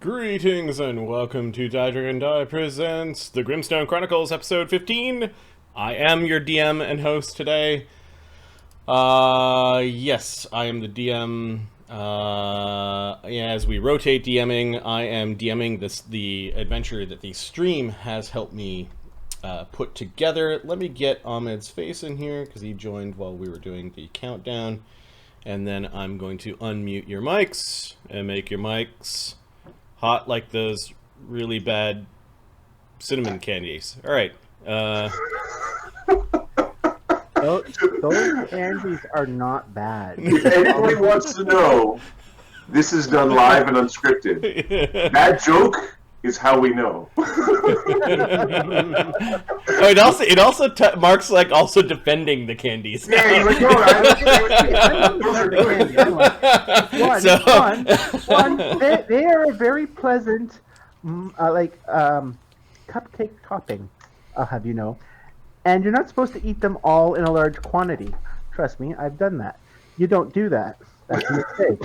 Greetings and welcome to Die Dragon Die presents the Grimstone Chronicles episode 15. I am your DM and host today. Yes, I am the DM. As we rotate DMing, I am DMing the adventure that the stream has helped me put together. Let me get Ahmed's face in here because he joined while we were doing the countdown. And then I'm going to unmute your mics and make your mics hot like those really bad cinnamon candies. All right. Those candies are not bad. If anybody wants to know, this is done live and unscripted. That joke is how we know. It also Mark's like also defending the candies. Yeah, he's like, no, they are a very pleasant, cupcake topping. I'll have you know, and you're not supposed to eat them all in a large quantity. Trust me, I've done that. You don't do that. That's a mistake.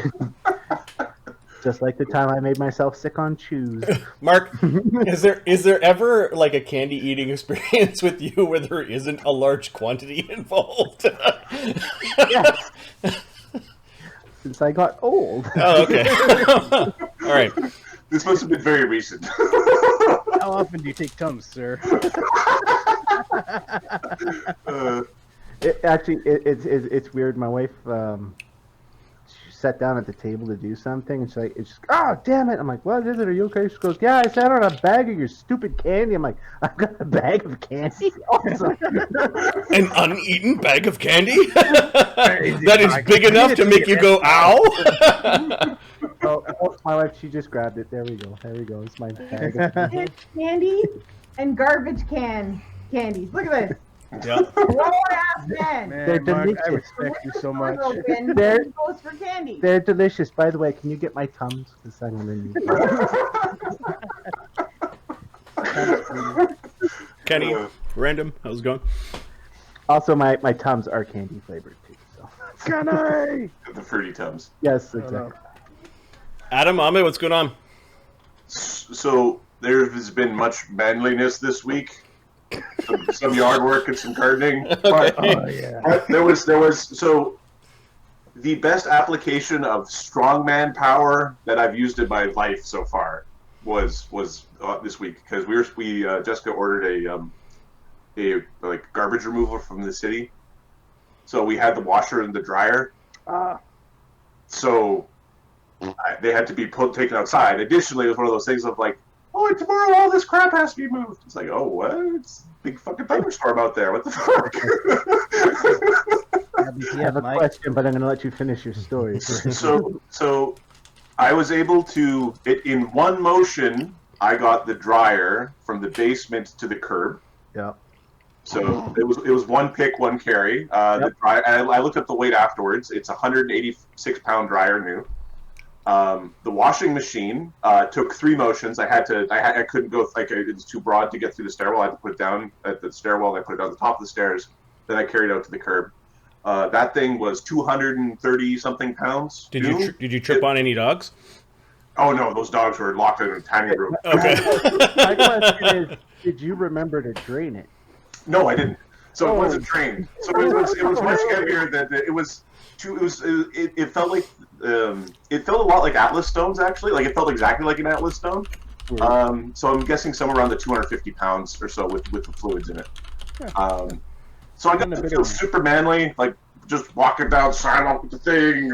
Just like the time I made myself sick on chews. Mark, is there ever like a candy eating experience with you where there isn't a large quantity involved? Yes. Since I got old. Oh, okay. All right. This must have been very recent. How often do you take Tums, sir? It's weird. My wife sat down at the table to do something, and she's like, "Oh, damn it!" I'm like, "What is it? Are you okay?" She goes, "Yeah, I sat on a bag of your stupid candy." I'm like, "I've got a bag of candy." Awesome. An uneaten bag of candy that is big enough to make you go, "Ow!" Oh, my wife, she just grabbed it. There we go. It's my bag. It's candy and garbage candies. Look at this. Yeah. Man, They're Mark, delicious. I respect you so much. They're goes for candy. They're delicious. By the way, can you get my Tums? Because I'm gonna need them. Kenny, random. How's it going? Also, my Tums are candy flavored too. So. Can I? The fruity Tums. Yes, exactly. Adam, Ahmed, what's going on? So there has been much manliness this week. Some yard work and some gardening. Okay. Oh yeah. There was so the best application of strongman power that I've used in my life so far was this week because we Jessica ordered a garbage removal from the city, so we had the washer and the dryer. So they had to be taken outside. Additionally, it was one of those things of like, oh, tomorrow all this crap has to be moved. It's like, oh, what? It's a big fucking thunderstorm out there. What the fuck? I have a question, but I'm going to let you finish your story. So I was able to, in one motion, I got the dryer from the basement to the curb. Yeah. So it was one pick, one carry. The dryer, and I looked up the weight afterwards. It's a 186-pound dryer new. The washing machine took 3 motions. I couldn't go, it was too broad to get through the stairwell. I had to put it down at the stairwell, and I put it on the top of the stairs. Then I carried it out to the curb. That thing was 230 something pounds. Did you trip on any dogs? Oh no, those dogs were locked in a tiny room. Okay. My question is, did you remember to drain it? No, I didn't. So it wasn't drained. So it was much heavier than it was. It felt like it felt a lot like Atlas stones actually. Like it felt exactly like an Atlas stone. So I'm guessing somewhere around the 250 pounds or so with the fluids in it. So I got to feel super manly, like just walking down sidewalk with the thing.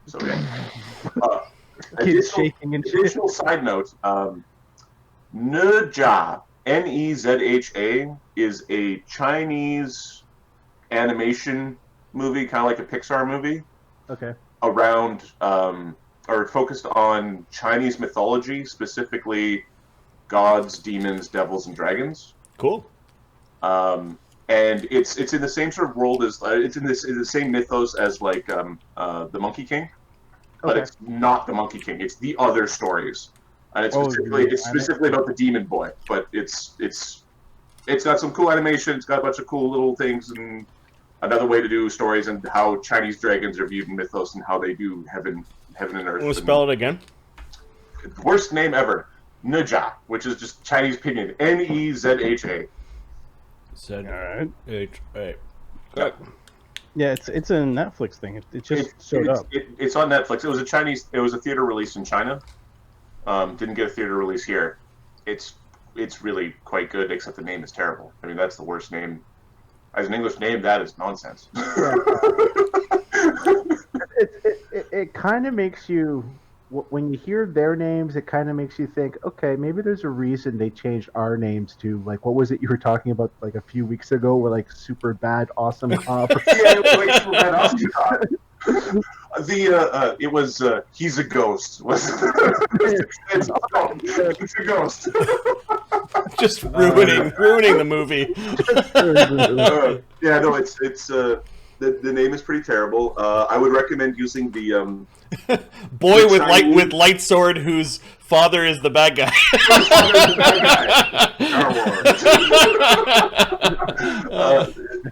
So yeah. Additional side note: Nezha, Nezha, is a Chinese animation movie, kind of like a Pixar movie. Okay. Around or focused on Chinese mythology, specifically gods, demons, devils, and dragons. Cool. And it's in the same sort of world as it's in the same mythos as like the Monkey King, but it's not the Monkey King. It's the other stories, and it's specifically about the demon boy. But it's got some cool animation. It's got a bunch of cool little things and another way to do stories and how Chinese dragons are viewed in mythos and how they do heaven and earth. Want to spell it again? worst name ever. Nezha, which is just Chinese pinyin. Nezha. Z-H-A. Yeah. Yeah, it's a Netflix thing. It just showed up. It's on Netflix. It was a theater release in China. Didn't get a theater release here. It's really quite good, except the name is terrible. I mean, that's the worst name. As an English name, that is nonsense. It kind of makes you, when you hear their names, it kind of makes you think, okay, maybe there's a reason they changed our names to, like, what was it you were talking about like a few weeks ago? We're like super bad, awesome cop. Yeah, like super bad, awesome cop. It was he's a ghost. It's a ghost. Just ruining the movie. Yeah, no, it's the name is pretty terrible. I would recommend using the boy the with Chinese- light light sword whose father is the bad guy.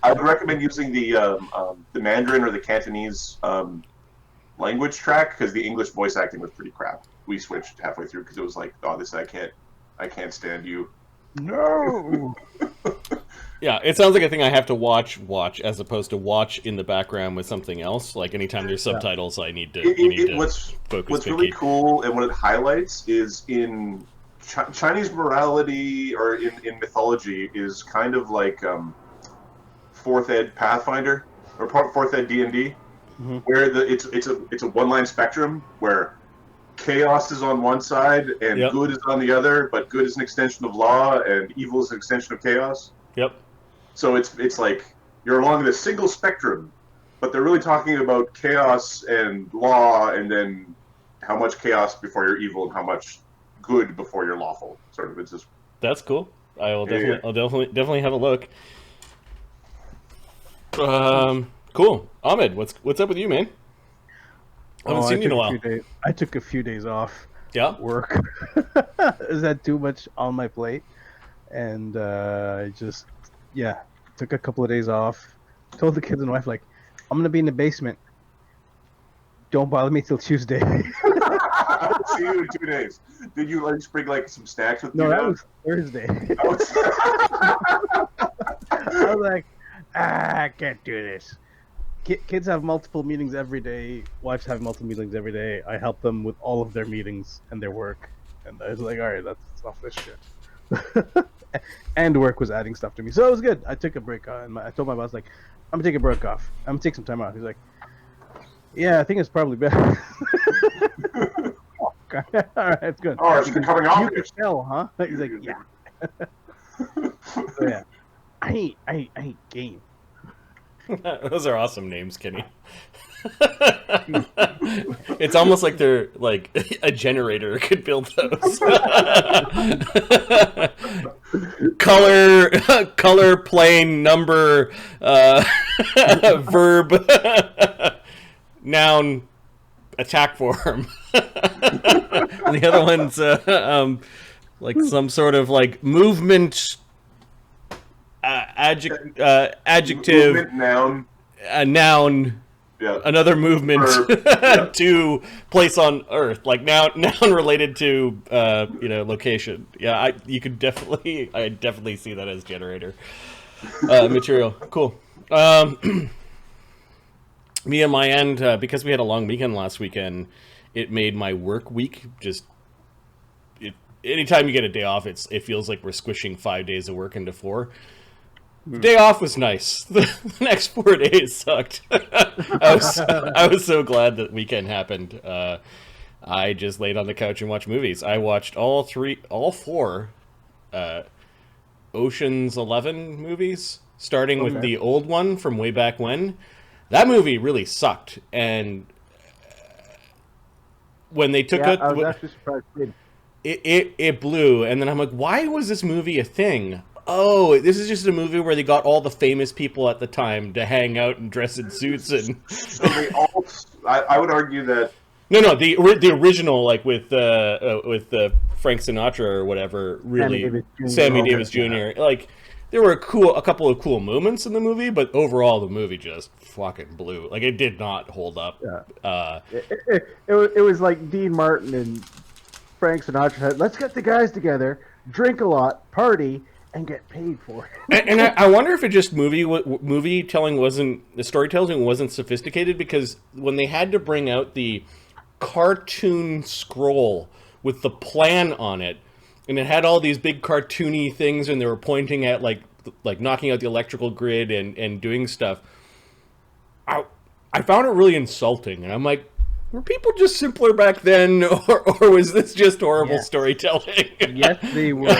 I would recommend using the Mandarin or the Cantonese language track, because the English voice acting was pretty crap. We switched halfway through because it was like, oh, I can't stand you. No. Yeah, it sounds like a thing I have to watch as opposed to watch in the background with something else. Like anytime there's subtitles, I need to. What's focus. really cool and what it highlights is in Chinese morality or in mythology is kind of like fourth ed Pathfinder or fourth ed D&D, where it's a one-line spectrum where chaos is on one side and good is on the other, but good is an extension of law and evil is an extension of chaos. Yep. So it's like you're along this single spectrum, but they're really talking about chaos and law, and then how much chaos before you're evil and how much good before you're lawful. Sort of, it's just That's cool. I'll definitely have a look. Cool. Ahmed, what's up with you, man? I haven't seen you in a while. I took a few days off Yeah. work. Is that too much on my plate? And I just, took a couple of days off. Told the kids and wife, like, I'm going to be in the basement. Don't bother me till Tuesday. I'll see you in 2 days. Did you like bring like some snacks with you? No, that now? was Thursday. Oh, I was like, I can't do this. Kids have multiple meetings every day. Wives have multiple meetings every day. I help them with all of their meetings and their work. And I was like, all right, that's off this shit. And work was adding stuff to me. So it was good. I took a break. And I told my boss, like, I'm going to take a break off. I'm going to take some time off. He's like, yeah, I think it's probably better. Okay. All right, it's good. Oh, it's becoming You obvious. can tell, huh? He's like, yeah. So, yeah. I hate game. Those are awesome names, Kenny. It's almost like they're like a generator could build those. color, plane, number, verb, noun, attack form. And the other one's like some sort of like movement. Adjective, Movement, noun. Noun, Yeah. another movement Verb. to place on Earth, like noun related to location. Yeah, I definitely see that as generator material. Cool. Me on my end, because we had a long weekend last weekend, it made my work week just. Anytime you get a day off, it feels like we're squishing 5 days of work into 4. The day off was nice. The next 4 days sucked. I was so glad that weekend happened. I just laid on the couch and watched movies. I watched all 4 Ocean's 11 movies, starting with the old one from way back when. That movie really sucked, and when they took it, I was actually surprised. it blew, and then I'm like, why was this movie a thing? Oh, this is just a movie where they got all the famous people at the time to hang out and dress in suits and. So they all. I would argue that. No, the original, like with Frank Sinatra or whatever, really Sammy Davis Jr. Like there were a couple of cool moments in the movie, but overall the movie just fucking blew. Like it did not hold up. Yeah. It was like Dean Martin and Frank Sinatra said, let's get the guys together, drink a lot, party, and get paid for it. And I wonder if it just movie telling the storytelling wasn't sophisticated, because when they had to bring out the cartoon scroll with the plan on it, and it had all these big cartoony things, and they were pointing at like knocking out the electrical grid and doing stuff, I found it really insulting, and I'm like, were people just simpler back then, or was this just horrible storytelling? Yes, they were.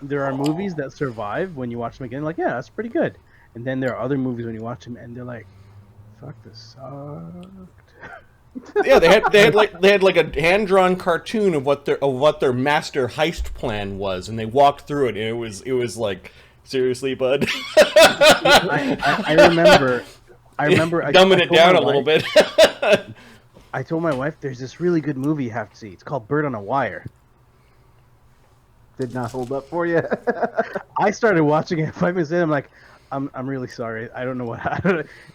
There are movies that survive when you watch them again, like, yeah, that's pretty good. And then there are other movies when you watch them and they're like, fuck, this sucked. Yeah, they had like a hand-drawn cartoon of what their master heist plan was, and they walked through it, and it was like, seriously, bud. I remember dumbing it down a little bit. I told my wife, there's this really good movie you have to see. It's called Bird on a Wire. Did not hold up for you. I started watching it 5 minutes in. I'm like, I'm really sorry. I don't know what.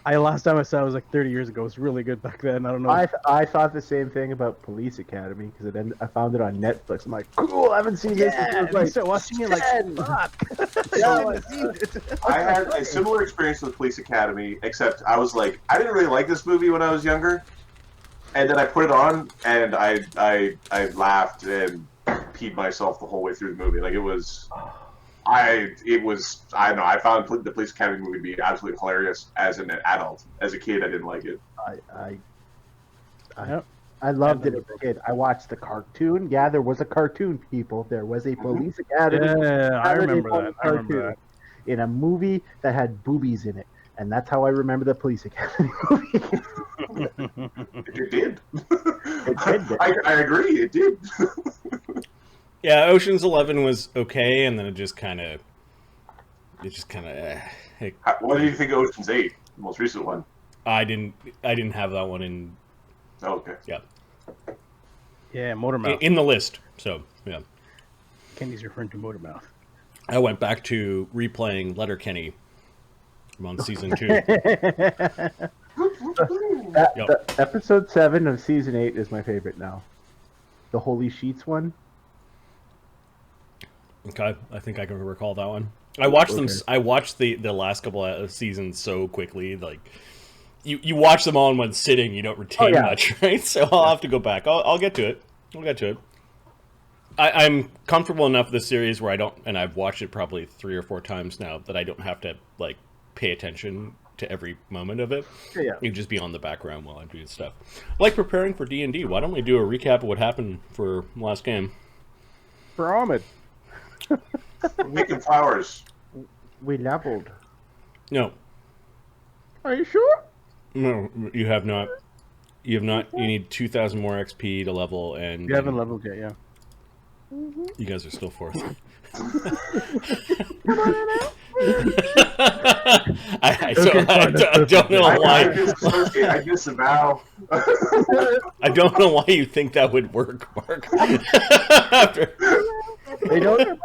Last time I saw it was like 30 years ago. It was really good back then. I don't know. I thought the same thing about Police Academy because I found it on Netflix. I'm like, cool. I haven't seen this. Yeah, I started watching it like, fuck. I had a similar experience with Police Academy, except I was like, I didn't really like this movie when I was younger, and then I put it on and I laughed and peed myself the whole way through the movie. Like I don't know, I found the Police Academy movie to be absolutely hilarious as an adult. As a kid, I didn't like it. I loved it as a kid. I watched the cartoon. Yeah, there was a cartoon, people. There was a Police Academy. Yeah, I remember that. In a movie that had boobies in it. And that's how I remember the Police Academy movie. It did. It did. I agree, it did. Yeah, Ocean's 11 was okay, and then it just kind of. What do you think of Ocean's 8, the most recent one? I didn't have that one in. Oh, okay. Yeah. Yeah, Motormouth. In the list. So yeah. Kenny's referring to Motormouth. I went back to replaying Letterkenny. I'm on season 2. The episode 7 of season 8 is my favorite now. The Holy Sheets one. Okay, I think I can recall that one. I watched them. I watched the last couple of seasons so quickly. Like you watch them all in one sitting, you don't retain much, right? So I'll have to go back. I'll get to it. I'm comfortable enough with the series where I don't, and I've watched it probably 3 or 4 times now, that I don't have to like pay attention to every moment of it. Yeah. You can just be on the background while I'm doing stuff. Like preparing for D&D. Why don't we do a recap of what happened for last game? For Ahmed. Making flowers. We leveled. No. Are you sure? No, you have not. You have not. You need 2,000 more XP to level, and You haven't leveled yet, yeah. you guys are still 4th. I don't know why. I disavow. I don't know why you think that would work, Mark.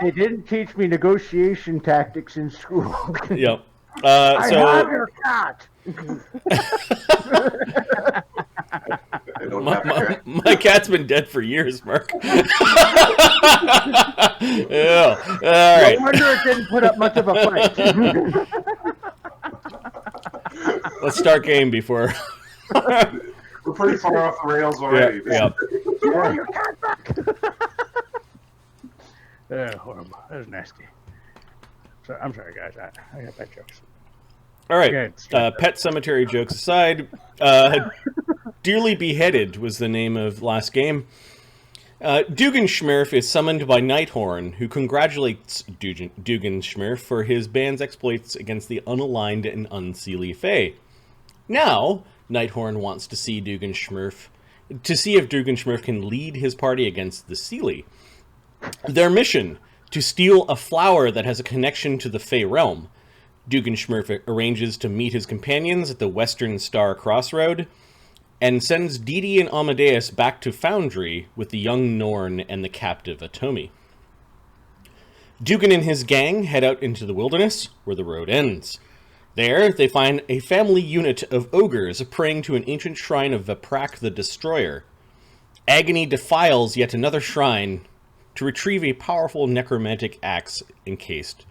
They didn't teach me negotiation tactics in school. Yep. I have your cat. My cat's been dead for years, Mark. Yeah. All right. No wonder it didn't put up much of a fight. Let's start game before. We're pretty far off the rails already. Yeah. You want your cat back? Horrible. That was nasty. So, I'm sorry, guys. I got bad jokes. All right. Okay, Pet cemetery jokes aside, Dearly Beheaded was the name of last game. Dugganshmirf is summoned by Nighthorn, who congratulates Dugganshmirf for his band's exploits against the unaligned and unseelie Fae. Now, Nighthorn wants to see if Dugganshmirf can lead his party against the Seelie. Their mission: to steal a flower that has a connection to the Fae realm. Dugganshmirf arranges to meet his companions at the Western Star Crossroad, and sends Dee Dee and Amadeus back to Foundry with the young Norn and the captive Atomi. Duggan and his gang head out into the wilderness, where the road ends. There, they find a family unit of ogres praying to an ancient shrine of Vaprak the Destroyer. Agony defiles yet another shrine to retrieve a powerful necromantic axe encased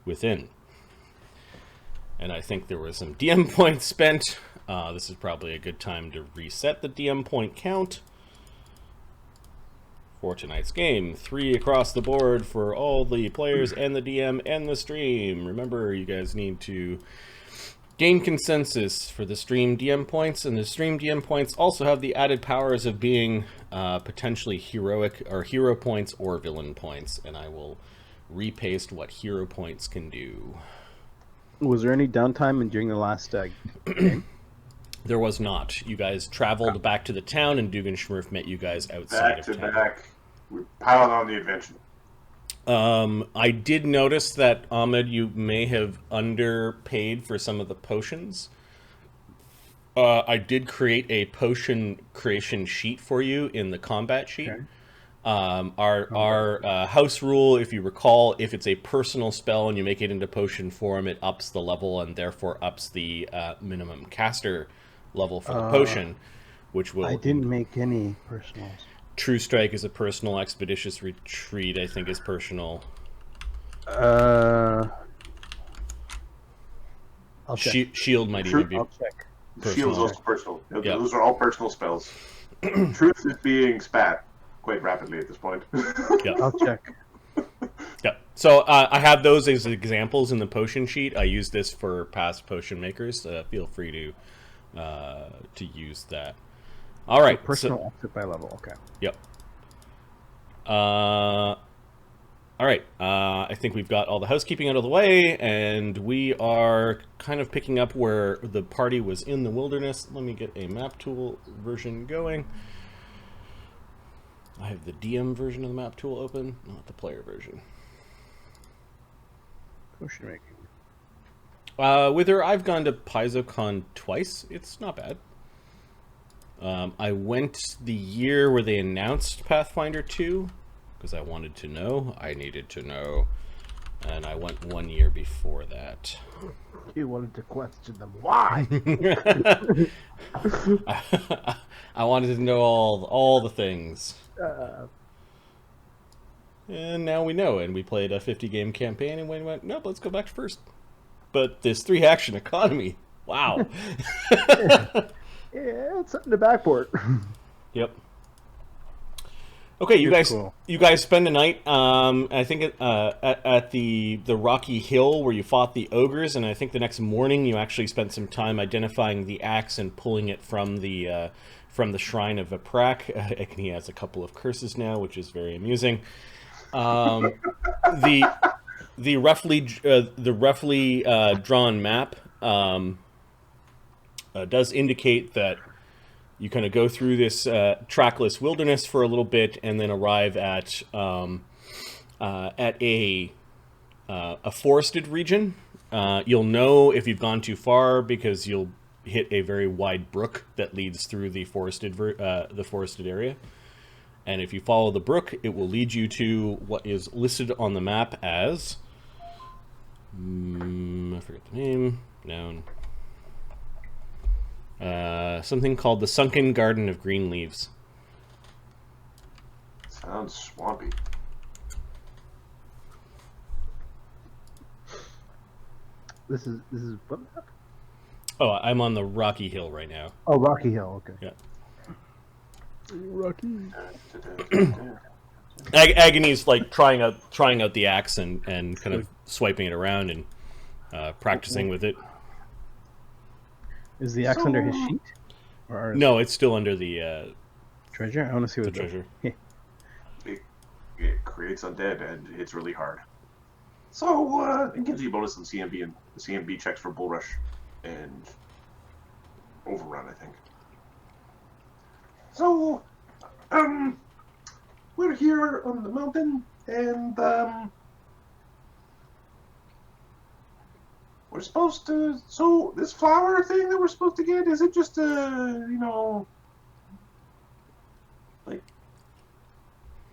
within. And I think there was some DM points spent. This is probably a good time to reset the DM point count for tonight's game. 3 across the board for all the players and the DM and the stream. Remember, you guys need to gain consensus for the stream DM points, and the stream DM points also have the added powers of being potentially heroic or hero points or villain points, and I will repaste what hero points can do. Was there any downtime during the last game? There was not. You guys traveled back to the town, and Dugganshmirf met you guys outside Back of to town. back. We're piling on the adventure. I did notice that, Ahmed, you may have underpaid for some of the potions. I did create a potion creation sheet for you in the combat sheet. Okay. Our house rule, if you recall, if it's a personal spell and you make it into potion form, it ups the level and therefore ups the minimum caster level for the potion, which will... I didn't make any personals. True Strike is a personal. Expeditious Retreat, I think, is personal. I'll check. Shield might even be I'll check. personal. Shield's also personal. Okay, Yeah. those are all personal spells. Truth is being spat quite rapidly at this point. Yeah. I'll check. Yeah. So I have those as examples in the potion sheet. I use this for past potion makers. Feel free to use that. All right. Personal exit by level. Okay. Yep. All right. I think we've got all the housekeeping out of the way, and we are kind of picking up where the party was in the wilderness. Let me get a map tool version going. I have the DM version of the map tool open, not the player version. Potion making. With her, I've gone to PaizoCon twice. It's not bad. I went the year where they announced Pathfinder 2, because I wanted to know. I needed to know. And I went 1 year before that. You wanted to question them. Why? I wanted to know all the things. And now we know, and we played a 50-game campaign, and we went, nope, let's go back to first. But this 3-action economy, wow. Yeah, it's something to backport. Yep. Okay, It's cool. you guys spend a night. I think at the rocky hill where you fought the ogres, and I think the next morning you actually spent some time identifying the axe and pulling it from the shrine of Viprak. And he has a couple of curses now, which is very amusing. The roughly drawn map does indicate that you kind of go through this trackless wilderness for a little bit, and then arrive at a forested region. You'll know if you've gone too far because you'll hit a very wide brook that leads through the forested area. And if you follow the brook, it will lead you to what is listed on the map as I forget the name. Noun. Something called the Sunken Garden of Green Leaves. Sounds swampy. This is what map? Oh, I'm on the rocky hill right now. Oh, Rocky Hill. Okay. Yeah. Rocky. Agony's like trying out the axe and kind of swiping it around and practicing with it. Is the axe under his sheet? Or No, it's still under the treasure? I want to see what treasure. It creates undead and hits really hard. So it gives you a bonus on CMB, and the CMB checks for Bull Rush and Overrun, I think. So we're here on the mountain, and we're supposed to. So this flower thing that we're supposed to get, is it just like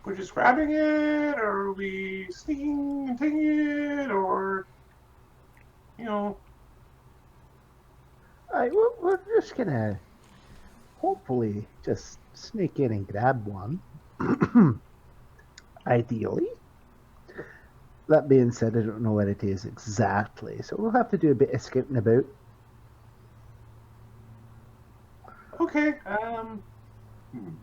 we're just grabbing it, or are we sneaking and taking it, or We're just gonna hopefully just sneak in and grab one. Ideally. That being said, I don't know where it is exactly, so we'll have to do a bit of scouting about. Okay. Hmm.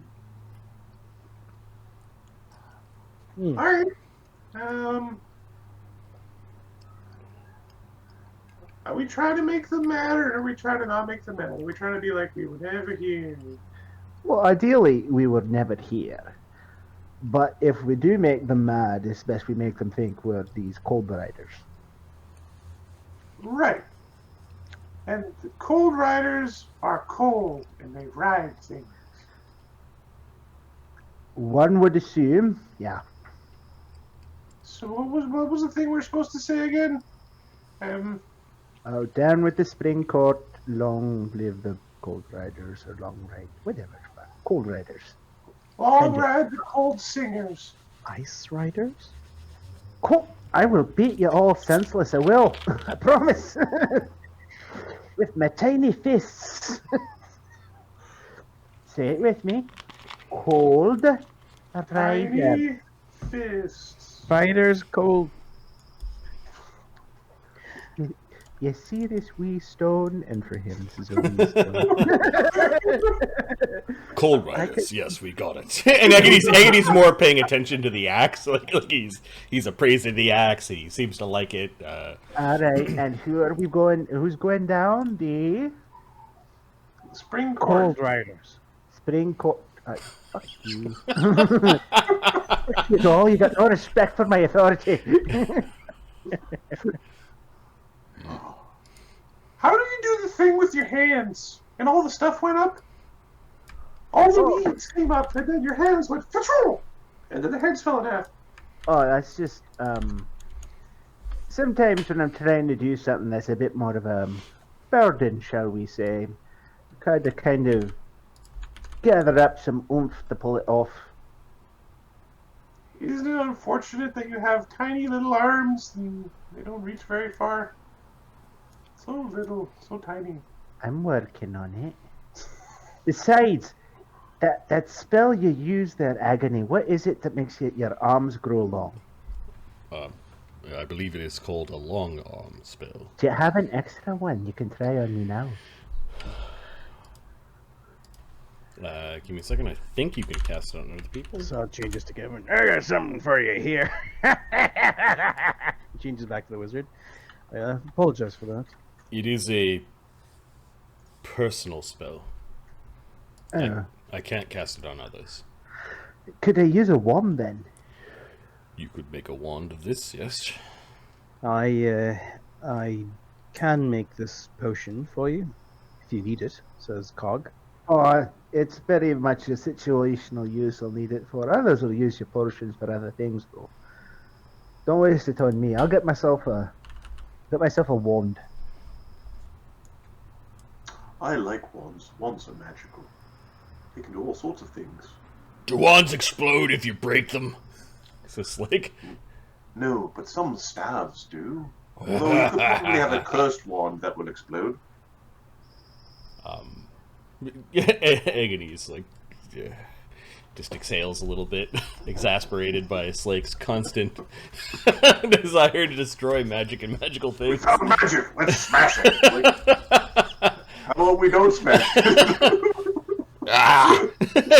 All right. Are we trying to make them mad, or are we trying to not make them mad? Are we trying to be like we were never here? Well, ideally, we were never here. But if we do make them mad, it's best we make them think we're these cold riders. Right. And the cold riders are cold, and they ride things. One would assume, yeah. So what was the thing we're supposed to say again? Oh, down with the spring court, long live the cold riders, or long ride, whatever. Cold riders. Long ride the cold singers. Ice riders? Cool. I will beat you all senseless, I will. I promise. With my tiny fists. Say it with me. Cold rider. Tiny fists. Fighters cold. You see this wee stone? And for him, this is a wee stone. Cold Riders, yes, we got it. And Agony's more paying attention to the axe. Like he's appraising the axe. He seems to like it. All right, and who are we going? Who's going down? The Spring Cold cold. riders. spring court. Fuck you. Fuck you all. You got no respect for my authority. How do you do the thing with your hands? And all the stuff went up? All the leaves came up, and then your hands went, Patrol! And then the heads fell in half. Oh, that's just sometimes when I'm trying to do something that's a bit more of a burden, shall we say, kind of gather up some oomph to pull it off. Isn't it unfortunate that you have tiny little arms and they don't reach very far? So little, so tiny. I'm working on it. Besides, that spell you use there, Agony, what is it that makes your arms grow long? I believe it is called a long arm spell. Do you have an extra one you can try on me now? Give me a second. I think you can cast it on other people. So it changes to Kevin. I got something for you here. Changes back to the wizard. I apologize for that. It is a personal spell. I can't cast it on others. Could I use a wand then? You could make a wand of this, yes. I can make this potion for you if you need it, says Cog. Oh, it's very much a situational use I'll need it for. Others will use your potions for other things, though. Don't waste it on me. I'll get myself a wand. I like wands. Wands are magical. They can do all sorts of things. Do wands explode if you break them? Is this like... No, but some staves do. Although you could probably have a cursed wand that would explode. Agony's like... Yeah, just exhales a little bit, exasperated by Slake's constant desire to destroy magic and magical We things. found magic! Let's smash it! How about we don't smash it? Ah!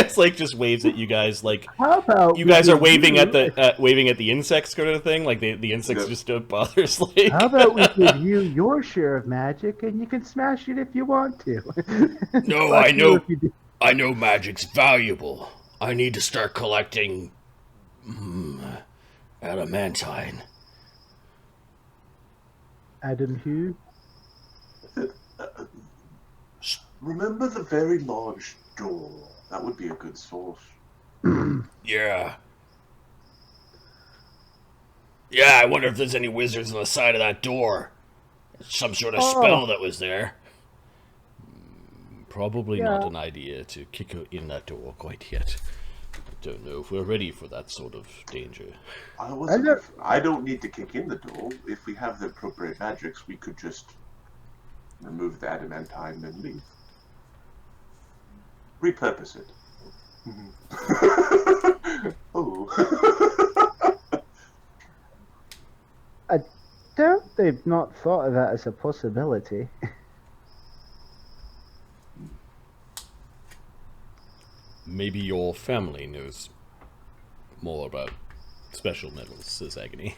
Slake just waves at you guys like How about you guys are waving at the insects kind of thing. Like the insects Yep. just don't bother Slake. How about we give you your share of magic and you can smash it if you want to? No, Fuck I you know. if you do. I know magic's valuable. I need to start collecting adamantine. Adam who? Remember the very large door? That would be a good source. Yeah. Yeah, I wonder if there's any wizards on the side of that door. Some sort of spell that was there. Probably not an idea to kick in that door quite yet. I don't know if we're ready for that sort of danger. I don't need to kick in the door. If we have the appropriate magics, we could just remove the adamantine and leave. repurpose it. Oh. I doubt they've not thought of that as a possibility. Maybe your family knows more about special metals, says Agony.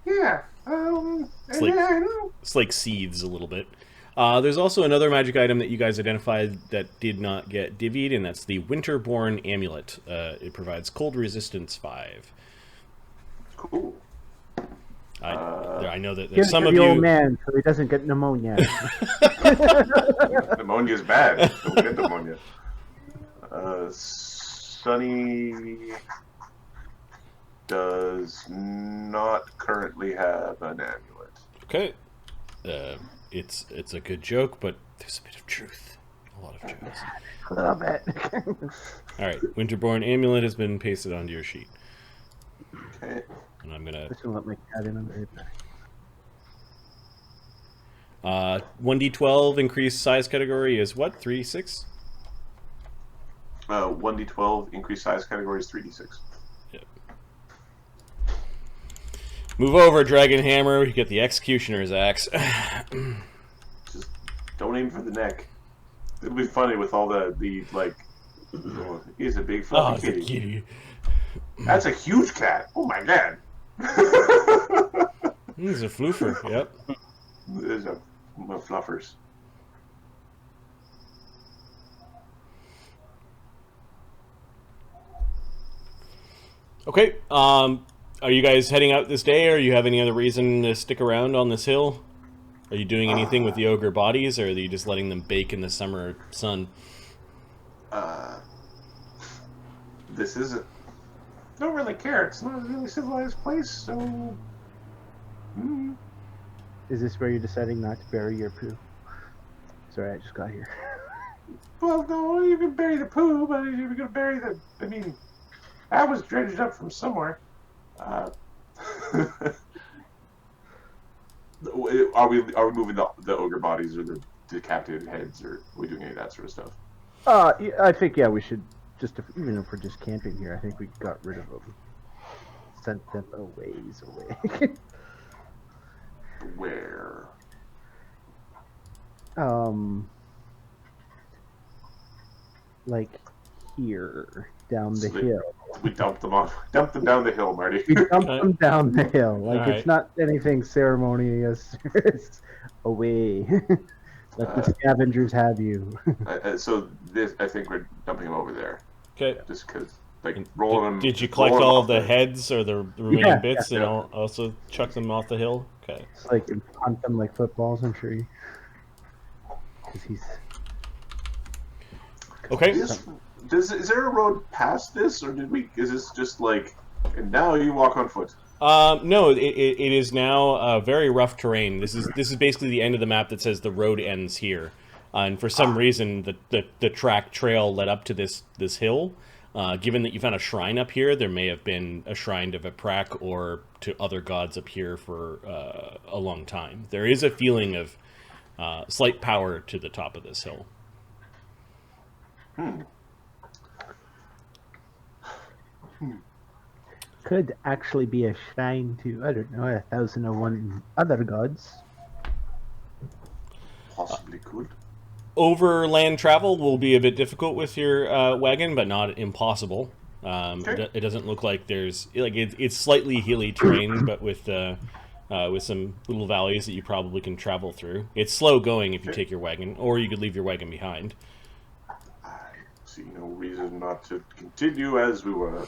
Yeah. It's like seethes a little bit. There's also another magic item that you guys identified that did not get divvied, and that's the Winterborn Amulet. It provides cold resistance 5. Cool. I know that Give there's it some to of the you... old man so he doesn't get pneumonia. Pneumonia's bad. Don't get pneumonia. Sunny does not currently have an amulet. Okay. It's a good joke, but there's a bit of truth. A lot of truth. A little bit. Alright, Winterborn Amulet has been pasted onto your sheet. Okay. And I'm gonna... Just gonna let my cat in under it. 1d12 increased size category is what? 3d6? 1d12 increased size category is 3d6. Yep. Move over, Dragon Hammer. You get the Executioner's Axe. Just don't aim for the neck. It'll be funny with all the like. Oh, he's a big Oh, fluffy it's a kitty. kitty. That's a huge cat. Oh my god. He's a floofer, yep. There's a fluffers. Okay, are you guys heading out this day, or you have any other reason to stick around on this hill? Are you doing anything with the ogre bodies, or are you just letting them bake in the summer sun? This isn't. Don't really care. It's not a really civilized place, so. Is this where you're deciding not to bury your poo? Sorry, I just got here. Well, no, you can bury the poo, but you're gonna bury the. I mean, that was dredged up from somewhere. Are we moving the ogre bodies or the decapitated heads, or are we doing any of that sort of stuff? Yeah, I think we should even if we're just camping here, I think we got rid of them, sent them a ways away. Where? Like here, down the hill. We dumped them down the hill, Marty. We dumped them down the hill. Like All it's not anything ceremonious. It's away. Let the scavengers have you. So this, I think we're dumping them over there. Okay. Just because, like, rolling them. Did you collect rolling all off of the heads or the remaining bits and also chuck them off the hill? Okay. It's like and punt them like footballs. I'm sure. Because he's. Okay. Is there a road past this, or is this just like, and now you walk on foot? No, it is now very rough terrain. This is basically the end of the map that says the road ends here, and for some reason the track trail led up to this hill. Given that you found a shrine up here, there may have been a shrine to Viprak or to other gods up here for a long time. There is a feeling of slight power to the top of this hill. Could actually be a shrine to, I don't know, 1001 other gods. Possibly could. Overland travel will be a bit difficult with your wagon, but not impossible. Okay. It doesn't look like there's it's slightly hilly terrain, but with some little valleys that you probably can travel through. It's slow going if you take your wagon, or you could leave your wagon behind. I see no reason not to continue as we were.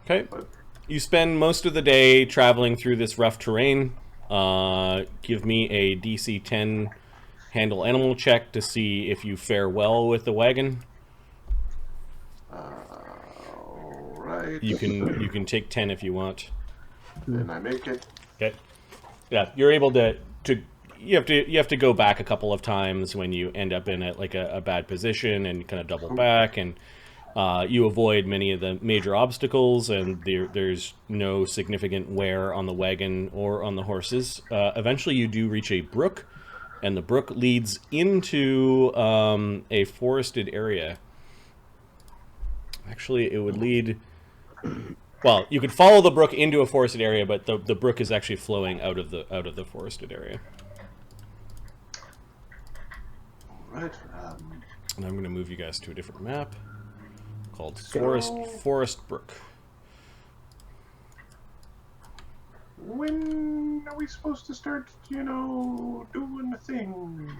Okay. But You spend most of the day traveling through this rough terrain. Give me a DC 10 handle animal check to see if you fare well with the wagon. Alright. You can take 10 if you want. Then I make it. Okay. Yeah, you're able to you have to go back a couple of times when you end up in a bad position and kind of double back, and You avoid many of the major obstacles, and there's no significant wear on the wagon or on the horses. Eventually, you do reach a brook, and the brook leads into a forested area. Actually, it would lead... Well, you could follow the brook into a forested area, but the brook is actually flowing out of the forested area. Right. And I'm going to move you guys to a different map called Forest Brook. When are we supposed to start, doing the thing?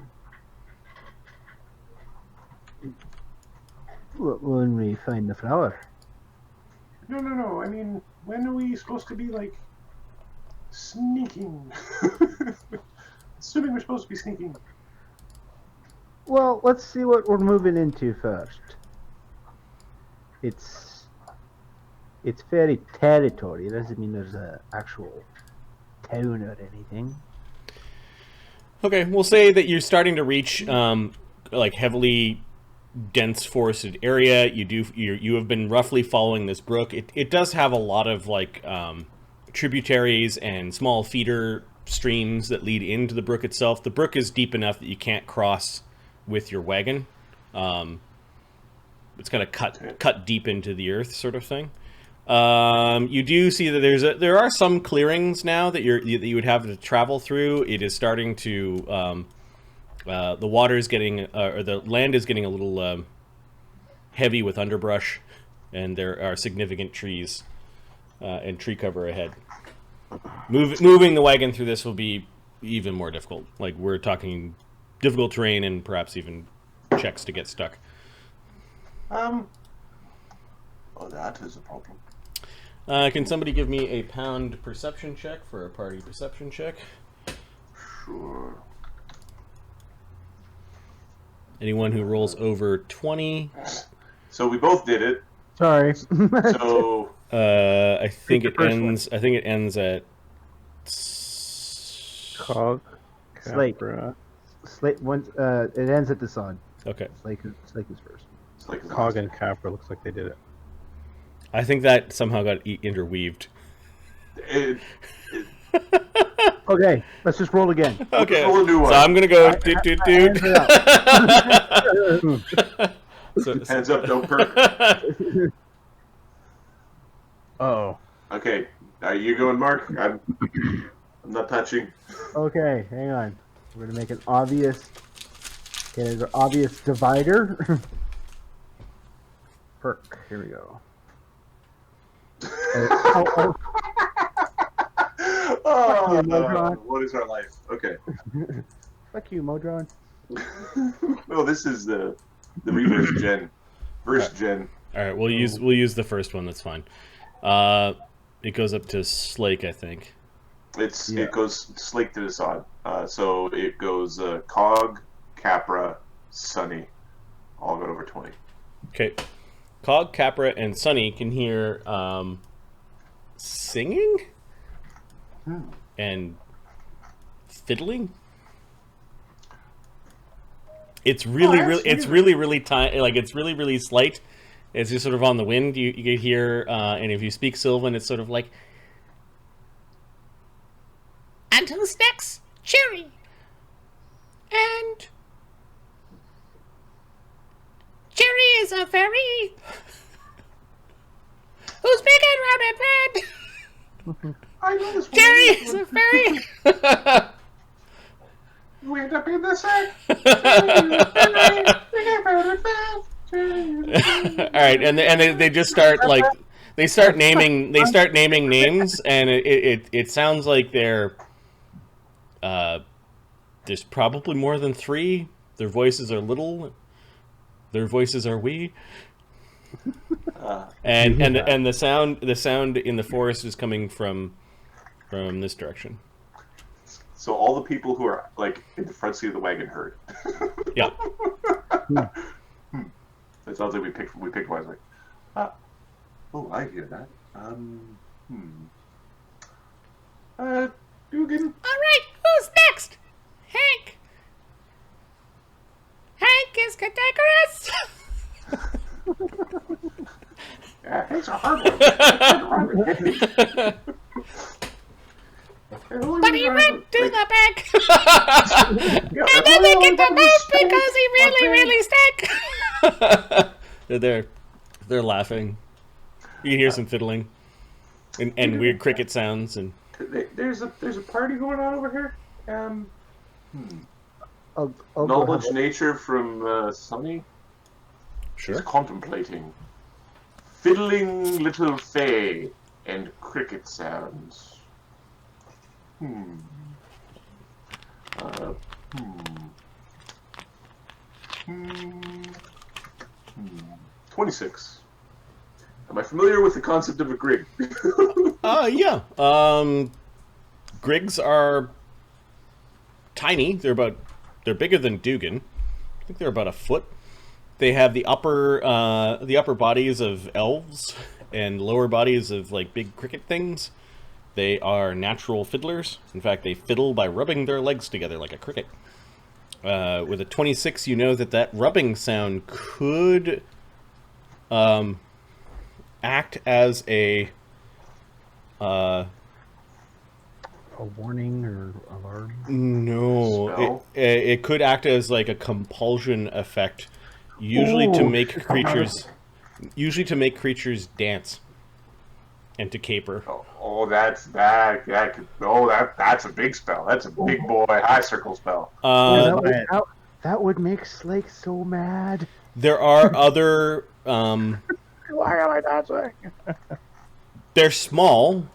When we find the flower. No. I mean, when are we supposed to be, sneaking? Assuming we're supposed to be sneaking. Well, let's see what we're moving into first. It's fairy territory. It doesn't mean there's an actual town or anything. Okay, we'll say that you're starting to reach heavily dense forested area. You have been roughly following this brook. It does have a lot of tributaries and small feeder streams that lead into the brook itself. The brook is deep enough that you can't cross with your wagon. It's kind of cut deep into the earth, sort of thing. You do see that there are some clearings now that you would have to travel through. It is starting to the water is getting or the land is getting a little heavy with underbrush, and there are significant trees and tree cover ahead. Moving the wagon through this will be even more difficult. We're talking difficult terrain and perhaps even checks to get stuck. Oh, that is a problem. Can somebody give me a pound perception check for a party perception check? Sure. Anyone who rolls over 20. So we both did it. Sorry. So I think it ends. I think it ends at Cog. Slate. Capra. Slate. Once it ends at the sun. okay. Slate is first. it's like Cog and Capra looks like they did it. I think that somehow got interweaved. it, Okay, let's just roll again. Okay, roll a new one. so I'm gonna go Hands up, don't perk. Oh. Okay, you going, Mark? I'm not touching. Okay, hang on. We're gonna make an obvious. Okay, there's an obvious divider. Perk. Here we go. Oh, Modron. what is our life? Okay. Fuck you, Modron. No, this is the reverse gen. First gen. All right, we'll use the first one. That's fine. It goes up to Slake, I think. It goes Slake to the side. So it goes Cog, Capra, Sunny. All got over 20. Okay, Cog, Capra, and Sunny can hear singing and fiddling. It's really tiny. It's really slight. It's just sort of on the wind. You can hear, and if you speak Sylvan, it's sort of like, and who's next? Cherry. And Cherry is a fairy who's big and round and red. I know this one. Cherry is a fairy. We end up in the sack. All right, and they just start they start naming names, and it sounds like there's probably more than 3. Their voices are little. Their voices are wee. And the sound in the forest is coming from this direction. So all the people who are in the front seat of the wagon heard. Yeah. It sounds like we picked wisely. Oh, I hear that. Dugan. All right, who's next? Hank. Hank is cantankerous. It's a hard one. But he went to the back. And then they get the move because he really stank. They're laughing. You hear some fiddling and weird cricket sounds and. There's a party going on over here. I'll go Knowledge have a- nature from Sunny. Sure. Is contemplating. Fiddling little fae and cricket sounds. 26. Am I familiar with the concept of a grig? Yeah. Grigs are tiny. They're bigger than Dugan. I think they're about a foot. They have the upper bodies of elves and lower bodies of like big cricket things. They are natural fiddlers. In fact, they fiddle by rubbing their legs together like a cricket. With a 26, you know that rubbing sound could act as a warning or alarm. no. Spell? It could act as like a compulsion effect, usually to Ooh. make creatures dance and to caper. That's a big spell. That's a big boy high circle spell. That would make Slake so mad. There are other. Why am I dancing? They're small.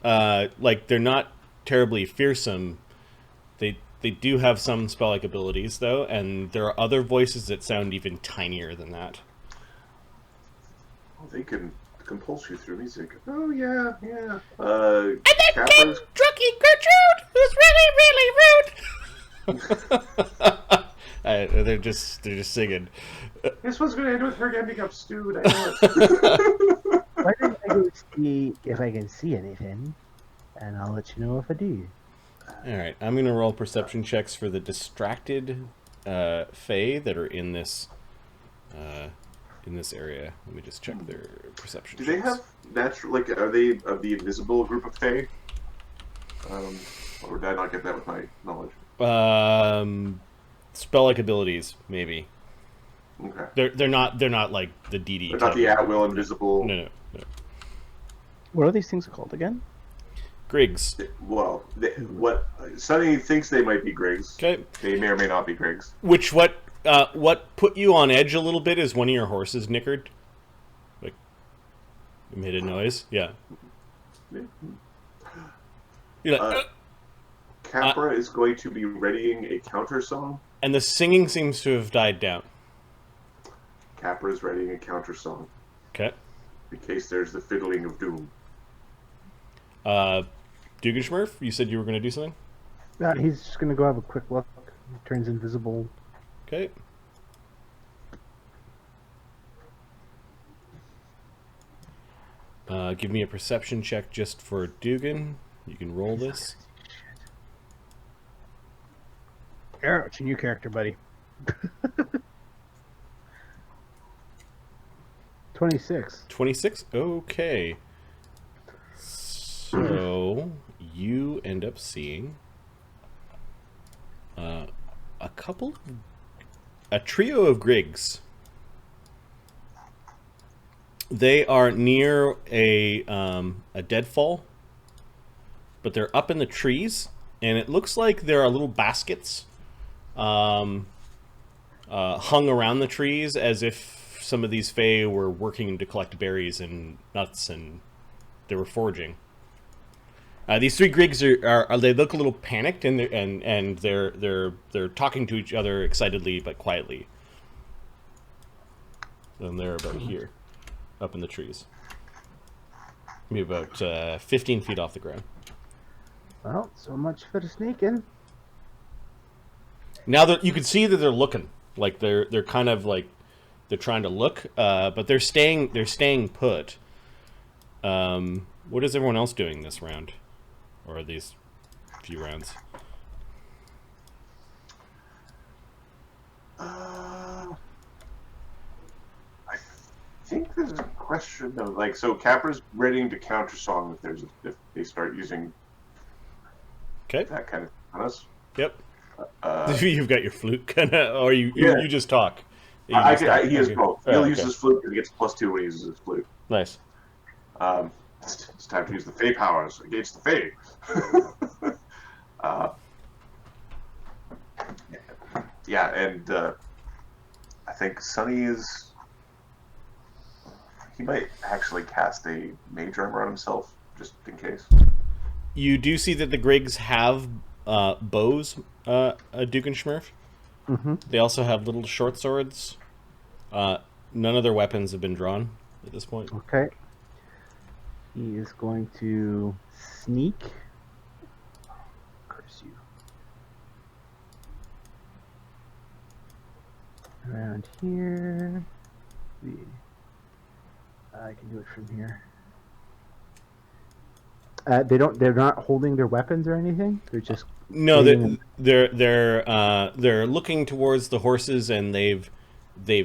Like they're not terribly fearsome. They do have some spell-like abilities though, and there are other voices that sound even tinier than that. They can compulse you through music. Oh yeah. And then came Capra's- Drunky Gertrude, who's really rude. They're just singing. This was going to end with her getting up stewed. I know it. Why don't I go see if I can see anything, and I'll let you know if I do. All right, I'm gonna roll perception checks for the distracted fae that are in this area. Let me just check their perception. Do they checks. have natural? Like, are they of the invisible group of fae? Or did I not get that with my knowledge? Spell-like abilities, maybe. Okay. They're not like the Dee Dee. They're not the at-will invisible. No. What are these things called again? Griggs. Well, what Sunny thinks they might be Griggs. Okay. They may or may not be Griggs. What put you on edge a little bit is one of your horses nickered. Like, it made a noise. Yeah. You're like, Capra is going to be readying a counter song. and the singing seems to have died down. Capra is readying a counter song Okay. in case there's the fiddling of doom. Dugganshmirf, you said you were going to do something? He's just gonna go have a quick look. He turns invisible. Okay. Give me a perception check just for Dugan. You can roll this. Arrow, it's a new character, buddy. 26. 26? Okay. So, you end up seeing a trio of Griggs. They are near a deadfall, but they're up in the trees, and it looks like there are little baskets hung around the trees as if some of these fae were working to collect berries and nuts, and they were foraging. These three Griggs are they look a little panicked, and they're talking to each other excitedly but quietly. And they're about here, up in the trees, maybe about 15 feet off the ground. Well, so much for the sneaking. Now that you can see that they're looking, like they're kind of like they're trying to look, but they're staying put. What is everyone else doing this round, or these few rounds? I think there's a question though. Like, so Capra's ready to counter song if they start using that kind of on us. Yep. You've got your flute, kind of, or you just talk. He has both. He'll use his flute because he gets +2 when he uses his flute. Nice. It's time to use the Fey powers against the Fey. And I think Sunny he might actually cast a mage armor on himself, just in case. You do see that the Griggs have bows, Dugganshmirf. Mm-hmm. They also have little short swords. None of their weapons have been drawn at this point. Okay. He is going to sneak. Curse you. Around here. I can do it from here. They're not holding their weapons or anything. They're just they're looking towards the horses, and they've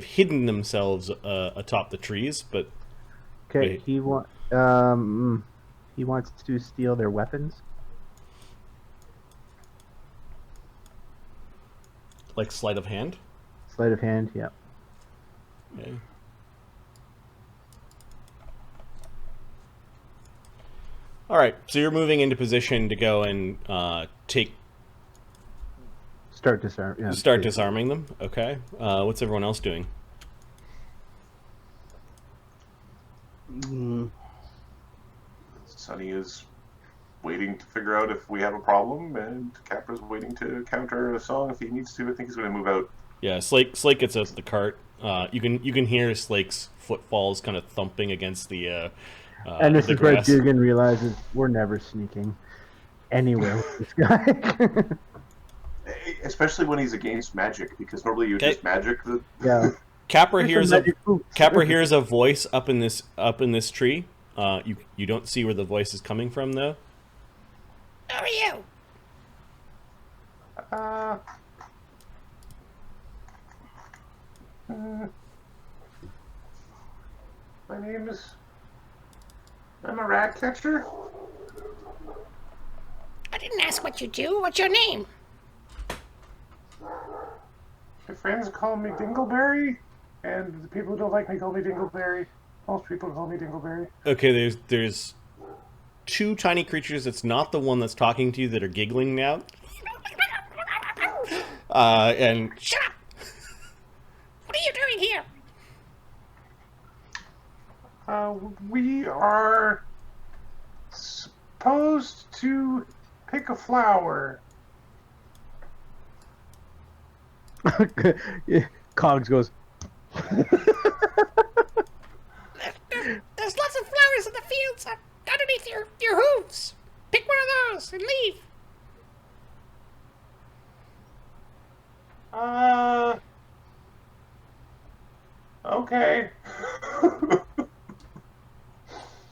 hidden themselves atop the trees. But okay, he wants to steal their weapons. Like sleight of hand. Sleight of hand, yeah. Okay. All right, so you're moving into position to go and start disarming them. Okay. What's everyone else doing? Sunny is waiting to figure out if we have a problem, and Capra's waiting to counter a song if he needs to. I think he's going to move out. Yeah, Slake gets out the cart. You can hear Slake's footfalls kind of thumping against the. And this the is where grass. Dugan realizes we're never sneaking anywhere with this guy. Especially when he's against magic, because normally you just magic the. Yeah. Capra hears a voice up in this tree. You don't see where the voice is coming from though. Who are you? My name is. I'm a rat catcher. I didn't ask what you do. What's your name? My friends call me Dingleberry, and the people who don't like me call me Dingleberry. Most people call me Dingleberry. Okay, there's two tiny creatures. It's not the one that's talking to you that are giggling now. And Shut up! What are you doing here? We are supposed to pick a flower. Cogs goes, There's lots of flowers in the fields underneath your hooves. Pick one of those and leave. Okay.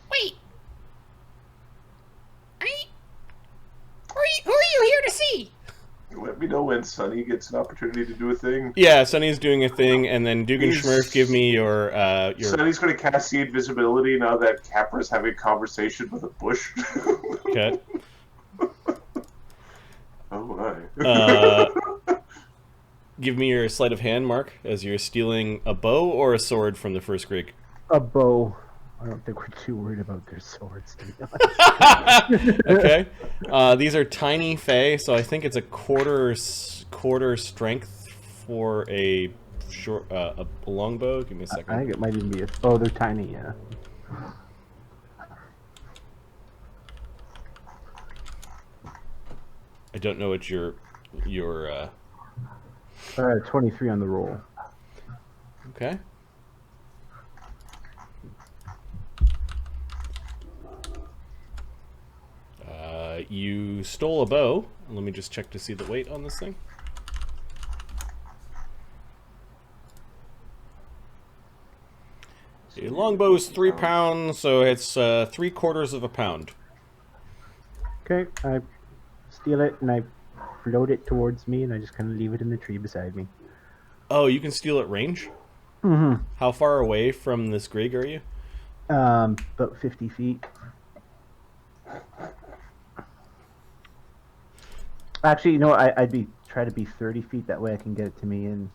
Wait. Who are you here to see? Let me know when Sunny gets an opportunity to do a thing. yeah, Sunny's doing a thing, and then Dugganshmirf, give me your. Sunny's going to cast see invisibility now that Capra's having a conversation with a bush. Okay. Oh my. Give me your sleight of hand, Mark, as you're stealing a bow or a sword from the first Grig. A bow. I don't think we're too worried about their swords, to be honest. Okay. These are tiny Fey, so I think it's a quarter strength for a short a longbow. Give me a second. I think it might even be they're tiny, yeah. I don't know what your 23 on the roll. okay. You stole a bow. Let me just check to see the weight on this thing. A longbow is 3 pounds, so it's 3/4 of a pound. Okay, I steal it and I float it towards me, and I just kind of leave it in the tree beside me. Oh, you can steal at range? Mm-hmm. How far away from this Grig are you? About 50 feet. Actually, you know what? I'd try to be 30 feet. That way I can get it to me in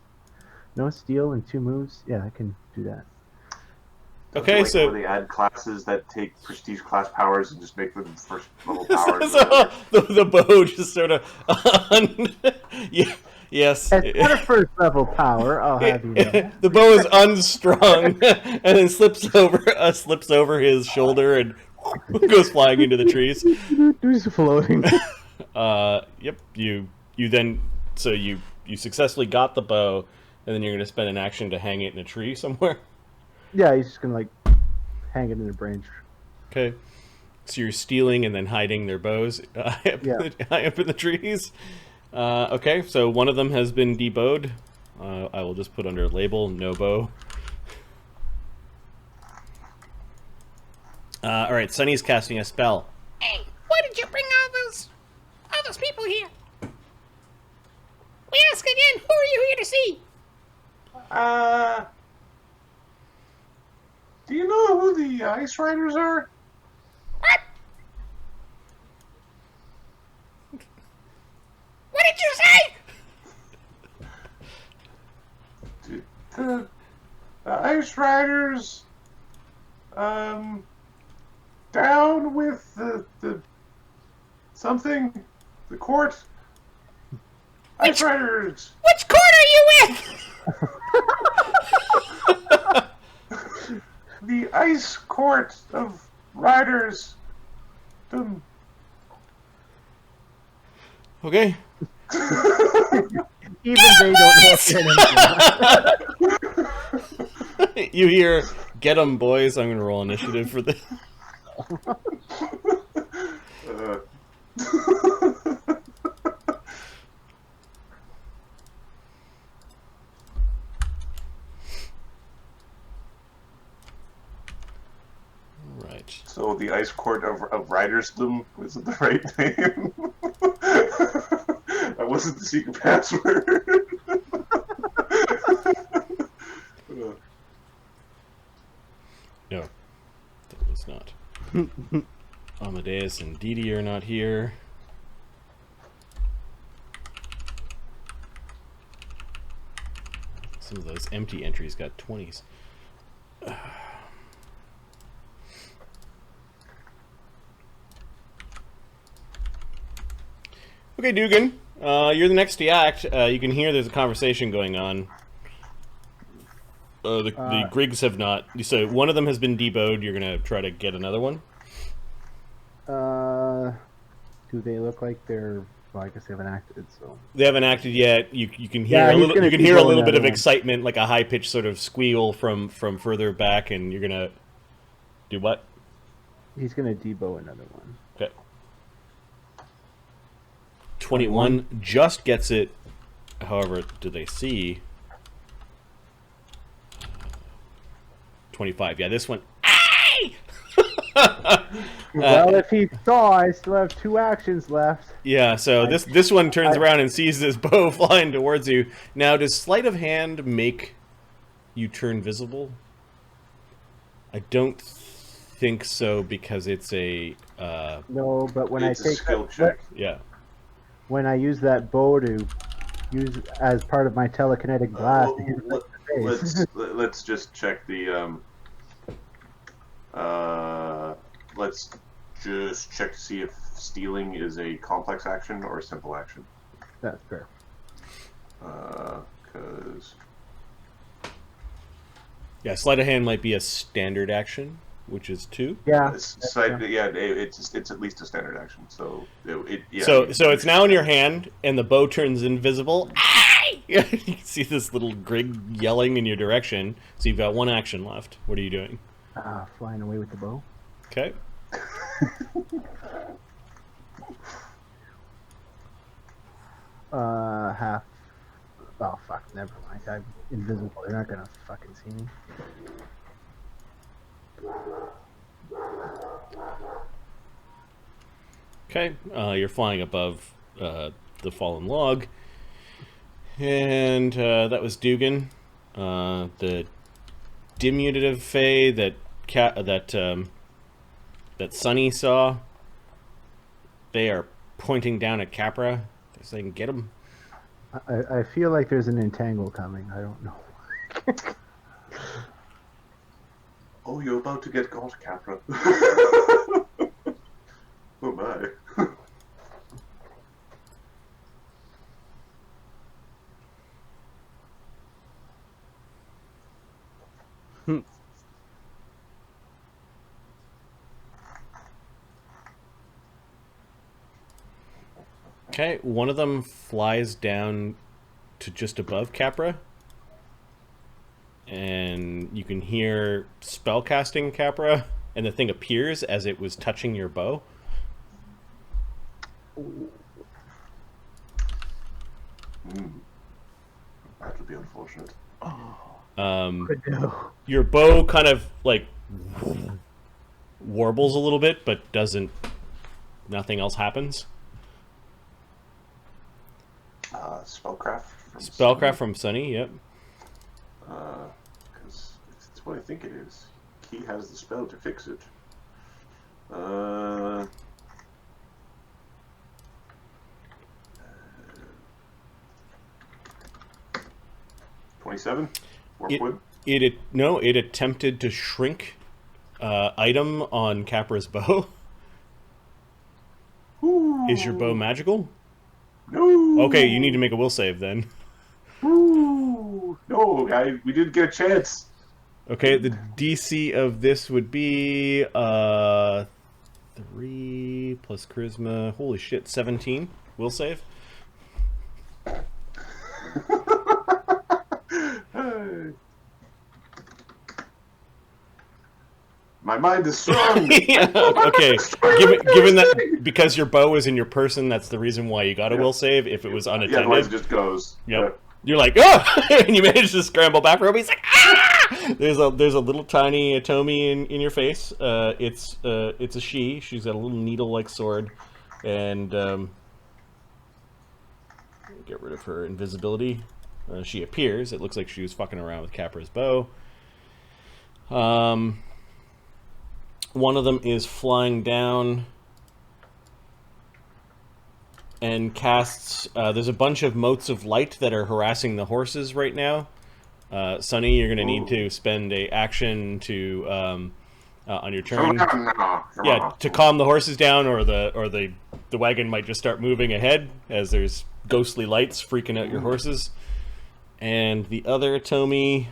no steal and 2 moves. Yeah, I can do that. Okay, like so where they add classes that take prestige class powers and just make them first level powers. so the bow just sort of yes. It's not a first level power. I'll have you know. The bow is unstrung and then slips over his shoulder and goes flying into the trees. He's floating. Yep. You then you successfully got the bow, and then you're going to spend an action to hang it in a tree somewhere. Yeah, he's just gonna like hang it in a branch. Okay. So you're stealing and then hiding their bows high up in the trees. Okay, so one of them has been debowed. I will just put under label no bow. All right, Sunny's casting a spell. Hey, why did you bring all those people here? We ask again, who are you here to see? Do you know who the Ice Riders are? What? What did you say? The Ice Riders, down with the something, the court. Ice Riders. Which court are you with? The Ice Court of Riders. Okay. Even they don't know what they're You hear, "Get 'em, boys." I'm going to roll initiative for this. Right. So the Ice Court of Ridersdom, is it the right name? That wasn't the secret password. No, that was not. Amadeus and Dee Dee are not here. Some of those empty entries got 20s. Okay, Dugan, you're the next to act. You can hear there's a conversation going on. The Griggs have not. So one of them has been debowed. You're gonna try to get another one. Do they look like they're? Well, I guess they haven't acted, so. They haven't acted yet. You can hear Yeah, a he's little. gonna You can hear a debow little bit of another one. excitement, like a high pitched sort of squeal from further back, and you're gonna do what? He's gonna debow another one. Okay. 21 just gets it. However, do they see? 25. Yeah, this one. Ay! Well, if he saw, I still have 2 actions left. Yeah, so this one turns around and sees this bow flying towards you. Now, does sleight of hand make you turn visible? I don't think so, because it's a No, but when It's I a take skill that, check. yeah. when I use that bow to use as part of my telekinetic blast, to hit him right in the face. Let's just check the let's just check to see if stealing is a complex action or a simple action. That's fair. Because Yeah, sleight of hand might be a standard action, which is 2. Yeah. it's at least a standard action. So yeah. So it's now in your hand, and the bow turns invisible. Ay! You can see this little Grig yelling in your direction. So you've got 1 action left. What are you doing? Flying away with the bow. Okay. Half. Oh fuck! Never mind. I'm invisible. They're not gonna fucking see me. Okay. You're flying above the fallen log, and that was Dugan, the diminutive fae that that Sunny saw, they are pointing down at Capra. They're saying, "Get him." I feel like there's an entangle coming. I don't know. Oh, you're about to get caught, Capra. Oh my. Okay, one of them flies down to just above Capra, and you can hear spellcasting Capra, and the thing appears as it was touching your bow. That would be unfortunate. Your bow kind of like warbles a little bit, but nothing else happens. Spellcraft. From Sunny, yep. Because it's what I think it is. He has the spell to fix it. 27? It attempted to shrink item on Capra's bow. Ooh. Is your bow magical? No. Okay, you need to make a will save then. Ooh. No, we didn't get a chance. Okay, the DC of this would be 3 plus charisma. Holy shit, 17. Will save. My mind is strong. Yeah, okay, given that because your bow is in your person, that's the reason why you got a will save. If it was unattended, otherwise it just goes. Yep. You're like, oh, and you manage to scramble back. Roby's like, ah! There's a little tiny Tomy in your face. It's a she. She's got a little needle-like sword, and get rid of her invisibility. She appears. It looks like she was fucking around with Capra's bow. One of them is flying down and casts... there's a bunch of motes of light that are harassing the horses right now. Sunny, you're going to need to spend a action to on your turn. Yeah, to calm the horses down, or the wagon might just start moving ahead as there's ghostly lights freaking out your horses. And the other Tomy...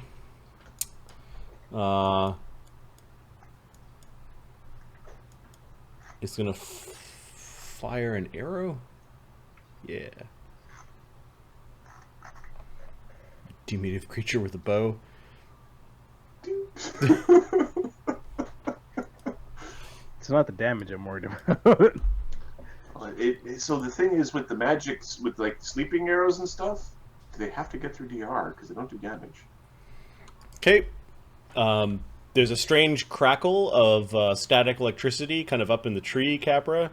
is going to fire an arrow? Yeah. Diminutive creature with a bow. It's not the damage I'm worried about. So the thing is with the magics, with like sleeping arrows and stuff, they have to get through DR because they don't do damage. Okay. There's a strange crackle of static electricity kind of up in the tree, Capra,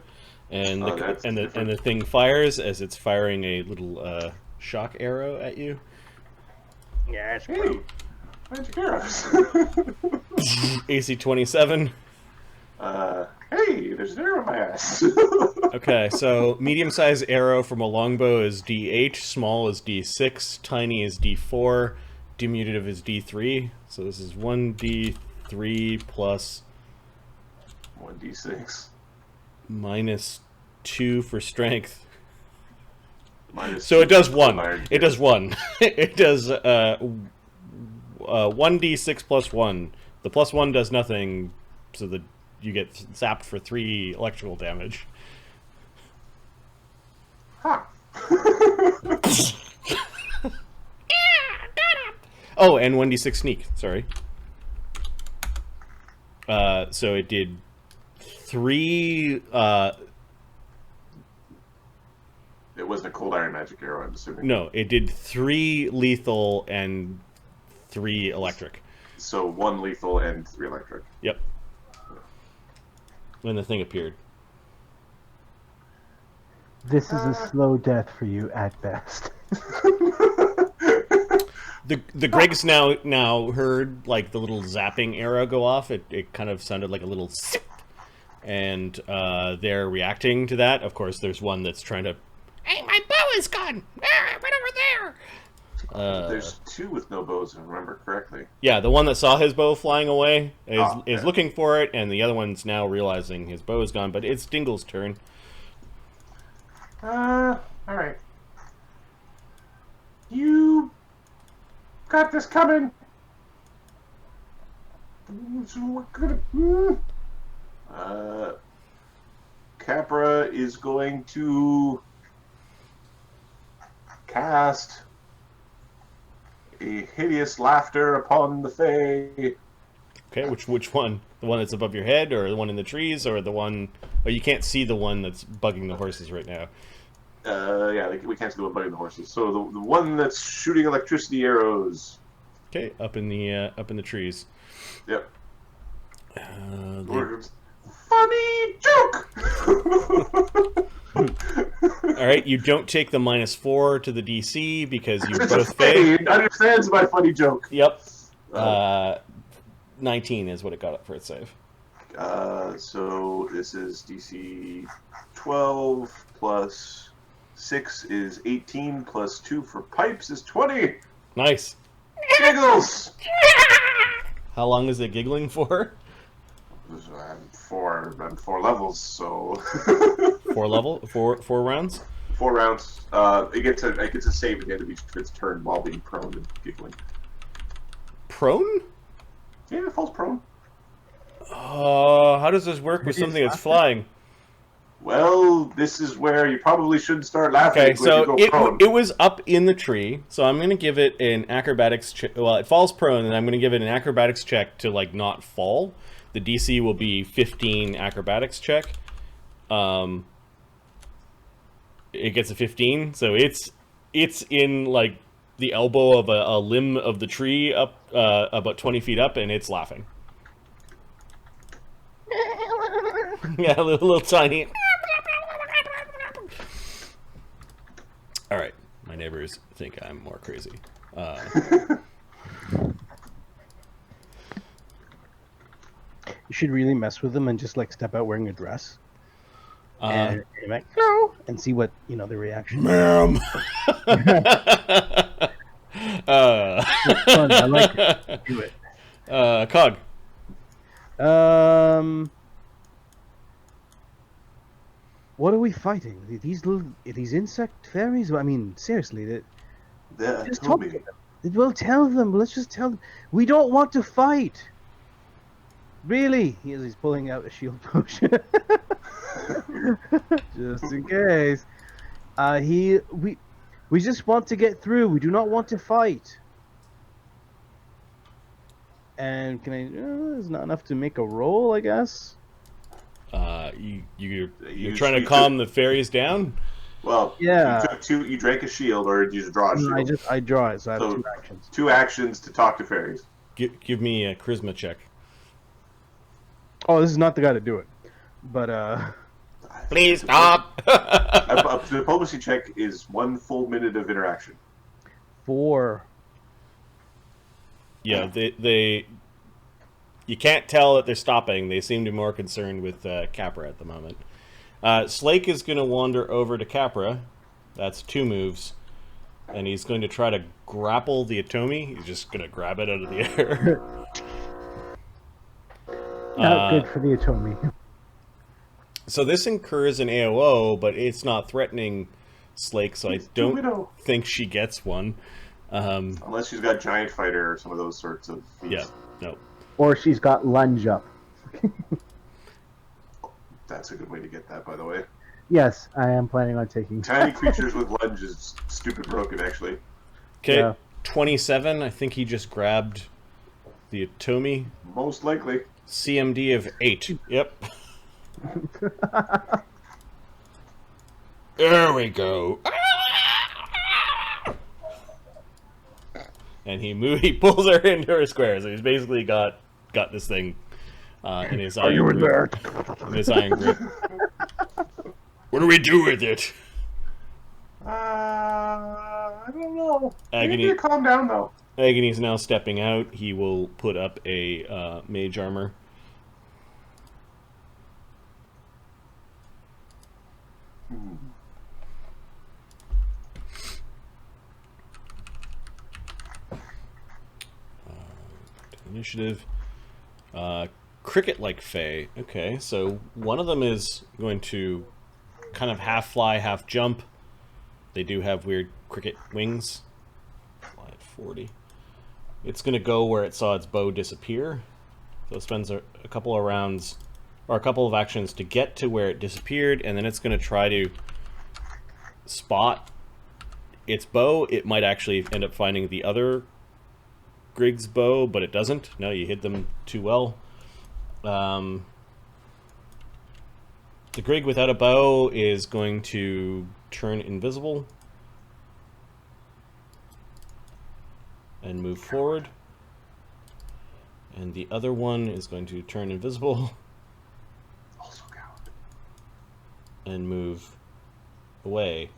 and the thing fires as it's firing a little shock arrow at you. Yeah, it's Hey, magic arrows. AC 27. Hey, there's an arrow in my ass. Okay, so medium-sized arrow from a longbow is D8, small is D6, tiny is D4, diminutive is D3. So this is 1D3 plus 1d6 minus 2 for strength. minus So it does 2 1. iron. It does 1. It does 1d6 plus 1. The plus 1 does nothing, so that you get zapped for 3 electrical damage. Huh. Oh, and 1d6 sneak. Sorry. So it did 3. It wasn't a cold iron magic arrow, I'm assuming. No, it did 3 lethal and 3 electric. So 1 lethal and 3 electric. Yep. When the thing appeared. This is a slow death for you at best. The Greg's now heard like the little zapping arrow go off. It kind of sounded like a little zip, and they're reacting to that. Of course, there's one that's trying to. Hey, my bow is gone. Ah, right over there. There's two with no bows, if I remember correctly. Yeah, the one that saw his bow flying away is yeah. looking for it, and the other one's now realizing his bow is gone. But it's Dingle's turn. All right. You got this coming. So we're gonna. Capra is going to cast a hideous laughter upon the Fae. Okay, which one? The one that's above your head, or the one in the trees, or the one? Oh, you can't see the one that's bugging the horses right now. Yeah, we can't see the one bugging the horses. So the one that's shooting electricity arrows. Okay, up in the trees. Yep. They- Funny joke. All right, you don't take the -4 to the DC because you It's a both Fae. fail. It understands my funny joke. Yep. 19 is what it got up for its save. So this is DC 12 plus 6 is 18 plus 2 for pipes is 20. Nice. Giggles. How long is it giggling for? I'm four levels, so 4 rounds. 4 rounds. It gets a save at the end of each of its turn while being prone and giggling. Prone? Yeah, it falls prone. How does this work with something that's flying? Well, this is where you probably shouldn't start laughing Okay, when so you go prone. it was up in the tree, so I'm going to give it an acrobatics check. Well, it falls prone, and I'm going to give it an acrobatics check to, like, not fall. The DC will be 15 acrobatics check. It gets a 15, so it's in, like, the elbow of a limb of the tree up about 20 feet up, and it's laughing. Yeah, a little tiny. All right, my neighbors think I'm more crazy. You should really mess with them and just like step out wearing a dress and like no, and see what the reaction. Ma'am. It's fun. I like it. Do it. Cog. What are we fighting? These insect fairies? I mean, seriously, just talk to them. We'll tell them. Let's just tell them. We don't want to fight. Really? He's pulling out a shield potion. Just in case. We just want to get through. We do not want to fight. And can I? It's not enough to make a roll, I guess. You're trying to calm the fairies down. Well, yeah. You took 2. You drank a shield, or did you just draw a shield? No, I draw it, so I have 2 actions. 2 actions to talk to fairies. Give me a charisma check. Oh, this is not the guy to do it, but Please stop. A diplomacy check is 1 full minute of interaction. 4. Yeah, they. You can't tell that they're stopping. They seem to be more concerned with Capra at the moment. Slake is going to wander over to Capra. That's 2 moves. And he's going to try to grapple the Atomi. He's just going to grab it out of the air. Not good for the Atomi. So this incurs an AOO, but it's not threatening Slake, so I don't think she gets one. Unless she's got Giant Fighter or some of those sorts of feats. Yeah, no. Or she's got lunge up. That's a good way to get that, by the way. Yes, I am planning on taking. Tiny creatures with lunge is stupid broken, actually. Okay, Yeah. 27. I think he just grabbed the Atomi. Most likely. CMD of 8. Yep. There we go. And he pulls her into her square. So he's basically got this thing in his iron grip. In his iron grip. What do we do with it? I don't know. Agony. You need to calm down, though. Agony's now stepping out. He will put up a mage armor. Initiative. Cricket-like Fae. Okay, so one of them is going to kind of half fly, half jump. They do have weird cricket wings. Fly at 40. It's going to go where it saw its bow disappear. So it spends a couple of rounds, or a couple of actions to get to where it disappeared, and then it's going to try to spot its bow. It might actually end up finding the other Grig's bow, but it doesn't. No, you hid them too well. The Grig without a bow is going to turn invisible and move forward. And the other one is going to turn invisible Also count. and move away.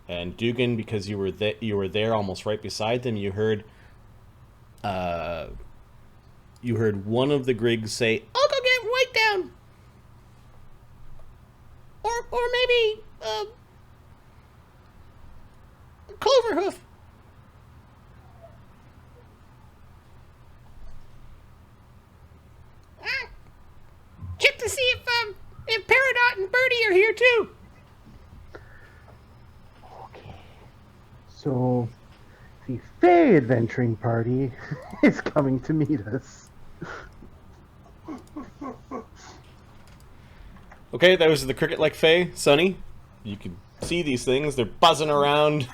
And Dugan, because you were there almost right beside them, you heard one of the Grigs say, I'll go get White down. Or maybe, Cloverhoof. Check to see if Peridot and Birdie are here too. Okay. So, the Fae adventuring party is coming to meet us. okay, those are the cricket-like Fae. Sunny, you can see these things. They're buzzing around.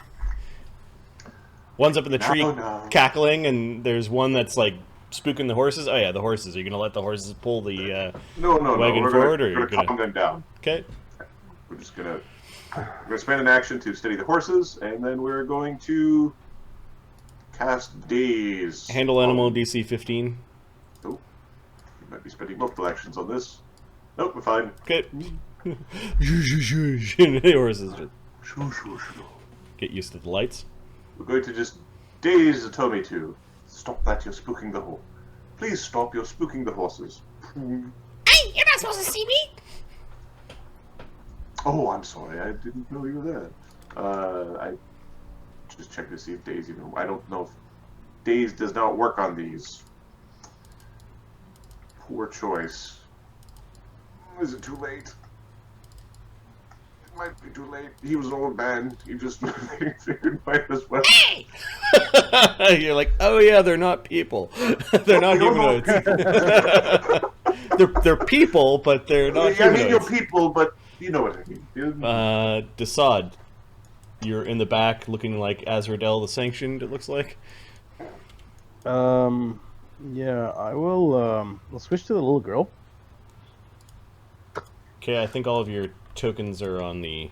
One's up in the tree cackling, and there's one that's like spooking the horses. Oh yeah, the horses. Are you going to let the horses pull the wagon forward, or you're gonna calm them down? Okay. We're just gonna spend an action to steady the horses, and then we're going to cast Daze. Handle animal DC 15. Oh, we might be spending multiple actions on this. Nope, we're fine. Okay. The horses just get used to the lights. We're going to just daze Atomi to. Stop that, you're spooking the horse. Please stop, you're spooking the horses. Hey, you're not supposed to see me. Oh, I'm sorry, I didn't know you were there. I just checked to see if Daze even... I don't know if Daze does not work on these. Poor choice. Is it too late? It might be too late. He was an old man. He just figured might as well. Hey! You're like, oh yeah, they're not people. They're not humanoids. they're people, but they're not Yeah, I humanoids. mean, you're people, but you know what I mean. Desaad, you're in the back looking like Azrael the Sanctioned, it looks like. Yeah, I will, I'll switch to the little girl. Okay, I think all of your tokens are on the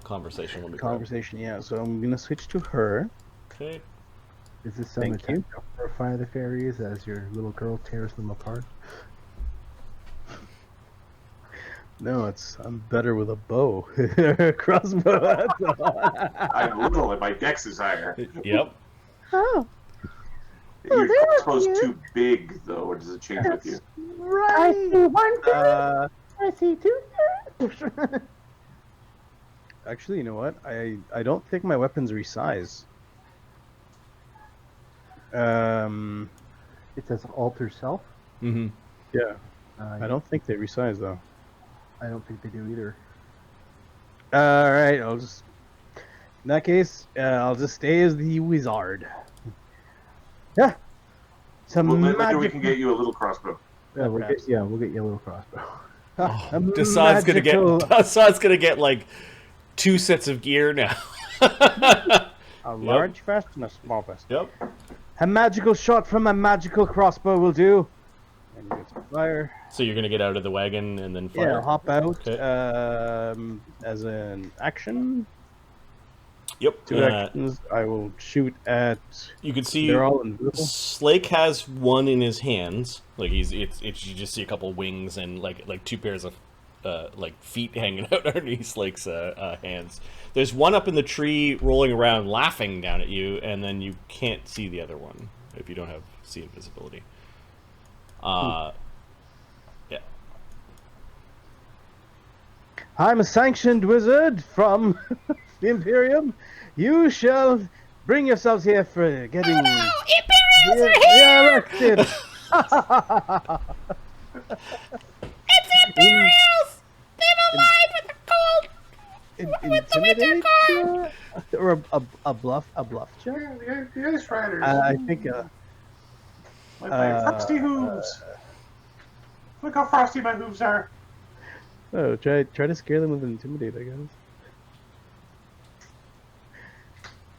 conversation. Let me grab. Conversation, yeah, so I'm gonna switch to her. Okay. Is this some Thank attempt to horrify the fairies as your little girl tears them apart? No, I'm better with a bow. Crossbow, that's all. I'm little and my dex is higher. Yep. Oh, Your there crossbow's you- too big, though, or does it change with you? I see one fairy. I see two fairies. Actually, you know what? I don't think my weapons resize. It says alter self. Mm-hmm. Yeah, I don't think they resize though. I don't think they do either. All right, in that case, I'll just stay as the wizard. Yeah. Some Well, maybe magic. we can get you a little crossbow. Yeah, we'll perhaps. get you a little crossbow. A Desaad's gonna get like 2 sets of gear now. A large vest and a small vest. Yep. A magical shot from a magical crossbow will do. And you get some fire. So you're gonna get out of the wagon and then fire. Yeah, hop out Okay. as an action. Yep. Two actions. I will shoot at. You can see They're all invisible. Slake has one in his hands. Like you just see a couple wings and like 2 pairs of like feet hanging out underneath Slake's hands. There's one up in the tree rolling around laughing down at you, and then you can't see the other one if you don't have see invisibility. Yeah. I'm a sanctioned wizard from the Imperium. You shall bring yourselves here for getting... Oh no! Imperials are here! arrested. It's Imperials! They've allied with the cold! With the winter guard! Or a bluff check? The Ice Riders. I think... My frosty hooves. Look how frosty my hooves are. Oh, try to scare them with intimidate, I guess.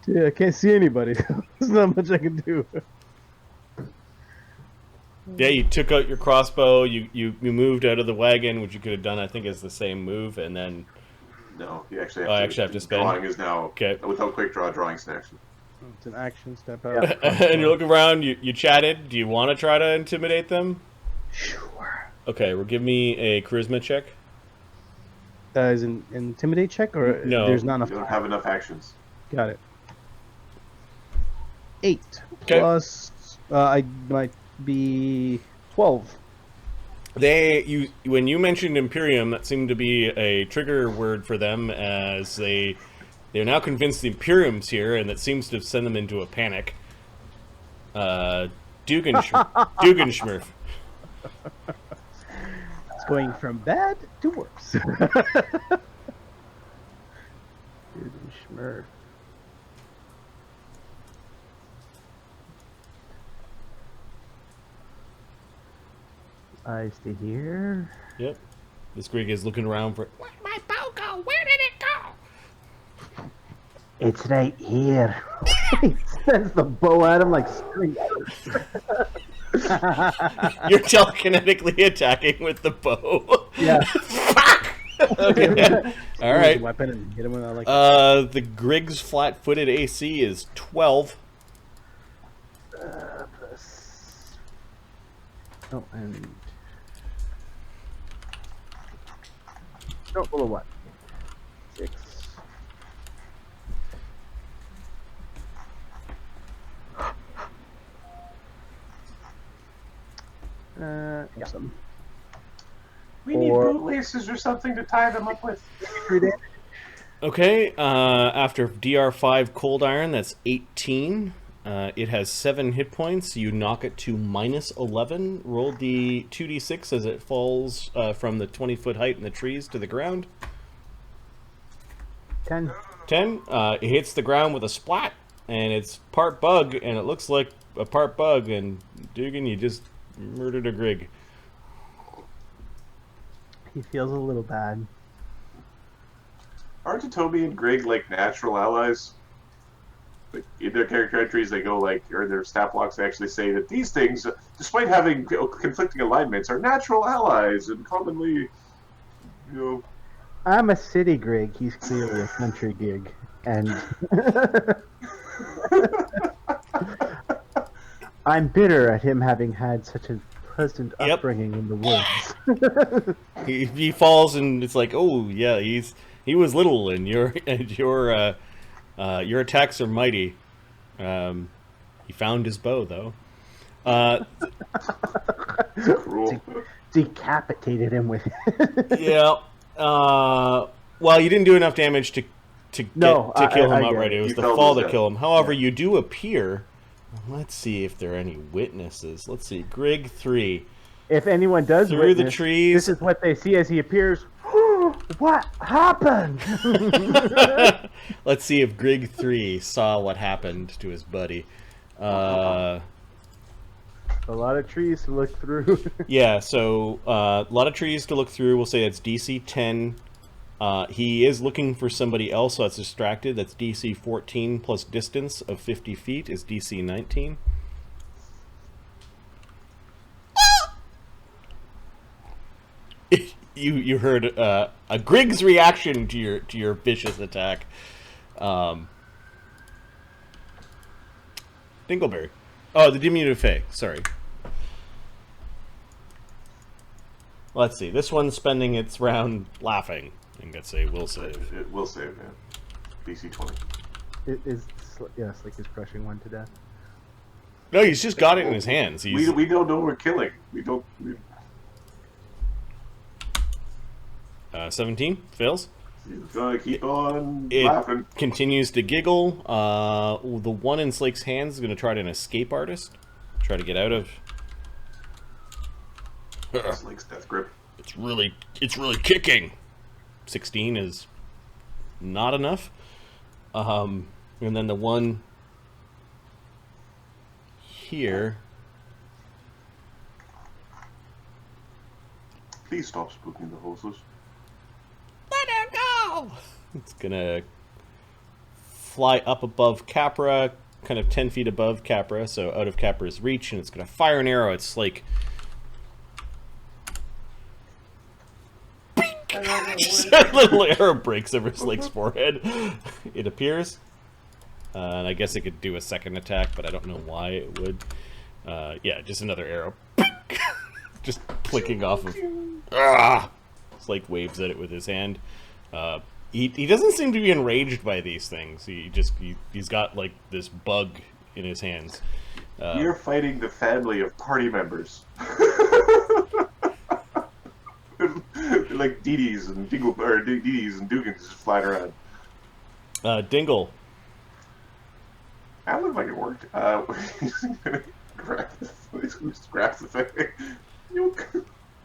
Yeah, I can't see anybody. There's not much I can do. Yeah, you took out your crossbow. You moved out of the wagon, which you could have done, I think, as the same move, and then. No, you actually I actually have to spend. Drawing is now Okay. without quick draw. Drawing's an action. It's an action step out. And you look around. You chatted. Do you want to try to intimidate them? Sure. Okay, well, give me a charisma check. Is an intimidate check or No. there's not enough? You don't have enough actions. Got it. 8 Okay. plus I might be 12. When you mentioned Imperium, that seemed to be a trigger word for them, as they're now convinced the Imperium's here, and that seems to send them into a panic. Dugganshmirf. It's going from bad to worse. Schmurf. I stay here. Yep. This Grig is looking around for. Where'd my bow go? Where did it go? It's right here. He sends the bow at him like straight. You're telekinetically attacking with the bow. Yeah. Okay. All right. Weapon and hit him with like. The Grig's flat-footed AC is 12. Oh, and roll a what? 6. Yeah. Awesome. We need Or- bootlaces or something to tie them up with. 3 damage. Okay. After DR5 Cold Iron, that's 18. It has 7 hit points. You knock it to minus 11. Roll the 2d6 as it falls from the 20-foot height in the trees to the ground. 10. 10. It hits the ground with a splat, and it's part bug, and it looks like a part bug. And Dugan, you just murdered a Grig. He feels a little bad. Aren't Toby and Grig like natural allies? Like, in their character entries, they go like, or their stat blocks, they actually say that these things, despite having conflicting alignments, are natural allies and commonly, you know. I'm a city Grig. He's clearly a country gig, and I'm bitter at him having had such a pleasant Yep. upbringing in the woods. He falls, and it's like, oh yeah, he was little, and your attacks are mighty. He found his bow though. Cruel. Decapitated him with. Yeah. Well, you didn't do enough damage to No, kill I him get outright. it. It was You the fell fall to that death. killed him. However, you do appear. Let's see if there are any witnesses. Let's see. Grig 3. If anyone does Through the witness, trees. this is what they see as he appears. What happened? Let's see if Grig 3 saw what happened to his buddy. A lot of trees to look through. Yeah, so a lot of trees to look through. We'll say that's DC 10. He is looking for somebody else that's distracted. That's DC 14 plus distance of 50 feet is DC 19. You heard a Grig's reaction to your vicious attack. Dingleberry. Oh, the Diminutive Fae. Sorry. Let's see. This one's spending its round laughing. I'm gonna say will save. It will save, man. DC 20. It is, yeah, Slick is crushing one to death. No, he's just got it in his hands. He's... We don't know we're killing. We don't. 17 fails. He's gonna keep on It laughing. continues to giggle. The one in Slake's hands is going to try to an escape artist. Try to get out of. Snake's death grip. It's really kicking. 16 is not enough. And then the one here. Please stop spooking the horses. Let her go! It's gonna fly up above Capra, kind of 10 feet above Capra, so out of Capra's reach, and it's gonna fire an arrow. It's like... Just a little arrow breaks over Slake's forehead. It appears. And I guess it could do a second attack, but I don't know why it would. Yeah, just another arrow. Just clicking off of... Ah! Slake waves at it with his hand. He doesn't seem to be enraged by these things. He's got like this bug in his hands. You're fighting the family of party members. Like Dee Dee's and Dingle, or Dee Dee's and Duggans just flying around. Dingle. That looked like it worked. He's gonna grab the thing.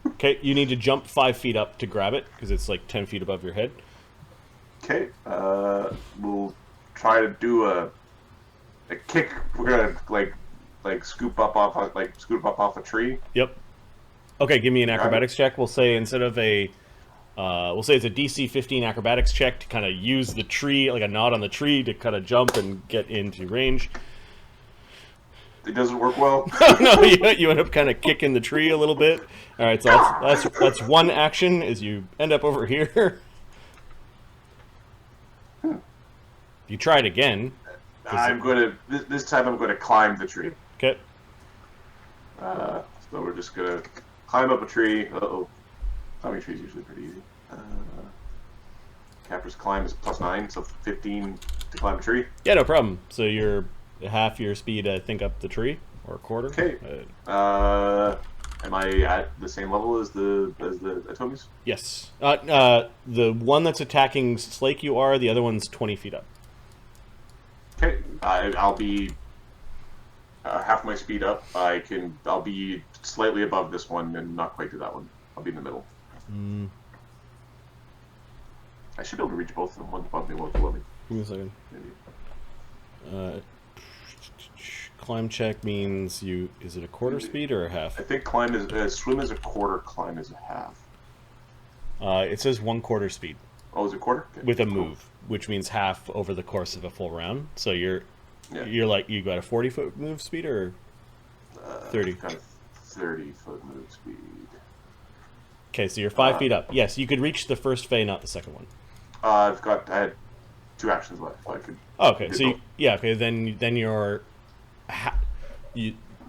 Okay, you need to jump 5 feet up to grab it because it's like 10 feet above your head. Okay, we'll try to do a kick. We're gonna like scoop up off a tree. Yep. Okay, give me an acrobatics check. We'll say instead of a, we'll say it's a DC 15 acrobatics check to kind of use the tree, like a knot on the tree, to kind of jump and get into range. It doesn't work well. No, you end up kind of kicking the tree a little bit. All right, so that's one action. Is you end up over here. You try it again. This time I'm gonna climb the tree. Okay. So we're just gonna climb up a tree. Climbing a tree is usually pretty easy. Capra's climb is +9, so 15 to climb a tree. Yeah, no problem. So you're half your speed, I think, up the tree, or a quarter. Okay. Am I at the same level as the Atomies? Yes. The one that's attacking Slake, you are. The other one's 20 feet up. Okay. I'll be half my speed up. I'll be slightly above this one and not quite to that one. I'll be in the middle. I should be able to reach both of them. One above me, one below me. Give me a second. Maybe. Climb check means you. Is it a quarter speed or a half? I think climb is swim is a quarter, climb is a half. It says 1/4 speed Oh, is it quarter? Okay. with a move, which means half over the course of a full round. So you're like you got a 40-foot move speed or 30? Kind of 30-foot move speed. Okay, so you're 5 feet up. Yes, you could reach the first fey, not the second one. I had 2 actions left. I could. Okay, so okay, then you're.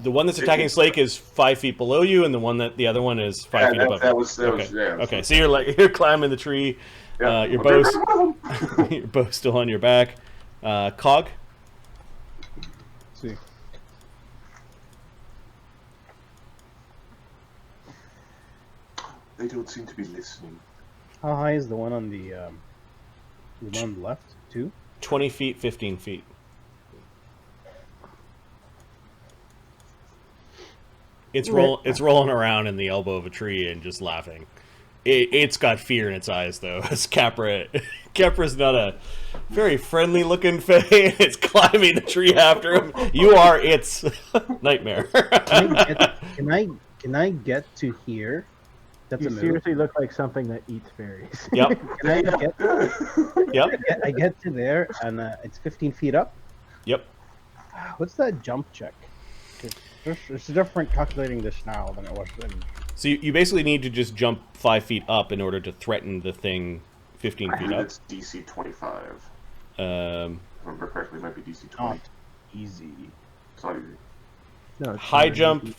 The one that's attacking Slake is 5 feet below you, and the other one is 5 feet above. Okay, so you're climbing the tree. Yeah, Your bow's still on your back. Cog. Let's see. They don't seem to be listening. How high is the one on the one on the left? 2? 20 feet, 15 feet. It's rolling around in the elbow of a tree and just laughing. It's got fear in its eyes, though. As Capra's not a very friendly looking fae. It's climbing the tree after him. You are its nightmare. Can I get to here? That's You a move. seriously look like something that eats fairies. Yep. Can I get? Yep. I get to there, and it's 15 feet up. Yep. What's that jump check? It's different calculating this now than it was then. So you basically need to just jump 5 feet up in order to threaten the thing 15 I feet believe up. it's DC 25. If I remember correctly, it might be DC 20. Not easy. It's not easy. No, it's High not jump easy.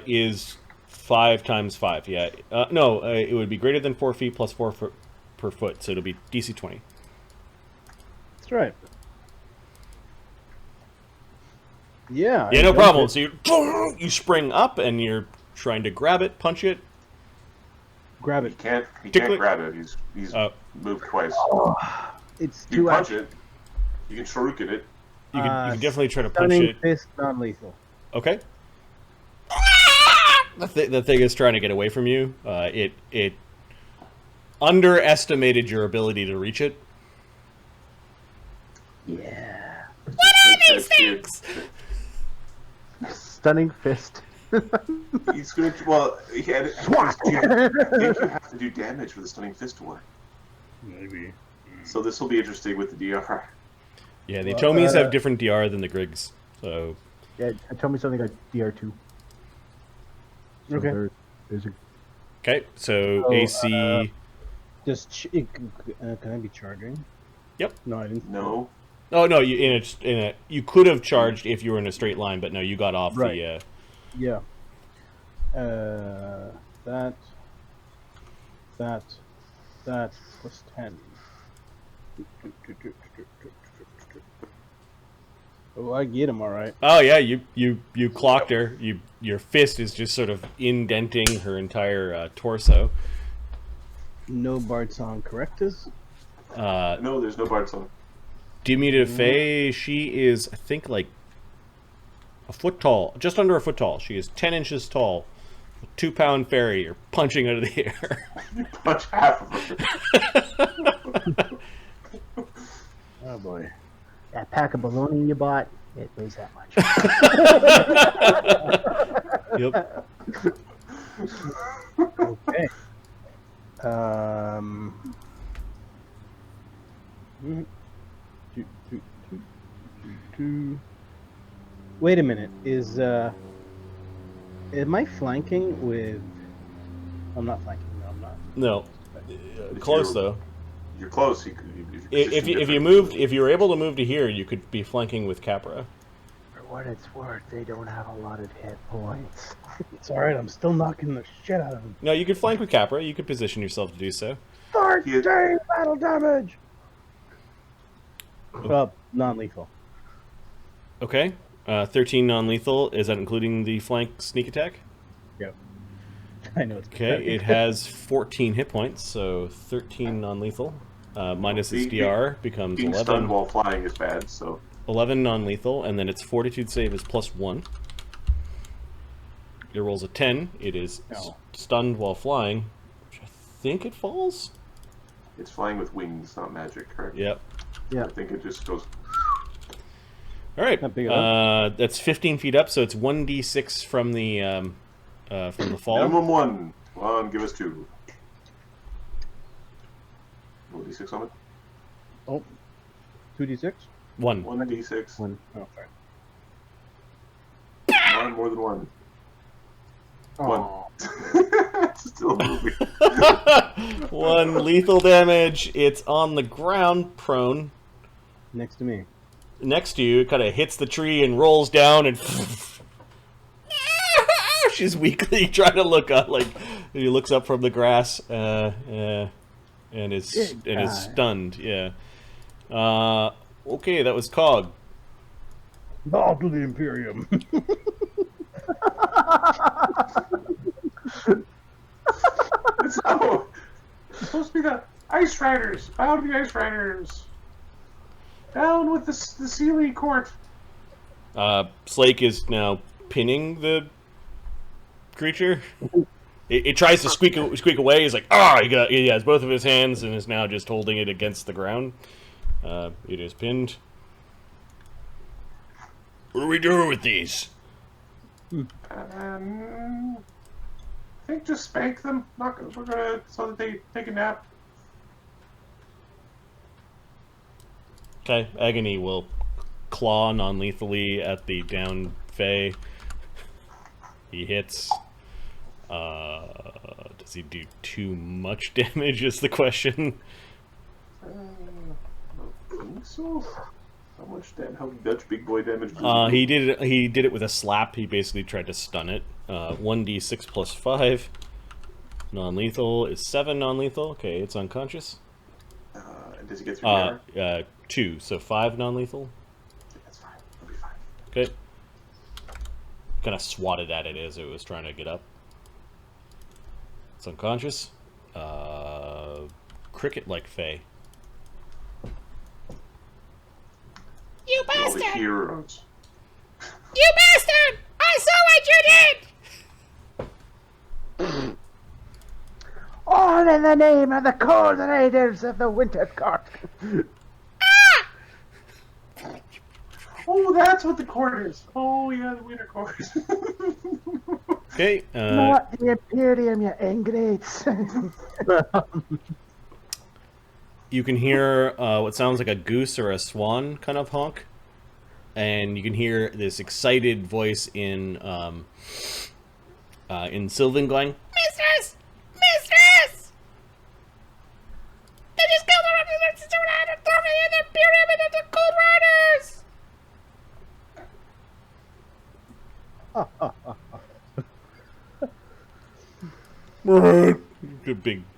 is 5 times 5, yeah. No, it would be greater than 4 feet plus 4 foot per foot, so it'll be DC 20. That's right. Yeah. Yeah, I no jumped problem. it. So you spring up and you're trying to grab it, punch it. Grab He it. can't Tickle it. grab it. He's moved twice. It's You can 2 punch actions. it. You can shuriken it. You can definitely try to punch Stunning it. fist, non-lethal. Okay. The thing is trying to get away from you. It underestimated your ability to reach it. Yeah. These things? Stunning fist. He's gonna. Well, he had. I think you have to do damage with a stunning fist to work. Maybe. So this will be interesting with the DR. Yeah, the Atomies have different DR than the Griggs. So Yeah, tell me something like DR2. So Okay. there's a okay, so So, AC. Can I be charging? Yep. No, I didn't. No. Oh no, you could have charged if you were in a straight line, but no, you got off Right. the. Yeah. That plus 10. Oh, I get him all right. Oh yeah, you clocked her. Your fist is just sort of indenting her entire torso. No bard song correctus. No, there's no bard song. Diminutive Fae, she is I think like a foot tall, just under a foot tall. She is 10 inches tall. A 2-pound fairy. You're punching out of the air. You punch half of her. Oh boy. that pack of bologna you bought. It weighs that much. Yep. Okay. Wait a minute. Am I flanking with? I'm not flanking. No, I'm not. No. Close though. You're close. If you were able to move to here, you could be flanking with Capra. For what it's worth, they don't have a lot of hit points. It's all right. I'm still knocking the shit out of him. No, you could flank with Capra. You could position yourself to do so. 13 battle damage. Well, non-lethal. Okay. 13 non-lethal. Is that including the flank sneak attack? Yep. I know it's Okay, it has 14 hit points, so 13 non-lethal. Minus its DR becomes being 11. stunned while flying is bad. So 11 non-lethal, and then its fortitude save is +1. It rolls a 10. It is No. stunned while flying, which I think it falls. it's flying with wings, not magic, correct? Yep. I think it just goes. All right. Not big enough. That's 15 feet up, so it's 1d6 from the fall. Minimum one. Come on, give us 2. What d6 on it? Oh, 2d6. 1. 1d6. One. Oh, sorry. One, more than one. Oh, It's still a movie. 1 lethal damage. It's on the ground, prone. Next to me. Next to you, it kind of hits the tree and rolls down, and she's weakly trying to look up. Like he looks up from the grass, and is stunned. Yeah. Okay, that was Cog. Bow to the Imperium. It's supposed to be the Ice Riders. Bow to the Ice Riders. Down with the Sealy Court. Slake is now pinning the creature. It tries to squeak away. He's like, he has both of his hands and is now just holding it against the ground. It is pinned. What do we do with these? I think just spank them. We're gonna so that they take a nap. Okay, Agony will claw non-lethally at the down Fae. He hits. Does he do too much damage is the question. I don't think so. How much big boy damage? He did it with a slap. He basically tried to stun it. 1d6 plus 5. Non-lethal is 7 non-lethal. Okay, it's unconscious. And does he get through the air? 2, so 5 non-lethal. That's fine. It'll be fine. Okay. Kind of swatted at it as it was trying to get up. It's unconscious. Cricket-like Fae. You All the bastard! heroes. You bastard! I saw what you did! All in the name of the cold raiders of the Winter Court. Oh, that's what the court is. Oh, yeah, the winter court. Okay. Not the Imperium, you ingrates. You can hear what sounds like a goose or a swan kind of honk, and you can hear this excited voice in Sylvan going, Mistress! Mistress! They just killed the representatives around and threw me in the Imperium and the Cold Riders! a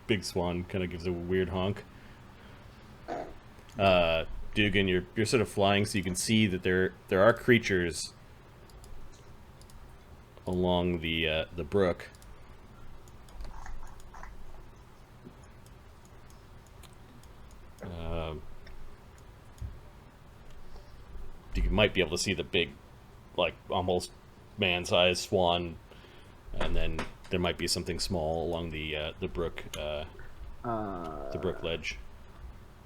big swan kind of gives a weird honk. Dugan, you're sort of flying, so you can see that there are creatures along the brook. You might be able to see the big, like almost man-sized swan, and then there might be something small along the brook ledge.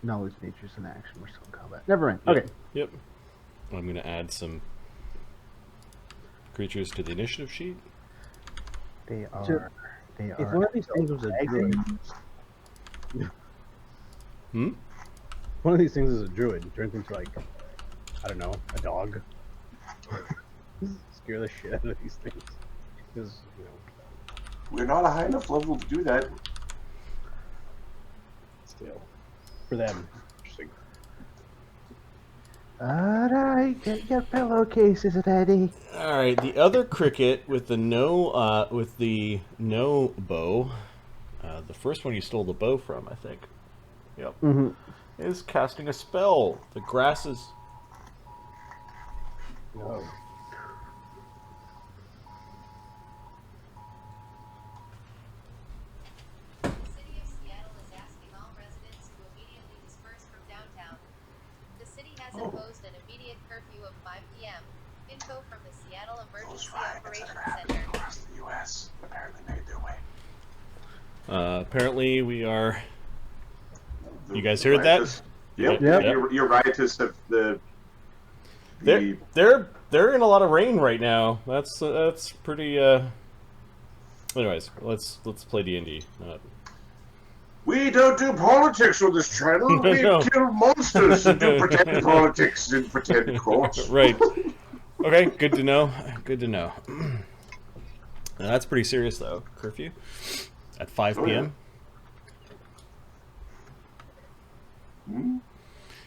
Knowledge nature's in action. We're still in combat. Never mind. Okay. Yep. I'm going to add some creatures to the initiative sheet. They are. Sure. They If are. one of these things was a druid, one of these things is a druid, it turns into like, I don't know, a dog. Scare the shit out of these things. Because, you know, We're not a high enough level to do that. still. For them. Interesting. Alright, get your pillowcases ready. All right, the other cricket with the no bow, the first one you stole the bow from, I think. Yep. Is casting a spell. The grasses. No. The City of Seattle is asking all residents to immediately disperse from downtown. The city has imposed an immediate curfew of 5 p.m. Info from the Seattle Those Emergency riots that Operations are happening Center. across the U.S. apparently made their way. Apparently, we are. The- You guys the heard that? riotous- Yep. Yep. Your riotous of the. They're in a lot of rain right now. That's pretty. Anyways, let's play D&D. We don't do politics on this channel. We No. kill monsters and do pretend politics in pretend courts. Right. Okay. Good to know. Good to know. That's pretty serious, though. Curfew at 5 Oh, p.m.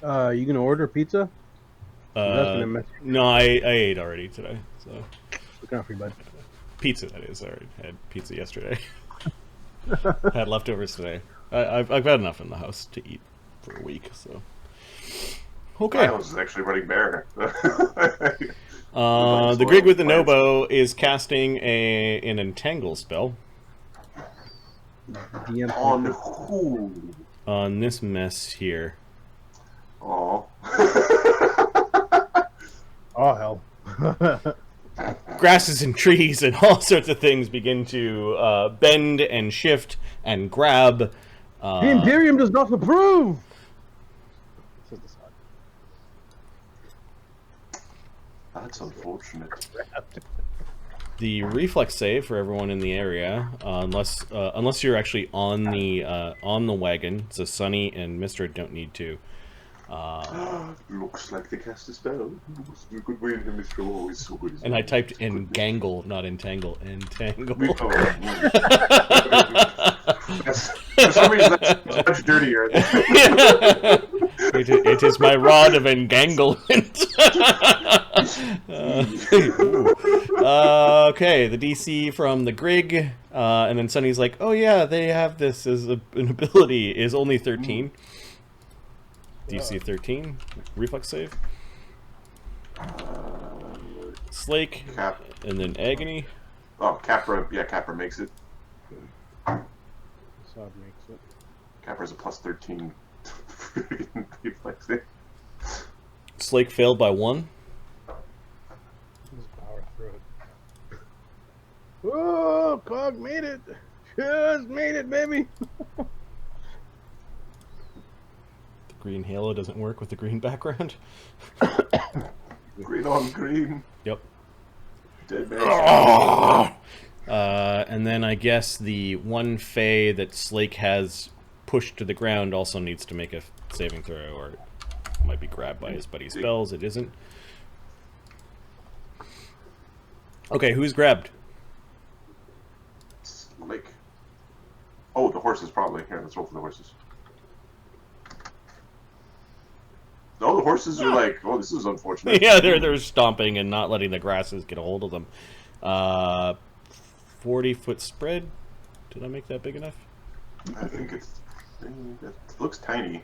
You gonna order pizza? That's gonna mess No, I ate already today. So Looking out for you, bud. pizza, that is. I already had pizza yesterday. Had leftovers today. I've had enough in the house to eat for a week. So okay. My house is actually running bare. The Grig with the Nobo is casting an Entangle spell DM On who? on this mess here. Oh. Oh hell. Grasses and trees and all sorts of things begin to bend and shift and grab. The Imperium does not approve. Says the sun. That's unfortunate. The reflex save for everyone in the area, unless you're actually on the wagon. So Sunny and Mister don't need to. Looks like they cast a spell. You could win him if you're always so good. And I typed engangle, not entangle. Entangle. For some reason, that's much dirtier. It is my rod of enganglement. Okay, the DC from the Grig, and then Sunny's like, oh yeah, they have this as an ability, is only 13. DC 13, reflex save. Slake, Cap. and then Agony. Oh, Capra. Yeah, Capra makes it. Sod makes it. Capra's a plus 13 reflex. Slake failed by 1. Just power through it. Oh, Cog made it! Just made it, baby! The green halo doesn't work with the green background. Green on green. Yep. Dead man. And then I guess the one Fae that Slake has pushed to the ground also needs to make a saving throw, or it might be grabbed by his buddy's spells. It isn't. Okay, who's grabbed? Like, oh, the horses probably. Here, let's roll for the horses. No, the horses are like, oh, this is unfortunate. Yeah, they're stomping and not letting the grasses get a hold of them. 40-foot spread. Did I make that big enough? I think it looks tiny.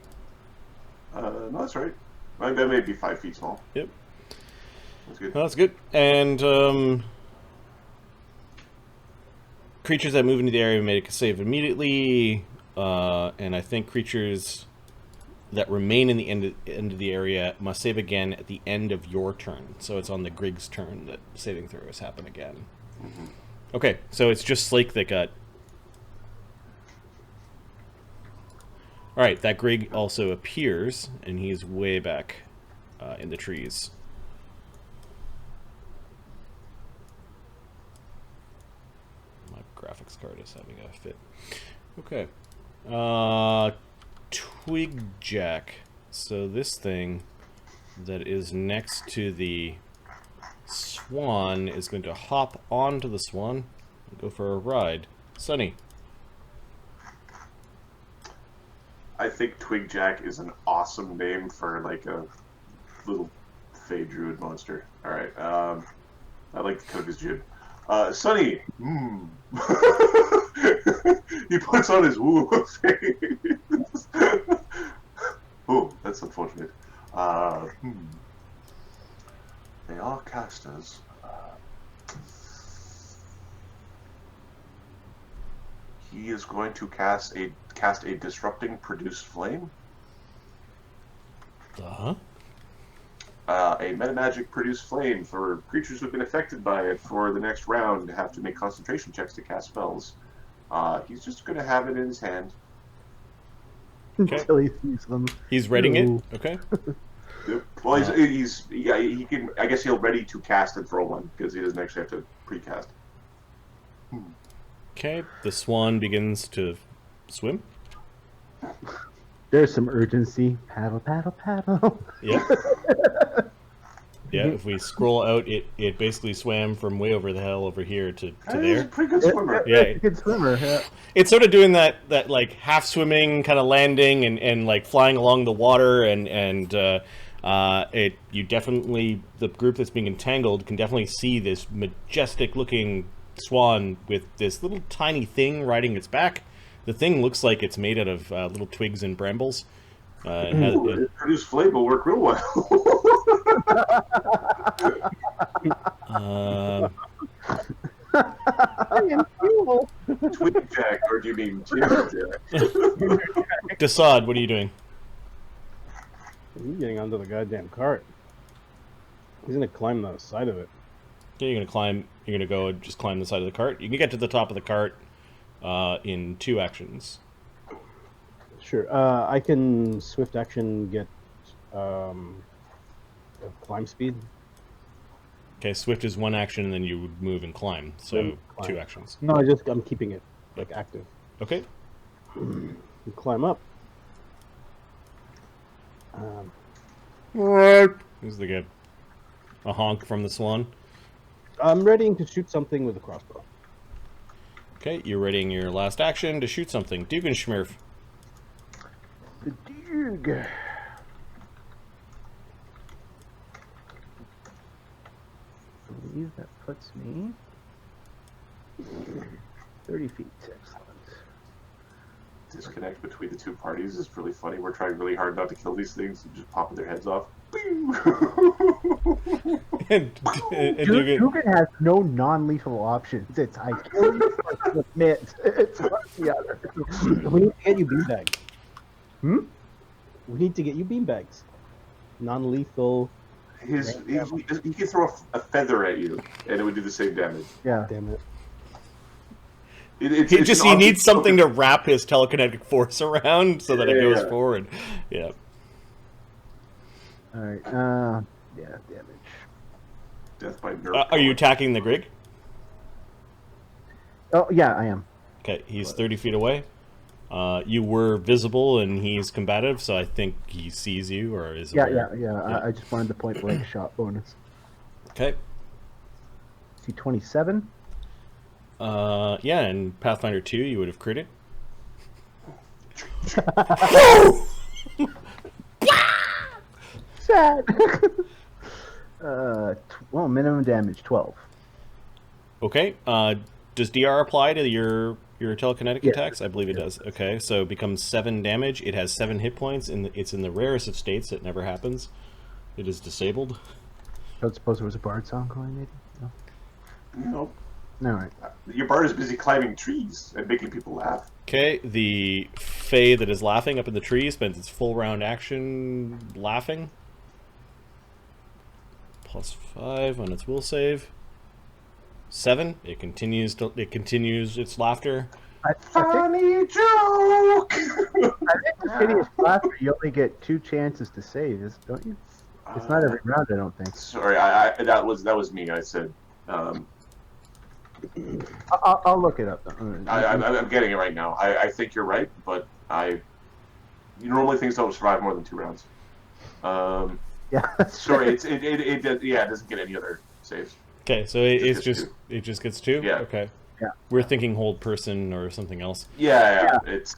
No, that's right. I bet maybe 5 feet small. Yep. That's good. Well, that's good. And creatures that move into the area make a save immediately. And I think creatures that remain in the end of the area must save again at the end of your turn. So it's on the Grig's turn that saving throws happen again. Mm-hmm. Okay, so it's just Slake that got... Alright, that Grig also appears, and he's way back in the trees. My graphics card is having a fit. Okay. Twigjack. So this thing that is next to the swan is going to hop onto the swan and go for a ride. Sunny. I think Twigjack is an awesome name for like a little Fey Druid monster. All right, I like the cut of his jib. Sunny. He puts on his woo face. Oh, that's unfortunate. They are casters. He is going to cast a disrupting produce flame. Uh-huh. A metamagic produce flame for creatures who've been affected by it for the next round have to make concentration checks to cast spells. He's just going to have it in his hand. Until he sees them. He's readying Ooh. it? Okay. Yep. Well, he can. I guess he'll ready to cast and throw one because he doesn't actually have to precast. Okay, the swan begins to swim. There's some urgency. Paddle, paddle, paddle. Yeah. Yeah, if we scroll out, it basically swam from way over the hill over here to He's a there. pretty good swimmer. Yeah. He's a good swimmer. Yeah. It's sort of doing that like half swimming, kind of landing and like flying along the water, and you definitely, the group that's being entangled can definitely see this majestic looking swan with this little tiny thing riding its back. The thing looks like it's made out of little twigs and brambles. Produce flame will work real well. Twigjack, or do you mean Twigjack? Desaad, what are you doing? He's getting onto the goddamn cart. He's gonna climb the side of it. Okay, you're gonna climb. You're gonna go and just climb the side of the cart. You can get to the top of the cart in 2 actions. Sure. I can swift action get climb speed. Okay, swift is 1 action, and then you would move and climb. So Then climb. 2 actions. No, I'm keeping it like active. Okay. You climb up. Who's the good? A honk from the swan. I'm readying to shoot something with a crossbow. Okay, you're readying your last action to shoot something. Dugganshmirf. The Dug. believe that puts me 30 feet. Excellent. Disconnect between the two parties is really funny. We're trying really hard not to kill these things and just popping their heads off. and Dugan has no non-lethal options. It's I kill you or submit. It's one or the other. We need to get you beanbags. Hmm? We need to get you beanbags. Non-lethal. He can throw a feather at you, and it would do the same damage. Yeah. Damn it. He needs something to wrap his telekinetic force around so that it goes forward. Yeah. All right. Yeah. Damage. Death by nerf. Are you attacking the Grig? Oh yeah, I am. Okay, he's 30 feet away. You were visible and he's combative, so I think he sees you or is aware. Yeah. I just wanted the point blank shot bonus. Okay. See 27. Yeah, in Pathfinder 2 you would have critted. Sad. Well, minimum damage 12. Okay. Does DR apply to your telekinetic Yeah. attacks? I believe it does. Okay, so it becomes 7 damage. It has 7 hit points, and it's in the rarest of states. It never happens. It is disabled. I don't suppose there was a bard song going, maybe? No. No. All right. Your bard is busy climbing trees and making people laugh. Okay, the Fae that is laughing up in the tree spends its full round action laughing. +5 on its will save. 7. It continues its laughter. Funny joke. I think the hideous laughter, you only get 2 chances to save, don't you? It's not every round, I don't think. Sorry, that was me. I said. I'll look it up. I'm getting it right now. I think you're right, but normally things don't survive more than 2 rounds. Yeah. Sorry, it doesn't get any other saves. Okay, so it just gets 2? Yeah. Okay. Yeah. We're thinking hold person or something else. Yeah. It's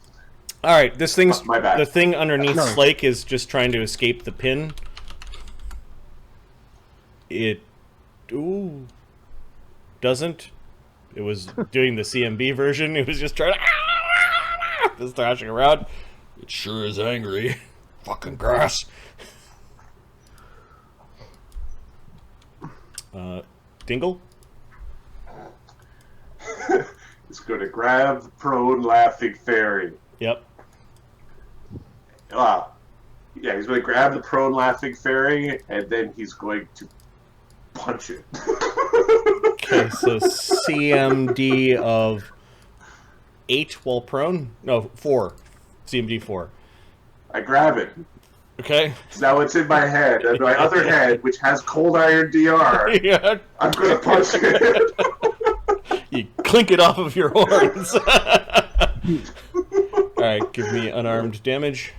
all right. This thing's my bad. The thing underneath No. Slake is just trying to escape the pin. It doesn't. It was doing the CMB version. It was just trying to just thrashing around. It sure is angry. Fucking grass. Dingle? It's going to grab the prone laughing fairy. Yep. Yeah, he's going to grab the prone laughing fairy, and then he's going to punch it. Okay, so CMD of 8 while prone? No, 4. CMD 4. I grab it. Okay. Now it's in my head, and my other head, which has cold iron DR, Yeah. I'm going to punch it. You clink it off of your horns. Alright, give me unarmed damage.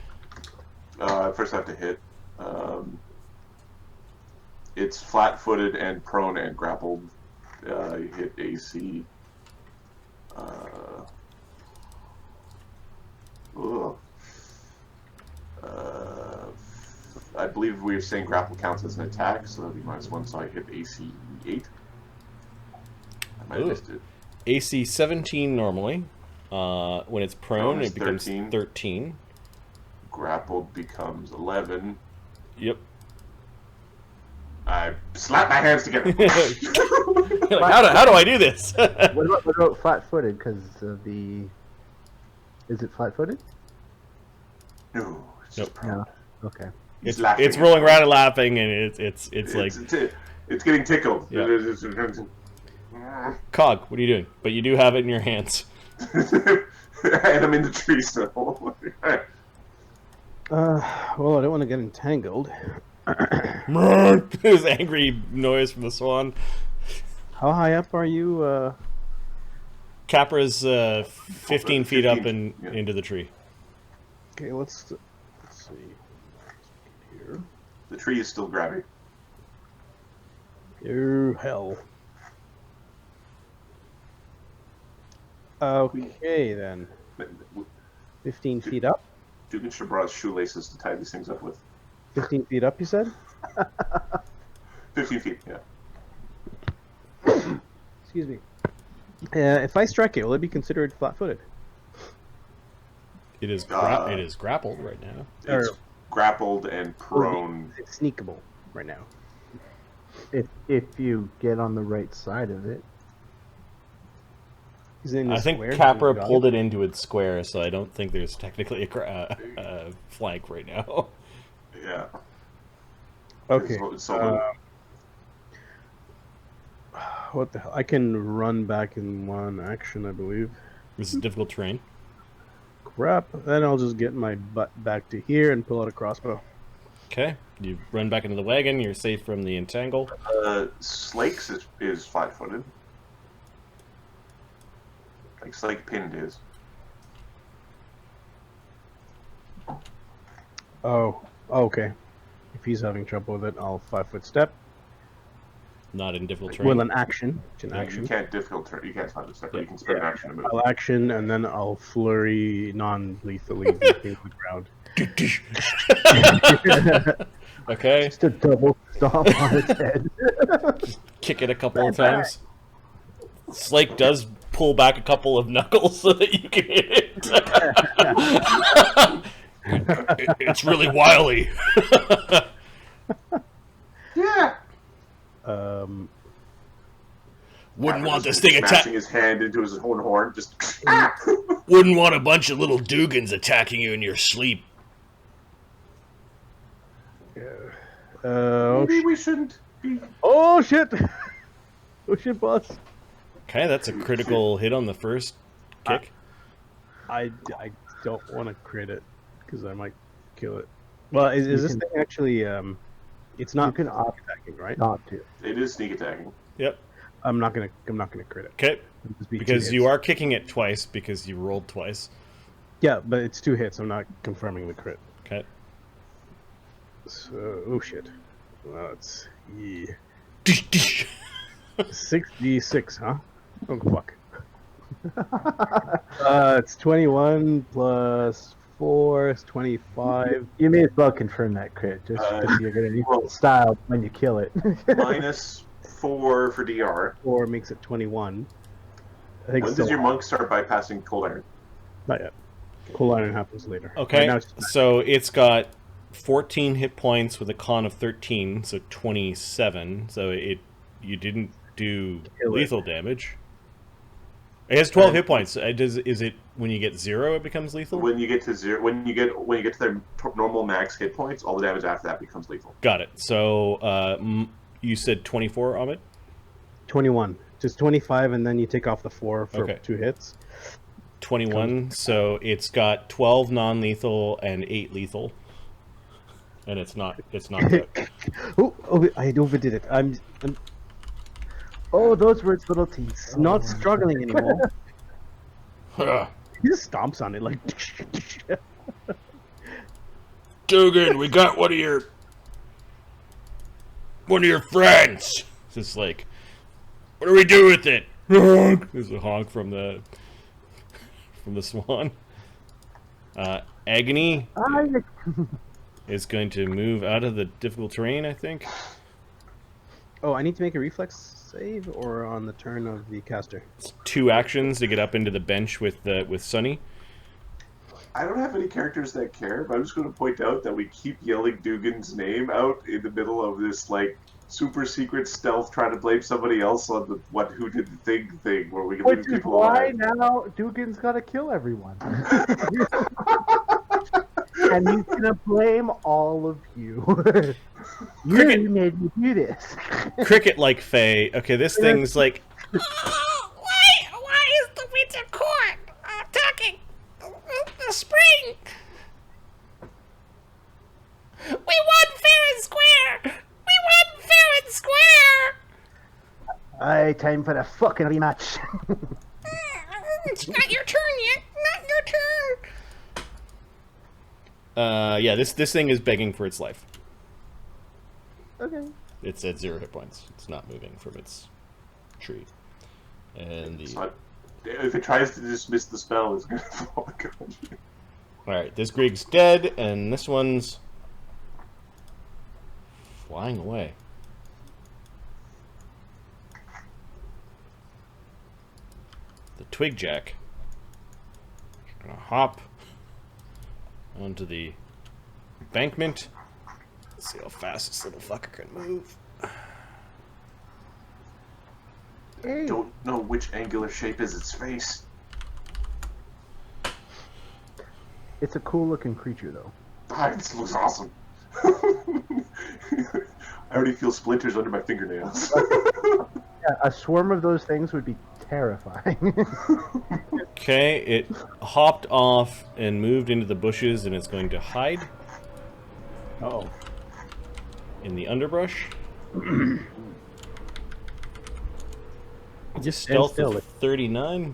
First I have to hit. It's flat-footed and prone and grappled. You hit AC. I believe we were saying grapple counts as an attack, so that'd be -1, so I hit AC 8. I might have missed it. AC 17 normally. When it's prone, Prone is it becomes 13. 13. Grappled becomes 11. Yep. I slap my hands together. You're like, how do I do this? What about flat-footed? Because of the... Is it flat-footed? No, it's Nope. just prone. No. Okay. He's It's laughing it's at rolling me. around and laughing, and it's like It's getting tickled. Yeah. Cog. What are you doing? But you do have it in your hands. And I'm in the tree still. Well, I don't want to get entangled. This angry noise from the swan. How high up are you? Capra's 15 feet up and yeah. into the tree. Okay, let's see. Here. The tree is still grabbing. Oh, hell. Okay, then. 15 feet up? Dugganshmirf brought shoelaces to tie these things up with. 15 feet up, you said? 15 feet, yeah. Excuse me. If I strike it, will it be considered flat-footed? It is grappled right now. It's grappled and prone. It's sneakable right now. If you get on the right side of it. Is it in the I think square? Capra pulled it into its square, so I don't think there's technically a flank right now. Yeah. Okay. So What the hell? I can run back in one action, I believe. This is difficult terrain. Crap. Then I'll just get my butt back to here and pull out a crossbow. Okay, you run back into the wagon. You're safe from the entangle. Slake's is flat-footed. Like Slake pinned is. Oh, okay. If he's having trouble with it, I'll 5-foot step. Not in difficult terrain. Well, an action. It's an You action. can't difficult turn. You can't 5-foot step, but you can spend an action to move. I'll action, and then I'll flurry non-lethally leaping the ground. Okay, Just a double stomp on its head. kick it a couple of times. Slake does pull back a couple of knuckles so that you can hit it. It's really wily. Yeah. Wouldn't want this thing smashing attack. his hand into his own horn. Just Wouldn't want a bunch of little Duggans attacking you in your sleep. maybe we shouldn't be. Oh shit! Oh shit, boss! Okay, that's a critical hit on the first kick. I don't want to crit it because I might kill it. Well, is this thing actually? It's not. You can opt attacking, right? not to. It is sneak attacking. Yep. I'm not gonna crit it. Okay. It'll just be two Because you hits. are kicking it twice because you rolled twice. Yeah, but it's 2 hits. I'm not confirming the crit. Okay. So, oh shit. Well, it's 6d6, huh? Oh fuck. It's 21 plus 4 is 25. You may as well confirm that crit, just because you're going to need well- style when you kill it. -4 for DR. 4 makes it 21. I think When still does your monk start bypassing cold iron? not yet. Cool iron happens later. Okay, Right now it's just- so it's got 14 hit points with a con of 13, so 27. So you didn't do Kill it. lethal damage. It has 12 hit points. Is it when you get 0 it becomes lethal? When you get to zero, when you get to their normal max hit points, all the damage after that becomes lethal. Got it. So you said 24, Ahmed? 21. Just 25, and then you take off the 4 for Okay. 2 hits. 21. So it's got 12 non-lethal and 8 lethal. And it's not good. Oh, I overdid it. I'm Oh, those were its little teeth. not struggling anymore. Huh. He just stomps on it like. Dugan, we got one of your friends. It's just like, what do we do with it? Honk. There's a honk from the swan. Agony is going to move out of the difficult terrain, I think. Oh, I need to make a reflex save, or on the turn of the caster. It's 2 actions to get up into the bench with Sunny. I don't have any characters that care, but I'm just going to point out that we keep yelling Dugan's name out in the middle of this like super secret stealth, trying to blame somebody else on the who did the thing where we can Which leave is people why alive. now Dugan's got to kill everyone. And he's going to blame all of you. Cricket. You made me do this. Cricket-like Faye. Okay, this thing's like, Why is the winter court attacking the spring? We won fair and square! We won fair and square! Aye, time for a fucking rematch. It's not your turn yet. Not your turn. yeah, this thing is begging for its life. Okay. It's at 0 hit points. It's not moving from its tree. And It's the not, if it tries to dismiss the spell, it's going to fall. alright, this Grig's dead, and this one's flying away. Twigjack. Gonna hop onto the embankment. Let's see how fast this little fucker can move. I don't know which angular shape is its face. It's a cool looking creature, though. It looks awesome. I already feel splinters under my fingernails. Yeah, a swarm of those things would be terrifying. Okay, it hopped off and moved into the bushes, and it's going to hide Oh. in the underbrush. Just Stealth stand of 39.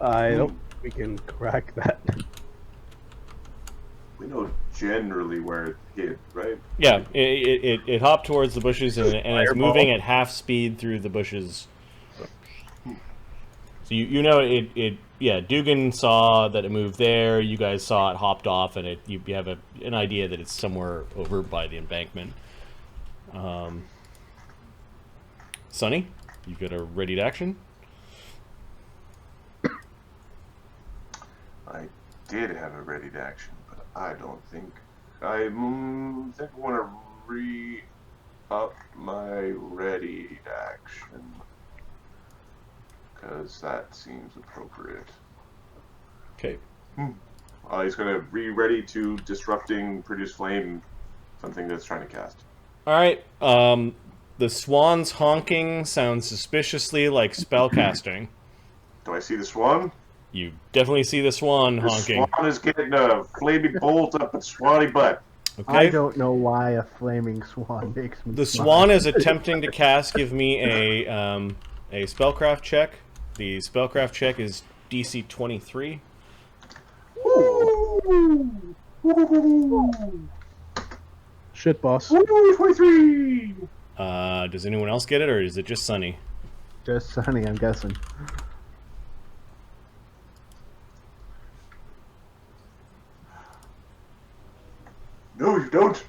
I don't think we can crack that. We know generally where it hid, right? Yeah, it hopped towards the bushes, and it's Fireball. moving at half speed through the bushes. So you know yeah, Dugan saw that it moved there, you guys saw it hopped off, and you have an idea that it's somewhere over by the embankment. Sonny, you've got a ready to action? I did have a ready to action, but I don't think I think I want to re-up my ready to action because that seems appropriate. Okay. He's gonna re-ready to disrupting, produce flame, something that's trying to cast. Alright, the swan's honking sounds suspiciously like spellcasting. Do I see the swan? You definitely see the swan The honking. swan is getting a flaming bolt up its swanny butt. Okay. I don't know why a flaming swan makes me The smile. swan is attempting to cast. Give me a spellcraft check. The spellcraft check is DC 23. Shit, boss. 23! Does anyone else get it, or is it just Sunny? Just Sunny, I'm guessing. No, you don't.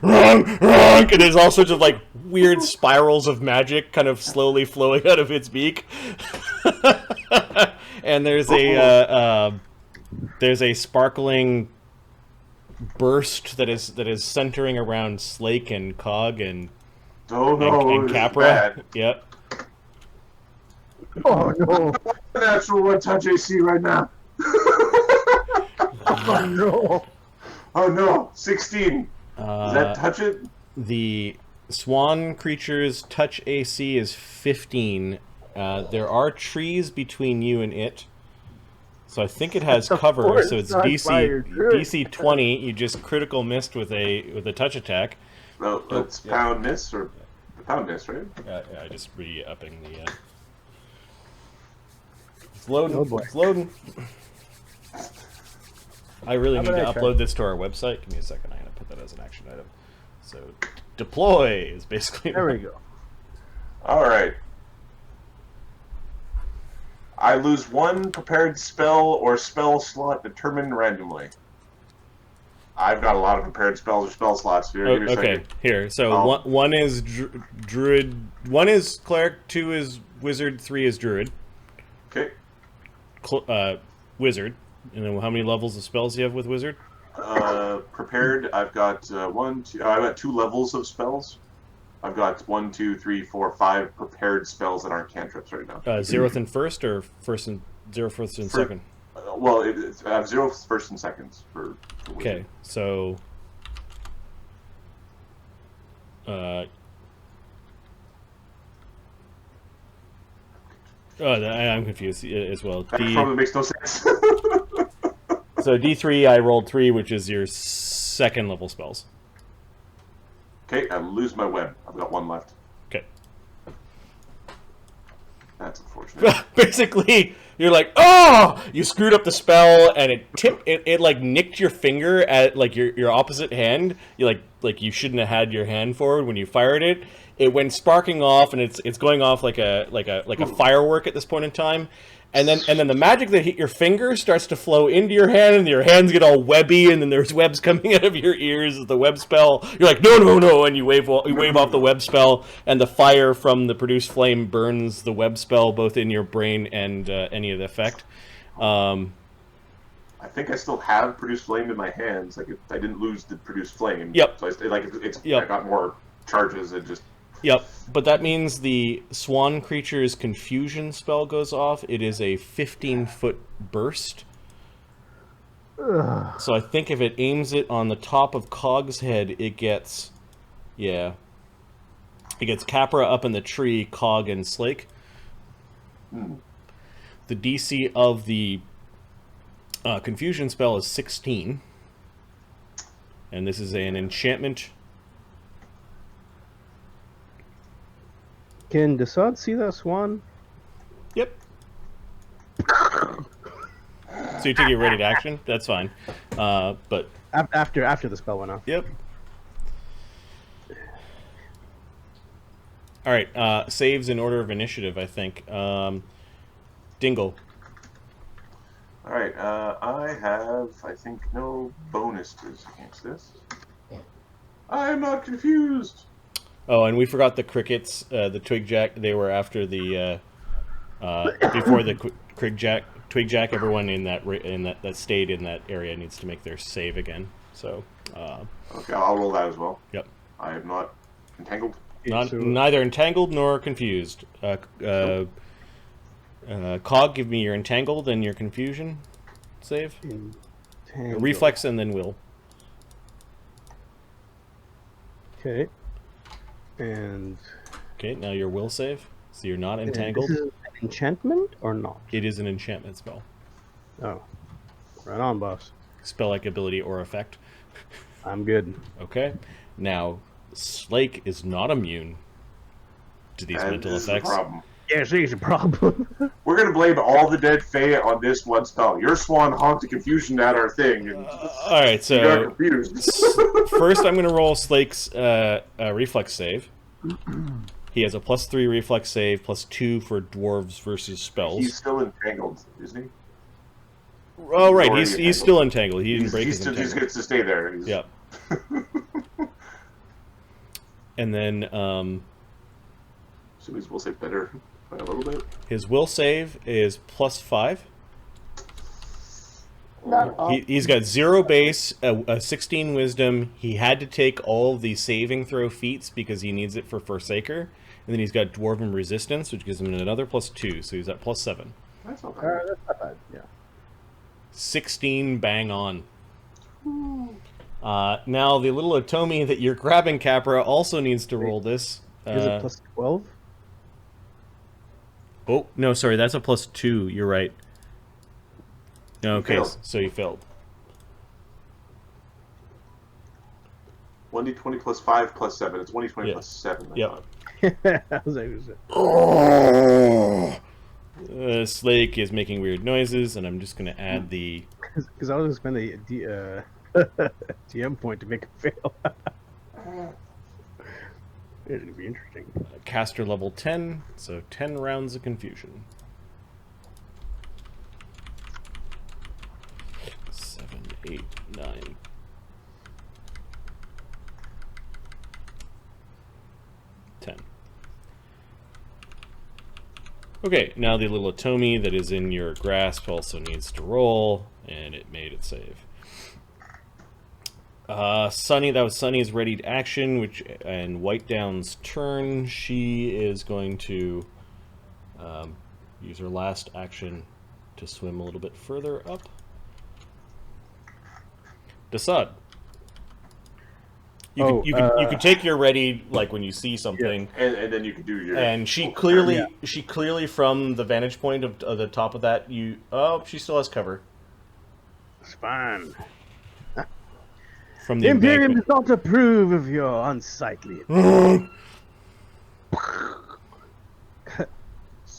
Wrong, wrong! And there's all sorts of like weird spirals of magic kind of slowly flowing out of its beak. And there's a sparkling burst that is centering around Slake and Cog and Oh no, and it's Capra. bad. Yep. Oh no! Natural one touch AC right now. Oh no! Oh no, 16. Does that touch it? The swan creature's touch AC is 15. There are trees between you and it, so I think it has Of cover. course, So it's not fire, good. DC 20. You just critical missed with a touch attack. No, it's pound miss or pound miss, right? Yeah, I just re-upping the. It's loading. Oh, boy. It's loading. I really How need to about I try? upload this to our website. Give me a second. I'm gonna put that as an action item. So deploy is basically. There we go. All right. I lose one prepared spell or spell slot determined randomly. I've got a lot of prepared spells or spell slots here. Give me a Okay, second. here. So Oh. one is druid, one is cleric, two is wizard, three is druid. Okay. Wizard. And then how many levels of spells do you have with wizard? Prepared. I've got I've got 2 levels of spells. I've got 1, 2, 3, 4, 5 prepared spells that aren't cantrips right now. 0th and first, or first and second? Well, I have 0 first and seconds for wizard. Okay, so I'm confused as well. That probably makes no sense. So D3, I rolled 3, which is your second level spells. Okay, I lose my web. I've got 1 left. Okay. That's unfortunate. Basically, you're like, oh, you screwed up the spell, and it like nicked your finger at like your opposite hand. You like you shouldn't have had your hand forward when you fired it. it went sparking off, and it's going off like a firework at this point in time. And then the magic that hit your finger starts to flow into your hand, and your hands get all webby, and then there's webs coming out of your ears as the web spell. You're like, no, and you wave off the web spell, and the fire from the produced flame burns the web spell both in your brain and any of the effect. I think I still have produced flame in my hands. Like I didn't lose the produced flame. Yep. So I Yep. I got more charges and just. Yep, but that means the swan creature's confusion spell goes off. It is a 15-foot burst. Ugh. So I think if it aims it on the top of Cog's head, it gets... Yeah. It gets Capra up in the tree, Cog and Slake. The DC of the confusion spell is 16. And this is an enchantment... Can Desaad see that swan? Yep. So you take your ready to action? That's fine. But After the spell went off. yep. All right. Saves in order of initiative, I think. Dingle. All right. I have, I think, no bonuses against this. I am not confused. Oh, and we forgot the crickets. The Twigjack. They were after the before the Twigjack. Everyone in that stayed in that area needs to make their save again. So. Okay, I'll roll that as well. Yep. I am not entangled. Neither entangled nor confused. Cog, give me your entangled and your confusion save. Entangled. Reflex and then will. Okay. And Okay, now your will save. So you're not entangled. This is an enchantment or not? It is an enchantment spell. Oh. Right on, boss. Spell-like ability or effect. I'm good. Okay. Now, Slake is not immune to these And mental this is the effects. problem. Yeah, she's a problem. We're gonna blame all the dead Fae on this one spell. Your swan haunted confusion at our thing, and All right, you got so confused. first I'm going to roll Slake's reflex save. He has a +3 reflex save, +2 for dwarves versus spells. He's still entangled, isn't he? Oh, right, already he's entangled. still entangled. He didn't He's, break he's his still, he entanglement. gets to stay there. He's, Yep. And then So we'll say better by a little bit. his will save is +5. He's got 0 base, a 16 wisdom. He had to take all of the saving throw feats because he needs it for Forsaker. And then he's got Dwarven Resistance, which gives him another +2, so he's at +7. That's not bad. That's not bad. Yeah. 16 bang on. Now the little Otomi that you're grabbing, Capra, also needs to roll this. Is it +12? Oh, no, sorry, that's a +2. You're right. No, okay, failed. so you failed. 1d20 + 5 + 7. It's 1d20 Yeah. + 7. I Yep. thought. I was like, Slake is making weird noises, and I'm just going to add the... because I was going to spend a DM point to make it fail. It's going to be interesting. caster level 10, so 10 rounds of confusion. 7, 8, 9. Okay, now the little Otomi that is in your grasp also needs to roll, and it made it save. Sunny, that was Sunny's ready to action, and White Down's turn. She is going to use her last action to swim a little bit further up. Desaad. You could take your ready, like when you see something, And then you can do your. and she clearly from the vantage point of the top of that, she still has cover It's fine. from the The Imperium embankment. does not approve of your unsightly.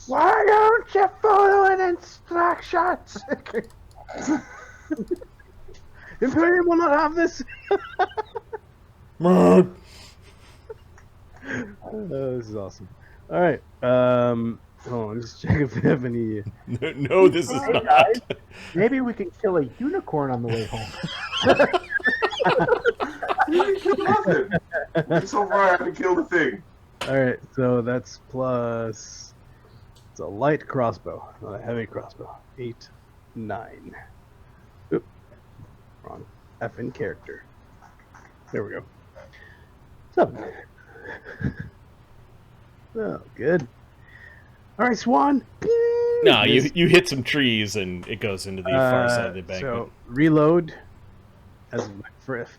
Why don't you follow instructions? Imperium will not have this. This is awesome. All right. Hold on, just check if they have any. No, this is Hey, not. guys. Maybe we can kill a unicorn on the way home. You didn't kill nothing. So far, I haven't killed a thing. All right, so that's plus. It's a light crossbow, not a heavy crossbow. 8, 9. Oop, wrong. Effing character. There we go. 7. Oh, good. All right, Swan. No, you hit some trees and it goes into the far side of the bank. So reload as my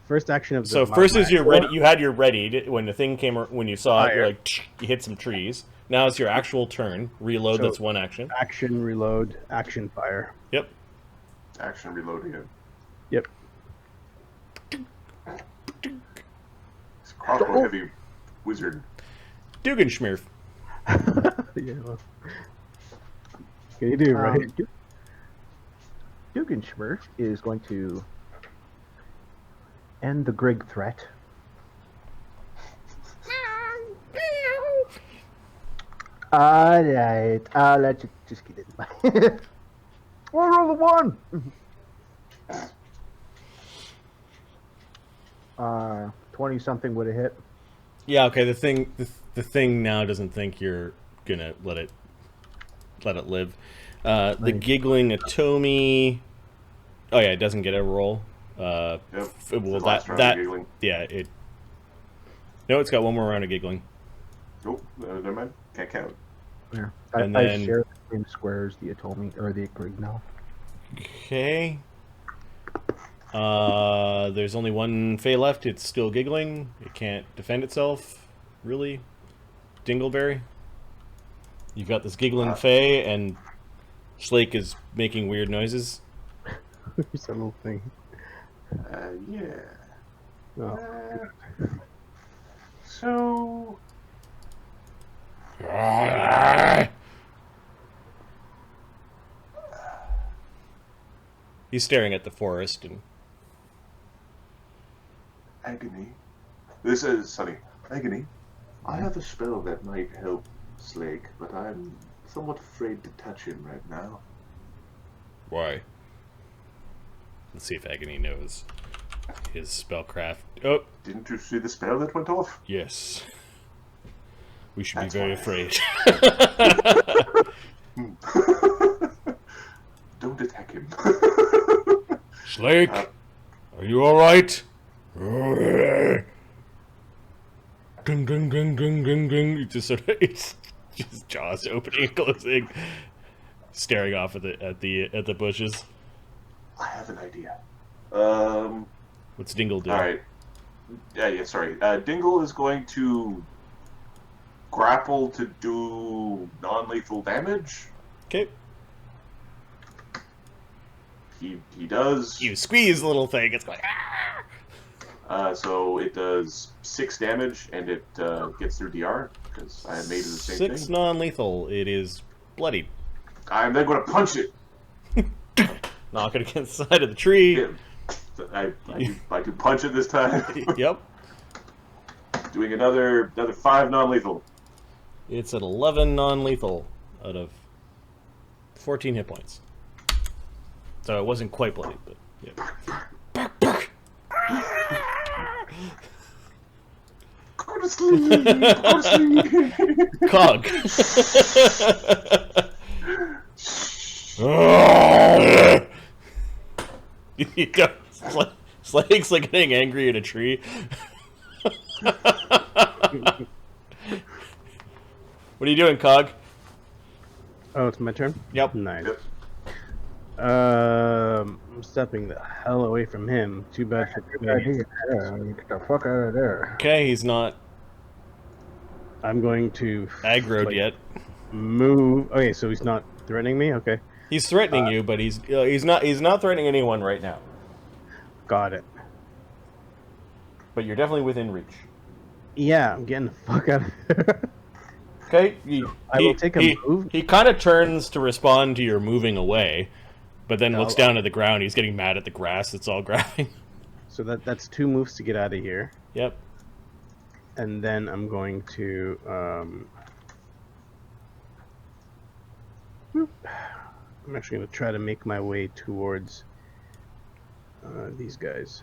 first action of the. So first is your ready. You had your ready when the thing came. When you saw it, you're like you hit some trees. Now it's your actual turn. Reload. So, that's one action. Action reload. Action fire. Yep. Action reload again. Yep. It's a crossbow heavy wizard. Dugganshmirf. Yeah. Well, can you do right? Dugganshmirf is going to end the Grig threat. Alright, I'll let you just get it. We'll roll a 1! 20 something would have hit. Yeah. Okay. The thing now doesn't think you're gonna let it live. The giggling Atomi. Oh yeah, it doesn't get a roll. Yep. Well, The last round of giggling. yeah, it. No, it's got one more round of giggling. Nope, never mind. Can't count. Yeah. And I then- share the same squares the Atomi or the Grig now. Okay. There's only one Fey left. It's still giggling. It can't defend itself. Really, Dingleberry. You've got this giggling Fey, and Schlake is making weird noises. Here's a little thing. Yeah. Oh. So He's staring at the forest, and Agony. This is Sunny. Agony. I have a spell that might help Slake, but I'm somewhat afraid to touch him right now. why? Let's see if Agony knows his spellcraft. Oh, Didn't you see the spell that went off? yes. We should That's be very why. afraid. Don't attack him. Slake, are you all right? Gung, gung, gung, gung, gung, gung. He just sort of, it's just jaws opening and closing, staring off at the bushes. I have an idea. What's Dingle do? All right. Yeah. Sorry. Dingle is going to grapple to do non-lethal damage. Okay. He does. You squeeze the little thing. It's going. So it does 6 damage, and it gets through DR because I made it the same 6 thing. non-lethal. It is bloodied. I'm then going to punch it. Knock it against the side of the tree. Yeah. I do punch it this time. Yep. Doing another 5 non-lethal. It's at 11 non-lethal out of 14 hit points. So it wasn't quite bloodied, but yeah. Go to sleep. Go to sleep. Cog. You know, Slake's like getting angry at a tree. What are you doing, Cog? Oh, it's my turn? Yep. Nice. Yep. I'm stepping the hell away from him. Too bad for Get me. the fuck out of there. Okay, he's not I'm going to aggroed like, yet. move. Okay, so he's not threatening me? Okay. He's threatening you, but he's not threatening anyone right now. Got it. But you're definitely within reach. Yeah, I'm getting the fuck out of there. Okay, I will take a move. He kind of turns to respond to your moving away, but then looks down at the ground. He's getting mad at the grass that's all grabbing. So that's 2 moves to get out of here. Yep. And then I'm going to I'm actually going to try to make my way towards these guys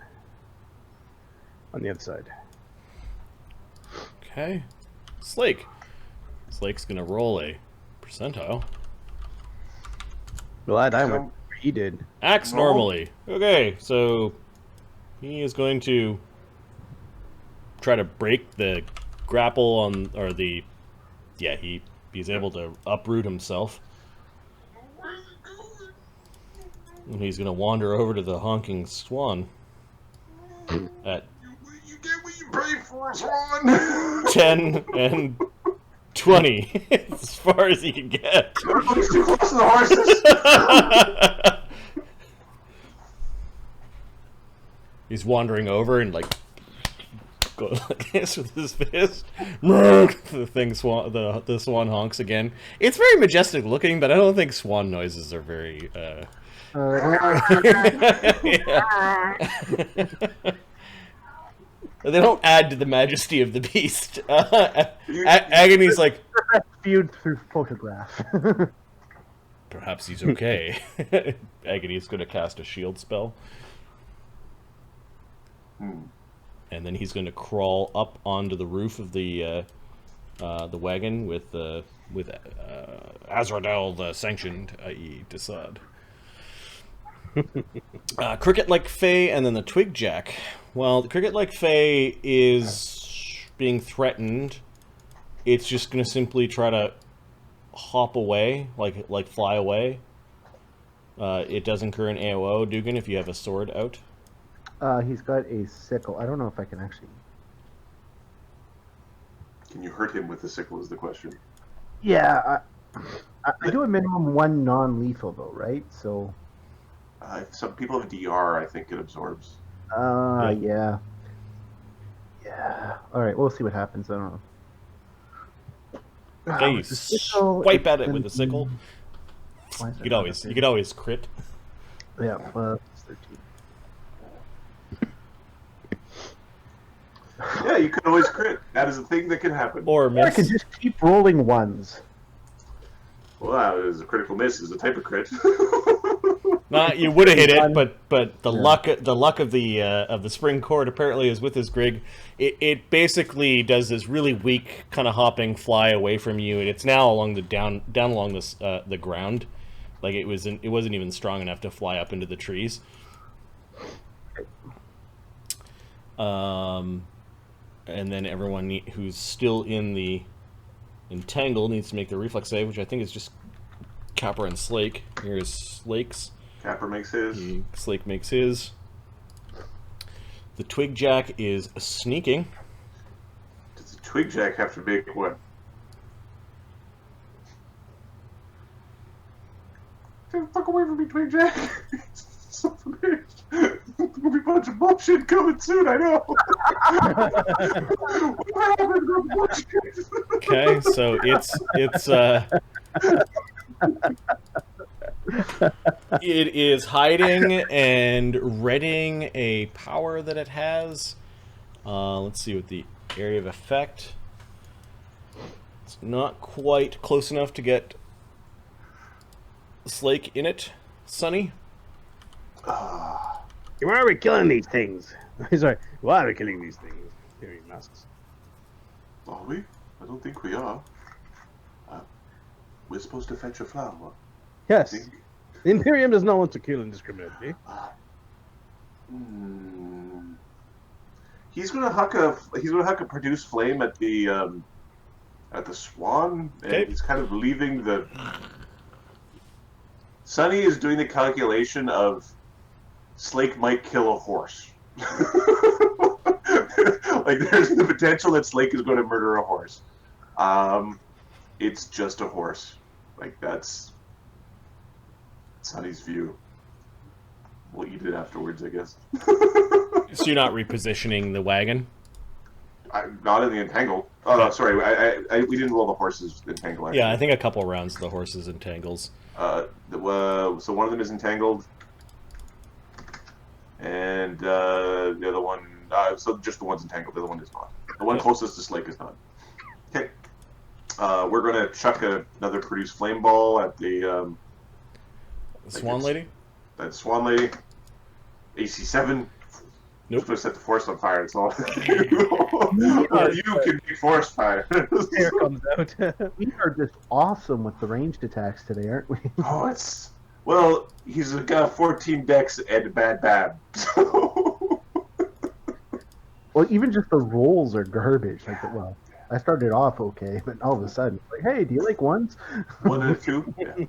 on the other side. Okay. Slake. Slake's gonna roll a percentile. Well, I went where he did. Acts normally. Okay, so he is going to try to break the grapple on, or the, yeah, he's able to uproot himself. And he's gonna wander over to the honking swan at You get what you pray for, Swan. 10 and 20 as far as he can get. He's too close to the horses. He's wandering over and like go like this with his fist. The thing the swan honks again. It's very majestic looking, but I don't think swan noises are very They don't add to the majesty of the beast. Agony's like, viewed through photograph. perhaps he's okay. Agony's going to cast a shield spell. And then he's going to crawl up onto the roof of the wagon with Azrael the Sanctioned, i.e. Desaad. Cricket-like Fae, and then the Twigjack. Well, the Cricket-like Fae is being threatened. It's just going to simply try to hop away, like fly away. It does incur an AOO. Dugan, if you have a sword out. He's got a sickle. I don't know if I can actually... Can you hurt him with the sickle is the question. Yeah, I do a minimum one non-lethal though, right? So... some people have DR, I think it absorbs. Yeah. Alright, we'll see what happens. I don't know. Okay, you swipe at it with a sickle. You could always crit. Yeah, it's 13. Yeah, you could always crit. That is a thing that can happen. Or miss. I could just keep rolling ones. Well, it was a critical miss. Is a type of crit. Nah, you would have hit it, but the luck of the spring cord apparently is with his Grig. It basically does this really weak kind of hopping fly away from you, and it's now along the down along this the ground, like it wasn't even strong enough to fly up into the trees. And then everyone who's still in the entangle needs to make their reflex save, which I think is just Capper and Slake. Here's Slake's. Capper makes his. Slake makes his. The Twigjack is sneaking. Does the Twigjack have to make what? Get the fuck away from me, Twigjack! Son of a bitch. There's gonna be a bunch of bullshit coming soon, I know! What happened to the bullshit? Okay, so it is hiding and readying a power that it has. Let's see what the area of effect. It's not quite close enough to get Slake in it. Sunny? Why are we killing these things? Sorry, why are we killing these things? Hearing masks. Are we? I don't think we are. We're supposed to fetch a flower. Yes. I think. The Imperium does not want to kill indiscriminately. He's gonna huck a produce flame at the swan, and Okay. he's kind of leaving the. Sunny is doing the calculation of Slake might kill a horse. Like there's the potential that Slake is going to murder a horse. It's just a horse. Like that's Sunny's view. We'll eat it afterwards, I guess. So you're not repositioning the wagon? Not in the entangle. Sorry, we didn't roll the horses entangle. Actually. Yeah, I think a couple rounds the horses entangles. So one of them is entangled, and the other one. So just the one's entangled. The other one is not. The one closest to Slake is not. Okay. We're going to chuck another produce flame ball at the... Swan Lady? That Swan Lady. AC 7. Nope. Supposed to set the forest on fire. It's all or you can make forest fire. Hair comes out. We are just awesome with the ranged attacks today, aren't we? Oh, it's... Well, he's got 14 decks and bad bad. So... Well, even just the rolls are garbage. Like, well, I started off okay, but all of a sudden, like, hey, do you like ones? 1 and a 2? Yeah.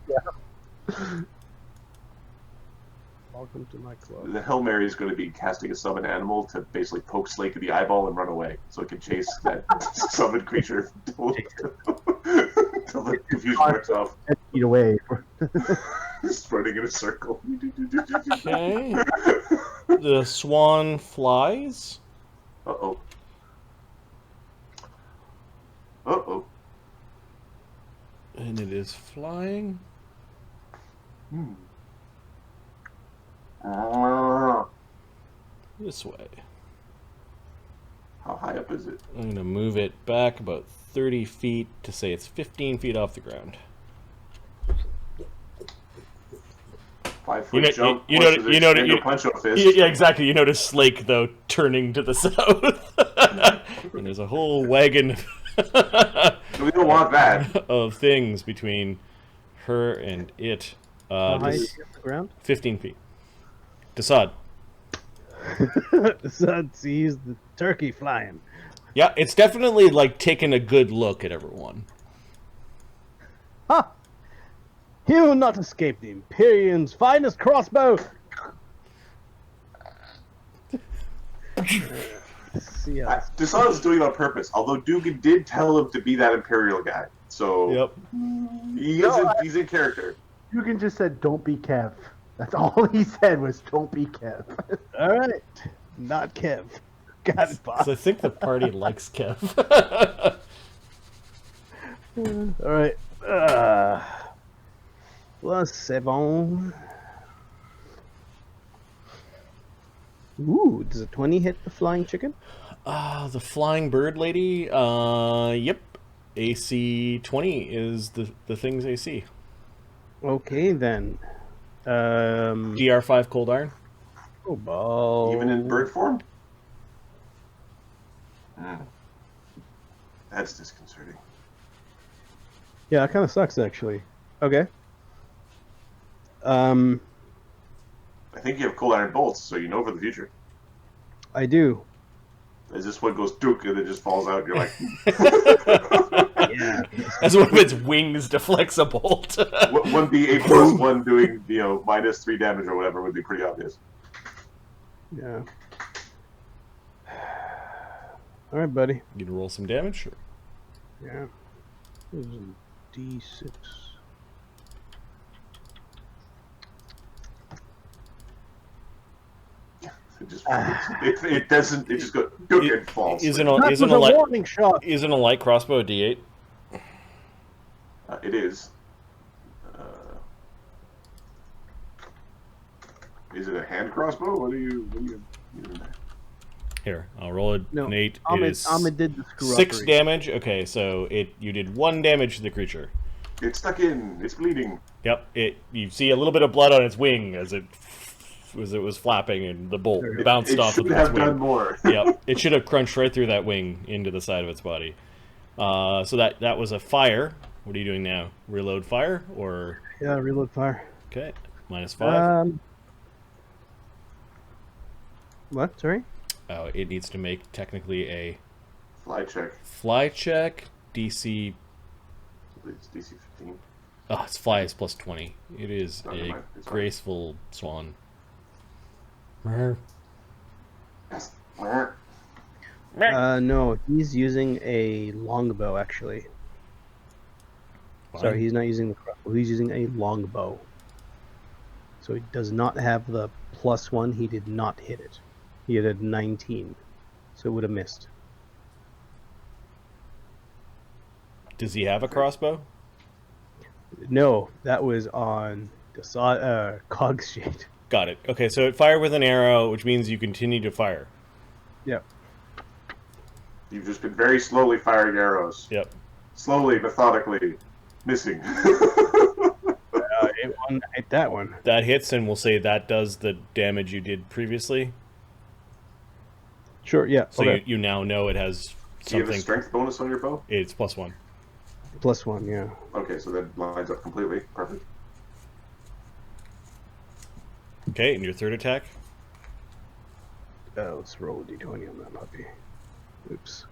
Welcome to my club. The Hail Mary is going to be casting a summon animal to basically poke Slake in the eyeball and run away, so it can chase that summoned creature until the confusion wears off. 10 feet away. Just running in a circle. Okay. The swan flies. Uh-oh. Uh-oh. And it is flying. This way. How high up is it? I'm going to move it back about 30 feet to say it's 15 feet off the ground. 5-foot jump. You yeah, exactly. You notice Slake, though, turning to the south. And there's a whole wagon We don't want that. of things between her and it. How high This- is it off the ground? 15 feet. Desaad. The sun sees the turkey flying. Yeah, it's definitely like taking a good look at everyone. Ha! He will not escape the Empyrean's finest crossbow. See how Desaad's doing it on purpose, although Dugan did tell him to be that Imperial guy. So Yep. he's in character. Dugan just said, "Don't be Kev." That's all he said was, "Don't be Kev." All right, not Kev. Got it, boss. So I think the party likes Kev. All right. +7. Ooh, does a 20 hit the flying chicken? The flying bird lady. Yep. AC 20 is the thing's AC. Okay then. DR5 cold iron. Oh, ball. Even in bird form? That's disconcerting. Yeah, it kind of sucks actually. Okay. I think you have cold iron bolts, so you know for the future. I do. Is this one goes Duke and it just falls out and you're like... Yeah. As one of its wings deflects a bolt. 1d8 plus 1 doing, -3 damage or whatever would be pretty obvious. Yeah. All right, buddy. You can roll some damage? Sure. Yeah. This is a D6. It just it doesn't. It just goes Duke and falls. Isn't That a was a light warning shot. isn't a light crossbow a D8? It is. Is it a hand crossbow? What are you using there? Here, I'll roll an No, 8. It Ahmed is did the screw 6 damage. Okay, so you did 1 damage to the creature. It's stuck in. It's bleeding. Yep. You see a little bit of blood on its wing as it was flapping, and the bolt bounced off of It should its have wing. done more. Yep. It should have crunched right through that wing into the side of its body. So that was a fire. What are you doing now? Reload fire or Yeah, reload fire. okay? -5. What? Sorry? Oh, it needs to make technically a Fly check. fly check. DC. It's DC 15. Oh, its fly is +20. It is Oh, never a mind. It's fine. graceful swan. No, he's using a longbow actually. Sorry, he's not using the crossbow. He's using a longbow. So he does not have the +1. He did not hit it. He had a 19, so it would have missed. Does he have a crossbow? No, that was on Cog's sheet. Got it. Okay, so it fired with an arrow, which means you continue to fire. Yep. You've just been very slowly firing arrows. Yep. Slowly, methodically, missing. Hit one, hit that one. That hits, and we'll say that does the damage you did previously. Sure, yeah. So Okay. you now know it has Do you have a something. strength bonus on your bow? It's +1. +1, yeah. Okay, so that lines up completely. Perfect. Okay, and your third attack. Let's roll a d20 on that puppy. Oops.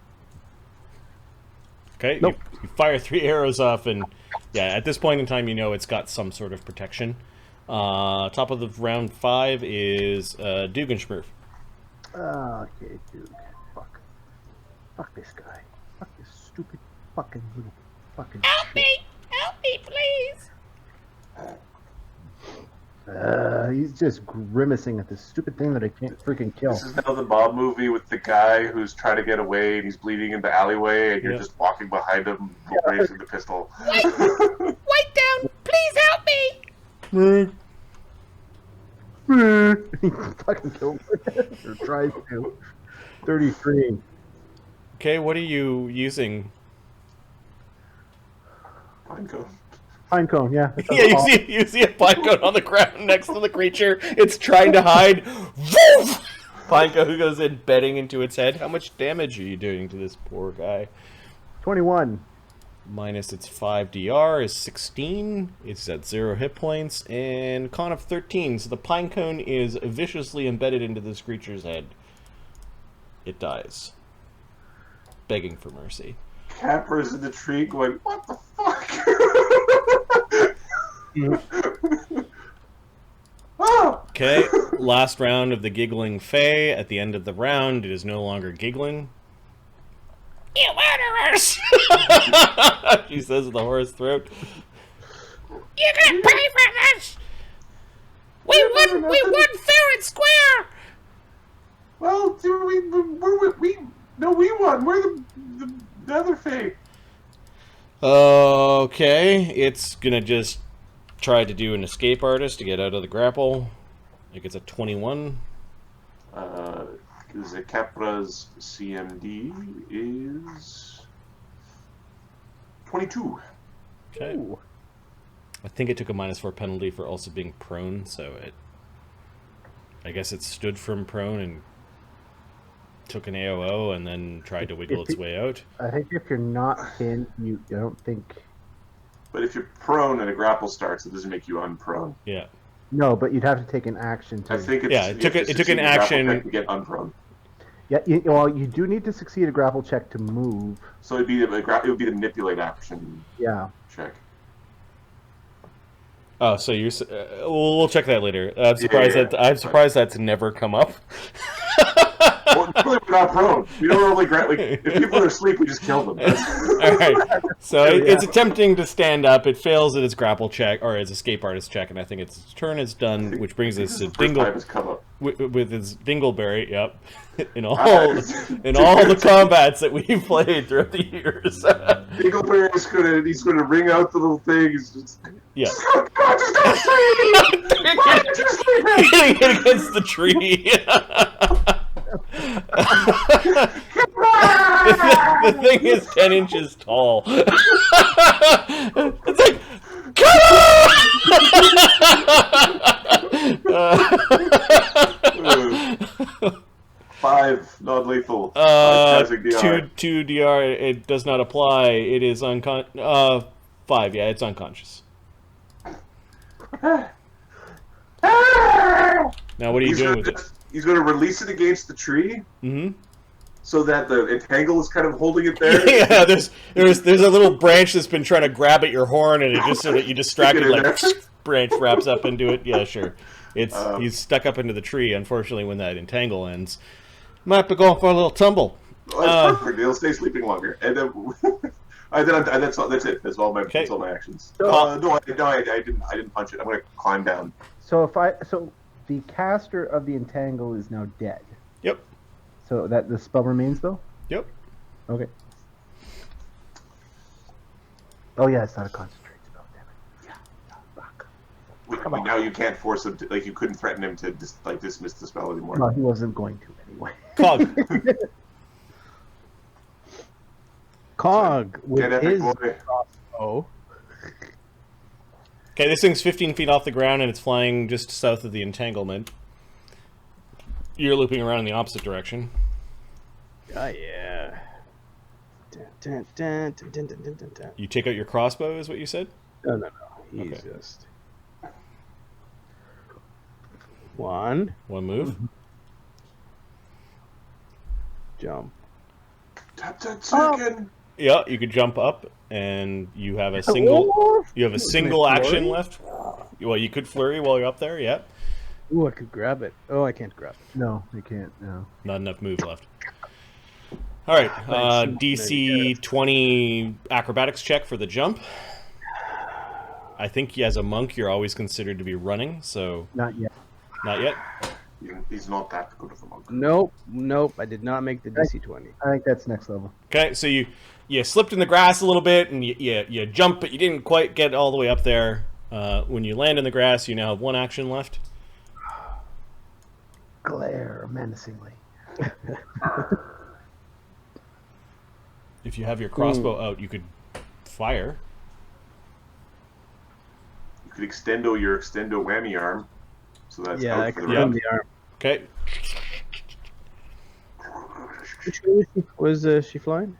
Okay, Nope. you fire 3 arrows off, and yeah, at this point in time, you know it's got some sort of protection. Top of the round 5 is Dugganshmirf. Okay, dude. Fuck. Fuck this guy. Fuck this stupid fucking little fucking shit. Help me, please! He's just grimacing at this stupid thing that I can't freaking kill. This is now the mob movie with the guy who's trying to get away and he's bleeding in the alleyway and you're Yep. just walking behind him, raising the pistol. White down! Please help me! He fucking killed me. Or tries to. 33. Okay, what are you using? Fine, go. Pine cone, yeah. Yeah, you see a pine cone on the ground next to the creature. It's trying to hide. Woof! Pine cone goes in, bedding into its head. How much damage are you doing to this poor guy? 21. Minus its 5 DR is 16. It's at 0 hit points. And con of 13. So the pine cone is viciously embedded into this creature's head. It dies. Begging for mercy. Capra's in the tree going, what the fuck? Ah! Okay, last round of the giggling Fae. At the end of the round, it is no longer giggling. You murderers! She says with a hoarse throat. You're gonna pay for this! We won fair and square! Well, we won. We're the other Fae. Okay, it's gonna just try to do an escape artist to get out of the grapple. It gets a 21. The Capra's CMD is 22. Okay. I think it took a -4 penalty for also being prone, so I guess it stood from prone and took an AOO and then tried to wiggle its way out. I think if you're not pinned, I don't think... But if you're prone and a grapple starts, it doesn't make you unprone. Yeah. No, but you'd have to take an action to... I think it's, Yeah, it took you have to an succeed a grapple action- check to get unprone. Yeah, you do need to succeed a grapple check to move. So it would be the manipulate action Yeah. check. Oh, so you're... we'll check that later. I'm surprised Yeah. I'm surprised that's never come up. Well, really, we're not prone. We don't really grant. Like, if people are asleep, we just kill them. All right. So it's attempting to stand up. It fails at its grapple check or its escape artist check, and I think its turn is done, which brings us to Dingle Time has come up. with its Dingleberry. Yep. In all the combats that we've played throughout the years. Dingleberry is he's gonna ring out the little thing. He's just Yeah. come on, just go sleep. Why did you sleep? Hitting it against the tree. the thing is 10 inches tall. It's like, come on! 5 non-lethal. Classic DR. Two DR. It does not apply. It is 5. Yeah, it's unconscious. Now, what are you doing with it? He's going to release it against the tree, Mm-hmm. so that the entangle is kind of holding it there. Yeah, there's a little branch that's been trying to grab at your horn, and it just so that you distracted, Get in like there. branch wraps up into it. Yeah, sure. He's stuck up into the tree. Unfortunately, when that entangle ends, might be going for a little tumble. Well, that's perfect. He'll stay sleeping longer. And then, that's it. That's all my actions. No, I didn't punch it. I'm gonna climb down. So the caster of the entangle is now dead. Yep. So that the spell remains though? Yep. Okay. Oh yeah, it's not a concentrate spell, damn it. Yeah. Fuck. Now you can't force him to, like, you couldn't threaten him to dismiss the spell anymore. No, he wasn't going to anyway. Cog. Cog Get with epic, his boy. crossbow. Okay, this thing's 15 feet off the ground and it's flying just south of the entanglement. You're looping around in the opposite direction. Oh yeah. Dun, dun, dun, dun, dun, dun, dun, dun. You take out your crossbow, is what you said? No. He's Okay. just one One move. jump. Tap that chicken. Yeah, you could jump up and you have a single action left. Well, you could flurry while you're up there, yeah. Ooh, I could grab it. Oh, I can't grab it. No, you can't. No. Not enough move left. All right, DC 20 acrobatics check for the jump. I think as a monk, you're always considered to be running, so Not yet. not yet. He's not that good of a monk. Nope. I did not make the DC 20. I think that's next level. Okay, so you slipped in the grass a little bit and you jumped, but you didn't quite get all the way up there. When you land in the grass, you now have one action left. Glare menacingly. If you have your crossbow out, you could fire. You could extendo your extendo whammy arm. So that's Yeah, I out for could the Yeah. run round. the arm. Okay. Which way was she flying?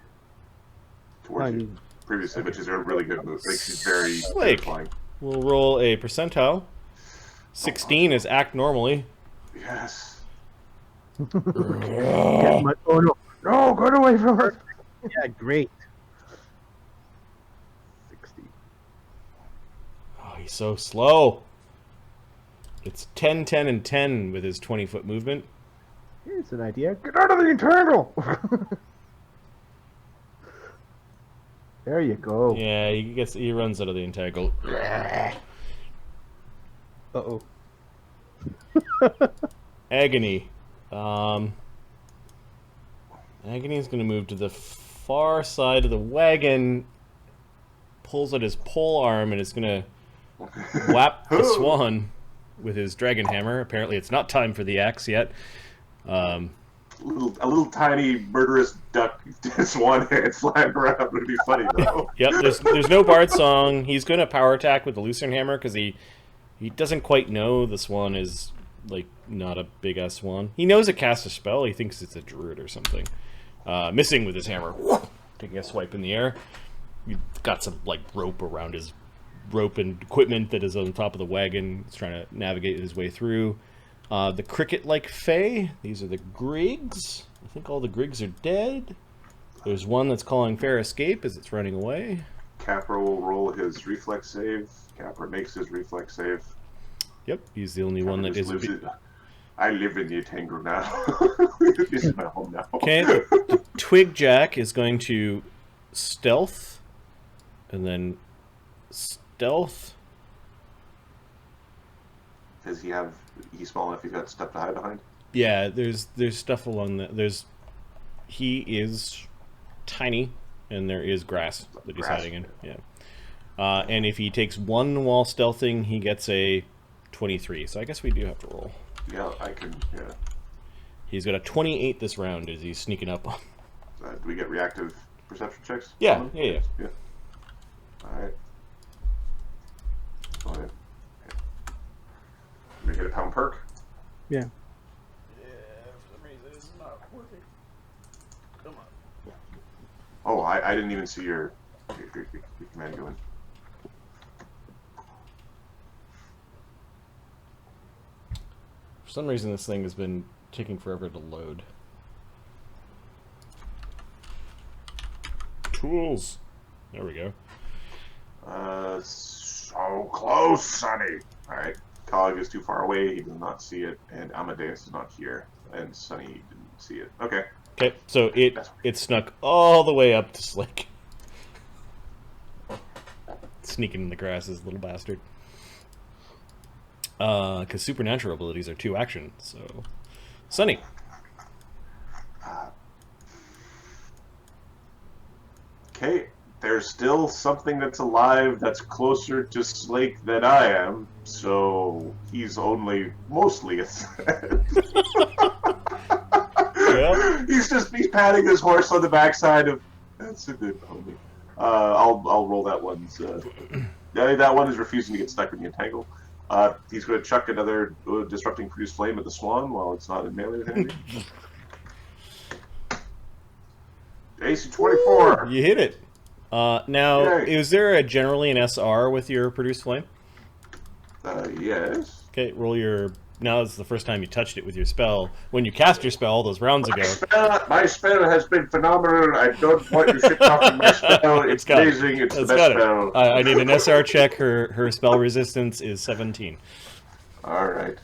Towards you. Flying. Previously, which is a really good move. Like, she's very good Like- at flying. We'll roll a percentile. 16 is act normally. Yes. Oh no! No, get away from her! Yeah, great. 60. Oh, he's so slow. It's 10, 10, and 10 with his 20-foot movement. Here's an idea. Get out of the entangle! There you go. Yeah, he runs out of the entangle. Uh-oh. Agony. Agony's going to move to the far side of the wagon, pulls out his pole arm, and is going to whap the swan with his dragon hammer. Apparently it's not time for the axe yet. A little tiny murderous duck swan head flying around would be funny though. Yep, there's no bard song. He's going to power attack with the lucerne hammer because he doesn't quite know the swan is like not a big ass swan. He knows it casts a spell. He thinks it's a druid or something. Missing with his hammer, taking a swipe in the air. You've got some like rope around his rope and equipment that is on top of the wagon. He's trying to navigate his way through. The cricket-like fae. These are the Griggs. I think all the Griggs are dead. There's one that's calling fair escape as it's running away. Capra will roll his reflex save. Capra makes his reflex save. Yep, he's the only one that Just is. lives it. I live in the entangle now. This is my home now. Okay, the Twig Jack is going to stealth, and then stealth. Does he have? He's small enough. He's got stuff to hide behind. Yeah, there's stuff along that. He is tiny, and there is grass that he's Grass. hiding in. Yeah, and if he takes one while stealthing, he gets a 23. So I guess we do have to roll. Yeah, I can. Yeah. He's got a 28 this round as he's sneaking up. Do we get reactive perception checks? Yeah, yeah. Yeah. All right. Oh, yeah. Okay. We get a pound perk. Yeah. Oh, I didn't even see your command going. For some reason, this thing has been taking forever to load. Tools. There we go. So close, Sonny. All right. Cog is too far away. He does not see it, and Amadeus is not here, and Sonny didn't see it. Okay. Okay, so it snuck all the way up to Slick. Sneaking in the grasses, little bastard. Because supernatural abilities are 2 actions, so... Sunny. Okay. There's still something that's alive that's closer to Slake than I am, so he's only mostly a threat. Yeah. He's patting his horse on the backside of, That's a good homie. I'll roll that one's. That one is refusing to get stuck in the entangle. He's going to chuck another disrupting produce flame at the swan while it's not in melee with anything. AC 24. You hit it. Now, Yay. is there generally an SR with your produce flame? Yes. Okay, roll your... Now it's the first time you touched it with your spell. When you cast your spell all those rounds ago. My spell has been phenomenal. I don't want you shit talking my spell. It's got it. amazing. It's the It's best got it. spell. I need an SR check. Her spell resistance is 17. All right.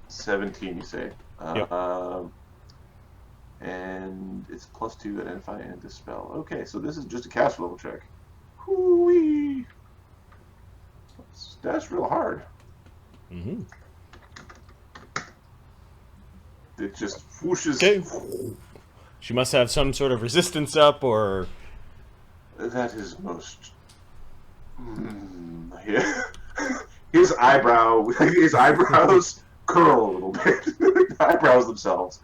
17, you say? Yep. And it's +2 to identify and dispel. Okay, so this is just a cast level check. Hoo-wee. That's real hard. Mm-hmm. It just whooshes. Okay. She must have some sort of resistance up, or... That is most... Yeah. His eyebrows curl a little bit. The eyebrows themselves.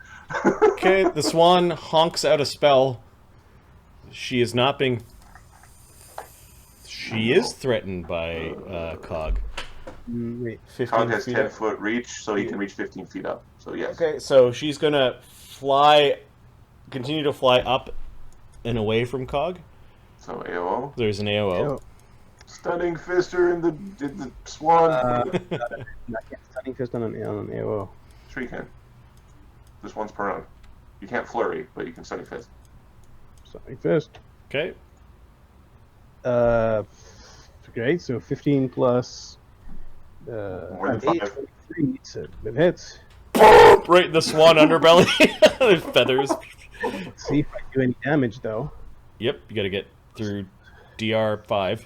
Okay, the swan honks out a spell. She is not being... She is threatened by Cog. Wait. 15 Cog has feet 10 up. foot reach, so he can reach 15 feet up. So yes. Okay, so she's gonna continue to fly up and away from Cog. So AOO. There's an AOO. Stunning fister in the swan. Not yet. Stunning fist on an AOO. Sure you can. Just once per round. You can't flurry, but you can stunning fist. Stunning fist. Okay. Great. So 15 plus. More than 5. 23, so it hits. Right in the swan underbelly. Feathers. Let's see if I do any damage though. Yep, you gotta get through DR5.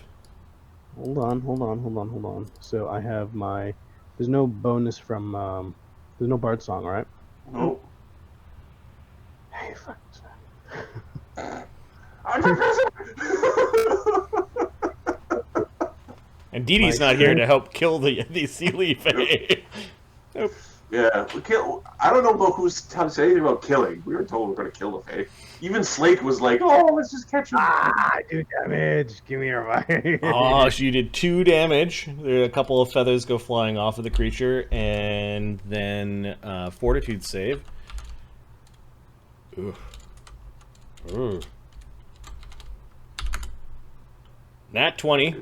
Hold on. So I have my. There's no bonus from. There's no Bard song, right? Nope. Hey, fuck. I'm professor! And Dee Dee's not here to help kill the sea leaf. Nope. Yeah, I don't know about who's telling us anything about killing. We were told we were going to kill the Fae. Even Slake was like, "Oh, let's just catch him." Do damage. Give me your fire. Oh, so you did 2 damage. There, a couple of feathers go flying off of the creature, and then Fortitude save. Ooh. Ooh. Nat 20.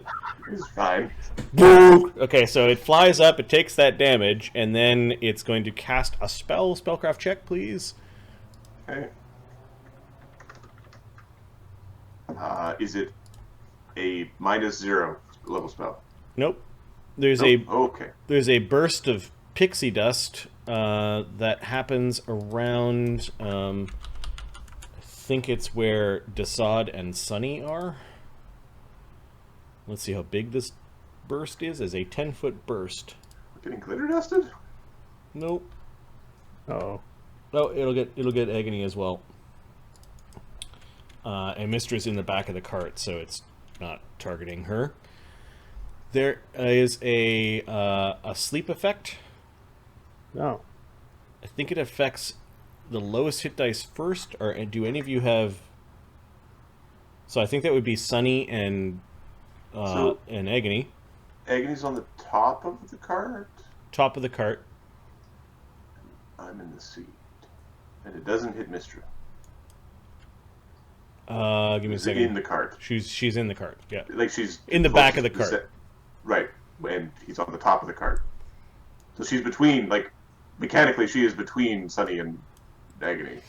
It's fine. Okay, so it flies up, it takes that damage, and then it's going to cast a spell. Spellcraft check, please. Okay. Is it a -0 level spell? Nope. There's Okay. a burst of pixie dust that happens around. I think it's where Desaad and Sunny are. Let's see how big this burst is. As a 10-foot burst. Getting glitter dusted? Nope. Oh. Oh, it'll get Agony as well. And Mistra's in the back of the cart, so it's not targeting her. There is a sleep effect. No. I think it affects the lowest hit dice first, or do any of you have... So I think that would be Sunny and Agony. Agony's on the top of the cart. Top of the cart. I'm in the seat, and it doesn't hit Mistra. Give me a Is it second. in the cart? She's in the cart. Yeah. Like she's In the back of the closest to cart. Right, and he's on the top of the cart. So she's between, like, mechanically, she is between Sunny and Agony.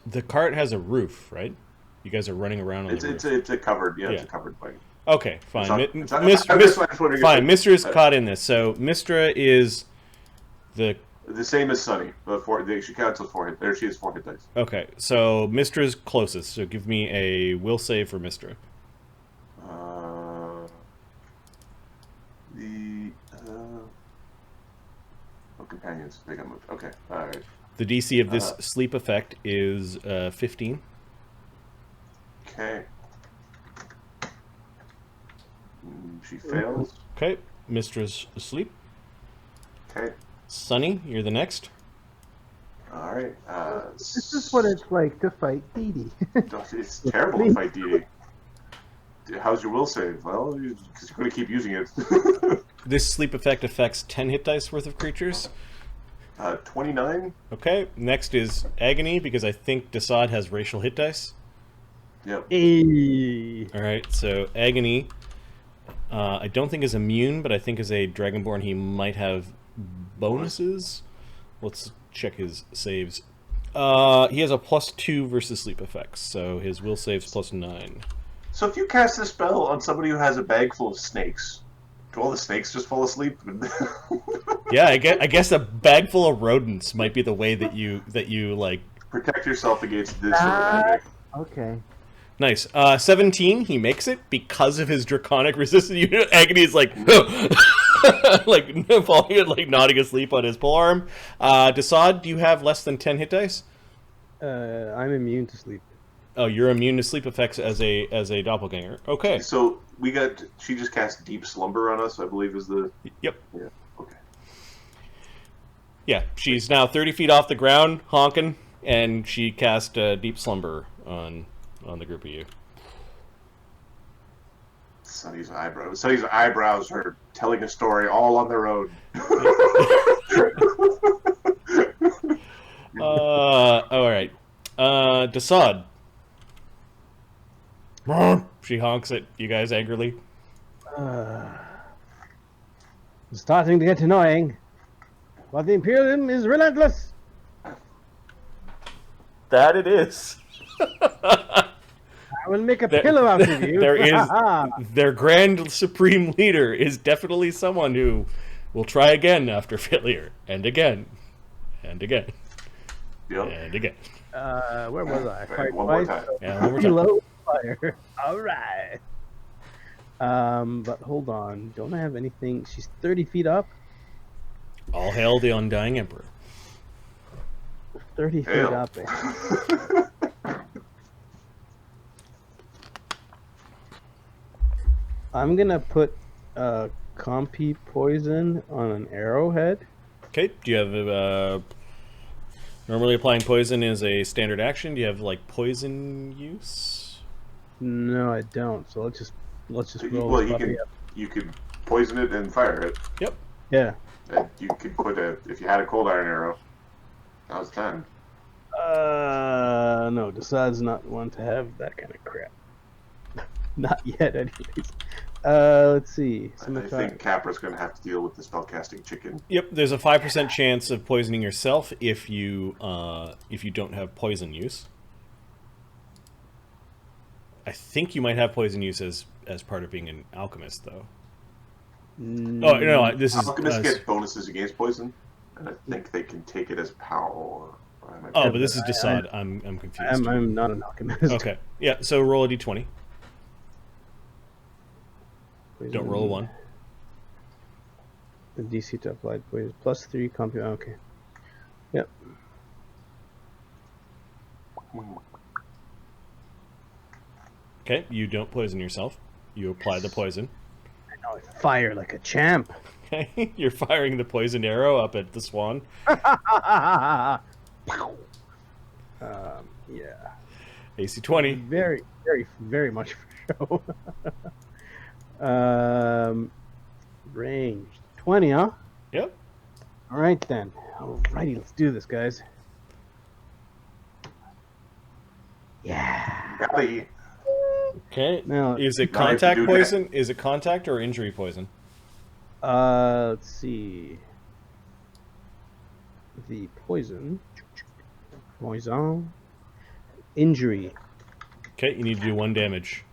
The cart has a roof, right? You guys are running around on the roof. It's a covered, it's Yeah. a covered blanket. Okay, fine. It's not- that's why I was wondering Fine. if Mistra is caught in this. So Mistra is the... The same as Sunny. She counts as 4 hit. There she is 4 hit dice. Okay, so Mistra's closest. So give me a will save for Mistra. Companions. They got moved. Okay, alright. The DC of this sleep effect is 15. Okay. She fails. Okay, Mistra's asleep. Okay. Sunny, you're the next. All right. This is what it's like to fight Dee Dee. It's terrible to fight Dee Dee. How's your will save? Well, because you're going to keep using it. This sleep effect affects 10 hit dice worth of creatures. 29. Okay, next is Agony, because I think Desaad has racial hit dice. Yep. Hey. Alright, so Agony, I don't think is immune, but I think as a Dragonborn he might have bonuses. Let's check his saves. He has a +2 versus sleep effects, so his will saves +9. So if you cast this spell on somebody who has a bag full of snakes, do all the snakes just fall asleep? Yeah, I guess a bag full of rodents might be the way that you like. Protect yourself against this sort of magic. Okay. Nice. 17, he makes it because of his draconic resistance unit. Agony is like, like falling, like nodding asleep on his polearm. Desaad, do you have less than 10 hit dice? I'm immune to sleep. Oh, you're immune to sleep effects as a doppelganger. Okay. So she just cast Deep Slumber on us, I believe is the... Yep. Yeah, okay. Yeah, she's now 30 feet off the ground, honking, and she cast Deep Slumber on the group of you. Sunny's eyebrows are telling a story all on their own. All right. Desaad. She honks at you guys angrily. It's starting to get annoying, but the Imperium is relentless. That it is. I will make a pillow out of you. There is their grand supreme leader is definitely someone who will try again after failure, and again, and again, and again. Where was I? Right, one more time. Yeah, one more time. Low fire. All right. But hold on. Don't I have anything? She's 30 feet up. All hail the Undying Emperor. 30 feet Hail. up. I'm gonna put Compy poison on an arrowhead. Okay. Do you have normally applying poison is a standard action? Do you have like poison use? No, I don't. So let's just roll. Well, the puppy up. you could poison it and fire it. Yep. Yeah. And you could put if you had a cold iron arrow. That was 10. No, Desaad's not one to have that kind of crap. Not yet, anyways. Let's see. I think Capra's going to have to deal with the spellcasting chicken. Yep. There's a 5% chance of poisoning yourself if you don't have poison use. I think you might have poison use as part of being an alchemist, though. Oh no, this is Alchemists get bonuses against poison, and I think they can take it as power. Oh, but this is Desaad. I'm confused. I'm not an alchemist. Okay. Yeah. So roll a d20. Poison. Don't roll a 1. The DC to applied poison +3 Compy. Okay. Yep. Okay. You don't poison yourself. You apply the poison. I fire like a champ. Okay. You're firing the poisoned arrow up at the swan. Yeah. AC 20. Very, very, very much for show. Ranged 20, huh? Yep. All right then. Alrighty, let's do this, guys. Yeah. Golly. Okay. Now, Is it Now I have to contact do poison? Is it contact or injury poison? let's see. The poison. Injury. Okay. You need to do 1 damage.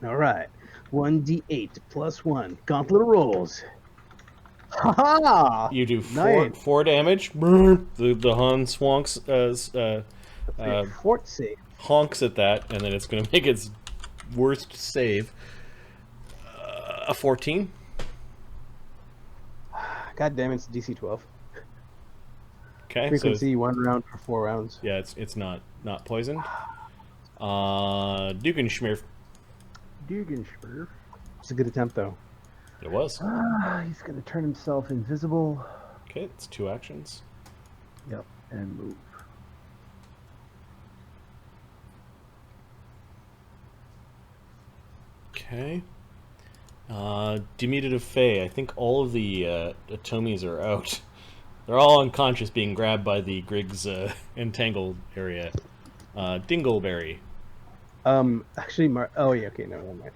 All right. 1d8 +1. Gauntlet of rolls. Ha ha! You do Nice. 4 damage. The Han swonks Fort save. honks at that, and then it's going to make its worst save. A 14. God damn it, it's DC 12. Okay. Frequency So 1 round for 4 rounds. yeah, it's not poisoned. Dugganshmirf. Dugganshmirf. It's a good attempt, though. It was. He's gonna turn himself invisible. Okay, it's 2 actions. Yep. and move. Okay. Diminutive Fey. I think all of the Tomies are out. They're all unconscious, being grabbed by the Griggs entangled area. Dingleberry. Actually, oh yeah, okay, no, never mind.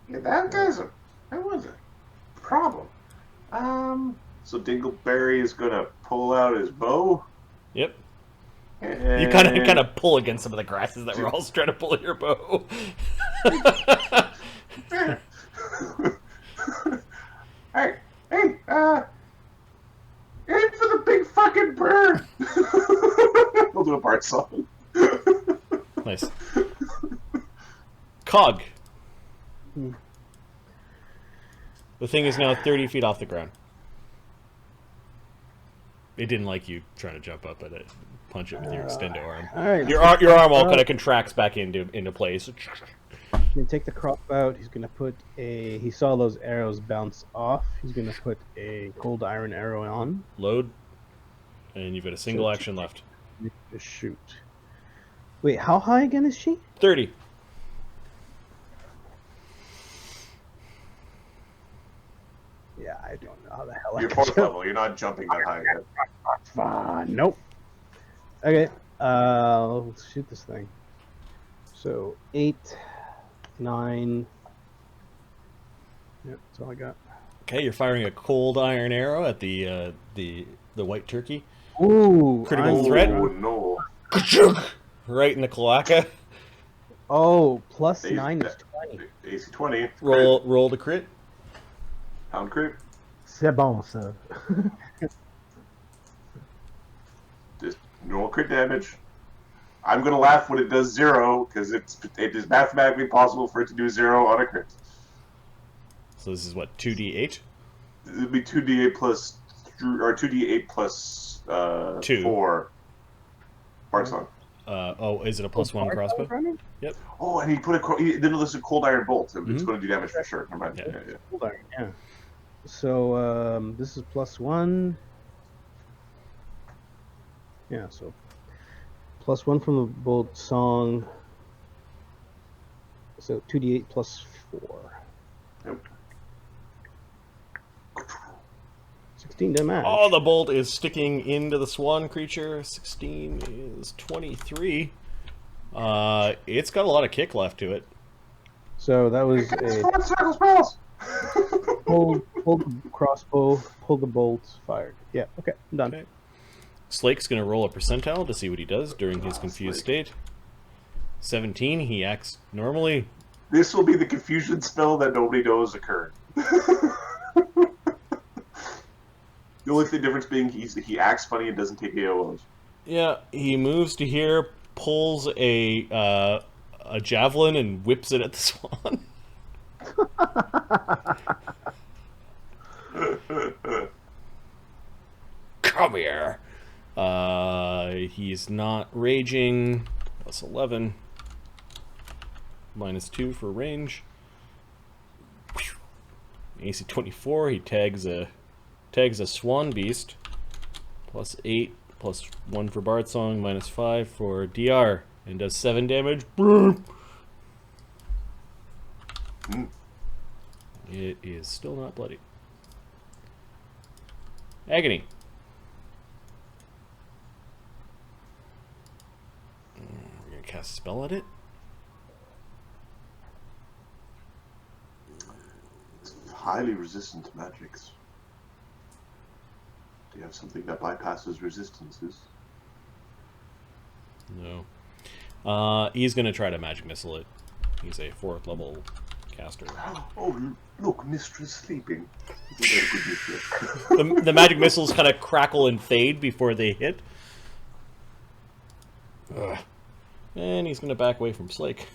Yeah, that was a problem. So Dingleberry is gonna pull out his bow. Yep. And... You kind of pull against some of the grasses that were also trying to pull your bow. Hey, aim for the big fucking bird. We'll do a Bart song. Nice. Cog. The thing is now 30 feet off the ground. It didn't like you trying to jump up at it. Punch it with your extendo arm. All right. Your arm all kind of contracts back into place. He's gonna take the crossbow out. He's gonna put a. He saw those arrows bounce off. He's gonna put a cold iron arrow on. Load. And you've got a single action left. Just shoot. Wait, how high again is she? 30. Yeah, I don't know how the hell You're I can fourth jump. level. You're not jumping that high yet. Nope. Okay, let's shoot this thing. So 8, 9. Yep, that's all I got. Okay, you're firing a cold iron arrow at the white turkey. Ooh, Critical threat. Oh no! Right in the cloaca. Oh, plus AC 9 is 20. AC 20. Roll the crit. Pound crit. C'est bon, ça. Just normal crit damage. I'm gonna laugh when it does 0 because it is mathematically possible for it to do 0 on a crit. So this is what, 2d8? It'd be 2d8 plus or 2d8 plus 2. 4. Bart song. Is it a +1 crossbow? Yep. Oh, and he put then there's a cold iron bolt. It's going to do damage for sure. Never mind. Yeah. Yeah. Cold iron, yeah. So this is +1. Yeah, so +1 from the bolt song. So 2d8 plus 4. Yep. 16 damage. Oh, the bolt is sticking into the swan creature. 16 is 23. It's got a lot of kick left to it. So that was a Circle spells. pull the crossbow, pull the bolt, fired. Yeah, okay, I'm done. Okay. Slake's going to roll a percentile to see what he does during his confused state. 17, he acts normally. This will be the confusion spell that nobody knows occurred. The only difference being he acts funny and doesn't take AOs. Yeah, he moves to here, pulls a javelin and whips it at the swan. Come here. He's not raging. Plus 11. -2 for range. AC 24. He tags a swan beast. +8, +1 for Bard Song, -5 for DR, and does 7 damage. It is still not bloody. Agony. We're gonna cast a spell at it. It's highly resistant to magics. Do you have something that bypasses resistances? No. He's gonna try to magic missile it. He's a 4th level caster. Oh, look, Mistress sleeping. Very good, mistress. The magic missiles kind of crackle and fade before they hit. Ugh. And he's gonna back away from Slake.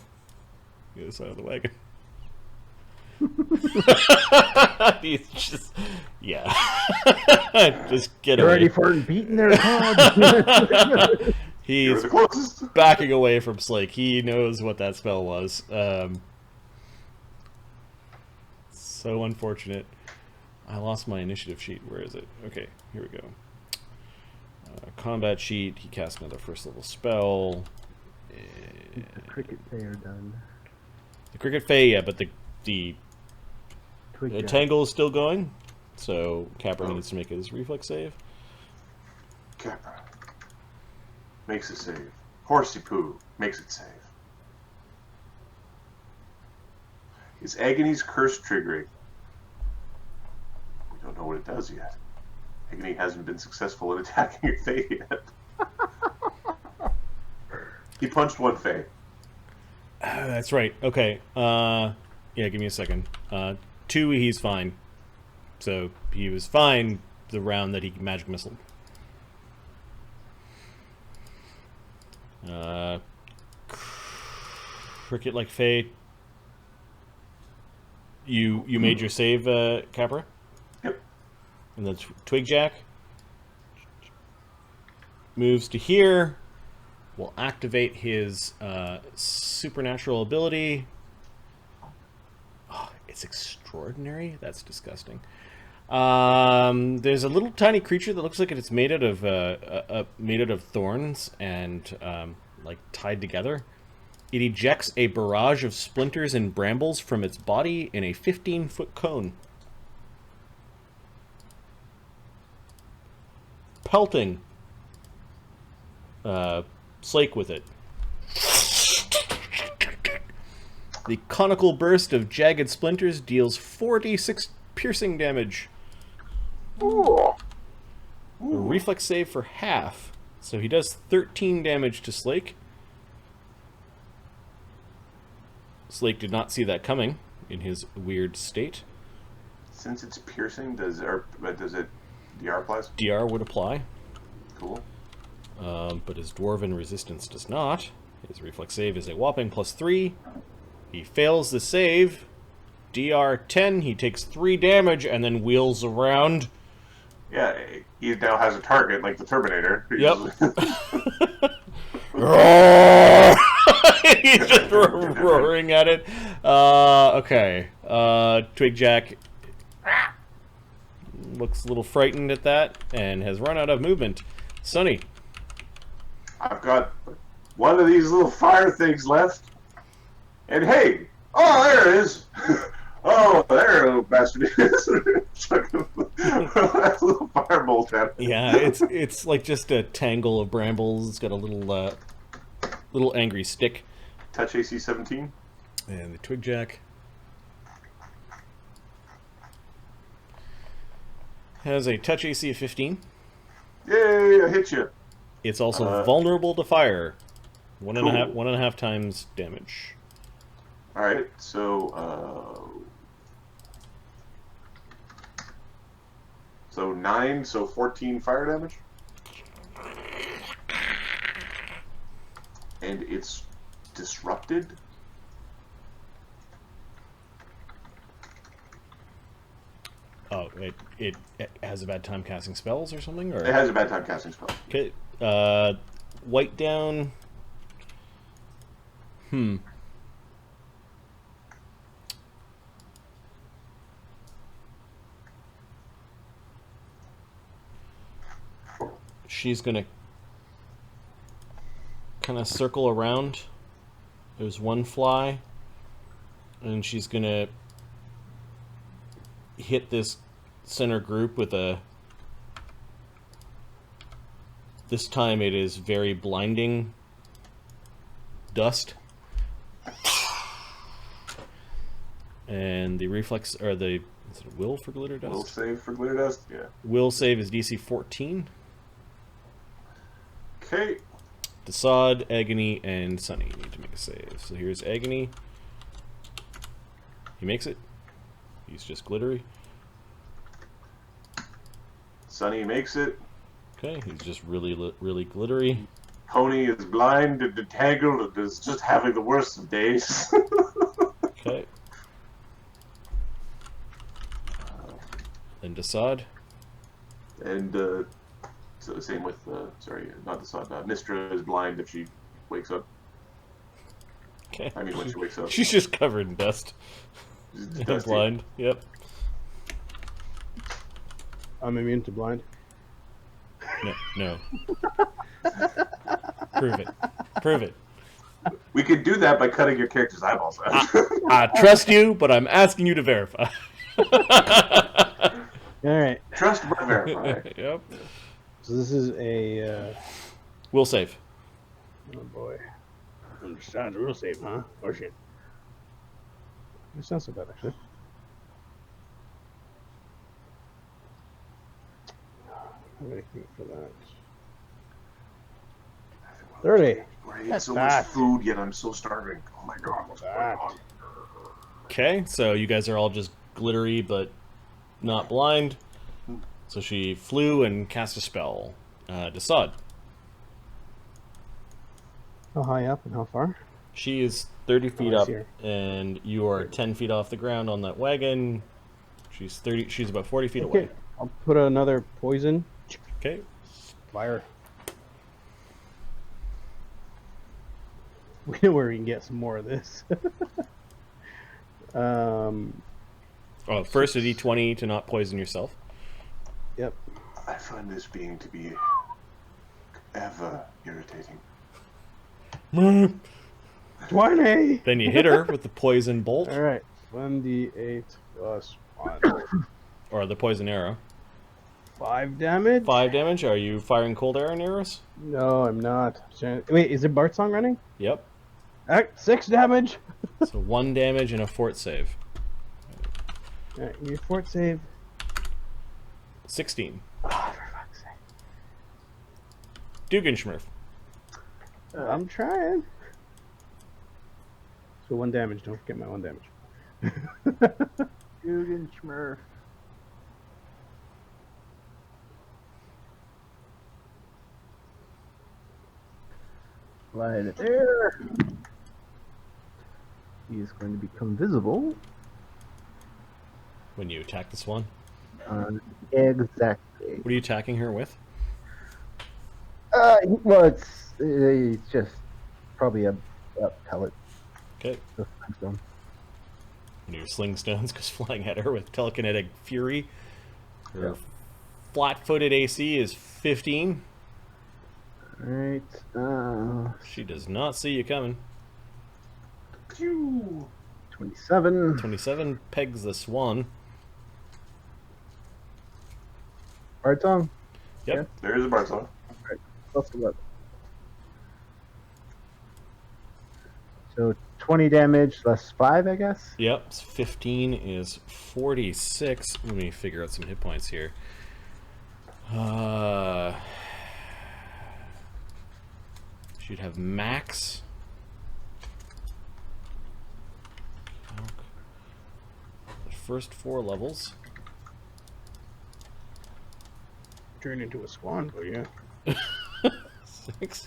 The other side of the wagon. He's just, yeah. Just get You're away. ready for beating their cog. You're He's the closest. backing away from Slake. He knows what that spell was. So unfortunate. I lost my initiative sheet. Where is it? Okay, here we go. Combat sheet. He casts another first level spell. The cricket fae are done. The cricket fae, yeah, but the Twig jack. tangle is still going. So Capra needs to make his reflex save. Capra makes a save. Horsey Poo makes it save. Is Agony's curse triggering? We don't know what it does yet. Agony hasn't been successful in attacking your Fae yet. He punched one Fae. That's right. Okay. Yeah, give me a second. 2, he's fine. So he was fine the round that he magic missile. Cricket like Fae. You made your save, Capra? Yep. And then Twigjack moves to here. Will activate his supernatural ability. Oh, it's extraordinary. That's disgusting. There's a little tiny creature that looks like it's made out of thorns and like tied together. It ejects a barrage of splinters and brambles from its body in a 15-foot cone, pelting Slake with it. The conical burst of jagged splinters deals 4d6 piercing damage. Ooh. A reflex save for half. So he does 13 damage to Slake. Slake did not see that coming in his weird state. Since it's piercing, does it DR applies? DR would apply. Cool. But his dwarven resistance does not. His reflex save is a whopping +3. He fails the save. DR 10, he takes 3 damage and then wheels around. Yeah, he now has a target like the Terminator. Yep. He's just roaring at it. Okay. Twigjack looks a little frightened at that and has run out of movement. Sunny. I've got one of these little fire things left. And hey! Oh, there it is! Oh, there, little bastard is. Chuck a little firebolt at it. Yeah, it's like just a tangle of brambles. It's got a little angry stick. Touch AC 17. And the Twigjack has a touch AC of 15. Yay, I hit you. It's also vulnerable to fire. One and Cool. a half times damage. Alright, so 9, so 14 fire damage. And it's disrupted. Oh, it has a bad time casting spells or something? Or It has a bad time casting spell. okay, white down. She's gonna kind of circle around. There's one fly, and she's gonna hit this center group with a. This time it is very blinding dust. And the reflex, or the, is it a will for glitter dust? Will save for glitter dust? Yeah. Will save is DC 14. Okay. Desaad, Agony, and Sunny need to make a save. So here's Agony. He makes it. He's just glittery. Sunny makes it. Okay, he's just really glittery. Pony is blind and entangled and is just having the worst of days. Okay. Then Desaad. And so same with sorry, not the sun. Mistra is blind if she wakes up. Okay. I mean, when she wakes up, She's just covered in dust. she's And dusty. blind. Yep. I'm immune to blind. No. Prove it. Prove it. We could do that by cutting your character's eyeballs out. I trust you, but I'm asking you to verify. All right. Trust but verify. Yep. So this is a. We'll save. Oh boy. Understand the rule save, huh? Or shit. It's not so bad actually. I'm gonna keep for that. 30. I ate That's so bad. much food, yet I'm so starving. Oh my god. Bad. Okay, so you guys are all just glittery, but not blind. So she flew and cast a spell. Desaad. How high up and how far? She is 30 feet I up, see her. and you are 10 feet off the ground on that wagon. She's about 40 feet Okay. away. I'll put another poison. Okay. Fire. We know where we can get some more of this. Oh, first a d20 to not poison yourself. Yep. I find this being to be ever irritating. 20! Then you hit her with the poison bolt, Alright. 1d8 plus 1. or the poison arrow. 5 damage? 5 damage. Are you firing cold arrows? No, I'm not. Wait, is it Bart song running? Yep. 6 damage! So 1 damage and a fort save. Alright, your fort save. 16. Oh, for fuck's sake. Dugganshmirf. I'm trying. So 1 damage, don't forget my 1 damage. Dugganshmirf. Slide it there. He's going to become visible. When you attack this one. Exactly. What are you attacking her with? Well, it's just probably a pellet. Okay. Of limestone. One of your sling stones goes flying at her with telekinetic fury. Her Yeah. flat-footed AC is 15. Alright. She does not see you coming. 27. 27 pegs the swan. Bard song. Yep. There is a bar song. Plus 11. So 20 damage less 5, I guess. Yep. 15 is 46. Let me figure out some hit points here. She'd have max. The first 4 levels. Turn into a swan, oh yeah. 6.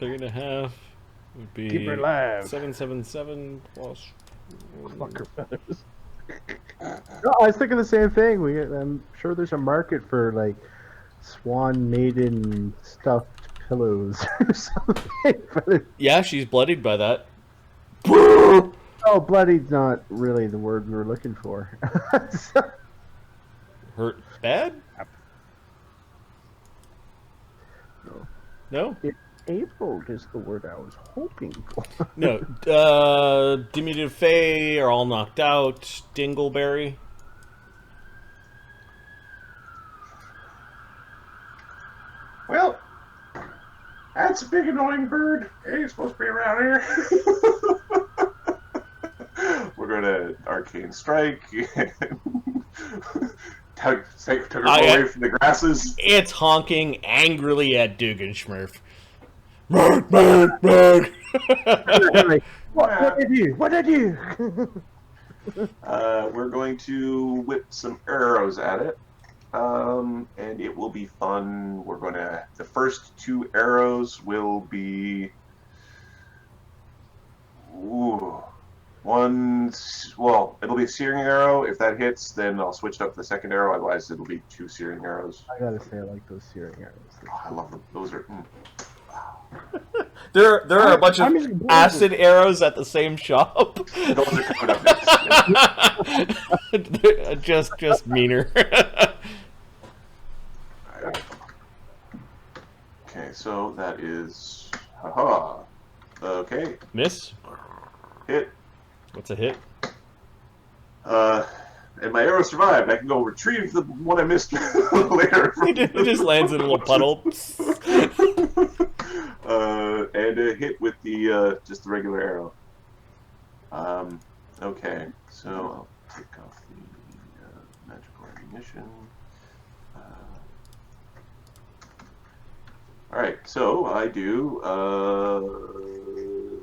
3.5 would be Keep her alive. 777 plus. Fuck her feathers. No, I was thinking the same thing. I'm sure there's a market for like swan maiden stuffed pillows or something. But Yeah, she's bloodied by that. oh, bloodied's not really the word we were looking for. So- Hurt bad? No? April is the word I was hoping for. No. Diminutive Fae are all knocked out. Dingleberry. Well, that's a big annoying bird. He ain't supposed to be around here. We're gonna arcane strike. Took her away from the grasses. It's honking angrily at Dugganshmirf. Mark, mark, mark. What did you? What did you? We're going to whip some arrows at it. And it will be fun. We're gonna. The first 2 arrows will be. Ooh. Well, it'll be a searing arrow. If that hits, then I'll switch it up to the second arrow. Otherwise, it'll be 2 searing arrows. I gotta say, I like those searing arrows. Oh, I love them. Those are. There are a bunch of I'm using blue. acid arrows at the same shop. Those are coming up next. just meaner. so that is... Haha. Okay, Miss? hit. What's a hit? And my arrow survived. I can go retrieve the one I missed later. It just lands in a little puddle. And a hit with the just the regular arrow. Okay, so I'll take off the magical ammunition. All right, so I do.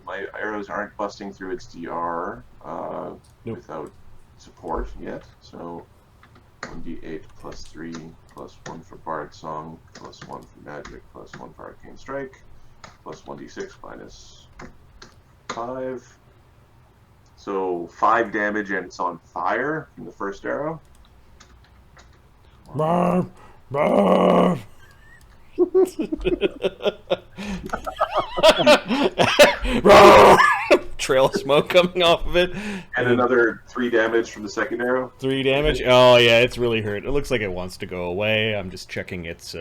My arrows aren't busting through its DR without support yet. So 1d8 plus 3 plus 1 for Bard Song plus 1 for Magic plus 1 for Arcane Strike plus 1d6 minus 5. So 5 damage, and it's on fire from the first arrow. Trail of smoke coming off of it. And another 3 damage from the second arrow. 3 damage? Oh, yeah, it's really hurt. It looks like it wants to go away. I'm just checking its...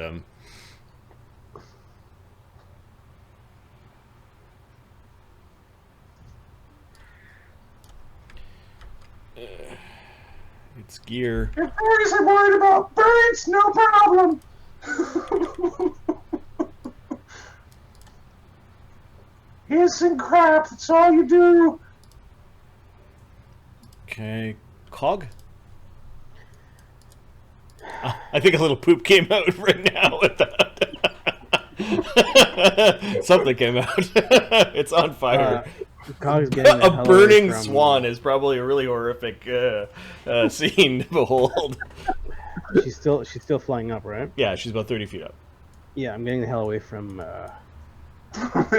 its gear. If birds are worried about birds, no problem. Here's some crap. That's all you do. Okay, Cog? I think a little poop came out right now with that. Something came out. It's on fire. Cog's getting the A hell burning away from- swan is probably a really horrific scene to behold. She's still flying up, right? Yeah, she's about 30 feet up. Yeah, I'm getting the hell away from They're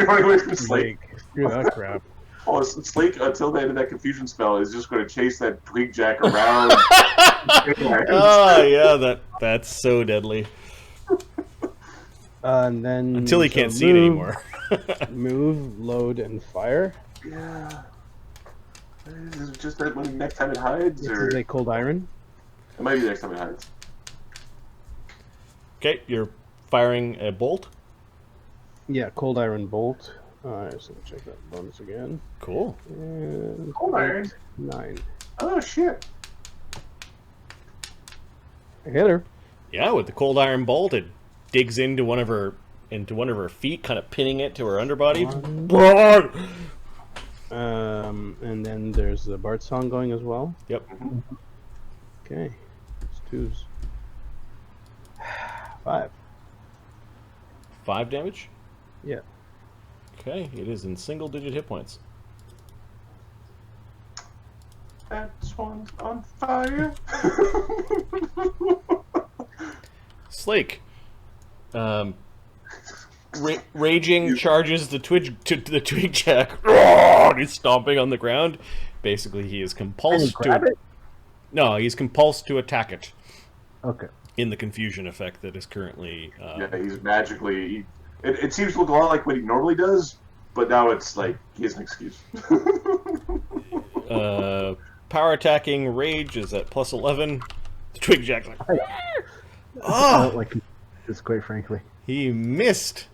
running away from Slake. Screw that crap. Oh, Slake, until the end of that confusion spell, is just going to chase that twig jack around. Oh, yeah, that's so deadly. And then Until he can't see it anymore. Move, load, and fire. Yeah. Is it just that when next time it hides, This or is a cold iron. it might be the next time it hides? Okay, you're firing a bolt. Yeah, cold iron bolt. Alright, so check that bonus again. Cool. And Cold iron. 9. Oh shit! I hit her. Yeah, with the cold iron bolt, it digs into one of her feet, kind of pinning it to her underbody. And then there's the Bart song going as well. Yep. Okay, it's 2s. 5. 5 damage. Yeah. Okay, it is in single-digit hit points. That swan's on fire. Slake, raging charges the twig jack. He's stomping on the ground. Basically, he is compulsed grab it? No, he's compulsed to attack it. Okay. In the confusion effect that is currently. Yeah, he's magically. It seems to look a lot like what he normally does, but now it's like he has an excuse. Power attacking rage is at plus 11. The twig jack's like. I don't like this, quite frankly. He missed.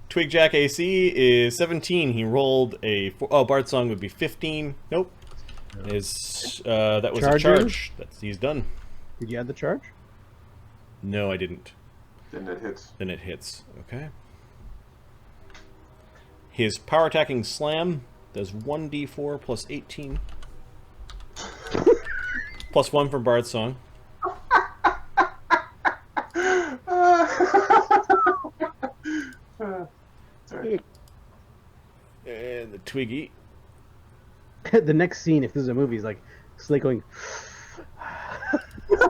Twig Jack AC is 17. He rolled a... Bard Song would be 15. Nope. That was Charger? a charge. He's done. Did you add the charge? No, I didn't. Then it hits. Then it hits. Okay. His power attacking slam does 1d4 plus 18. Plus 1 from Bard Song. Sorry. And the Twiggy. The next scene, if this is a movie, is like Slate going.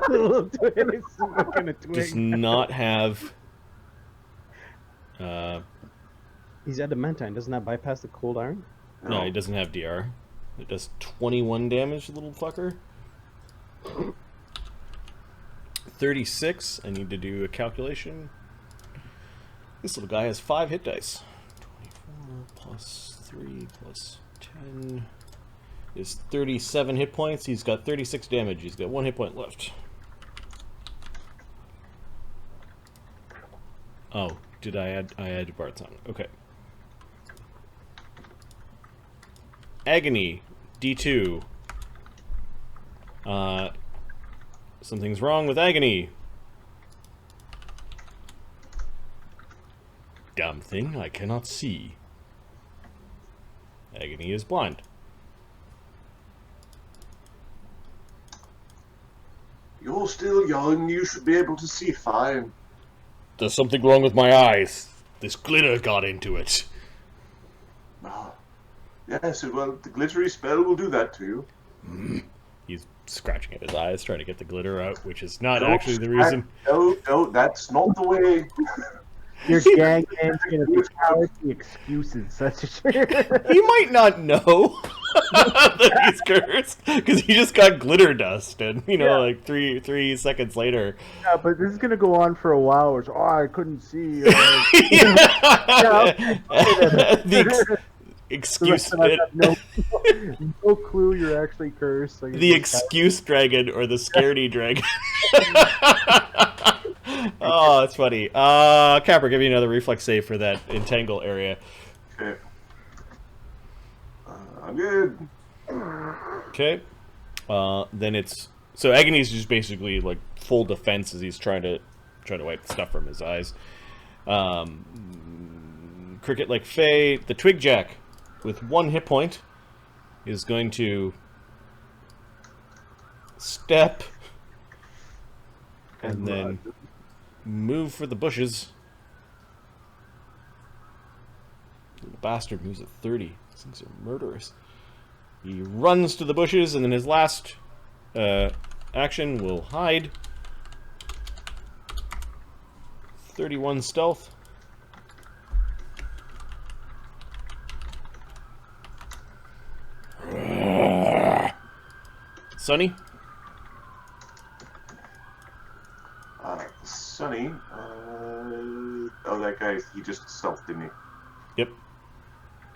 Little twig, smoking a twig. Does not have... He's adamantine. Doesn't that bypass the cold iron? No, he doesn't have DR. It does 21 damage, little fucker. 36. I need to do a calculation. This little guy has 5 hit dice. 24 plus 3 plus 10 is 37 hit points. He's got 36 damage. He's got 1 hit point left. Oh, did I add? I added Bard Song. Okay. Agony, D2. Something's wrong with Agony. Damn thing, I cannot see. Agony is blind. You're still young. You should be able to see fine. There's something wrong with my eyes. This glitter got into it. Ah, yes, well, the glittery spell will do that to you. He's scratching at his eyes, trying to get the glitter out, which is not Don't actually the scratch- reason. No, that's not the way. Your gang name's gonna be cowardly excuses, such as He might not know that he's cursed, because he just got glitter dust, and, you know, like three seconds later. Yeah, but this is gonna go on for a while. It's, I couldn't see. The excuse... No clue you're actually cursed. So The excuse dragon, or the scaredy dragon. Oh, that's funny. Capper, give me another reflex save for that entangle area. Okay. I'm good. Okay. Then it's... So Agony's just basically, like, full defense as he's trying to wipe stuff from his eyes. Cricket like Faye, the Twigjack, with 1 hit point, is going to step and then move for the bushes. The bastard moves at 30. These things are murderous. He runs to the bushes, and then his last action will hide. 31 stealth. Sonny? Sonny, oh, that guy, he just stealth, didn't he? Yep.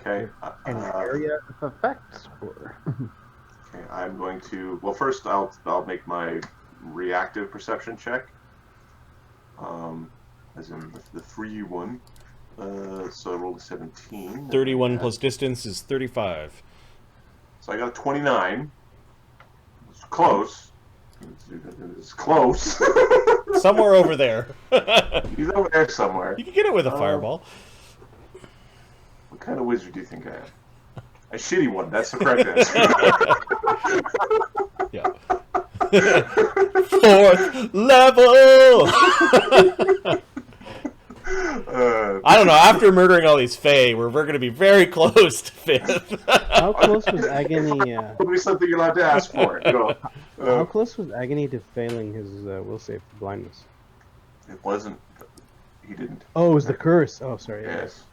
Okay. An area of effects for. Okay, I'm going to. Well, first I'll make my reactive perception check. As in the free one. So I rolled a 17. 31 plus distance is 35. So I got a 29. It's close. It's close. Somewhere over there. He's over there somewhere. You can get it with a fireball. What kind of wizard do you think I am? A shitty one. That's the correct answer. Yeah. 4th level! I don't know, after murdering all these Fae, we're going to be very close to 5th. How close was Agony? Would be something you're allowed to ask for. Go. How close was Agony to failing his will save for blindness? It wasn't. He didn't. Oh, it was the curse. Oh, sorry. Yeah. Yes.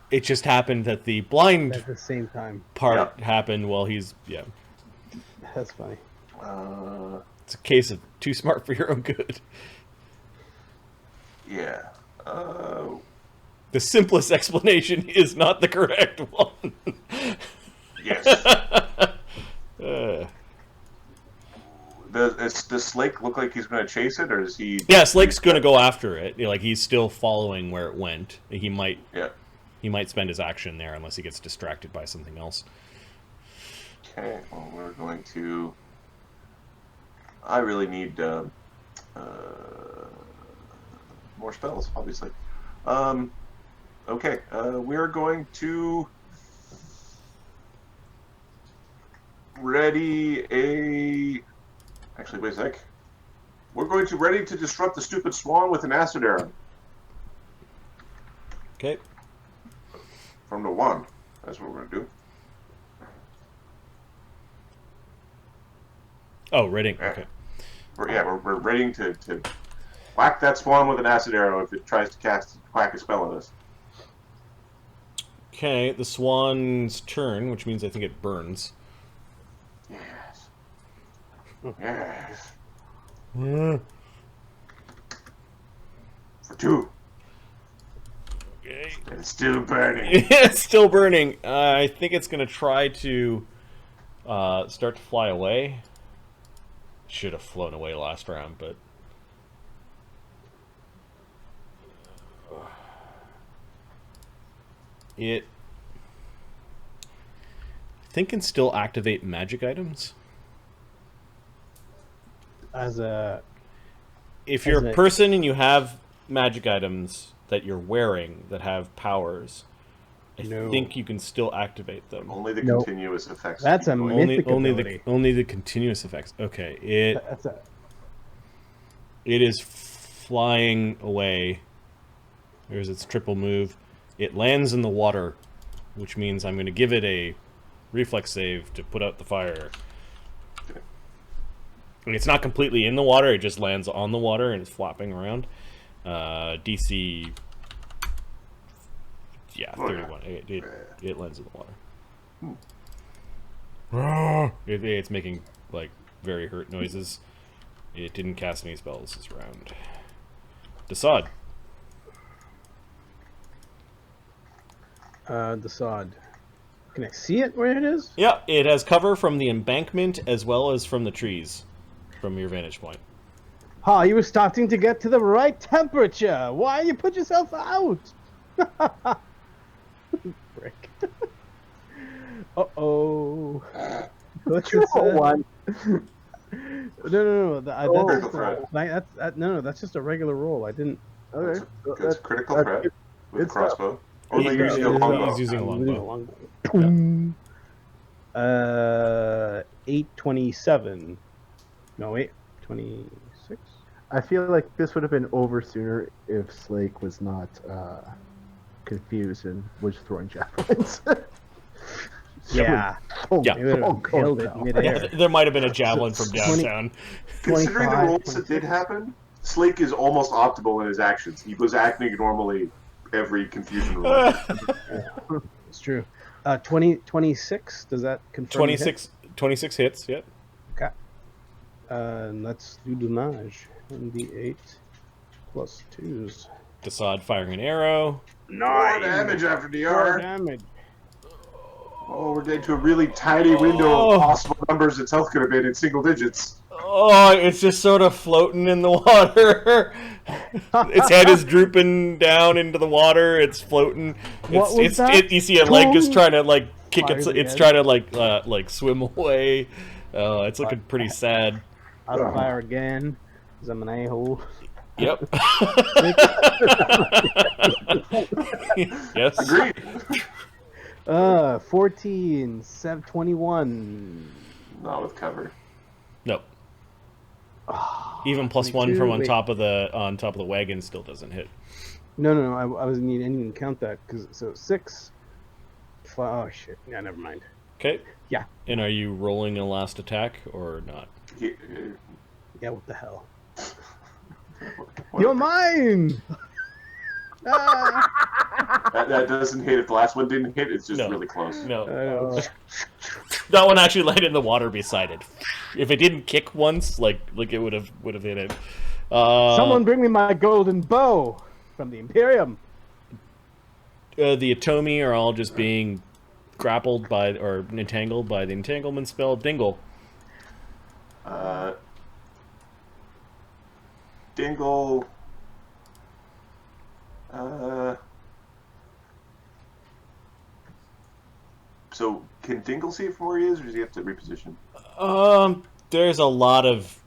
It just happened that the blind At the same time. part happened while he's... Yeah. That's funny. It's a case of too smart for your own good. Yeah. The simplest explanation is not the correct one. Yes. Does Slake look like he's going to chase it, or is he? Yeah, Slake's going to go after it. Like, he's still following where it went. He might spend his action there unless he gets distracted by something else. Okay. Well, we're going to. I really need more spells, obviously. Okay. We're going to ready a. Actually, wait a sec. We're going to ready to disrupt the stupid swan with an acid arrow. Okay. From the 1. That's what we're going to do. Oh, reading. Okay. We're ready to whack that swan with an acid arrow if it tries to whack a spell at us. Okay, the swan's turn, which means I think it burns. Yes. Yes. For 2. Okay. And it's still burning. It's still burning. I think it's going to try to start to fly away. Should have flown away last round, but... It, I think, can still activate magic items. As a If you're As a a- person and you have magic items that you're wearing that have powers, I No. think you can still activate them. Only the Nope. continuous effects. That's keep a going. myth- mythic Only the continuous effects. Okay, that's a it is flying away. There's its triple move. It lands in the water, which means I'm going to give it a reflex save to put out the fire. And it's not completely in the water, it just lands on the water and it's flopping around. DC, yeah, 31. It lands in the water. It's making, like, very hurt noises. It didn't cast any spells this round. Desaad. the sod. Can I see it where it is? Yeah, it has cover from the embankment as well as from the trees, from your vantage point. Ha, you were starting to get to the right temperature. Why you put yourself out? Frick. Uh-oh. What's this? One. No. Critical threat. No, that's just a regular roll. I didn't. Okay. That's critical that's threat good- with good stuff. crossbow. Or He's they use using a a longbow. He's using a longbow. 827. No, wait. 26? I feel like this would have been over sooner if Slake was not confused and was throwing javelins. Yeah. Yeah. It would have killed it midair. There might have been a javelin from 20 downtown. Considering the 25, rolls that did happen, Slake is almost optimal in his actions. He was acting normally every confusion roll. It's true. 26, does that confirm? 26 hits, yep. Okay. Let's do damage. 1d8 plus 2s. Desaad firing an arrow. 4 damage after 4 DR. damage. Oh, we're getting to a really tiny window of possible numbers its health could have been in single digits. Oh, it's just sort of floating in the water. Its head is drooping down into the water. It's floating. What was that? You see a leg just trying to like kick Fire its. the It's edge. trying to like swim away. It's looking pretty sad. I'll fire again. Because I'm an a-hole. Yep. Yes. Agreed. 14, 7, 21. Not with cover. Nope. Even plus one 22, from on wait. top of the wagon still doesn't hit. No. I didn't even count that. So 6. Oh, shit. Yeah, never mind. Okay. Yeah. And are you rolling a last attack or not? Yeah, what the hell? What- You're mine! Ah! That doesn't hit. If the last one didn't hit, it's just No. really close. No. Uh, That one actually landed in the water beside it. If it didn't kick once, like it would have hit it. Someone bring me my golden bow from the Imperium. The Atomi are all just being grappled by or entangled by the entanglement spell Dingle. Dingle. So can Dingle see it from where he is, or does he have to reposition? There's a lot of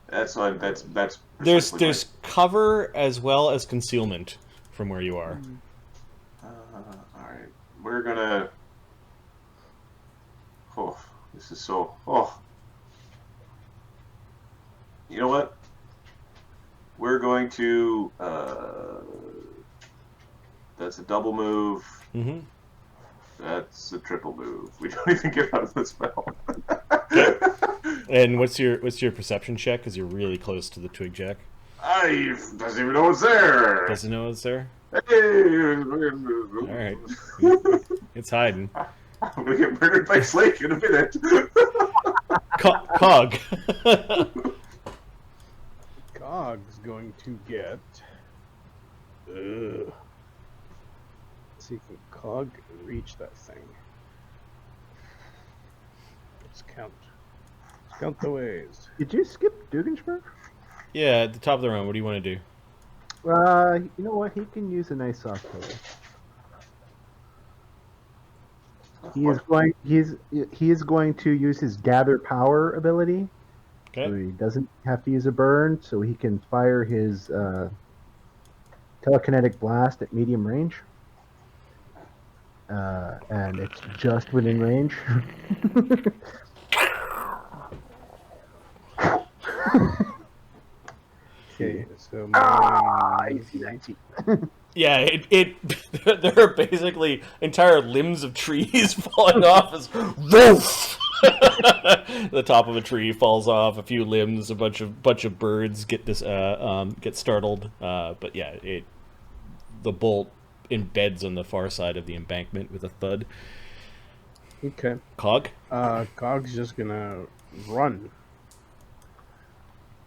That's there's precisely there's cover as well as concealment from where you are. all right. We're gonna. Oh, this is so. Oh. You know what? We're going to. That's a double move. Mm-hmm. That's a triple move. We don't even get out of the spell. And what's your perception check? Because you're really close to the twig jack. I doesn't even know it's there. Doesn't know it's there. Hey. All right, it's hiding. I'm gonna get murdered by Slake in a minute. Cog. Cog's going to get. Let's see, can Cog reach that thing? Let's count the ways. did you skip Dugganshmirf? Yeah, at the top of the round. What do you want to do? You know what? He can use a nice soft pillow. He is going to use his gather power ability. Okay. So he doesn't have to use a burn, so he can fire his telekinetic blast at medium range. And it's just within range. Okay, so AC 19. Yeah, it there are basically entire limbs of trees falling off as woof. The top of a tree falls off, a few limbs, a bunch of birds get startled. But yeah, the bolt embeds on the far side of the embankment with a thud. okay. Cog? Cog's just gonna run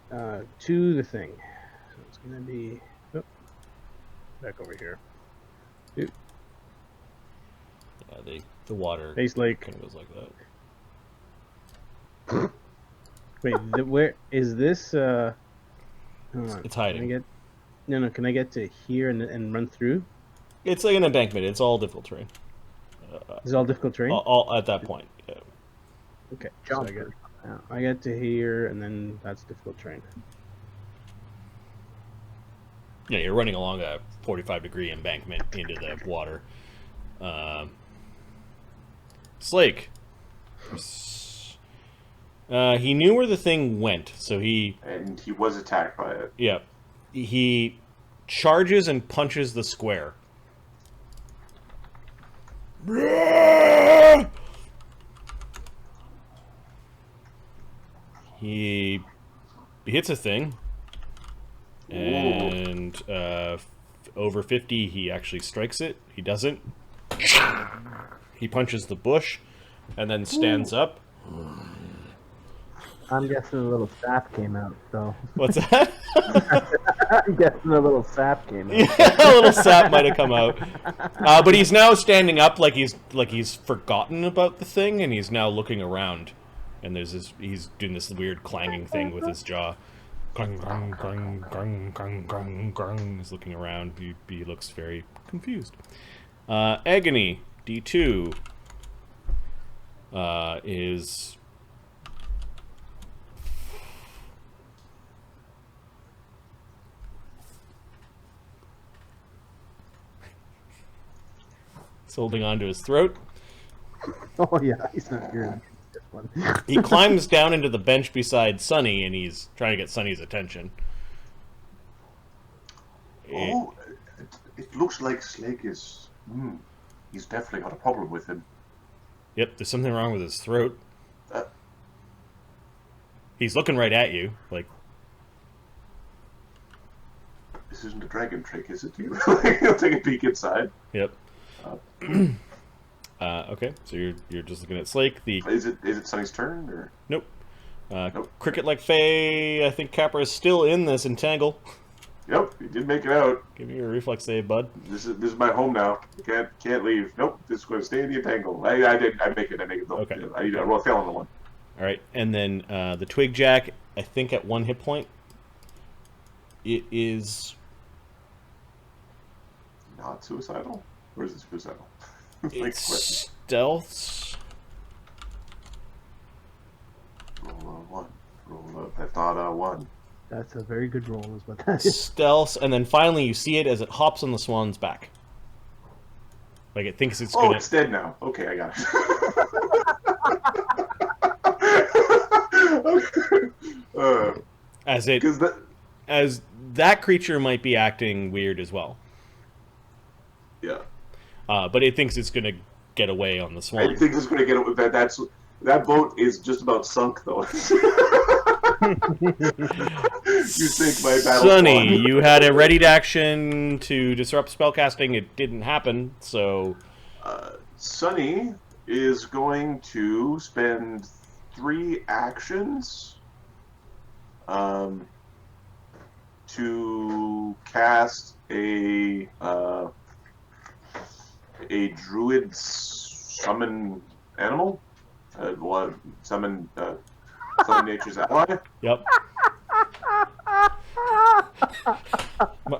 to the thing. So it's gonna be back over here. Yeah, the water Face Lake. kind of goes like that. Wait, where is this? Hold on. It's hiding. Can I get? No. Can I get to here and run through? It's like an embankment. It's all difficult terrain. Is it all difficult terrain? All at that point. Yeah. Okay. So I get to here, and then that's difficult terrain. Yeah, you're running along a 45-degree embankment into the water. Slake. He knew where the thing went, so And he was attacked by it. yeah, he charges and punches the square. He hits a thing, and over 50, he actually strikes it. He doesn't. He punches the bush, and then stands up. I'm guessing a little sap came out, though. What's that? I'm guessing a little sap came out. Yeah, a little sap might have come out. But he's now standing up like he's forgotten about the thing, and he's now looking around. And he's doing this weird clanging thing with his jaw. Clang, clang, clang, clang, clang, clang, clang. He's looking around. He looks very confused. Agony, D2, is... He's holding on to his throat. Oh, yeah, he's not hearing this one. He climbs down into the bench beside Sunny, and he's trying to get Sunny's attention. Oh, it looks like Slake is... he's definitely got a problem with him. Yep, there's something wrong with his throat. Uh. He's looking right at you, like... This isn't a dragon trick, is it? He'll take a peek inside. Yep. Okay, so you're just looking at Slake. Is it Sunny's turn, or...? Nope. Nope. Cricket like Faye, I think Capra is still in this entangle. Yep, he did make it out. Give me your reflex save, bud. This is my home now. Can't leave. Nope, this is going to stay in the entangle. I make it though. Okay. I fail on the one. All right, and then the Twig Jack, I think at 1 hit point, it is... Not suicidal? Or is it suicidal? It's stealth. Roll a 1. Roll up. That's not a 1. That's a very good roll, is what that is. Stealth, and then finally you see it as it hops on the swan's back. Like it thinks it's Oh, gonna... it's dead now. Okay, I got it. As that creature might be acting weird as well. Yeah. But it thinks it's gonna get away on the swan. I think it's going to get away. That boat is just about sunk, though. You sink my battle Sunny, swan. you had a ready to action to disrupt spellcasting. It didn't happen, so... Sunny is going to spend 3 actions to cast a druid summon animal. Summon nature's ally. Yep.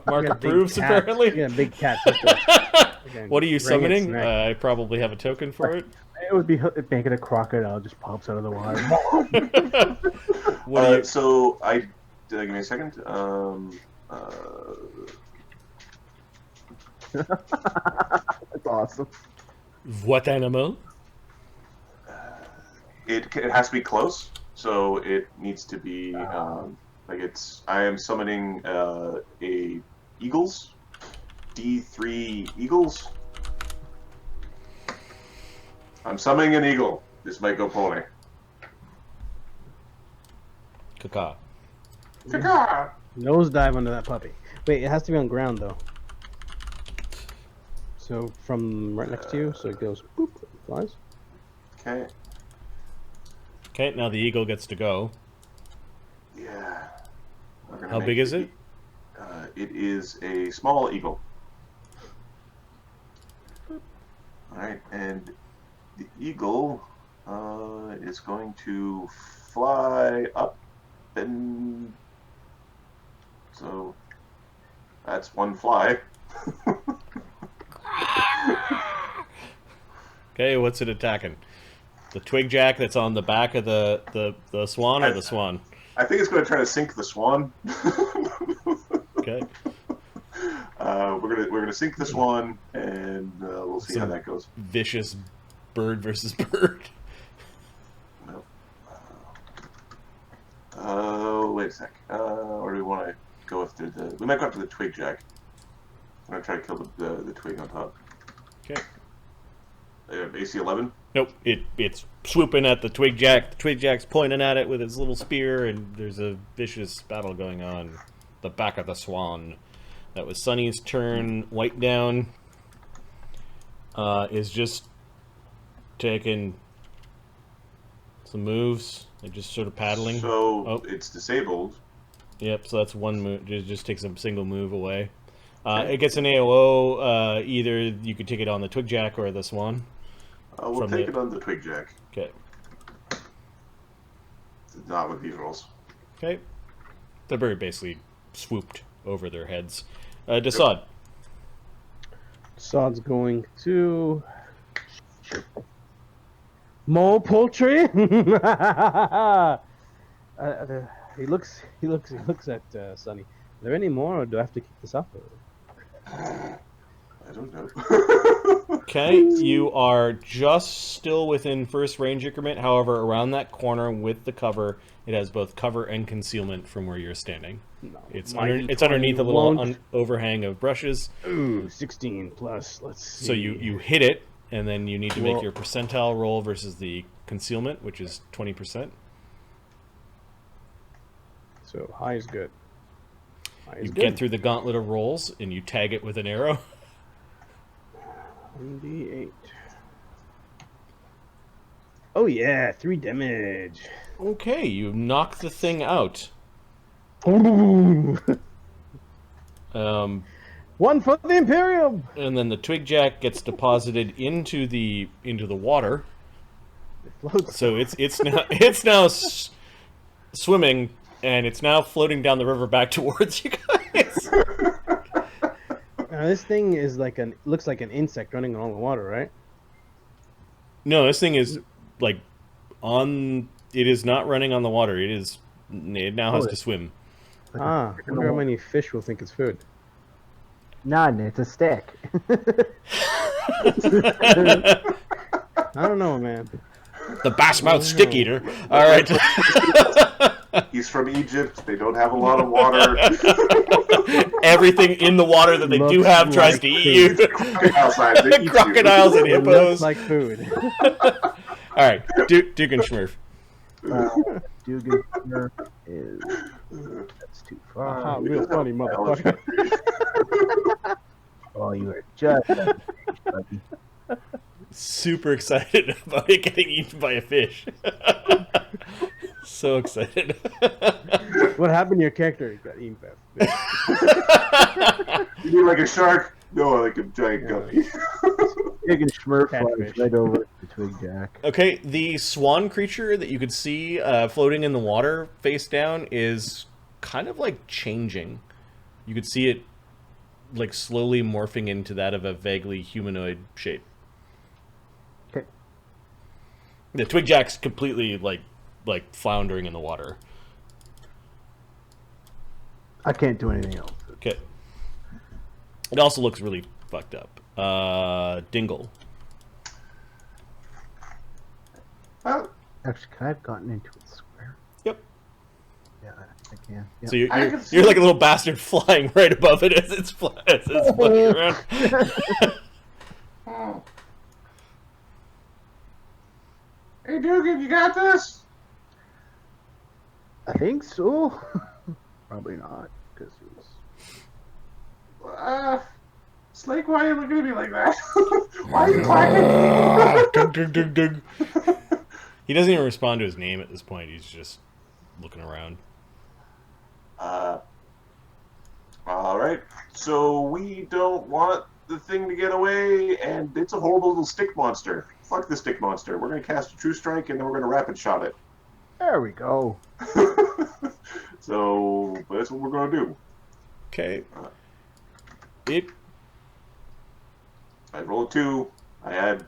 Mark approves, apparently. Yeah, big cat. What are you Bring it, summoning? snack. I probably have a token for it. It would be making a crocodile just pops out of the water. What do you? So give me a second. That's awesome. What animal? It has to be close, so it needs to be like it's. I am summoning a eagles, D3 eagles. I'm summoning an eagle. This might go pony. Caca. Caca! Nose dive under that puppy. Wait, it has to be on ground though. So from right next to you, so it goes boop, flies. Okay. Okay, now the eagle gets to go. Yeah. How big is it? It is a small eagle. Alright, and the eagle is going to fly up, and so that's one fly. Okay, what's it attacking? The twig jack that's on the back of the swan, or the swan? I think it's going to try to sink the swan. Okay. We're gonna sink the swan, and we'll see how that goes. Vicious bird versus bird. No. Wait a sec. Or do we want to go after the? We might go after the twig jack. I'm gonna try to kill the twig on top. Okay. AC 11. Nope, it's swooping at the twig jack. The twig jack's pointing at it with his little spear, and there's a vicious battle going on. The back of the swan. That was Sunny's turn. White down is just taking some moves and just sort of paddling. So it's disabled. Yep, so that's one move. Just takes a single move away. It gets an AOO. Either you could take it on the twig jack or the swan. We'll take it on the twig jack. Okay. Not with these rolls. Okay. The bird basically swooped over their heads. Desaad. Sod's going to mole poultry. He looks at Sunny. Are there any more, or do I have to kick this off? I don't know. Okay, you are just still within first range increment. However, around that corner with the cover, it has both cover and concealment from where you're standing. No, It's my it's underneath a little won't. overhang of brushes. Ooh, 16 plus. Let's see. So you hit it, and then you need to make Well- your percentile roll versus the concealment, which is 20%. So high is good. High is You good. get through the gauntlet of rolls, and you tag it with an arrow. 1d8. Oh yeah, 3 damage. Okay, you knock the thing out. Ooh. Um, One for the Imperium. and then the twig jack gets deposited into the water. It floats. So it's now swimming, and it's now floating down the river back towards you guys. This thing is looks like an insect running along the water, right? No, this thing is like on. It is not running on the water. It now has to swim. I wonder how many fish will think it's food. None. It's a stick. I don't know, man. The bass mouth stick eater. All right. He's from Egypt. They don't have a lot of water. Everything in the water that they do Looks have tries like to eat you. Crocodile size. They eat you. Crocodiles and It hippos. looks like food. All right, Dugganshmirf. Dugganshmirf is. That's too far. Aha, real funny, motherfucker. Oh, you are just. Buddy. Super excited about it getting eaten by a fish. So excited. What happened to your character? He got eaten by a fish. You mean like a shark? No, like a giant guppy. Dugganshmirf flies Catfish. right over the twig jack. Okay, the swan creature that you could see floating in the water face down is kind of like changing. You could see it like slowly morphing into that of a vaguely humanoid shape. Okay. The Twigjack's completely like floundering in the water. I can't do anything else. Okay. It also looks really fucked up. Dingle. Well, Actually, could I have gotten into its square? Yep. Yeah, I can. Yeah. So you're, I you're, can see you're like it. a little bastard flying right above it as it's flying around. oh. Hey, Dugan, you got this? I think so. Probably not, because it was. Slake, why are you looking at me like that? Why are you clacking? Dug, dug, dug, dug. He doesn't even respond to his name at this point. He's just looking around. All right. So we don't want the thing to get away, and it's a horrible little stick monster. Fuck the stick monster. We're going to cast a True Strike, and then we're going to rapid shot it. There we go. So that's what we're going to do. Okay. I roll a 2. I add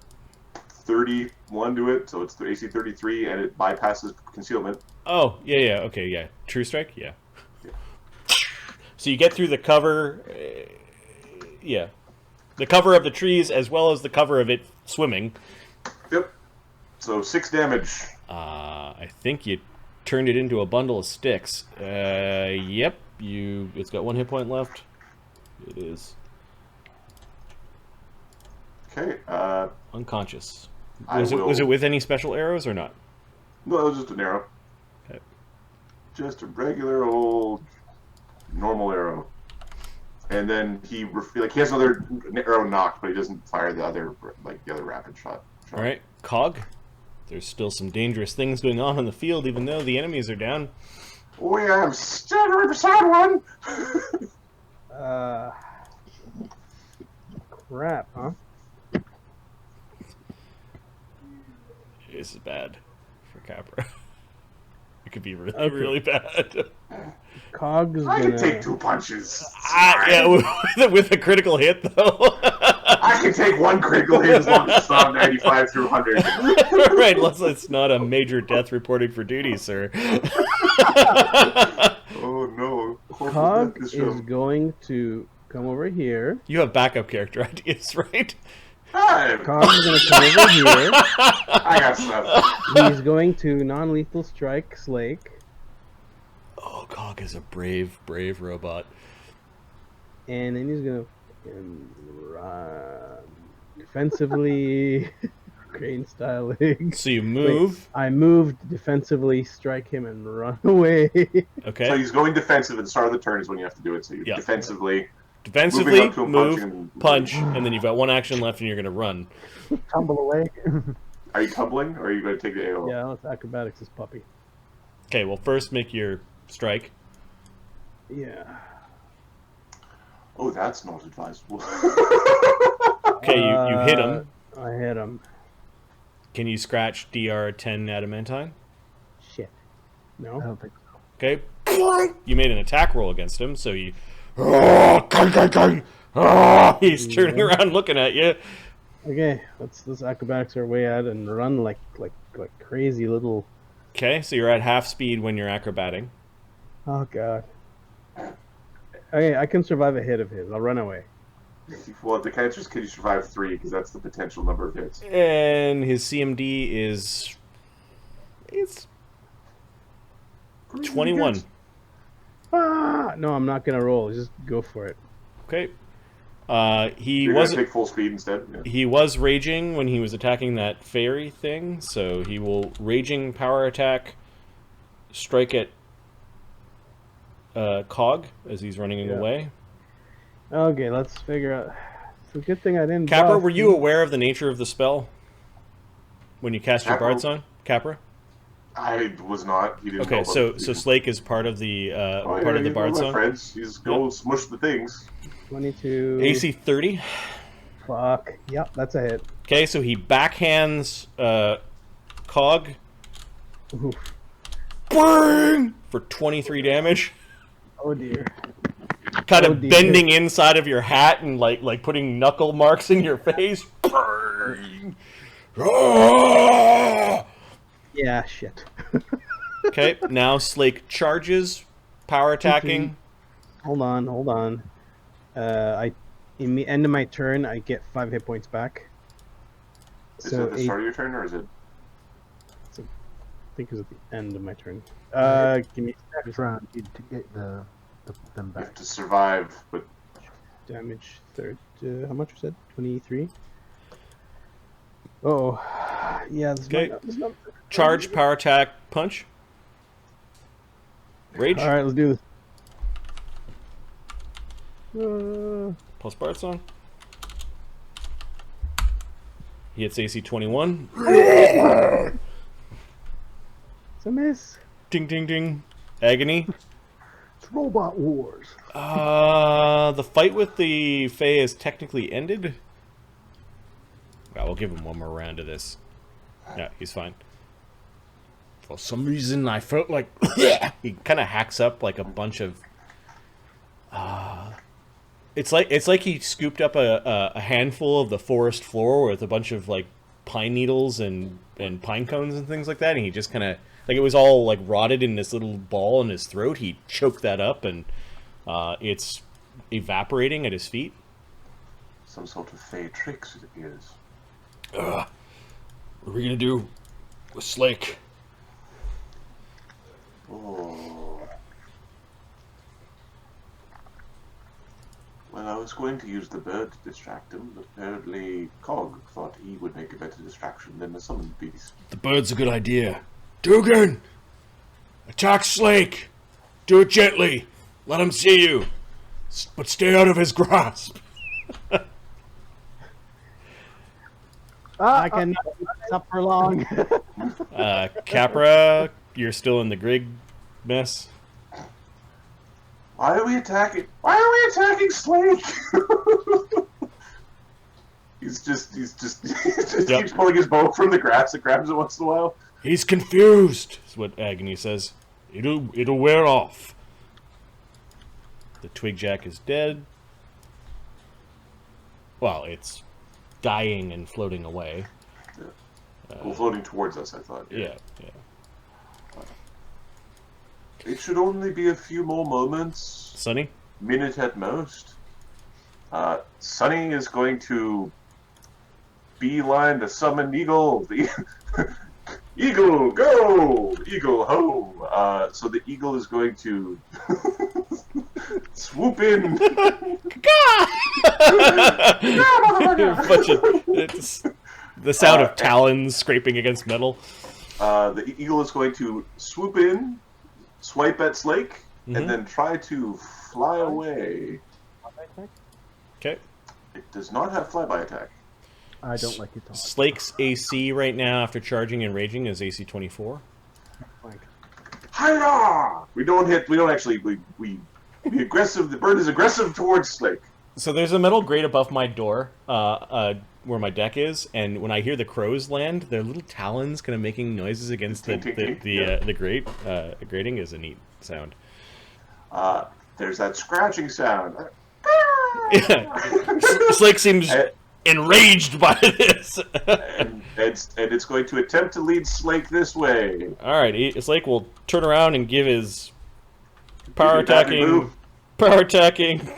31 to it, so it's the AC 33, and it bypasses concealment. Oh, yeah. Okay, yeah. True Strike? Yeah. So you get through the cover. Yeah. The cover of the trees as well as the cover of it swimming. Yep. So 6 damage. I think you turned it into a bundle of sticks. Yep. It's got 1 hit point left. It is Okay. unconscious. I Was will... it with any special arrows or not? No, it was just an arrow. Okay. Just a regular old normal arrow. And then he has another arrow knocked, but he doesn't fire the other rapid shot. All right, Cog. There's still some dangerous things going on in the field, even though the enemies are down. Oh yeah, I'm standing right beside one. Crap, huh? This is bad for Capra. It could be really, really bad. Cog's I gonna... can take 2 punches. Yeah, with a critical hit though. I can take 1 critical hit as long as it's not 95 through 100. Right, unless it's not a major death reported for duty, sir. Oh no. Cog is going to come over here. You have backup character ideas, right? Hi. Cog's going to come over here. I got stuff. He's going to non-lethal strike Slake. Oh, Cog is a brave, brave robot. And then he's going to run defensively, crane styling. So you move. Wait, I moved defensively, strike him, and run away. Okay. So he's going defensive at the start of the turn is when you have to do it. So you defensively. Defensively, moving up to him, move, punch, and then you've got 1 action left and you're going to run. Tumble away. Are you tumbling, or are you going to take the AO? Yeah, let's acrobatics this puppy. Okay, well, first make your strike. Yeah. Oh, that's not advisable. Okay, you hit him. I hit him. Can you scratch DR 10 adamantine? Shit. I No? don't think so. Okay. You made an attack roll against him, so you... He's turning around looking at you. Okay, let's acrobatics our way out and run like crazy little... Okay, so you're at half speed when you're acrobating. Oh, God. Okay, I can survive a hit of his. I'll run away. Well, the catch is can you survive 3, because that's the potential number of hits. And his CMD is... It's 21. Ah! No, I'm not going to roll. Just go for it. Okay. He You're going was to take full speed instead? Yeah. he was raging when he was attacking that fairy thing, so he will raging power attack, strike at Cog as he's running away. Okay, let's figure out... It's a good thing I didn't... Capra, buff. were you aware of the nature of the spell when you cast your Capra- Bard Song? Capra? I was not. He didn't know Okay, about so it. Slake is part of the part of the he's one Bard my Song. friends. He's go smush the things. 22... AC 30. Fuck. Yep, that's a hit. Okay, so he backhands Cog. Oof. Bang! For 23 damage. Oh, dear. Kind Oh, of dear. bending inside of your hat and like putting knuckle marks in your face. Bang! Ah! Yeah, shit. Okay, now Slake charges, power attacking. Hold on. In the end of my turn, I get 5 hit points back. Is it the start of your turn, or is it? I think it was at the end of my turn. Give me Next round, you to get them You back. have to survive, but damage. Third. How much was it? 23. Oh, yeah. Okay. Charge, power attack, punch. Rage. All right, let's do this. Plus Bard Song. He hits AC 21. It's a miss. Ding, ding, ding. Agony. It's Robot Wars. The fight with the Fae is technically ended. Well, we'll give him one more round of this. Yeah, he's fine. For some reason, I felt like he kind of hacks up like a bunch of. It's like he scooped up a handful of the forest floor with a bunch of like pine needles and pine cones and things like that, and he just kind of like it was all like rotted in this little ball in his throat. He choked that up, and it's evaporating at his feet. some sort of fey tricks, it appears. What are we gonna do with Slake? Oh. Well, I was going to use the bird to distract him, but apparently Cog thought he would make a better distraction than the summoned beast. The bird's a good idea. Dugan! Attack Slake! Do it gently. Let him see you. But stay out of his grasp. I can up for long. Capra, you're still in the Grig mess. Why are we attacking? Why are we attacking Slake? He's just Yep. keeps pulling his bow from the grass and grabs it once in a while. He's confused, is what Agony says. It'll wear off. The Twigjack is dead. Well, it's dying and floating away. Well, floating towards us, I thought. Yeah. It should only be a few more moments. Sunny? Minute at most. Sunny is going to beeline the summoned eagle. The eagle, go! Eagle, ho! So the eagle is going to swoop in. It's the sound of talons scraping against metal. The eagle is going to swoop in, swipe at Slake, and then try to fly away. Okay. It does not have flyby attack. I don't like it. Slake's AC right now after charging and raging is AC 24. Hiya! We don't actually. We aggressive. The bird is aggressive towards Slake. So there's a metal grate above my door, where my deck is, and when I hear the crows land, their little talons kind of making noises against the grate. The grating is a neat sound. There's that scratching sound. Slake seems enraged by this. and it's going to attempt to lead Slake this way. All right, Slake will turn around and give his power Give your daddy attacking,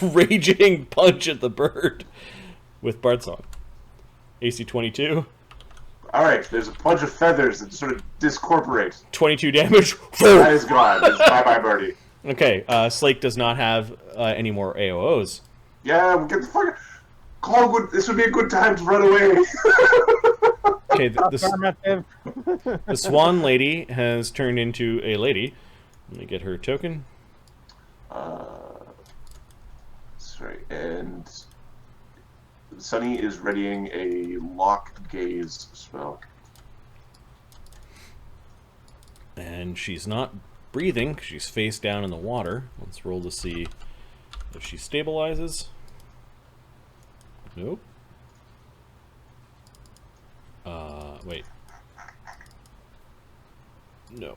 raging punch at the bird with Bard Song. AC 22. All right, there's a bunch of feathers that sort of discorporate. 22 damage. That is gone. It's bye-bye, birdie. Okay, Slake does not have any more AOs. Yeah, we'll get the fuck. This would be a good time to run away. Okay, the Swan Lady has turned into a lady. Let me get her token. Sorry, and Sunny is readying a lock gaze spell. And she's not breathing, she's face down in the water. Let's roll to see if she stabilizes. Nope. Wait. No.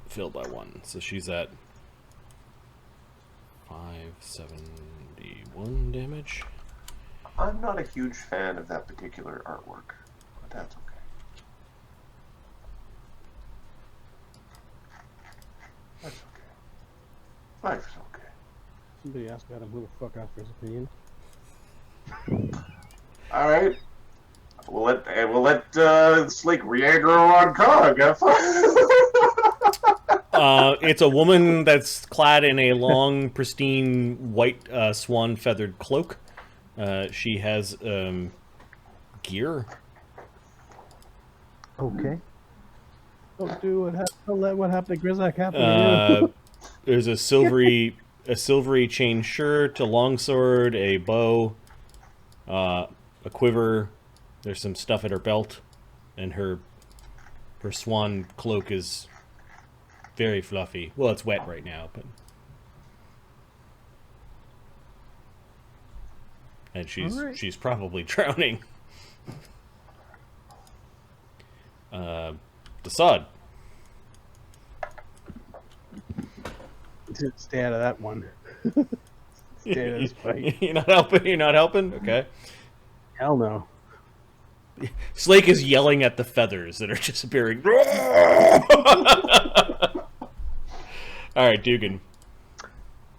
Failed by 1. So she's at 571 damage. I'm not a huge fan of that particular artwork, but that's okay. 5 is okay. Somebody asked Adam who the fuck asked for his opinion. All right. We'll let Slake re-aggro on Cog. Have fun. It's a woman that's clad in a long, pristine, white swan feathered cloak. She has gear. Okay. Don't do what happened. Don't let what happened to Grizzak happen to you. There's a silvery chain shirt, a longsword, a bow, a quiver. There's some stuff at her belt, and her swan cloak is very fluffy. Well, it's wet right now, but and she's probably drowning. The sod. Stay out of that one. Stay out of this fight. You're not helping. You're not helping. Okay. Hell no. Slake is yelling at the feathers that are disappearing. All right, Dugan.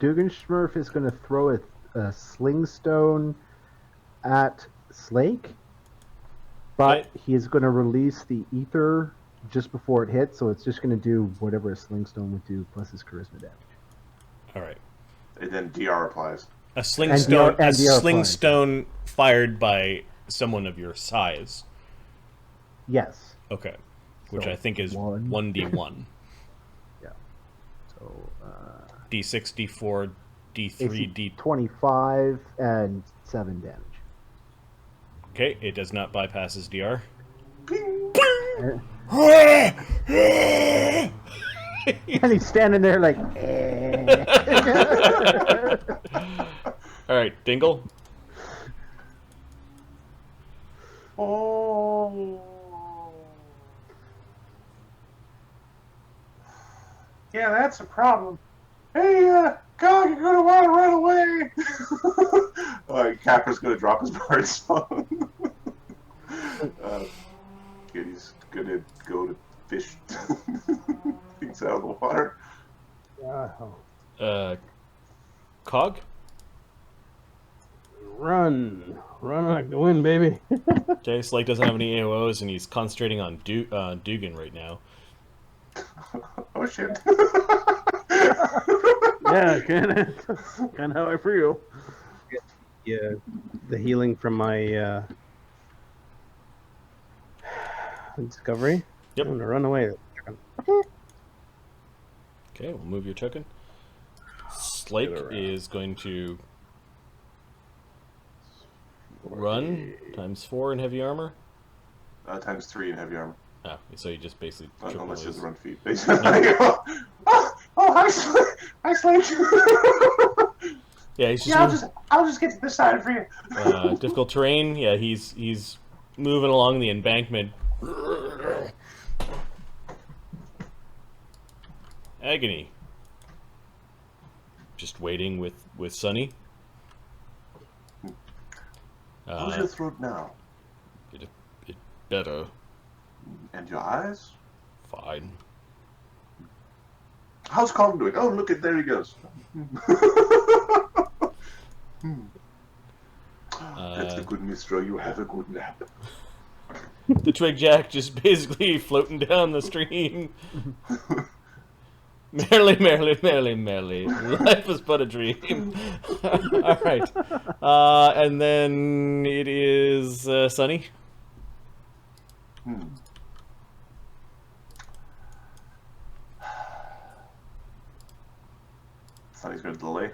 Dugganshmirf is going to throw a sling stone at Slake, but he is going to release the ether just before it hits, so it's just going to do whatever a sling stone would do plus his charisma damage. All right. And then DR applies. A sling And stone. DR A sling applies. stone fired by someone of your size. Yes. Okay. Which So, I think is 1. 1d1. Yeah. So, D6, D4, D3, D. 25 and 7 damage. Okay, it does not bypass his DR. And he's standing there like, eh. All right, Dingle. Oh. Yeah, that's a problem. Hey, God, you're gonna want to run away. Capra's gonna drop his bird song. He's gonna go to fish things out of the water. Cog. Run like the wind, baby. Okay, Slake doesn't have any AOs, and he's concentrating on Dugan right now. Oh shit. Yeah, kind of how I feel. Yeah, the healing from my discovery. Yep. I'm gonna run away. Okay, we'll move your token. Slake is going to run times 4 in heavy armor. Times 3 in heavy armor. Oh, so you just basically triple Unless he his. has run feet. Basically. Hi, Slate. Yeah, he's just Yeah, I'll just get to this side for you. difficult terrain. Yeah, he's moving along the embankment. Agony. Just waiting with Sunny. How's your throat now? It better. And your eyes? Fine. How's Colin doing? Oh, look at there he goes. That's the good Mistro. You have a good nap. The Twig Jack just basically floating down the stream. Merrily, merrily, merrily, merrily. Life is but a dream. All right. And then it is Sunny. Sunny's going to delay.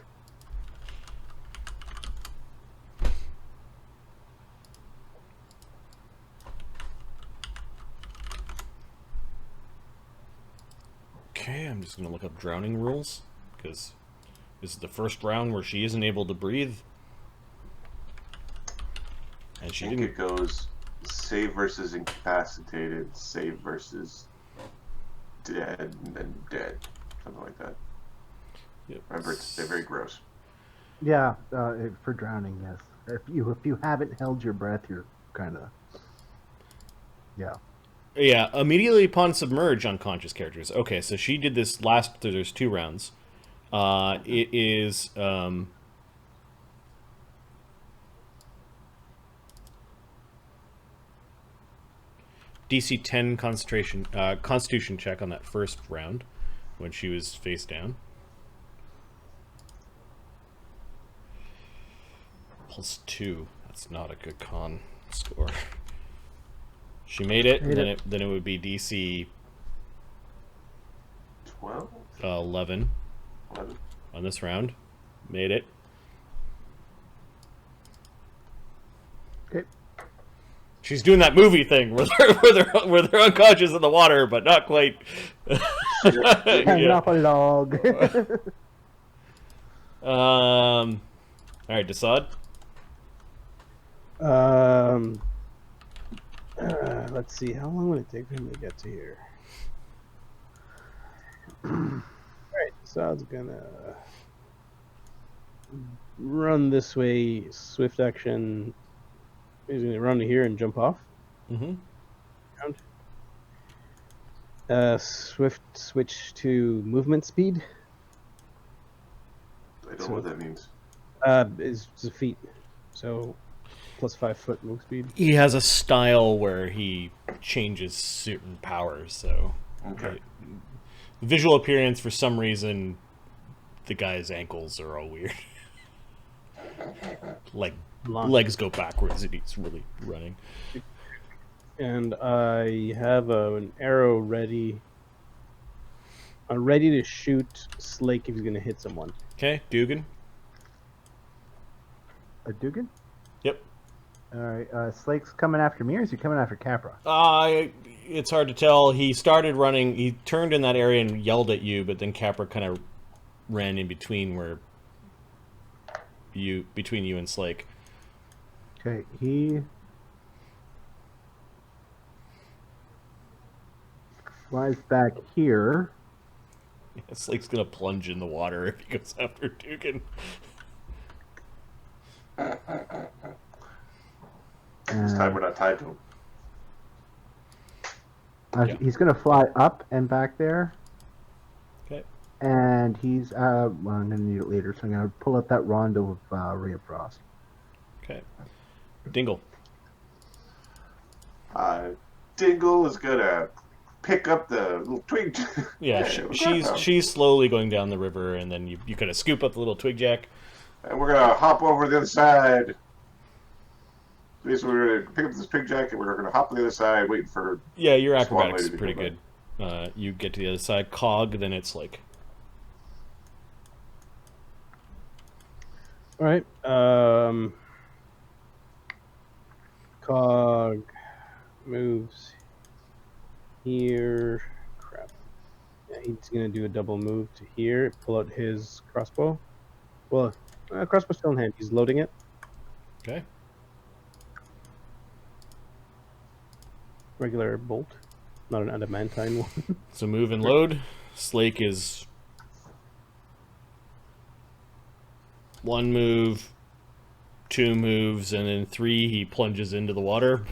Okay, I'm just going to look up drowning rules, because this is the first round where she isn't able to breathe. And she I think didn't... it goes save versus incapacitated, save versus dead, and then dead. Something like that. Yep. Remember, they're very gross. Yeah, for drowning, yes. If you haven't held your breath, you're kind of... Yeah. Yeah, immediately upon submerge unconscious characters. Okay, so she did this last... There's 2 rounds. It is DC 10 Constitution check on that first round when she was face down. +2. That's not a good con score. She made it, and then it would be DC 12? 11 on this round. Made it. Okay. She's doing that movie thing where they're unconscious in the water, but not quite. Hanging off a log. All right, Desaad. Let's see. How long would it take for him to get to here? Alright, so I was gonna run this way, swift action. He's gonna run to here and jump off. Mm-hmm. Swift switch to movement speed. I don't know what that means. Is a feat, so +5 foot move speed. He has a style where he changes certain powers, so Okay. visual appearance, for some reason, the guy's ankles are all weird. Like legs go backwards and he's really running. And I have an arrow ready. I'm ready to shoot Slake if he's gonna hit someone. Okay, Dugan. A Dugan? Yep. All right. Slake's coming after me, or is he coming after Capra? It's hard to tell. He started running. He turned in that area and yelled at you, but then Capra kind of ran in between between you and Slake. Okay, he flies back here. Yeah, Slake's gonna plunge in the water if he goes after Dugan. This time we're not tied to him. Yeah. He's going to fly up and back there. Okay. And he's, well, I'm going to need it later, so I'm going to pull up that rondo of Ray of Frost. Okay. Dingle. Dingle is gonna pick up the little twig. Yeah, she's slowly going down the river, and then you kind of scoop up the little twig jack. And we're gonna hop over the other side. So we're gonna pick up this twig jack, and we're gonna hop to the other side, waiting for. Yeah, your Swan acrobatics is lady to pretty come good. You get to the other side. Cog, then it's like. All right. Cog moves here. Crap. Yeah, he's gonna do a double move to here. Pull out his crossbow. Well, crossbow's still in hand. He's loading it. Okay. Regular bolt, not an adamantine one. So move and load. Slake is 1 move, 2 moves, and then 3 he plunges into the water.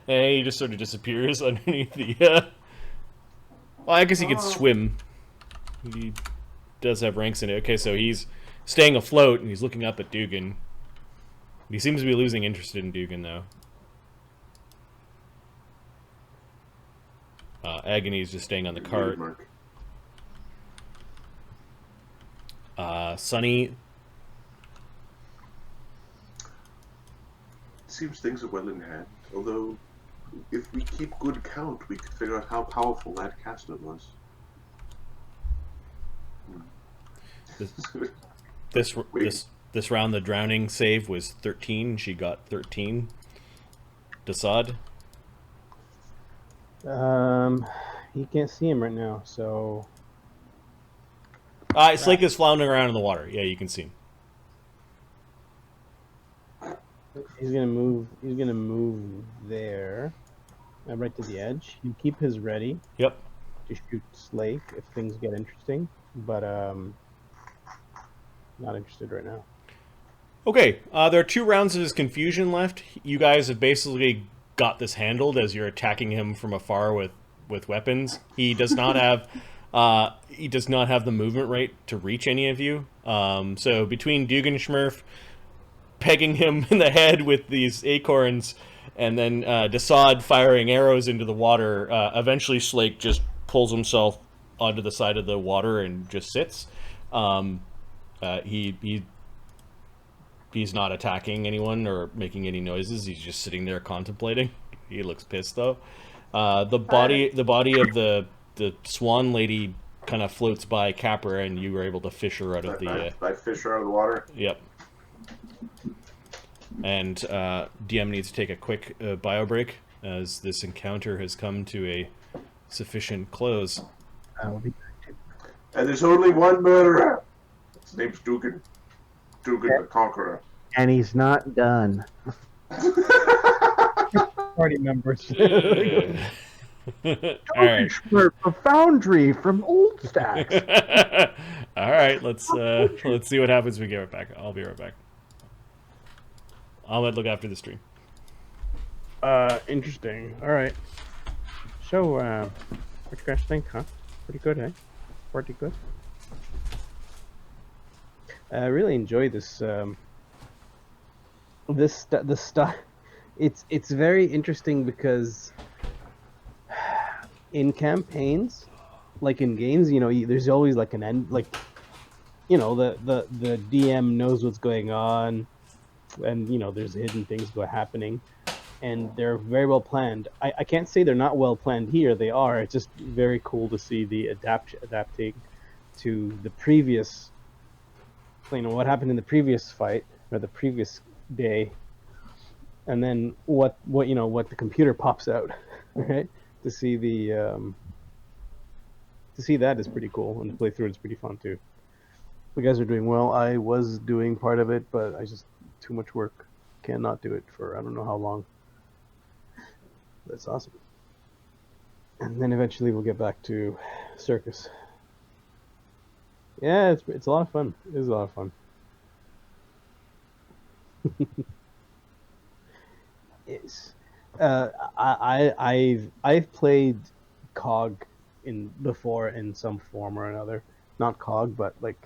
And he just sort of disappears underneath the. Well, I guess he could swim. He does have ranks in it. Okay, so he's staying afloat and he's looking up at Dugan. He seems to be losing interest in Dugan though. Agony is just staying on the cart. Sunny. Seems things are well in hand. Although, if we keep good count, we could figure out how powerful that caster was. This round, the drowning save was 13. She got 13. Desaad. He can't see him right now, so. Slake is floundering around in the water. Yeah, you can see him. He's gonna move. He's gonna move there, right to the edge. You keep his ready. Yep. To shoot Slake if things get interesting, but not interested right now. Okay, there are 2 rounds of his confusion left. You guys have basically got this handled as you're attacking him from afar with weapons. He does not have he does not have the movement rate to reach any of you. So between Dugganshmirf pegging him in the head with these acorns, and then Desaad firing arrows into the water, eventually Slake just pulls himself onto the side of the water and just sits. He's not attacking anyone or making any noises. He's just sitting there contemplating. He looks pissed though. The body of the swan lady kind of floats by Capra, and you were able to fish her out of the. I fish her out of the water. Yep. And DM needs to take a quick bio break as this encounter has come to a sufficient close. I'll be And there's only one murderer. His name's Duggan. Duggan the Conqueror. And he's not done. Party members. All right. A foundry from Old Stacks. All right. Let's see what happens when we get right back. I'll be right back. I'll look after the stream. Interesting. All right. So, what you guys think, huh? Pretty good, eh? Pretty good. I really enjoy this. The stuff. It's very interesting because in campaigns, like in games, you know, there's always like an end, like, you know, the DM knows what's going on, and you know, there's hidden things happening, and they're very well planned. I can't say they're not well planned here. They are. It's just very cool to see the adapting to the previous. You know what happened in the previous fight or the previous day, and then what you know what the computer pops out, right? To see that is pretty cool, and to play through it is pretty fun too. You guys are doing well. I was doing part of it, but I just too much work. Cannot do it for I don't know how long. That's awesome. And then eventually we'll get back to circus. Yeah, it's a lot of fun. It is a lot of fun. Yes. I've played COG before in some form or another. Not COG, but like,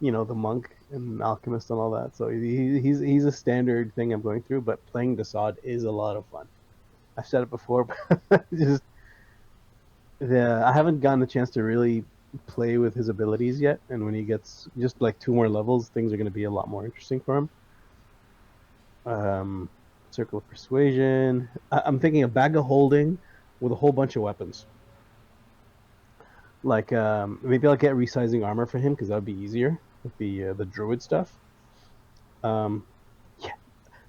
you know, the monk and alchemist and all that. So he's a standard thing I'm going through. But playing Desaad is a lot of fun. I've said it before, but I haven't gotten the chance to really play with his abilities yet, and when he gets just like 2 more levels, things are going to be a lot more interesting for him. Circle of Persuasion. I'm thinking a bag of holding with a whole bunch of weapons. Like maybe I'll get resizing armor for him because that would be easier with the druid stuff. Yeah,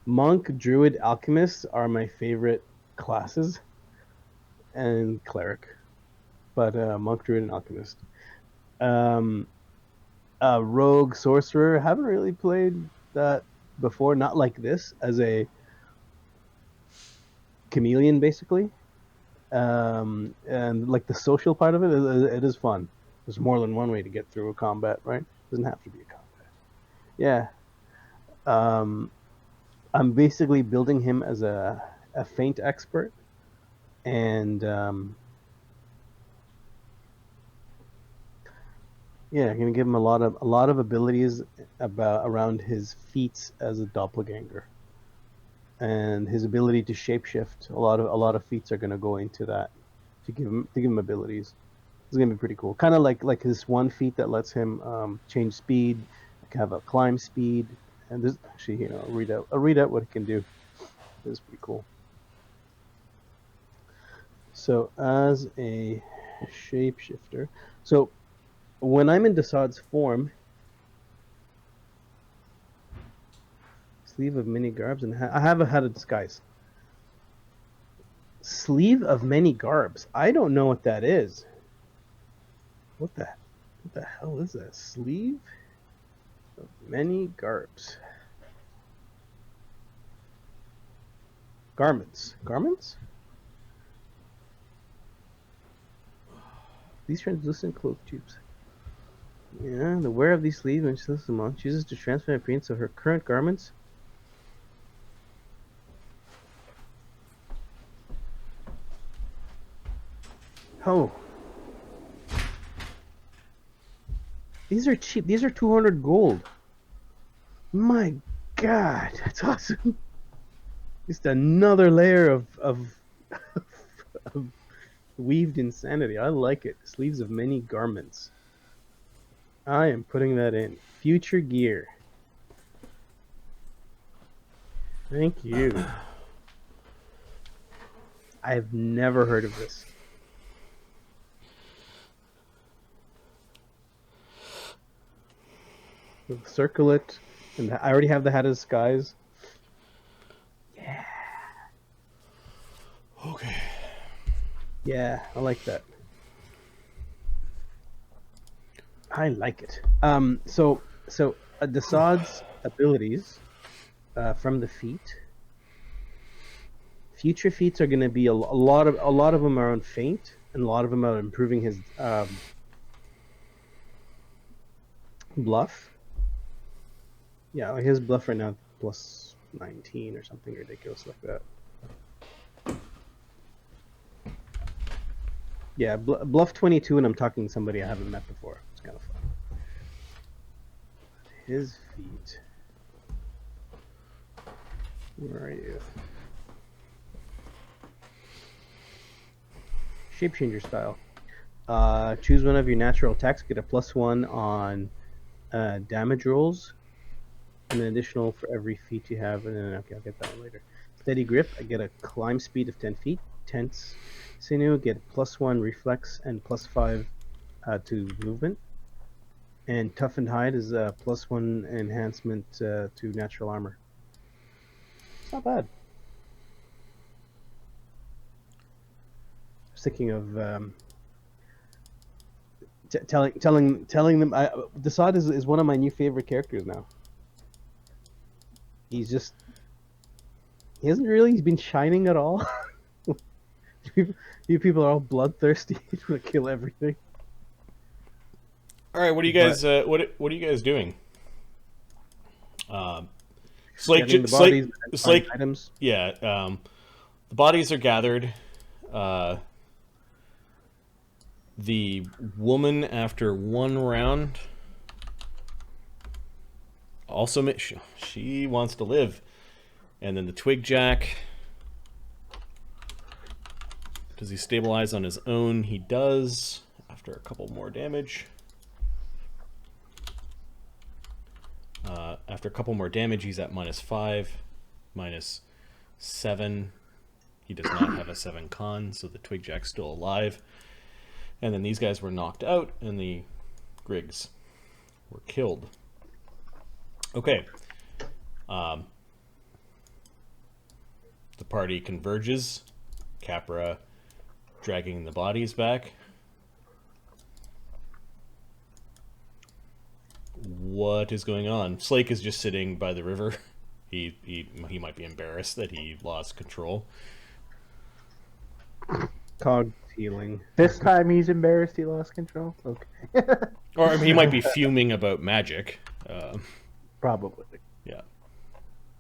monk, druid, alchemist are my favorite classes, and cleric, but monk, druid, and alchemist. Rogue, sorcerer. Haven't really played that before. Not like this, as a chameleon, basically. And like the social part of it is fun. There's more than one way to get through a combat, right? Doesn't have to be a combat. Yeah. I'm basically building him as a feint expert, and yeah, I'm gonna give him a lot of abilities around his feats as a doppelganger, and his ability to shapeshift. A lot of feats are gonna go into that to give him abilities. It's gonna be pretty cool. Kind of like his one feat that lets him change speed, like have a climb speed, and this actually, you know, I'll read out what it can do. It's pretty cool. So as a shapeshifter, so when I'm in Desaad's form, sleeve of many garbs, and I have a hat of disguise. Sleeve of many garbs. I don't know what that is. What the hell is that? Sleeve of many garbs. Garments. These translucent cloak tubes. Yeah, the wearer of these sleeves when she lifts them on chooses to transfer the appearance of her current garments. Oh. These are cheap. These are 200 gold. My God, that's awesome. Just another layer of weaved insanity. I like it. Sleeves of many garments. I am putting that in. Future gear. Thank you. I've never heard of this. With the circlet, and I already have the Hat of Skies. Yeah. Okay. Yeah, I like that. I like it. So Desaad's abilities from the feat. Future feats are going to be a lot of them are on feint, and a lot of them are improving his bluff. Yeah, his bluff right now plus 19 or something ridiculous like that. Yeah, bluff 22, and I'm talking to somebody I haven't met before. It's kind of fun. His feet. Where are you? Shapechanger style. Choose one of your natural attacks. Get a +1 on damage rolls. And an additional for every feat you have. And then, okay, I'll get that one later. Steady grip. I get a climb speed of 10 feet. Tense sinew. Get +1 reflex and +5 to movement. And toughened hide is a +1 enhancement to natural armor. It's not bad. I was thinking of telling them. Desaad is one of my new favorite characters now. He hasn't really been shining at all. You people are all bloodthirsty to kill everything. All right, what are you guys? What are you guys doing? Items. Yeah. The bodies are gathered. The woman, after one round, also she wants to live, and then the twig jack. Does he stabilize on his own? He does. After a couple more damage. After a couple more damage, he's at -5, -7. He does not have a 7 con, so the twig jack's still alive. And then these guys were knocked out, and the Griggs were killed. Okay. The party converges. Capra dragging the bodies back. What is going on? Slake is just sitting by the river. He might be embarrassed that he lost control. Cog healing. This time he's embarrassed he lost control? Okay. Or he might be fuming about magic. Probably. Yeah.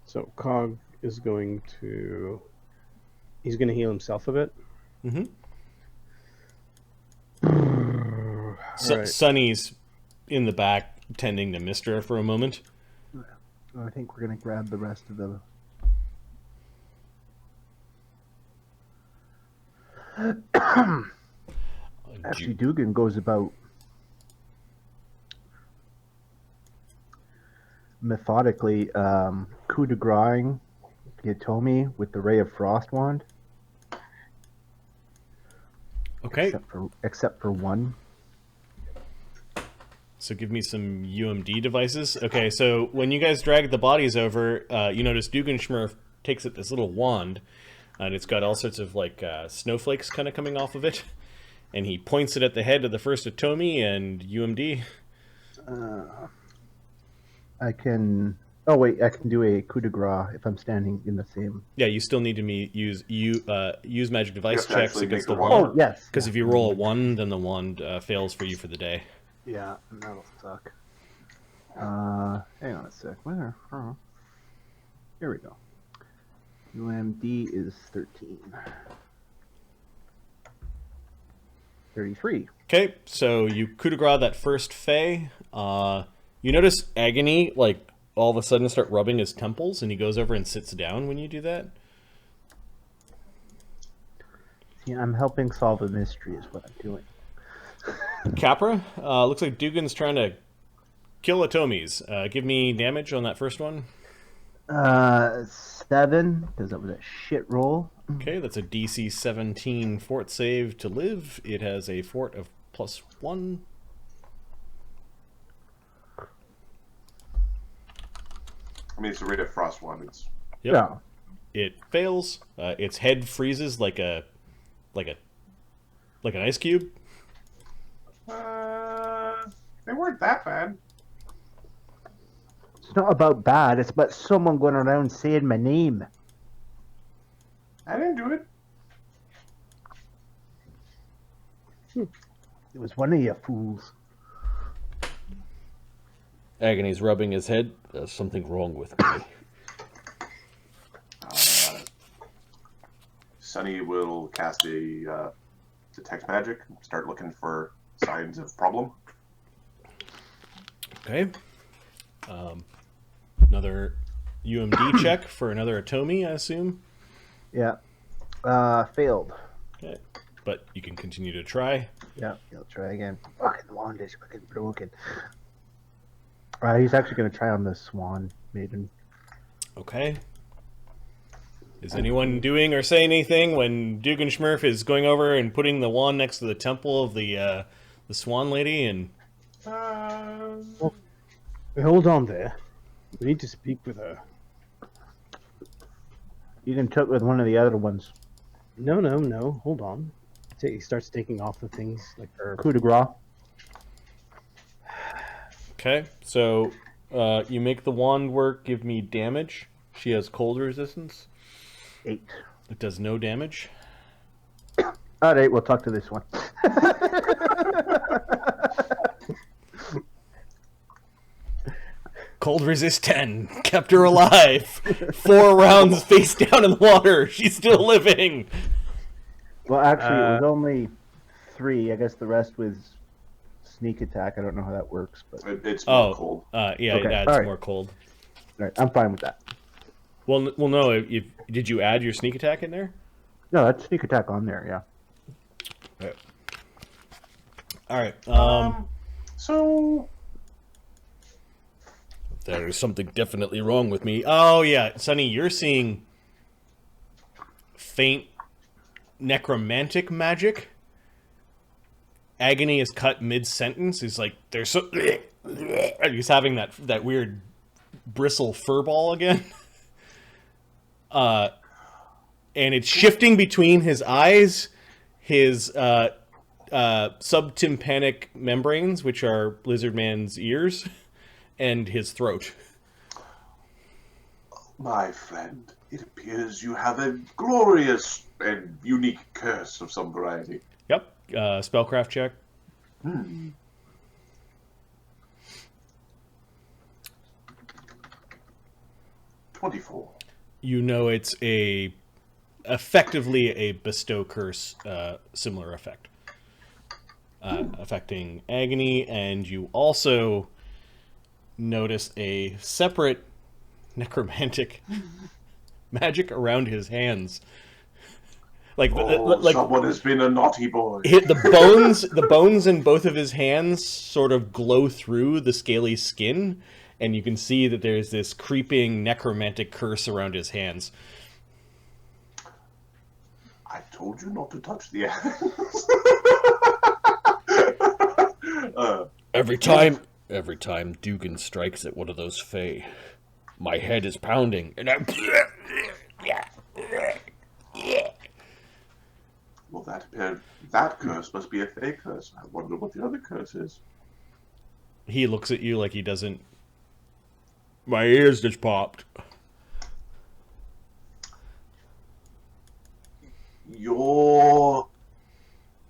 So Cog is going to... He's going to heal himself a bit. Mm-hmm. Right. Sonny's in the back tending to Mistra for a moment. I think we're going to grab the rest of the... Actually, Dugan goes about methodically coup de grace Hitomi with the Ray of Frost wand. Okay. Except for one. So give me some UMD devices. Okay, so when you guys drag the bodies over, you notice Dugganshmirf takes it this little wand, and it's got all sorts of like snowflakes kind of coming off of it, and he points it at the head of the first Hitomi and UMD. I can... Oh wait, I can do a coup de grace if I'm standing in the same... Yeah, you still need to use magic device to checks actually against make the the wand. Oh, yes. Because if you roll a 1, then the wand fails for you for the day. Yeah, that'll suck. Hang on a sec. Where? Oh. Here we go. UMD is 13. 33. Okay, so you coup de grace that first Fey. You notice Agony, like, all of a sudden start rubbing his temples, and he goes over and sits down when you do that. Yeah, I'm helping solve a mystery is what I'm doing. Capra, looks like Dugan's trying to kill Atomies. Give me damage on that first one. 7, because that was a shit roll. Okay, that's a DC 17 fort save to live. It has a fort of +1. I mean, it's a rate of frost one. It's Yep. Yeah. It fails. Its head freezes like an ice cube. They weren't that bad. It's not about bad, it's about someone going around saying my name. I didn't do it. It was one of you fools. Agony's rubbing his head. There's something wrong with me. Sunny will cast a detect magic. Start looking for signs of problem. Okay. Another UMD check for another Atomy, I assume. Yeah. Failed. Okay. But you can continue to try. Yeah, he'll try again. Fucking wand is fucking broken. He's actually going to try on the Swan Maiden. Okay. Is anyone doing or saying anything when Dugganshmirf is going over and putting the wand next to the temple of the Swan Lady? And Hold on there. We need to speak with her. You can talk with one of the other ones. No. Hold on. He starts taking off the things like her. Coup de grace. okay, so you make the wand work. Give me damage. She has cold resistance. 8. It does no damage. Alright, we'll talk to this one. Cold resist 10. Kept her alive. 4 rounds face down in the water. She's still living. Well, actually, it was only 3. I guess the rest was sneak attack. I don't know how that works, but It's more cold. Yeah, Okay, it adds alright. more cold. alright, I'm fine with that. Well, no. Did you add your sneak attack in there? No, that's sneak attack on there, yeah. All right. So There is something definitely wrong with me. Oh yeah, Sonny, you're seeing faint necromantic magic. Agony is cut mid-sentence. He's like, there's so... He's having that weird bristle furball again. And it's shifting between his eyes, his subtympanic membranes, which are Lizardman's ears, and his throat. My friend, it appears you have a glorious and unique curse of some variety. Yep. Spellcraft check. 24. You know it's effectively a bestow curse, similar effect. Affecting Agony, and you also notice a separate necromantic magic around his hands. Like Someone has been a naughty boy. The bones in both of his hands sort of glow through the scaly skin, and you can see that there's this creeping necromantic curse around his hands. I told you not to touch the Every time Dugan strikes at one of those Fae, my head is pounding, and I'm... Well, that curse must be a fake curse. I wonder what the other curse is. He looks at you like he doesn't... My ears just popped. Your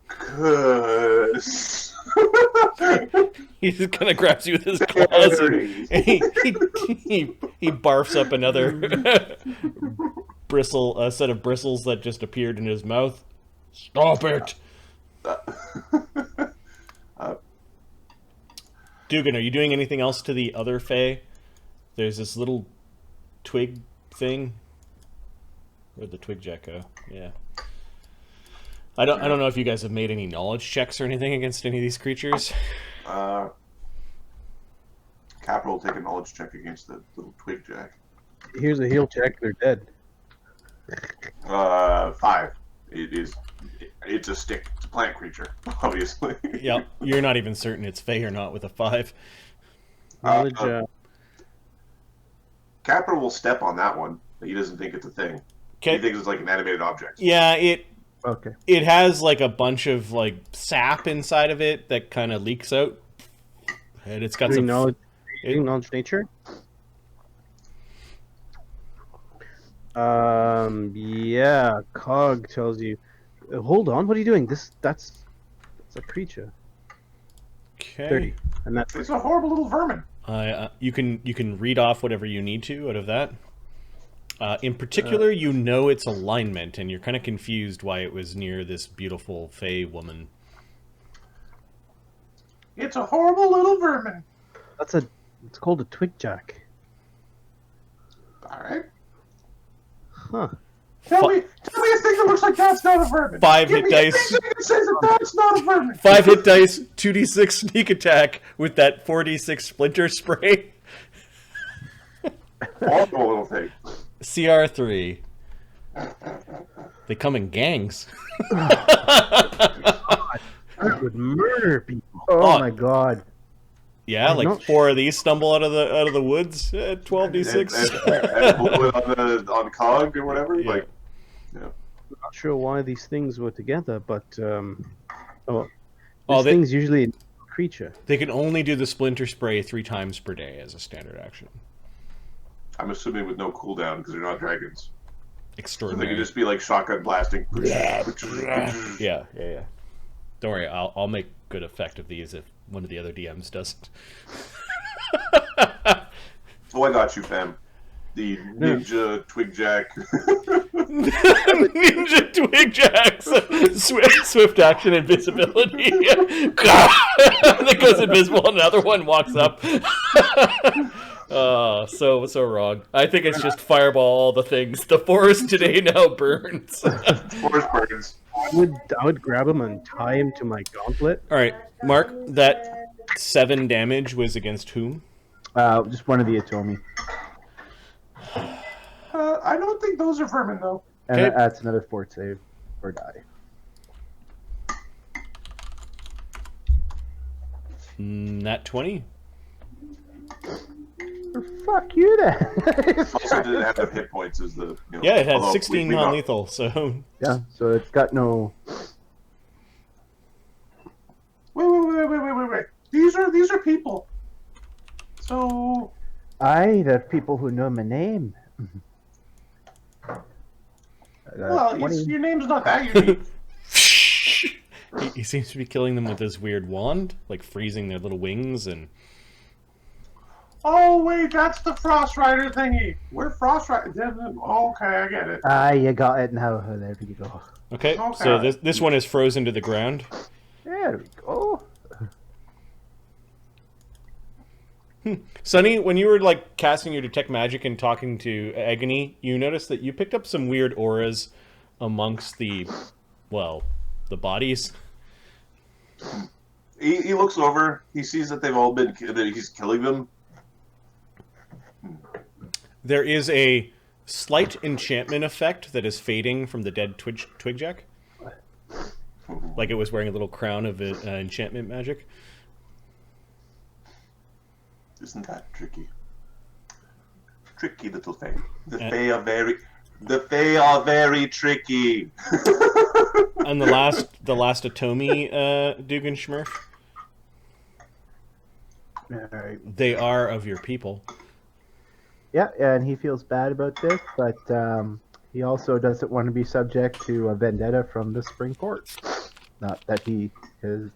curse. He just kind of grabs you with his claws, and he barfs up another set of bristles that just appeared in his mouth. Stop it! Dugan, are you doing anything else to the other Fae? There's this little twig thing. Where'd the twig jack go? Yeah. I don't know if you guys have made any knowledge checks or anything against any of these creatures. Capital will take a knowledge check against the little twig jack. Here's a heal check. They're dead. 5. It's a stick. It's a plant creature, obviously. Yep. You're not even certain it's Fae or not with a 5. Knowledge. Capital will step on that one. He doesn't think it's a thing. He Okay. thinks it's like an animated object. Yeah, it Okay. it has like a bunch of like sap inside of it that kind of leaks out, and it's got Doing some knowledge. Doing knowledge nature. Yeah. Cog tells you. Hold on. What are you doing? That's a creature. Okay. 30, and that's It's a horrible little vermin. You can read off whatever you need to out of that. In particular, you know its alignment, and you're kind of confused why it was near this beautiful Fae woman. It's a horrible little vermin. It's called a twig jack. All right. Huh. Tell me a thing that looks like that's not a vermin. 5 Give hit me dice. a thing that says that that's not a vermin. 5 hit dice, 2d6 sneak attack with that 4d6 splinter spray. Horrible little thing. CR3. They come in gangs. I would murder people. Oh my god. Yeah, I'm like not 4 of these stumble out of the woods. 12d6. And pull it on Cog or whatever. Yeah. Like, I'm not sure why these things were together, but these Oh, they- things usually a creature. They can only do the splinter spray 3 times per day as a standard action. I'm assuming with no cooldown because they're not dragons. So they Extraordinary. can just be like shotgun blasting. Yeah. Don't worry, I'll make good effect of these if one of the other DMs doesn't. Oh, I got you, fam. The ninja twig jack. Ninja twig jacks. Swift action invisibility. That goes invisible. Another one walks up. So wrong. I think it's just fireball all the things. The forest today now burns. Forest burns. I would grab him and tie him to my gauntlet. All right, Mark. That 7 damage was against whom? Just one of the Atomi. I don't think those are vermin though. And Okay. that's another fort save or die. Nat 20. Fuck you then. Also didn't have enough hit points as the. Yeah, it had although 16 we got- non-lethal. So Yeah, so it's got no. Wait. These are people. So I have people who know my name. well, 20. your name's not that unique. he seems to be killing them with this weird wand, like freezing their little wings and. Oh wait, that's the Frost Rider thingy. We're Frost Rider. Okay, I get it. You got it now. There we go. Okay, Okay. so this one is frozen to the ground. There we go. Sonny, when you were like casting your detect magic and talking to Agony, you noticed that you picked up some weird auras amongst the bodies. He looks over. He sees that they've all been. That he's killing them. There is a slight enchantment effect that is fading from the dead Twigjack. Like it was wearing a little crown of enchantment magic. Isn't that tricky? Tricky little Fae. The Fae are very. The Fae are very tricky. And the last Atomi Dugganshmirf. Alright. They are of your people. Yeah, and he feels bad about this, but he also doesn't want to be subject to a vendetta from the Spring Court. Not that because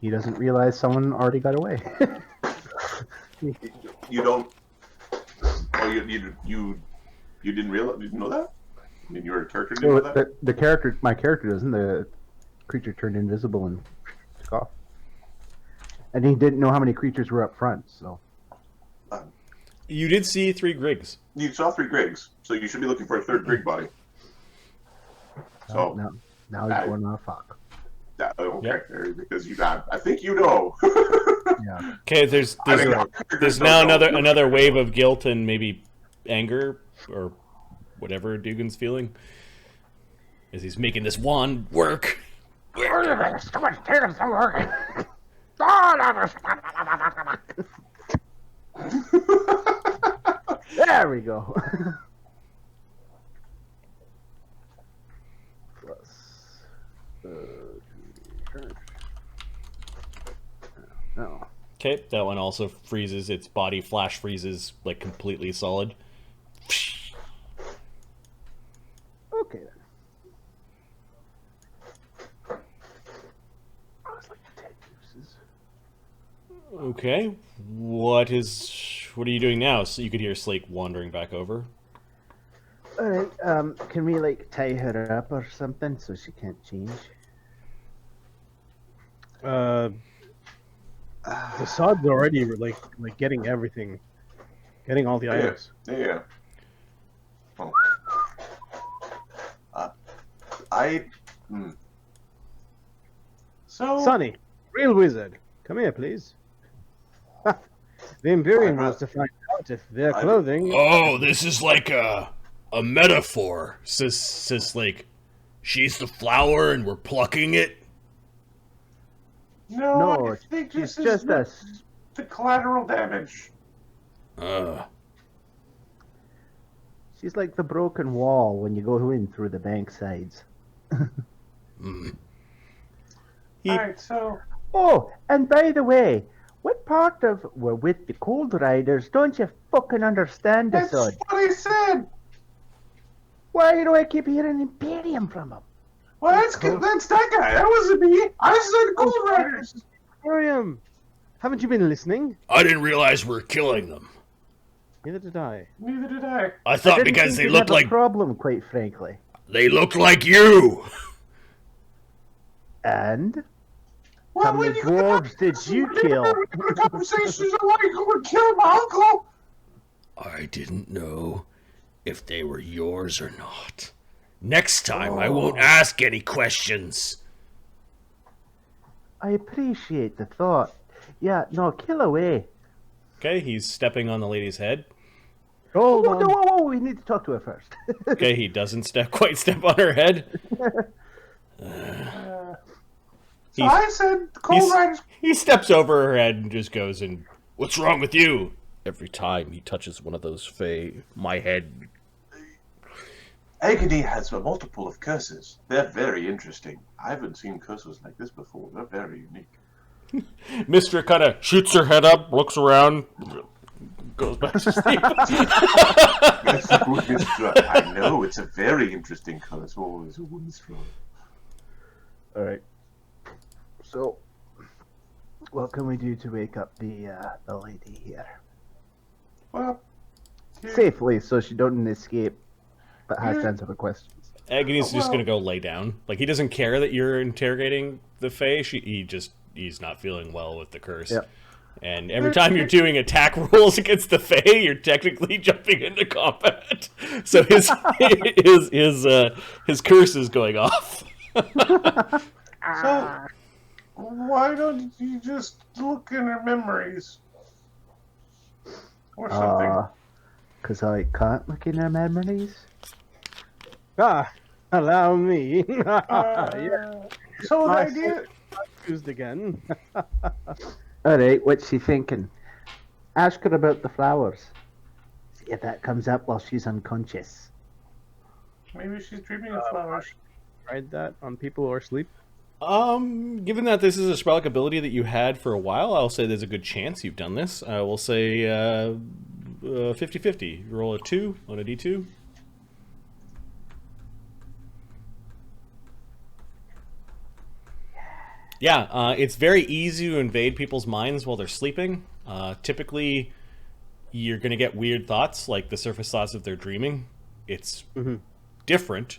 he doesn't realize someone already got away. You don't. Oh, you didn't realize? You didn't know that? I mean, your character didn't know that. The character, my character doesn't. The creature turned invisible and took off. And he didn't know how many creatures were up front, so. You did see 3 Griggs. You saw 3 Griggs, so you should be looking for a 3rd Grig body. So now he's going on a fuck. Okay, Yep. because you got. I think you know. Yeah. Okay, there's now another wave of guilt and maybe anger or whatever Dugan's feeling as he's making this wand work. There we go. No. Okay, that one also freezes. Its body flash freezes like completely solid. Okay then. I was like 10 uses. Okay, what are you doing now? So you could hear Slake wandering back over. Alright, can we like tie her up or something so she can't change? The sod's already like getting everything, getting all the items. Yeah. Oh. So Sonny, real wizard, come here, please. The Imperium wants to find out if their clothing. Oh, this is like a metaphor, says Slake. She's the flower and we're plucking it. No, I think it's this just is the collateral damage. She's like the broken wall when you go in through the bank sides. Alright, so Oh, and by the way, what part of we're with the Cold Riders don't you fucking understand that's this? what I said. Why do I keep hearing Imperium from him? Well, that's that guy. That wasn't me. I said Gold Riders. Imperium, haven't you been listening? I didn't realize we're killing them. Neither did I. Neither did I. I I thought didn't because think they you'd looked have a like problem, quite frankly. they looked like you. And Well, how many dwarves did you kill? The conversations are like who would kill my uncle. I didn't know if they were yours or not. Next time, I won't ask any questions. I appreciate the thought. Yeah, no, kill away. Okay, he's stepping on the lady's head. Hold Whoa, on. no, whoa, we need to talk to her first. Okay, he doesn't quite step on her head. So I said Gold Riders. He steps over her head and just goes and, "What's wrong with you?" Every time he touches one of those fae, my head. Agony has a multiple of curses. They're very interesting. I haven't seen curses like this before. They're very unique. Mister kind of shoots her head up, looks around, goes back to sleep. I know, it's a very interesting curse. Oh, it's a woman's throat. Alright. So, what can we do to wake up the lady here? Well, Safely, so she don't escape, but has sensible questions. Agony's just gonna go lay down. Like, he doesn't care that you're interrogating the fae. He's not feeling well with the curse. Yep. And every time you're doing attack rolls against the fae, you're technically jumping into combat. So his curse is going off. so why don't you just look in her memories or something? Because I can't look in her memories. Allow me. So the My idea. Used again. Alright, what's she thinking? Ask her about the flowers. See if that comes up while she's unconscious. Maybe she's dreaming of flowers. Tried that on people who are asleep. Given that this is a spell-like ability that you had for a while, I'll say there's a good chance you've done this. I will say 50-50. Roll a 2 on a D2. Yeah, it's very easy to invade people's minds while they're sleeping. Typically, you're going to get weird thoughts, like the surface thoughts if they're dreaming. It's different.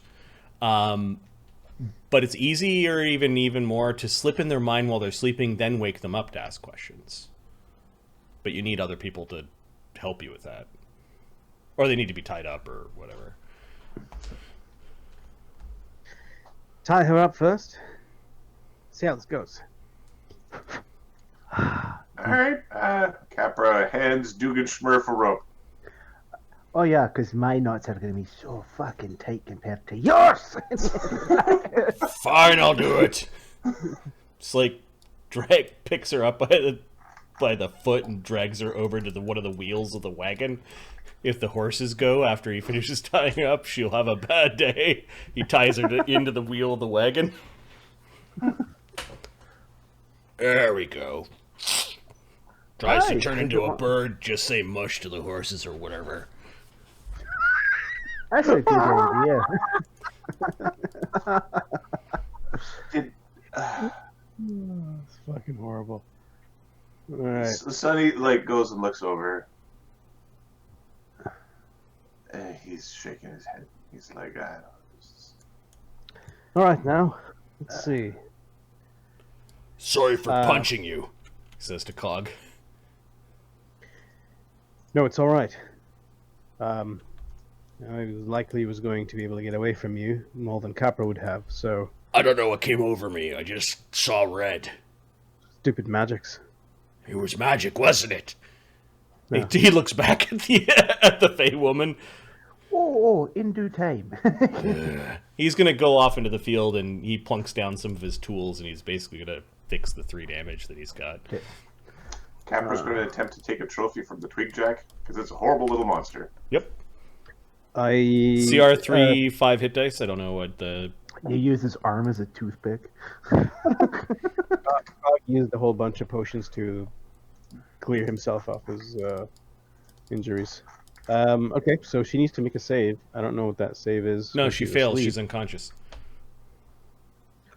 But it's easier, even more, to slip in their mind while they're sleeping, then wake them up to ask questions. But you need other people to help you with that. Or they need to be tied up or whatever. Tie her up first. See how this goes. Alright, Capra hands Dugganshmirf a rope. Oh yeah, because my knots are going to be so fucking tight compared to yours. Fine, I'll do it. It's like Drake picks her up by the foot and drags her over to one of the wheels of the wagon. If the horses go after he finishes tying her up, she'll have a bad day. He ties her into the wheel of the wagon. There we go. Tries to turn into a bird, just say mush to the horses or whatever. That's a good idea. It's fucking horrible. All right. Sonny goes and looks over. He's shaking his head. He's like, I don't know. All right, now let's see. Sorry for punching you, he says to Cog. No, it's all right. I likely was going to be able to get away from you more than Capra would have, so... I don't know what came over me. I just saw red. Stupid magics. It was magic, wasn't it? No. He looks back at the Fey woman. Oh, in due time. He's going to go off into the field, and he plunks down some of his tools, and he's basically going to fix the 3 damage that he's got. Okay. Capra's going to attempt to take a trophy from the Twigjack, because it's a horrible little monster. Yep. CR3, 5 hit dice. I don't know what the... You use his arm as a toothpick. used a whole bunch of potions to clear himself of his injuries. Okay, so she needs to make a save. I don't know what that save is. No, she fails. asleep. She's unconscious.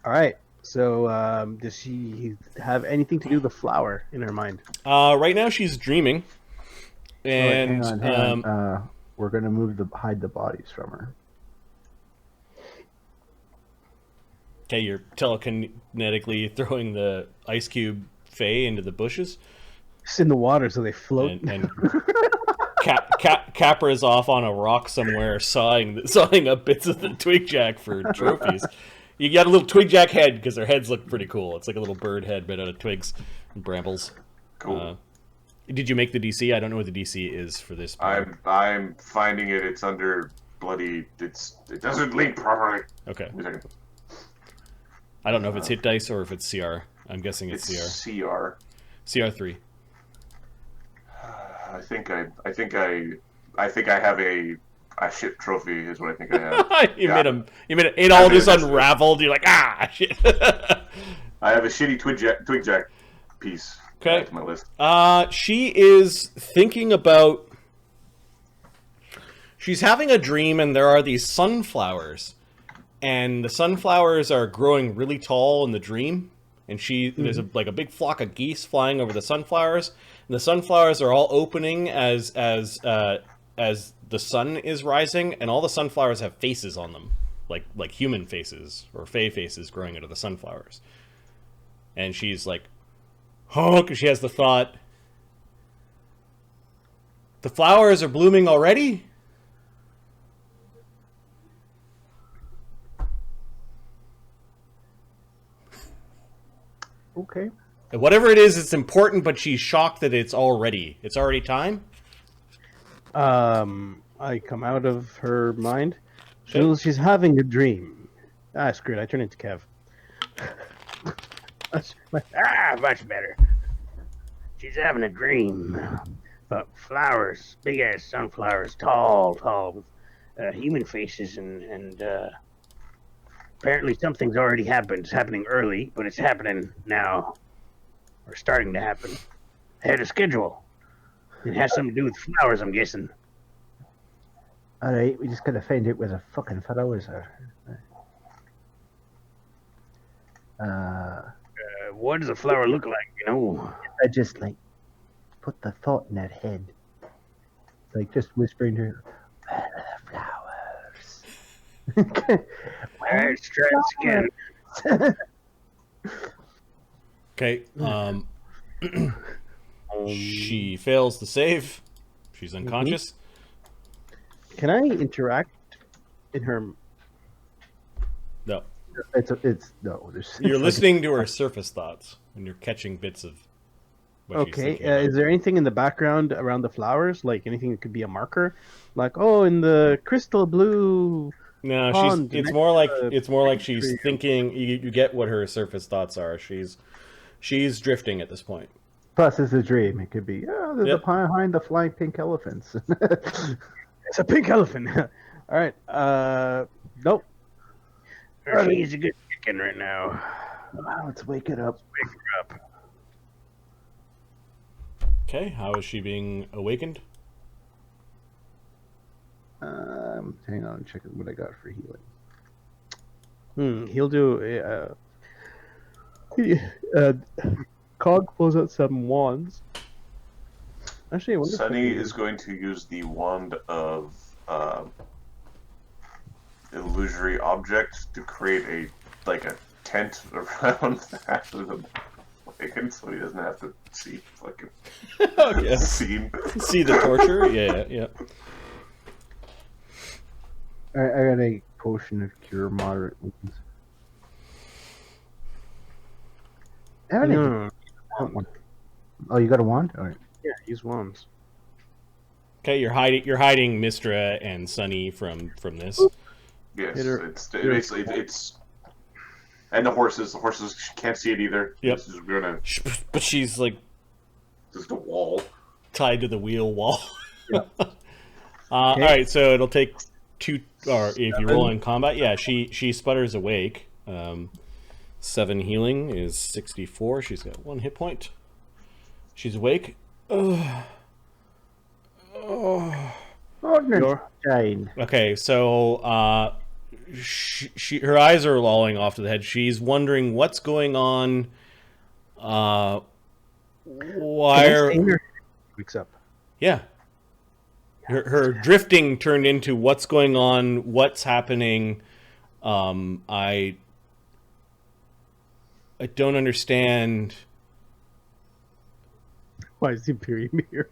All right. So does she have anything to do with the flower in her mind? Right now she's dreaming. And hang on. We're gonna hide the bodies from her. okay, you're telekinetically throwing the ice cube Fey into the bushes. It's in the water, so they float. And Capra is off on a rock somewhere sawing up bits of the Twigjack for trophies. You got a little Twigjack head because their heads look pretty cool. It's like a little bird head made out of twigs and brambles. Cool. Did you make the DC? I don't know what the DC is for this part. I'm finding it. It's under bloody. It doesn't link properly. Okay. Wait a second. I don't know if it's hit dice or if it's CR. I'm guessing it's CR. CR3. I think I have a shit trophy is what I think I have. You made it all just unraveled. You're like, shit. I have a shitty Twigjack piece. Okay. That's my list. She is thinking about... She's having a dream, and there are these sunflowers. And the sunflowers are growing really tall in the dream. And there's a big flock of geese flying over the sunflowers. And the sunflowers are all opening as the sun is rising. And all the sunflowers have faces on them. Like human faces, or fey faces growing out of the sunflowers. And she's like... Oh, because she has the thought, the flowers are blooming already? Okay. And whatever it is, it's important, but she's shocked that it's already time? I come out of her mind. She's having a dream. Screw it, I turn into Kev. Much better. She's having a dream about flowers, big ass sunflowers, tall, with human faces, and apparently something's already happened. It's happening early, but it's happening now, or starting to happen. Ahead of schedule. It has something to do with flowers, I'm guessing. All right, we just gotta find out where the fucking flowers are. What does a flower look like, you know? I just put the thought in that head. Just whispering to her, where are the flowers? Where's Trent skin? Okay. She fails the save. She's unconscious. Can I interact in her? No. It's no. You're listening to her surface thoughts, and you're catching bits of what she's Okay. thinking about. Is there anything in the background around the flowers, like anything that could be a marker, like in the crystal blue? No, pond it's next more like to the it's more like tree. she's thinking. You get what her surface thoughts are. She's drifting at this point. Plus, it's a dream. It could be. Oh, there's Yep. a behind the flying pink elephants. It's a pink elephant. All right. Nope. She's a good chicken right now. Wow, let's wake it up. Wake her up. Okay, how is she being awakened? Hang on, check what I got for healing. He'll do. Cog pulls out 7 wands. Actually, I wonder if Sunny is going to use the wand of illusory object to create a tent around after the awakened, so he doesn't have to see fucking Yes. scene. See the torture? Yeah. I got a potion of cure moderate wounds. I haven't even got one. Oh, you got a wand? All right. Yeah, use wands. Okay, you're hiding Mistra and Sunny from this. Yes, Hit her. it's basically it's and the horses can't see it either. Yep. This is gonna But she's like just a wall. tied to the wheel wall. All right, so it'll take 2, or if you roll in combat, yeah, she sputters awake. 7 healing is 64. She's got 1 hit point. She's awake. Jane. Okay, so her eyes are lolling off to the head. She's wondering what's going on. Why Wakes up. Yeah. Her drifting turned into what's going on, what's happening. I don't understand. Why is the Imperium here?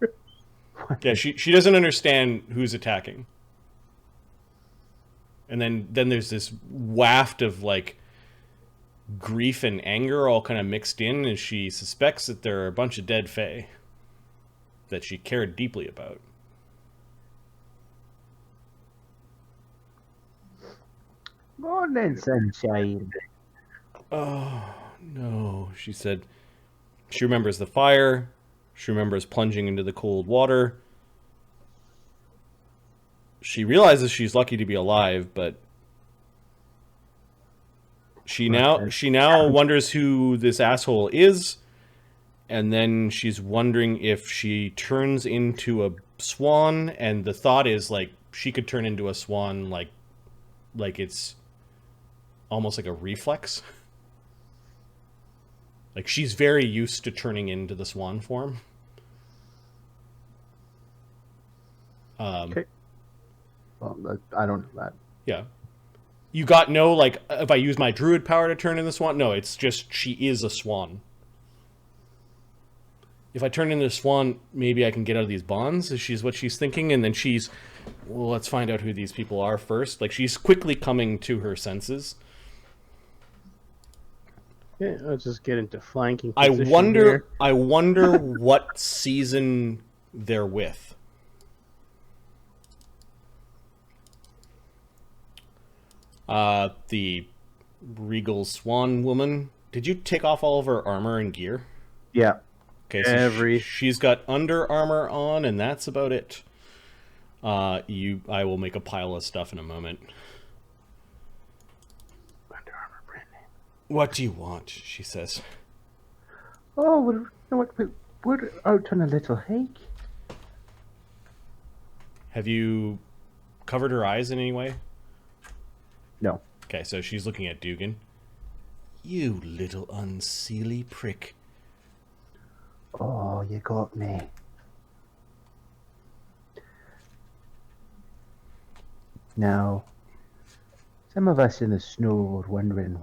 Yeah, she doesn't understand who's attacking. And then there's this waft of grief and anger all kind of mixed in, and she suspects that there are a bunch of dead fae that she cared deeply about. Morning, sunshine. Oh, no, she said. She remembers the fire. She remembers plunging into the cold water. She realizes she's lucky to be alive, but she now wonders who this asshole is, and then she's wondering if she turns into a swan, and the thought is she could turn into a swan like it's almost like a reflex. She's very used to turning into the swan form. Okay. Well, I don't know that. Yeah. You got no, if I use my druid power to turn into the swan? No, it's just she is a swan. If I turn into a swan, maybe I can get out of these bonds, is what she's thinking, and then well, let's find out who these people are first. She's quickly coming to her senses. Yeah, let's just get into flanking. I position wonder here. what season they're with. The regal swan woman. Did you take off all of her armor and gear? Yeah. Okay, so she's got under armor on, and that's about it. I will make a pile of stuff in a moment. Under armor brand name. What do you want? She says. Oh, we're out on a little hike. Have you covered her eyes in any way? No. Okay, so she's looking at Dugan. You little unseelie prick. Oh, you got me. Now, Some of us in the snow were wondering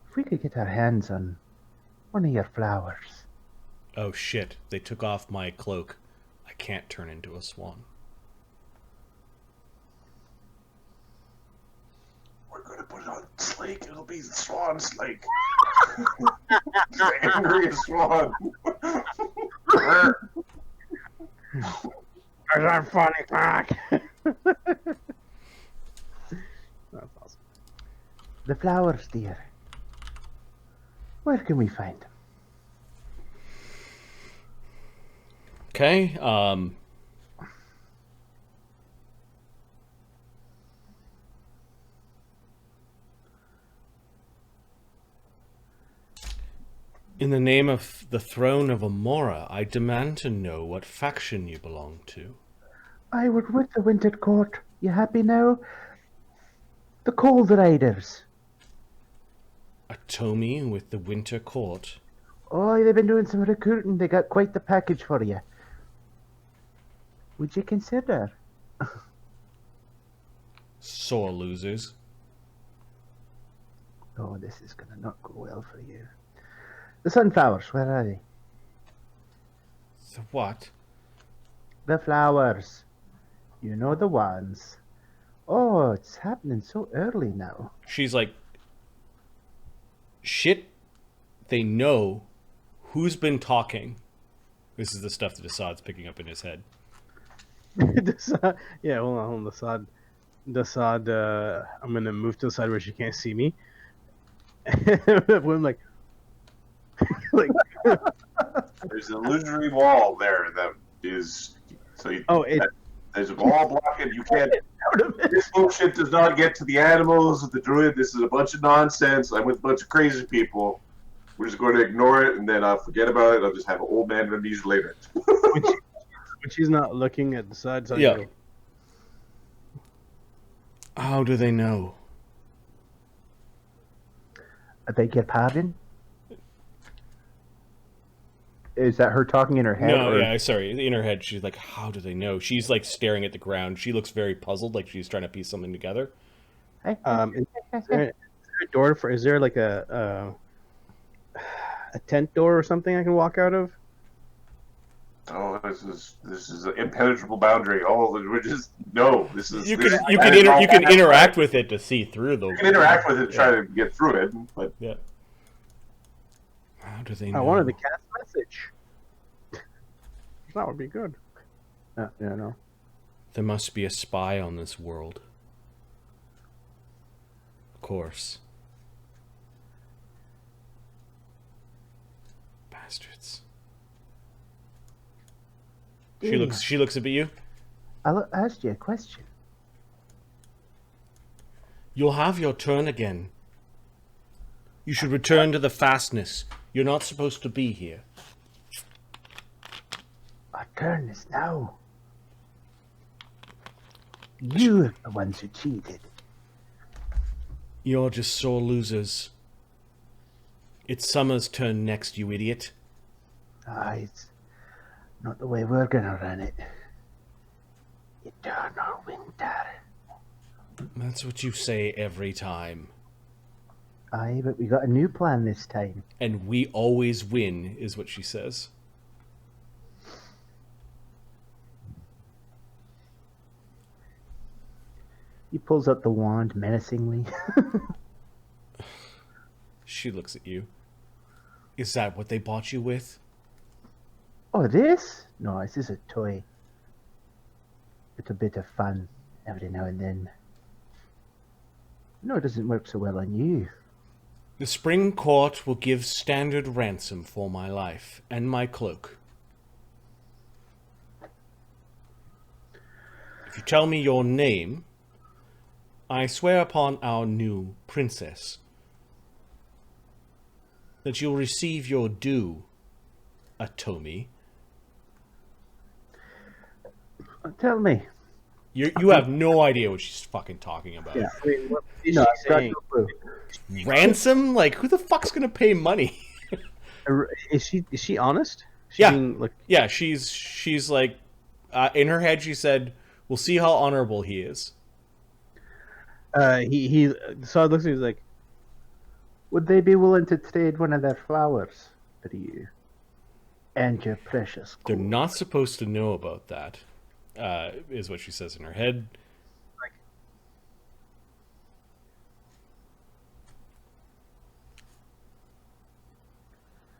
if we could get our hands on one of your flowers. Oh shit, they took off my cloak. I can't turn into a swan. We're gonna put it on Slake. It'll be the Swan Slake. The angriest swan. There's our funny crack. That's awesome. The flowers, dear. Where can we find them? Okay, in the name of the throne of Amora, I demand to know what faction you belong to. I was with the Winter Court. You happy now? The Cold Riders. A Tomi with the Winter Court. Oh, they've been doing some recruiting. They got quite the package for you. Would you consider? Sore losers. Oh, this is gonna not go well for you. The sunflowers, where are they? The what? The flowers. You know the ones. Oh, it's happening so early now. She's like, shit, they know who's been talking. This is the stuff that Assad's picking up in his head. Yeah, hold on, Assad, I'm gonna move to the side where she can't see me. I'm like, like, There's an illusory wall there that is. So you, there's a wall blocking. You can't. This bullshit does not get to the animals, the druid. This is a bunch of nonsense. I'm with a bunch of crazy people. We're just going to ignore it and then I'll forget about it. I'll just have an old man amnesia later. when she's not looking at the sides. Yeah. How do they know? I beg your pardon? Is that her talking in her head? No, or... yeah, sorry. In her head, she's like, how do they know? She's like staring at the ground. She looks very puzzled, like she's trying to piece something together. Is there a door for? Is there like a tent door or something I can walk out of? Oh, this is an impenetrable boundary. Oh, we're just no. This is you can interact with it to see through the. You can interact with it, try to get through it, but yeah. How do they know? I wanted the cat's message. That would be good. Yeah, no. There must be a spy on this world. Of course. Bastards. She looks up at you. I'll ask you a question. You'll have your turn again. You should return to the fastness. You're not supposed to be here. Our turn is now. You are the ones who cheated. You're just sore losers. It's Summer's turn next, you idiot. It's not the way we're gonna run it. Eternal winter. That's what you say every time. Aye, but we got a new plan this time. And we always win, is what she says. He pulls out the wand menacingly. She looks at you. Is that what they bought you with? Oh, this? No, this is a toy. It's a bit of fun every now and then. No, it doesn't work so well on you. The Spring Court will give standard ransom for my life and my cloak. If you tell me your name, I swear upon our new princess that you'll receive your due, Atomi. Tell me. You have no idea what she's fucking talking about. Yeah. Wait, what is No, she saying? Ransom? Like, who the fuck's gonna pay money? Is she honest? Yeah. Being, Yeah, she's like, in her head she said, we'll see how honorable he is. he saw it, looks at me, he's like, Would they be willing to trade one of their flowers for you? And your precious They're gold? not supposed to know about that, is what she says in her head.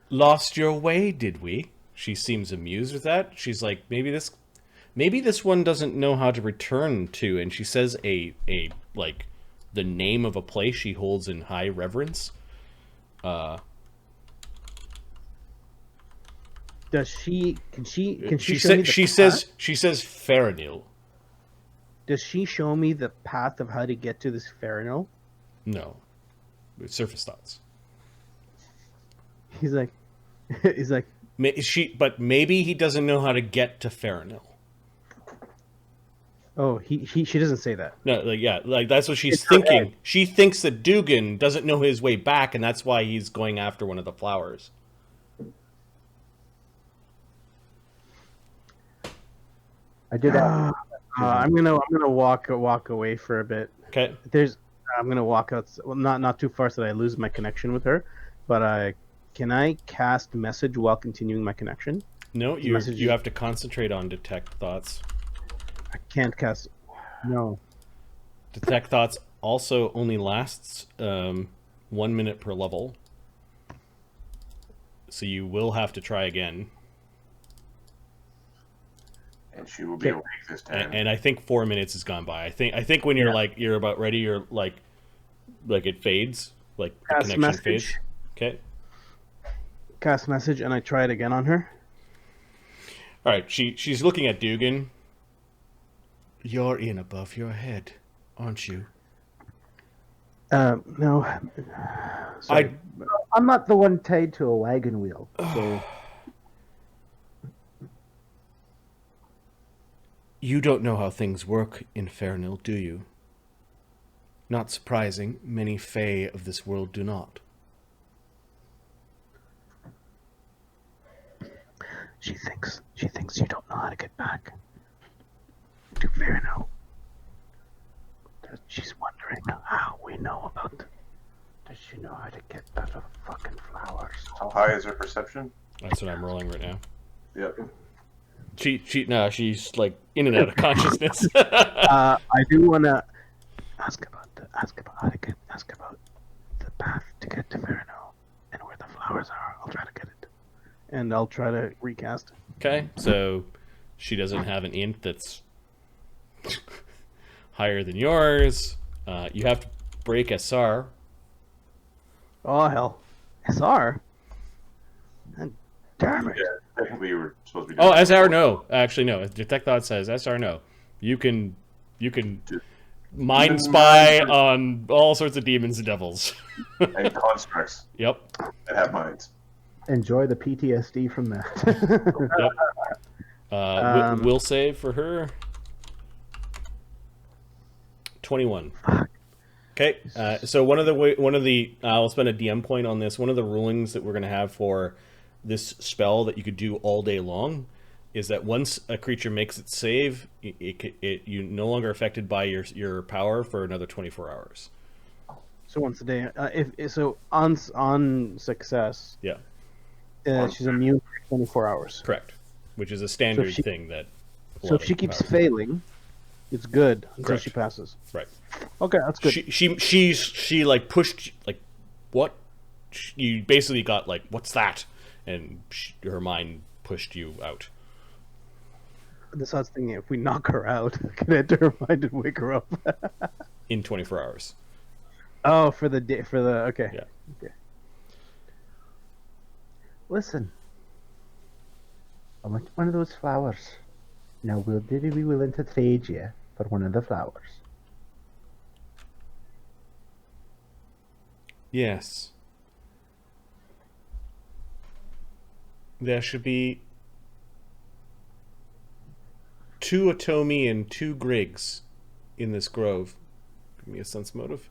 Lost your way, did we? She seems amused with that. She's like, maybe this one doesn't know how to return to, and she says a like the name of a place she holds in high reverence. does she? Can she She show me says the she path? says Faranil. Does she show me the path of how to get to this Faranil? No, surface thoughts. He's like, But maybe he doesn't know how to get to Faranil. oh, she doesn't say that. No, like that's what she's It's her thinking. head. She thinks that Dugan doesn't know his way back, and that's why he's going after one of the flowers. I did ask. I'm gonna walk away for a bit. Okay. I'm gonna walk out. Well, not too far so that I lose my connection with her. But can I cast message while continuing my connection? No, you Messages. you have to concentrate on detect thoughts. I can't cast. No. Detect thoughts also only lasts 1 minute per level, so you will have to try again. And she will be Okay. awake this time. And I think 4 minutes has gone by. I think when you're like you're about ready, you're like it fades, like the Cast connection message. fades. Okay. Cast message, and I try it again on her. All right. She's looking at Dugan. You're in above your head, aren't you? No. Sorry. I'm not the one tied to a wagon wheel. So You don't know how things work in Faranil, do you? Not surprising, many Fae of this world do not. She thinks you don't know how to get back to Faranil. She's wondering how we know about. does she know how to get out of fucking flowers? How high is her perception? That's what I'm rolling right now. Yep. She's like in and out of consciousness. I do want to ask about the path to get to Faranil and where the flowers are. I'll try to get it, and I'll try to recast. Okay, so she doesn't have an int that's higher than yours. You have to break SR. Oh hell, SR. And damn it. Yeah, technically you were supposed to be Oh, doing SR no. Actually no. Detect Thought says SR no. You can mind spy on all sorts of demons and devils. and constructs Yep. that have minds. Enjoy the PTSD from that. Yep. Will save for her. 21. Okay. So I'll spend a DM point on this. One of the rulings that we're going to have for this spell that you could do all day long is that once a creature makes its save, you're no longer affected by your power for another 24 hours. So once a day. If on success, Yeah. she's immune for 24 hours. Correct. Which is a standard she- thing that. a So lot if she of keeps powers- failing, it's good until Correct. she passes. Right. Okay, that's good. She like pushed like what? You basically got like what's that? And her mind pushed you out. This I was thinking, if we knock her out, can I enter her mind and wake her up? In 24 hours. Oh, for the day, okay. Yeah. Okay. Listen, I want one of those flowers. Now, will they be willing to trade you for one of the flowers? Yes. There should be 2 Atomi and 2 Griggs in this grove. Give me a sense motive.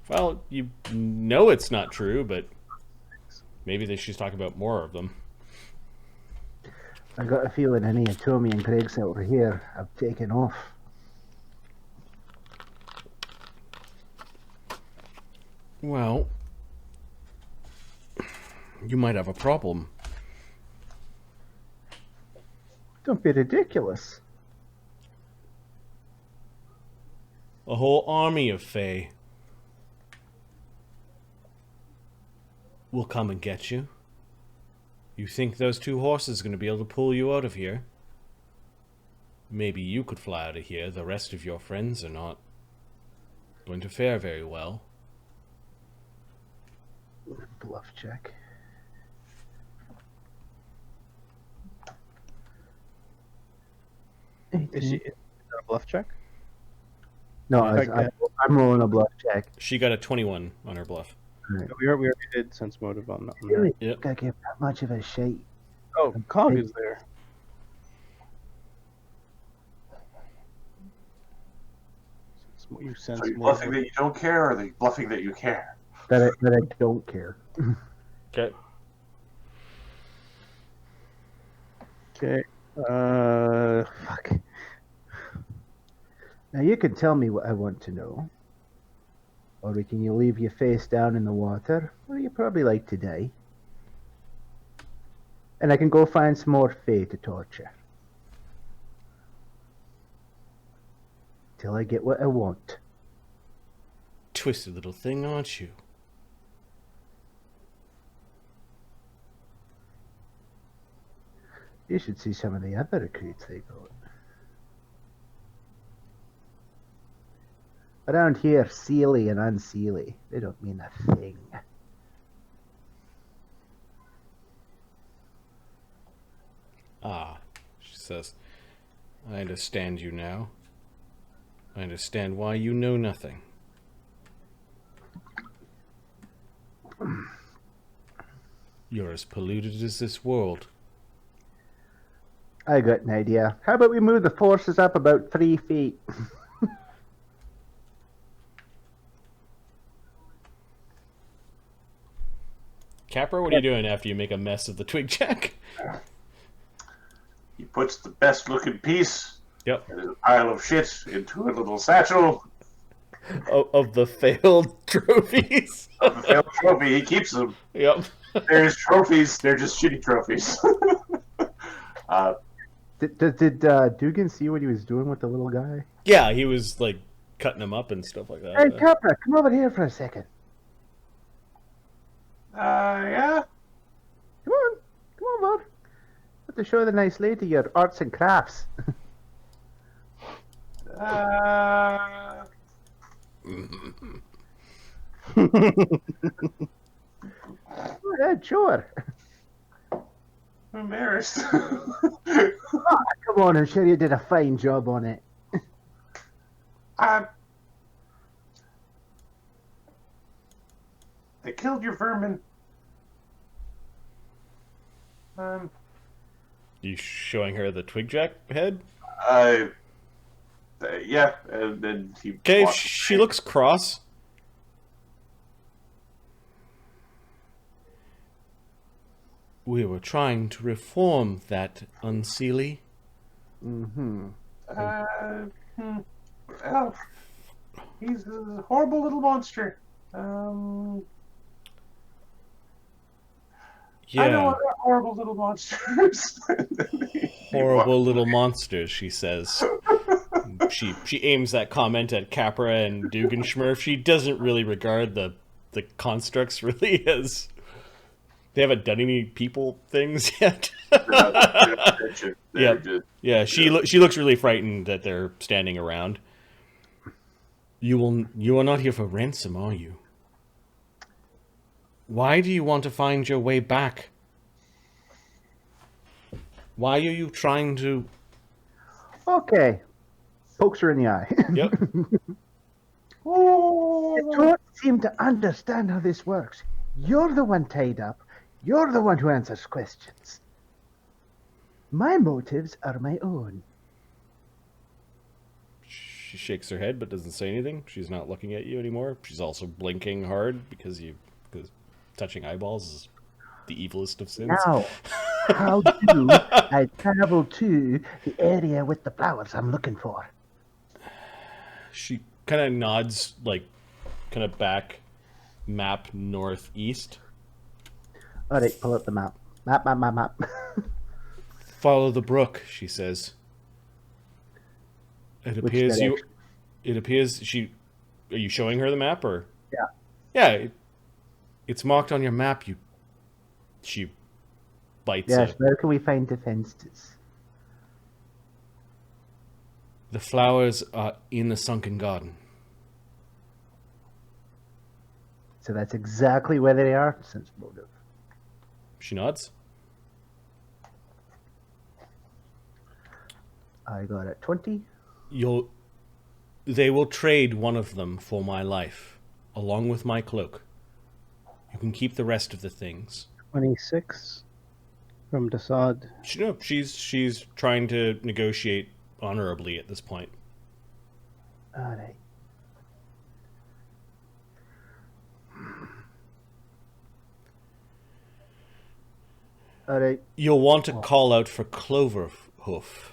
Well, you know it's not true, but maybe she's talking about more of them. I got a feeling any of Tommy and Greg's over here have taken off. Well, you might have a problem. Don't be ridiculous. A whole army of Fae will come and get you. You think those 2 horses are going to be able to pull you out of here? Maybe you could fly out of here. The rest of your friends are not going to fare very well. Bluff check. Is that a bluff check? No, Okay. I'm rolling a bluff check. She got a 21 on her bluff. Right. We already did sense motive on that. Really? Yep. I give that much of a shite. Oh, Cog is there. You sense So are you motive. bluffing that you don't care, or are they bluffing that you care? That I don't care. Okay. Okay. Fuck. Now you can tell me what I want to know. Or can you leave your face down in the water, or you probably like to die. And I can go find some more Fae to torture. Till I get what I want. Twisted little thing, aren't you? You should see some of the other recruits they got. Around here, seelie and unseelie, they don't mean a thing. Ah, she says, I understand you now. I understand why you know nothing. You're as polluted as this world. I got an idea. How about we move the forces up about 3 feet? Capra, what are you doing after you make a mess of the twig jack? He puts the best looking piece Yep. in a pile of shit into a little satchel. Of the failed trophies. Of the failed trophy, he keeps them. Yep. They're his trophies, they're just shitty trophies. Did Dugan see what he was doing with the little guy? Yeah, he was like cutting them up and stuff like that. Hey, Capra, come over here for a second. Yeah? Come on, bud. Have to show the nice lady your arts and crafts. Go ahead, sure. I'm embarrassed. Come on, I'm sure you did a fine job on it. They killed your vermin. You showing her the twig jack head? Yeah, and then he. Okay, walks she away. looks cross. We were trying to reform that unseelie. Mm-hmm. Well, he's a horrible little monster. I know Yeah, other horrible little monsters. horrible little monsters, she says. She aims that comment at Capra and Dugganshmirf. She doesn't really regard the constructs really as... They haven't done any people things yet. Yep. Yeah, she looks really frightened that they're standing around. You are not here for ransom, are you? Why do you want to find your way back? Why are you trying to... Okay. Pokes her in the eye. Yep. You don't seem to understand how this works. You're the one tied up. You're the one who answers questions. My motives are my own. She shakes her head but doesn't say anything. She's not looking at you anymore. She's also blinking hard because touching eyeballs is the evilest of sins. Now, how do I travel to the area with the flowers I'm looking for? She kind of nods, like, kind of back, map northeast. All right, pull up the map. Map. Follow the brook, she says. It Which appears you. direction? It appears she. Are you showing her the map, or? Yeah. Yeah. It's marked on your map. She bites Yes, it. where can we find defenses? The flowers are in the Sunken Garden. So that's exactly where they are, since motive. She nods. I got it. 20. They will trade one of them for my life, along with my cloak. You can keep the rest of the things. 26 from Desaad. She's trying to negotiate honorably at this point. All right. All right. You'll want to call out for Cloverhoof.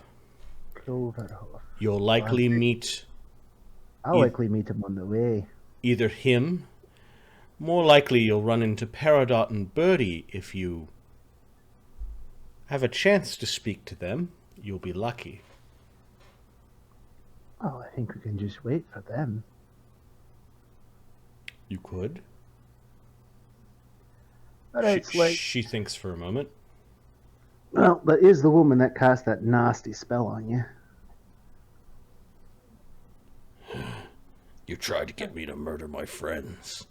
Cloverhoof. You'll likely meet I'll likely meet him on the way. either him. More likely you'll run into Peridot and Birdie if you have a chance to speak to them. You'll be lucky. Oh, I think we can just wait for them. You could. All right, Slate. She thinks for a moment. Well, that is the woman that cast that nasty spell on you. You tried to get me to murder my friends.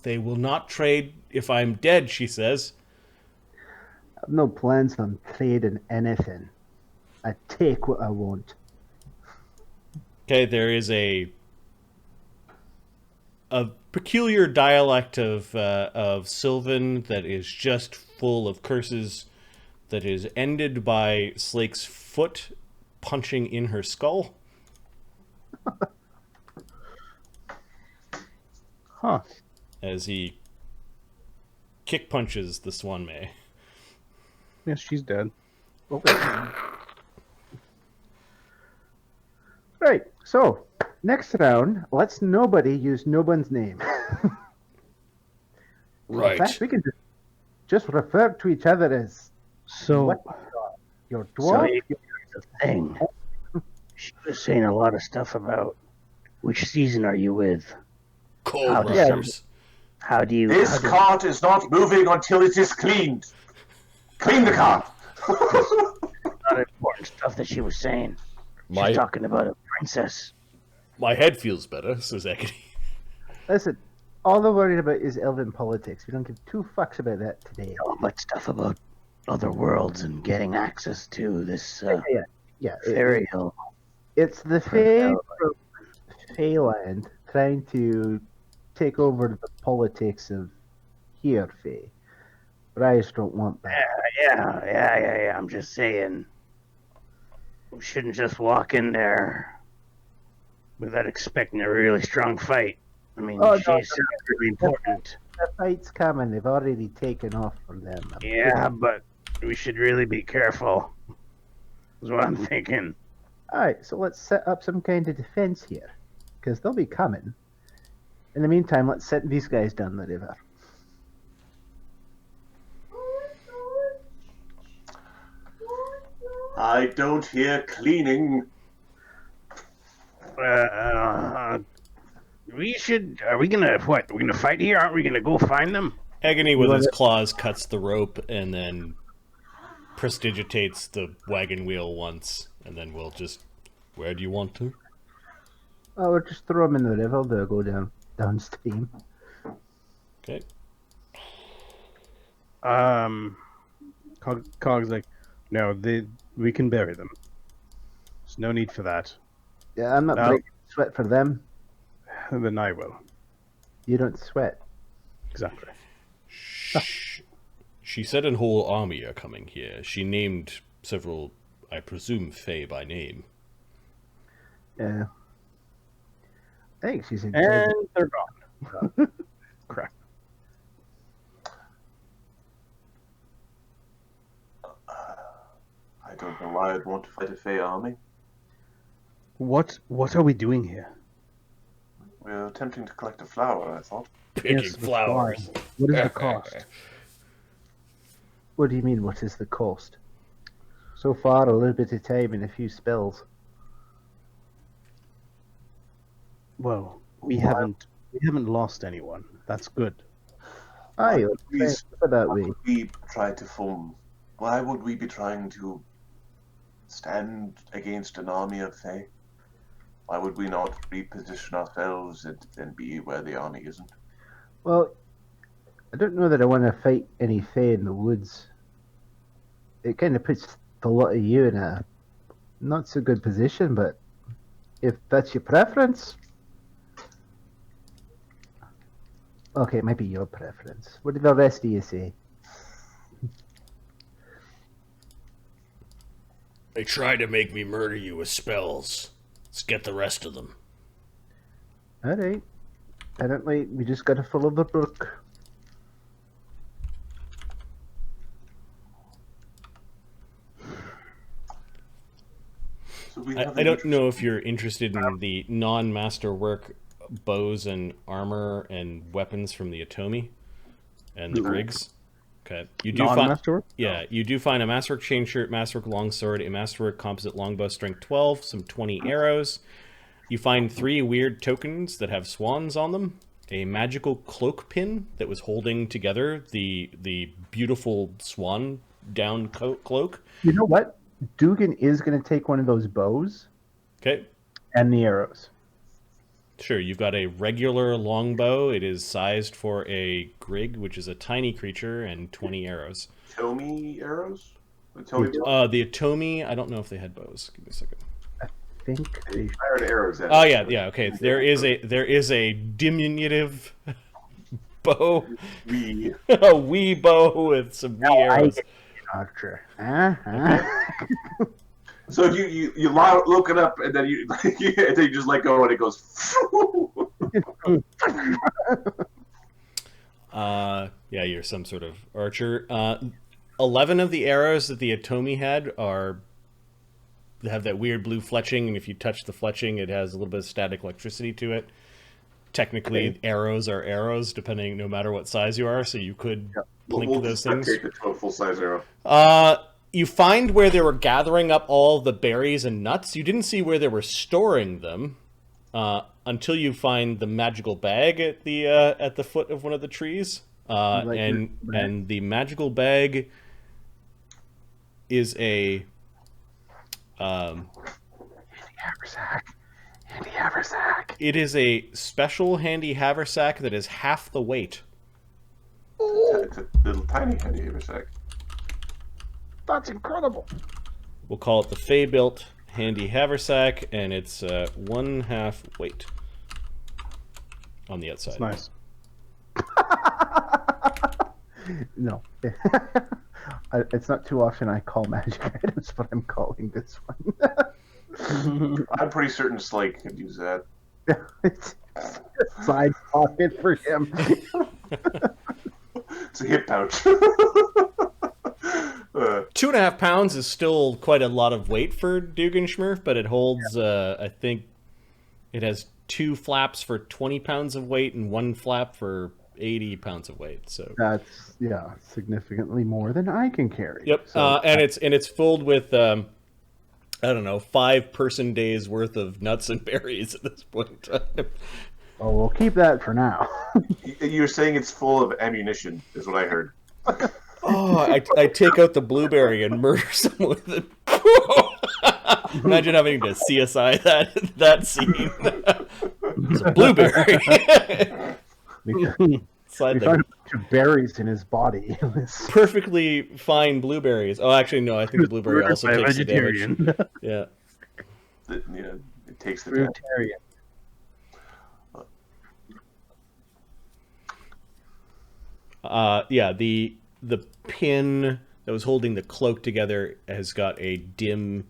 They will not trade if I'm dead, she says. I have no plans on trading anything. I take what I want. Okay, there is a peculiar dialect of Sylvan that is just full of curses, that is ended by Slake's foot punching in her skull. Huh. As he kick punches the Swan May. Yes, she's dead. Right, so, next round, let's nobody use no one's name. In fact, we can just refer to each other as So, what your So dwarf. here's the thing. She was saying a lot of stuff about which season are you with? Cold Yeah. Rushers. How do you? This cart is not moving until it is cleaned. Clean the cart. Not important stuff that she was saying. She's talking about a princess. My head feels better, says Agony. Listen, all they're worried about is elven politics. We don't give two fucks about that today. All that stuff about other worlds and getting access to this Yeah, fairy hill. it's the Fae from Feyland trying to take over the politics of here, Fae. But I just don't want that. Yeah. I'm just saying, we shouldn't just walk in there without expecting a really strong fight. I mean, Oh, no, she's really important. The fight's coming. They've already taken off from them. Yeah, but we should really be careful. Is what I'm thinking. All right, so let's set up some kind of defense here, because they'll be coming. In the meantime, let's set these guys down the river. I don't hear cleaning. We should. Are we gonna what? We're gonna fight here? Aren't we gonna go find them? Agony with his claws cuts the rope and then prestidigitates the wagon wheel once, and then we'll just... Where do you want to? Oh, we'll just throw them in the river. They'll go downstream. Okay. Cog's like, no, we can bury them. There's no need for that. Yeah, I'm not No. breaking sweat for them. Then I will. You don't sweat. Exactly. She said a whole army are coming here. She named several, I presume, Fae by name. Yeah. I think she's in. And they're gone. Correct. I don't know why I'd want to fight a Fey army. What are we doing here? We're attempting to collect a flower, I thought. Picking Yes, the flowers. What is the cost? What do you mean, what is the cost? So far, a little bit of time and a few spells. Well, we haven't lost anyone. That's good. Aye, Please, look at that why way. would we try to form? Why would we be trying to stand against an army of Fey? Why would we not reposition ourselves and be where the army isn't? Well, I don't know that I want to fight any Fae in the woods. It kind of puts the lot of you in a not so good position, but if that's your preference. Okay, it might be your preference. What did the rest of you say? They tried to make me murder you with spells. Let's get the rest of them. Alright. Apparently, we just gotta follow the book. So we I don't know if you're interested in the non-masterwork bows and armor and weapons from the Atomi and the rigs. Okay, you do find Non-masterwork? you do find a masterwork chain shirt, masterwork longsword, a masterwork composite longbow, strength 12, some 20 arrows. You find 3 weird tokens that have swans on them, a magical cloak pin that was holding together the beautiful swan down cloak. You know what? Dugan is gonna take one of those bows Okay. and the arrows. Sure, you've got a regular longbow. It is sized for a grig, which is a tiny creature, and 20 arrows. Tomy arrows? The Tomy The Atomi, I don't know if they had bows. Give me a second. I think they fired arrows at Oh us. yeah, okay. There is a diminutive bow, a wee bow with some wee arrows. archer. Uh-huh. So you look it up and then you and then you just let go and it goes. Yeah, you're some sort of archer. 11 of the arrows that the Atomi had have that weird blue fletching, and if you touch the fletching, it has a little bit of static electricity to it. Technically, arrows are arrows, depending, no matter what size you are, so you could blink We'll those just things. take it to a full size arrow. You find where they were gathering up all the berries and nuts. You didn't see where they were storing them until you find the magical bag at the foot of one of the trees. And the magical bag is a Handy haversack. it is a special handy haversack that is half the weight. It's a little tiny handy haversack. That's incredible. We'll call it the Fey-built handy haversack, and it's 1/2 weight on the outside. It's nice. No. It's not too often I call magic items, but I'm calling this one. I'm pretty certain Slake could use that. It's side pocket for him. It's a hip pouch. 2.5 pounds is still quite a lot of weight for Dugganshmirf, but it holds, I think, it has 2 flaps for 20 pounds of weight and 1 flap for 80 pounds of weight. So That's significantly more than I can carry. yep, So, and it's filled with I don't know, 5 person days worth of nuts and berries at this point in time. oh, we'll keep that for now. You're saying it's full of ammunition, is what I heard. Oh, I take out the blueberry and murder someone with it. Imagine having to CSI that scene. It's a blueberry. We Slide found the a bunch of berries in his body. It was- perfectly fine blueberries. Oh, actually, no. I think the blueberry Murdered also by a takes the damage. vegetarian. Yeah. It takes the damage. Fruitarian. Yeah. The pin that was holding the cloak together has got a dim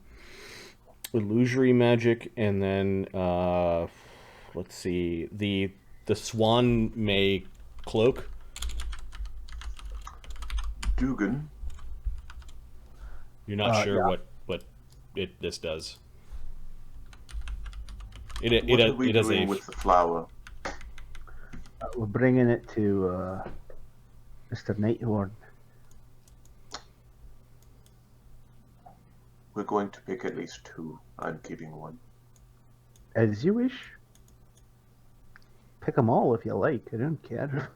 illusory magic, and then let's see, the Swan May cloak. Dugan. You're not sure yeah. what this does. What are we doing with the flower? We're bringing it to Mr. Nighthorn. We're going to pick at least 2. I'm keeping 1. As you wish. Pick them all if you like. I don't care.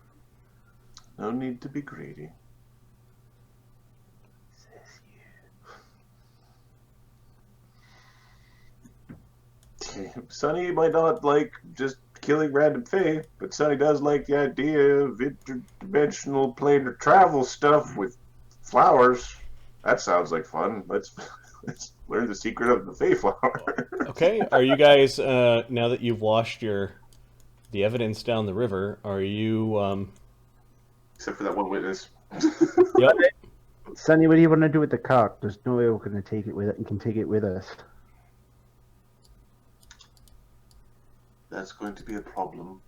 No need to be greedy. Sonny might not like just killing random fae, but Sonny does like the idea of interdimensional planar travel stuff with flowers. That sounds like fun. Let's learn the secret of the fae flower. Okay, are you guys now that you've washed the evidence down the river? Are you? Except for that one witness. Yep. Sonny, what do you want to do with the cock? There's no way we're going to take it with it and can take it with us. That's going to be a problem.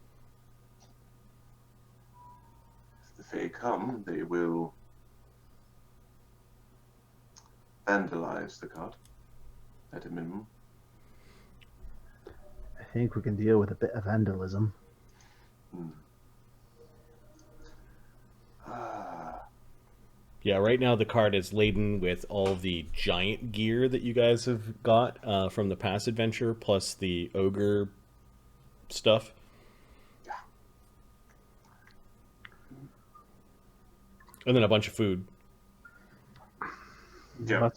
If the Fae come, they will vandalize the cart, at a minimum. I think we can deal with a bit of vandalism. Yeah, right now the cart is laden with all of the giant gear that you guys have got from the past adventure, plus the ogre stuff. Yeah. And then a bunch of food. Yeah.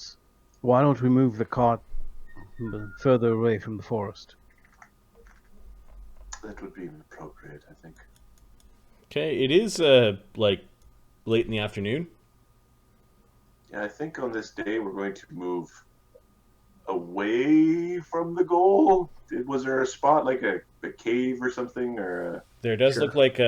Why don't we move the cart further away from the forest? That would be appropriate, I think. Okay, it is like late in the afternoon. Yeah, I think on this day we're going to move away from the goal. Was there a spot like a cave or something, or? There does look like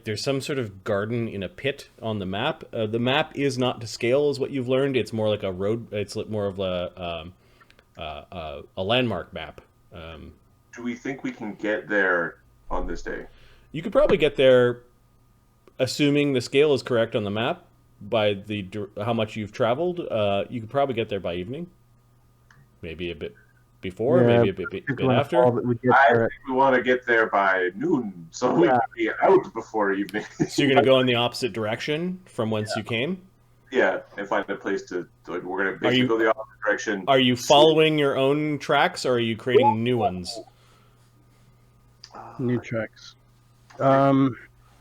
there's some sort of garden in a pit on the map. The map is not to scale, is what you've learned. It's more like a road. It's more of a landmark map. Do we think we can get there on this day? You could probably get there, assuming the scale is correct on the map, by how much you've traveled. You could probably get there by evening. Maybe a bit before, maybe a bit after. I think we want to get there by noon, so we can be out before evening. So you're going to go in the opposite direction from whence you came? Yeah, and find a place to, like, we're going to basically go the opposite direction. Are you following your own tracks, or are you creating new ones? New tracks. I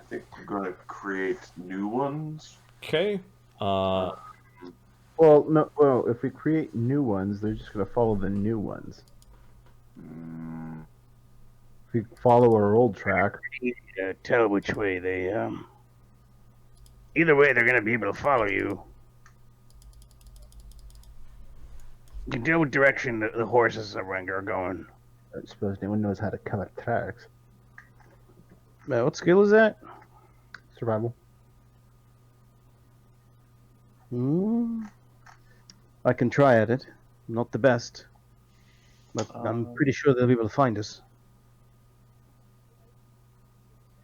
think we're going to create new ones. Okay. Well, no. Well, if we create new ones, they're just going to follow the new ones. If we follow our old track, tell which way they. Either way, they're going to be able to follow you. You can tell what direction the horses are going. I suppose no one knows how to cut tracks. What skill is that? Survival. I can try at it. I'm not the best, but I'm pretty sure they'll be able to find us.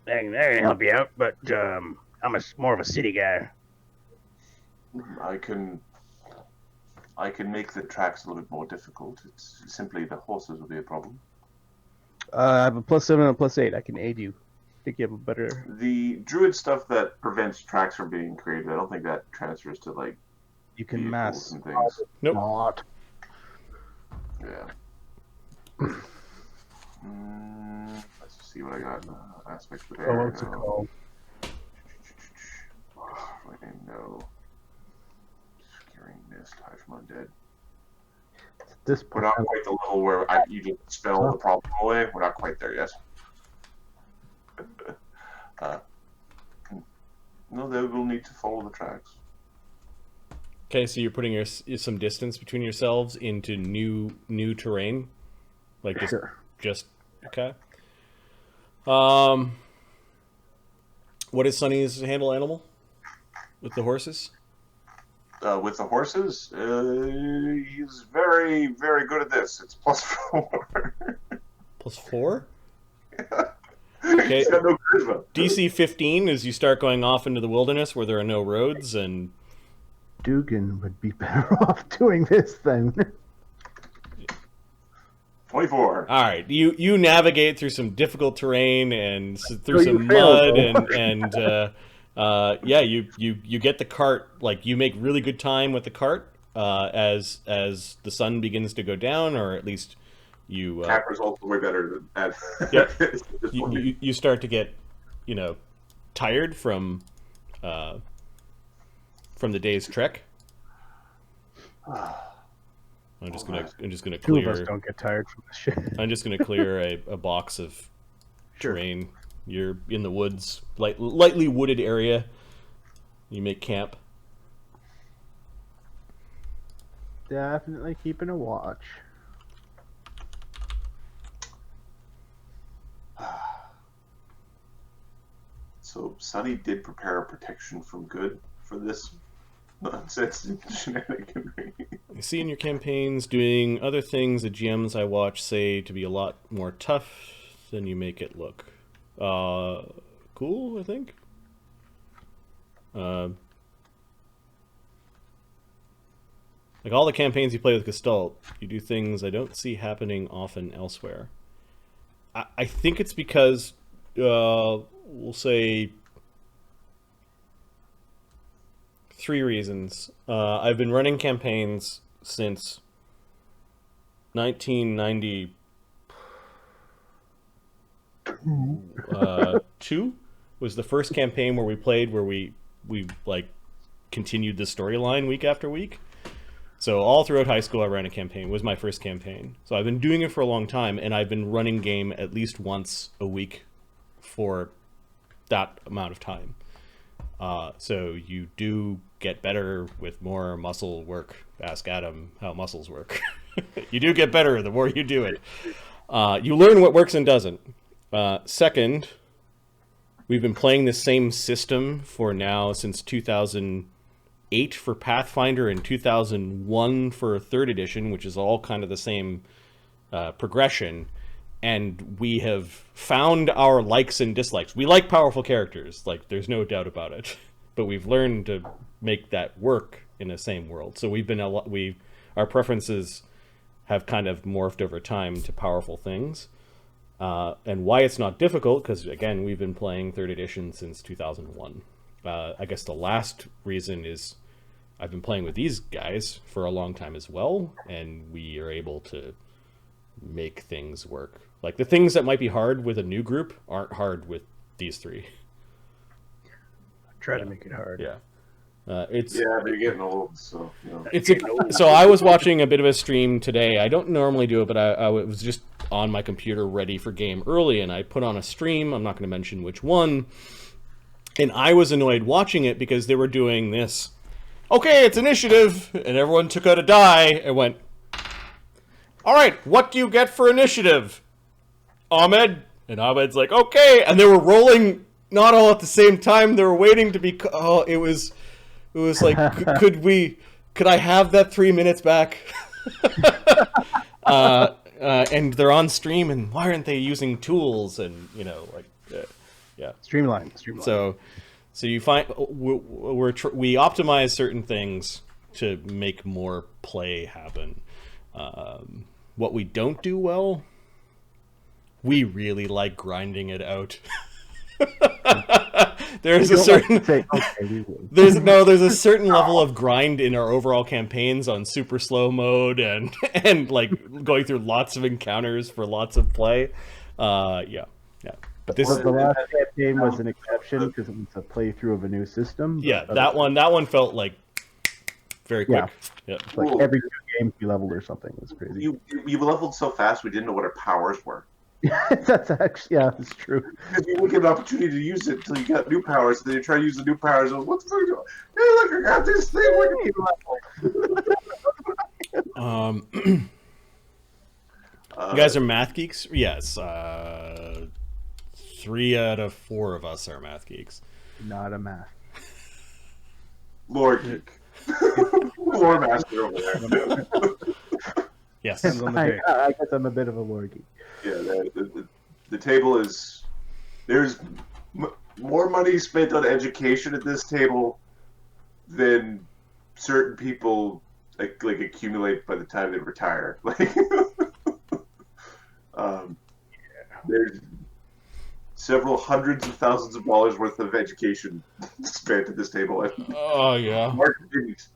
I can help you out, but I'm more of a city guy. I can make the tracks a little bit more difficult. It's simply the horses will be a problem. I have a +7 and a +8. I can aid you. I think you have a better. The druid stuff that prevents tracks from being created, I don't think that transfers to, like, you can mass and things. Nope. Not. Yeah. Let's see what I got. Aspects of air. what's it called? I know. Scaring mist, hide from undead. This We're not quite the level where you just spell the problem away. We're not quite there yet. No, they will need to follow the tracks. Okay, so you're putting some distance between yourselves into new terrain, like just okay. What is Sunny's handle animal with the horses? with the horses, he's very, very good at this. It's +4. +4? Okay. He's got no charisma. DC 15 is you start going off into the wilderness where there are no roads, and Dugan would be better off doing this then. 24. all right, you navigate through some difficult terrain and through So some you failed, mud, though. and you get the cart. Like, you make really good time with the cart as the sun begins to go down, or at least you Attack results are way better than Yep. at this point. you start to get tired from the day's trek. I'm just gonna Two of us clear. don't get tired from this shit. I'm just gonna clear a box of Sure. terrain. You're in the woods, lightly wooded area. You make camp. Definitely keeping a watch. So Sonny did prepare a protection from good for this nonsense and shenaniganry. You see in your campaigns doing other things the GMs I watch say to be a lot more tough than you make it look. Cool, I think. Like all the campaigns you play with Gestalt, you do things I don't see happening often elsewhere. I think it's because, we'll say, 3 reasons. I've been running campaigns since 1992 was the first campaign where we played, where we like continued the storyline week after week. So all throughout high school I ran a campaign. It was my first campaign. So I've been doing it for a long time, and I've been running game at least once a week for that amount of time. So you do get better with more muscle work. Ask Adam how muscles work. You do get better the more you do it. You learn what works and doesn't. Second, we've been playing the same system for now since 2008 for Pathfinder and 2001 for 3rd edition, which is all kind of the same progression. And we have found our likes and dislikes. We like powerful characters, like there's no doubt about it. But we've learned to make that work in the same world. So we've been our preferences have kind of morphed over time to powerful things. And why it's not difficult, because again, we've been playing 3rd edition since 2001. I guess the last reason is I've been playing with these guys for a long time as well, and we are able to make things work. Like the things that might be hard with a new group aren't hard with these 3. Try to make it hard. Yeah. But you're getting old, so So I was watching a bit of a stream today. I don't normally do it, but I was just on my computer ready for game early, and I put on a stream. I'm not going to mention which one. And I was annoyed watching it because they were doing this. Okay, it's initiative, and everyone took out a die and went, all right, what do you get for initiative, Ahmed? And Ahmed's like, okay. And they were rolling not all at the same time. They were waiting to be. Oh, it was like, could I have that 3 minutes back? And they're on stream, and why aren't they using tools? And yeah. Streamline. So you find we optimize certain things to make more play happen. What we don't do well, we really like grinding it out. There's a certain there's a certain level of grind in our overall campaigns on super slow mode and like going through lots of encounters for lots of play. Yeah. But this the last campaign was an exception because it was a playthrough of a new system. Yeah, that one felt like very quick. Yeah. It's like every 2 games you leveled or something. It was crazy. You leveled so fast we didn't know what our powers were. That's actually, yeah, that's true. Because you wouldn't get an opportunity to use it until you got new powers. Then you try to use the new powers. And what's the fuck? Hey, look, I got this thing. You guys are math geeks? Yes. 3 out of 4 of us are math geeks. Not a math. Lord geek. Lore master over there. Yes. Depends on the day. I guess I'm a bit of a lore geek. Yeah, the table is. There's more money spent on education at this table than certain people like accumulate by the time they retire. Like, there's several hundreds of thousands of dollars worth of education spent at this table. Oh yeah. Mark didn't.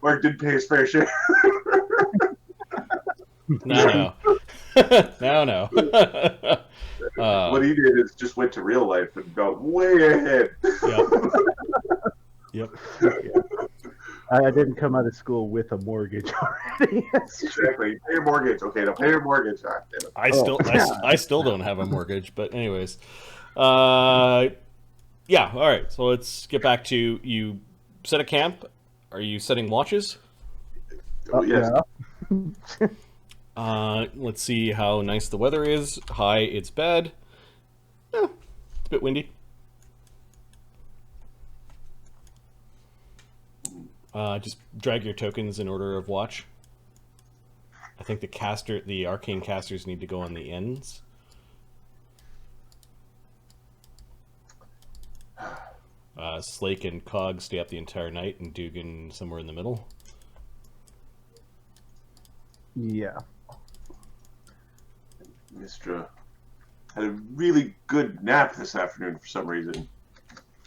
Mark didn't pay his fair share. No. No. What he did is just went to real life and got way ahead. Yep. I didn't come out of school with a mortgage already. Exactly. Pay your mortgage. Okay, now pay your mortgage. Ah, damn it. I still don't have a mortgage, but anyways. Yeah, all right. So let's get back to you set a camp. Are you setting watches? Yes. Let's see how nice the weather is. High, it's bad. It's a bit windy. Just drag your tokens in order of watch. I think the arcane casters need to go on the ends. Slake and Cog stay up the entire night, and Dugan somewhere in the middle. Yeah. Mistra had a really good nap this afternoon for some reason.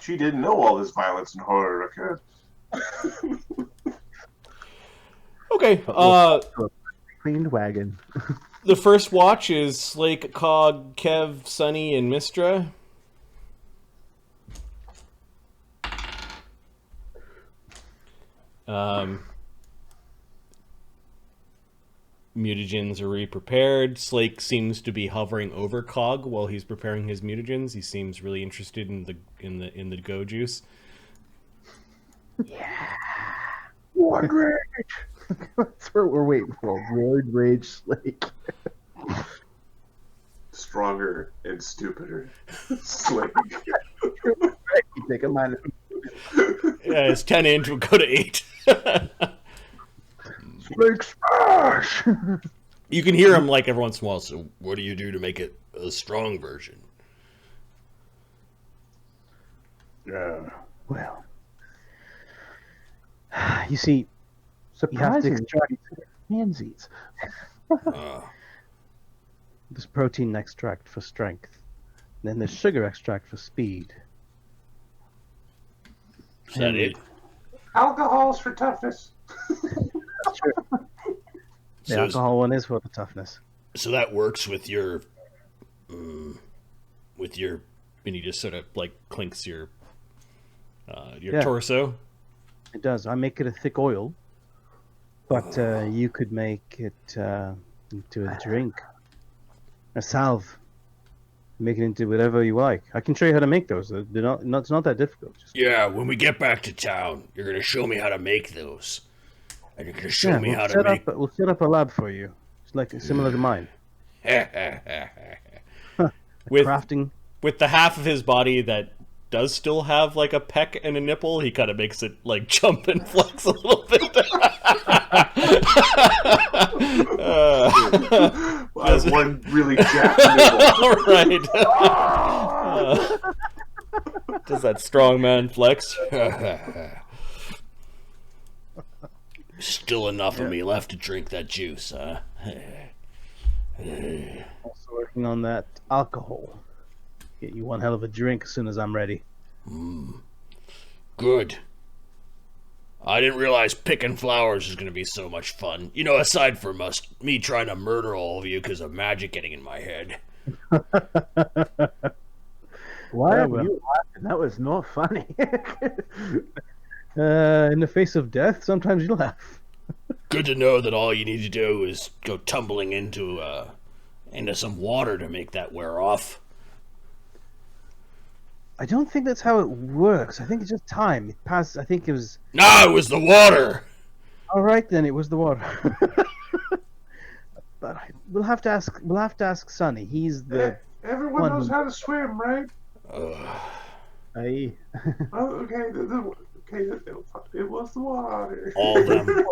She didn't know all this violence and horror occurred. Okay. Cleaned wagon. The first watch is Slake, Cog, Kev, Sunny, and Mistra. Mutagens are re-prepared. Slake seems to be hovering over Cog while he's preparing his mutagens. He seems really interested in the go juice. Yeah. Ward Rage! That's what we're waiting for. Ward Rage Slake. Stronger and stupider. Slake. You take a minus. Yeah, it's 10 inch. We'll go to 8. Slake smash! You can hear him like every once in a while. So, what do you do to make it a strong version? Well, you see, you have to Surprising. extract Pansies. this protein extract for strength, then there's sugar extract for speed. Is that it? Alcohol's for toughness. The So, alcohol one is for the toughness. so that works with your, and he just sort of like clinks your Yeah. torso. It does. I make it a thick oil, but you could make it into a drink, a salve. Make it into whatever you like. I can show you how to make those. They're not, it's not that difficult. Just, Yeah, when we get back to town, you're gonna show me how to make those, and you're gonna show me how to make. We'll set up a lab for you. It's like similar to mine. with Crafting. with the half of his body that does still have like a peck and a nipple, he kind of makes it like jump and flex a little bit. One really jacked nibble. Right. Does that strong man flex? Still enough of me left to drink that juice, huh? Also working on that alcohol. Get you one hell of a drink as soon as I'm ready. Good. I didn't realize picking flowers was going to be so much fun. You know, aside from me trying to murder all of you because of magic getting in my head. Why Yeah, are well. you laughing? That was not funny. In the face of death, sometimes you laugh. Good to know that all you need to do is go tumbling into some water to make that wear off. I don't think that's how it works. I think it's just time. It passed. I think it was. No, it was the water! All right, then it was the water. But we'll have to ask. We'll have to ask Sonny. He's the. Everyone One knows who- how to swim, right? Aye. Oh, okay. It was the water. All them.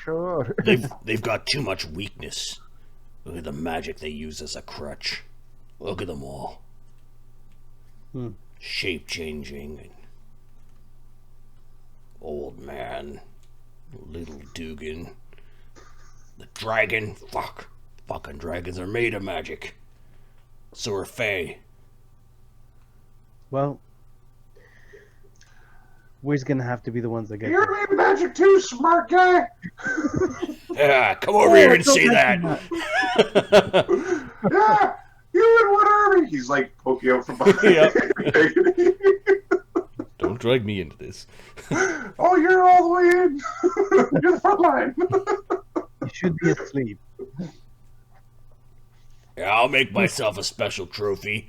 Sure. They've got too much weakness. Look at the magic they use as a crutch. Look at them all. Shape changing. And old man. Little Dugan. The dragon. Fucking dragons are made of magic. So are Fae. Well, we're gonna have to be the ones that get. You're made magic too, smart guy. Yeah, come over here and say that. Yeah, you in what army? He's like poking out from behind. Yep. Don't drag me into this. Oh, you're all the way in. You're the front line. You should be asleep. Yeah, I'll make myself a special trophy.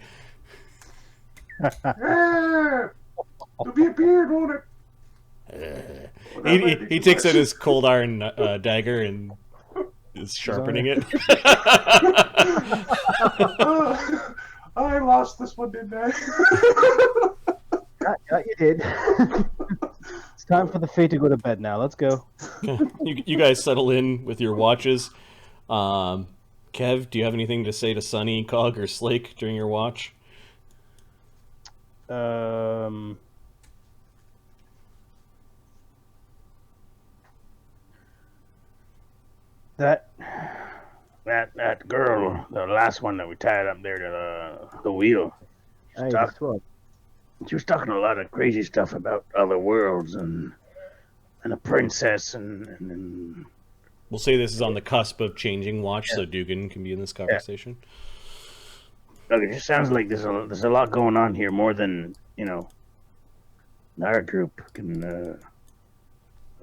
Yeah. It'll be a beard, won't it? He takes out his cold iron dagger and is sharpening it. I lost this one, didn't I? Yeah, you did. It's time for the Fae to go to bed now. Let's go. You guys settle in with your watches. Kev, do you have anything to say to Sunny, Cog, or Slake during your watch? That girl, the last one that we tied up there to the wheel. Aye, Stop. that's what. She was talking a lot of crazy stuff about other worlds and a princess and We'll say this is on the cusp of changing watch, so Dugan can be in this conversation. look, it just sounds like there's a lot going on here, more than our group can.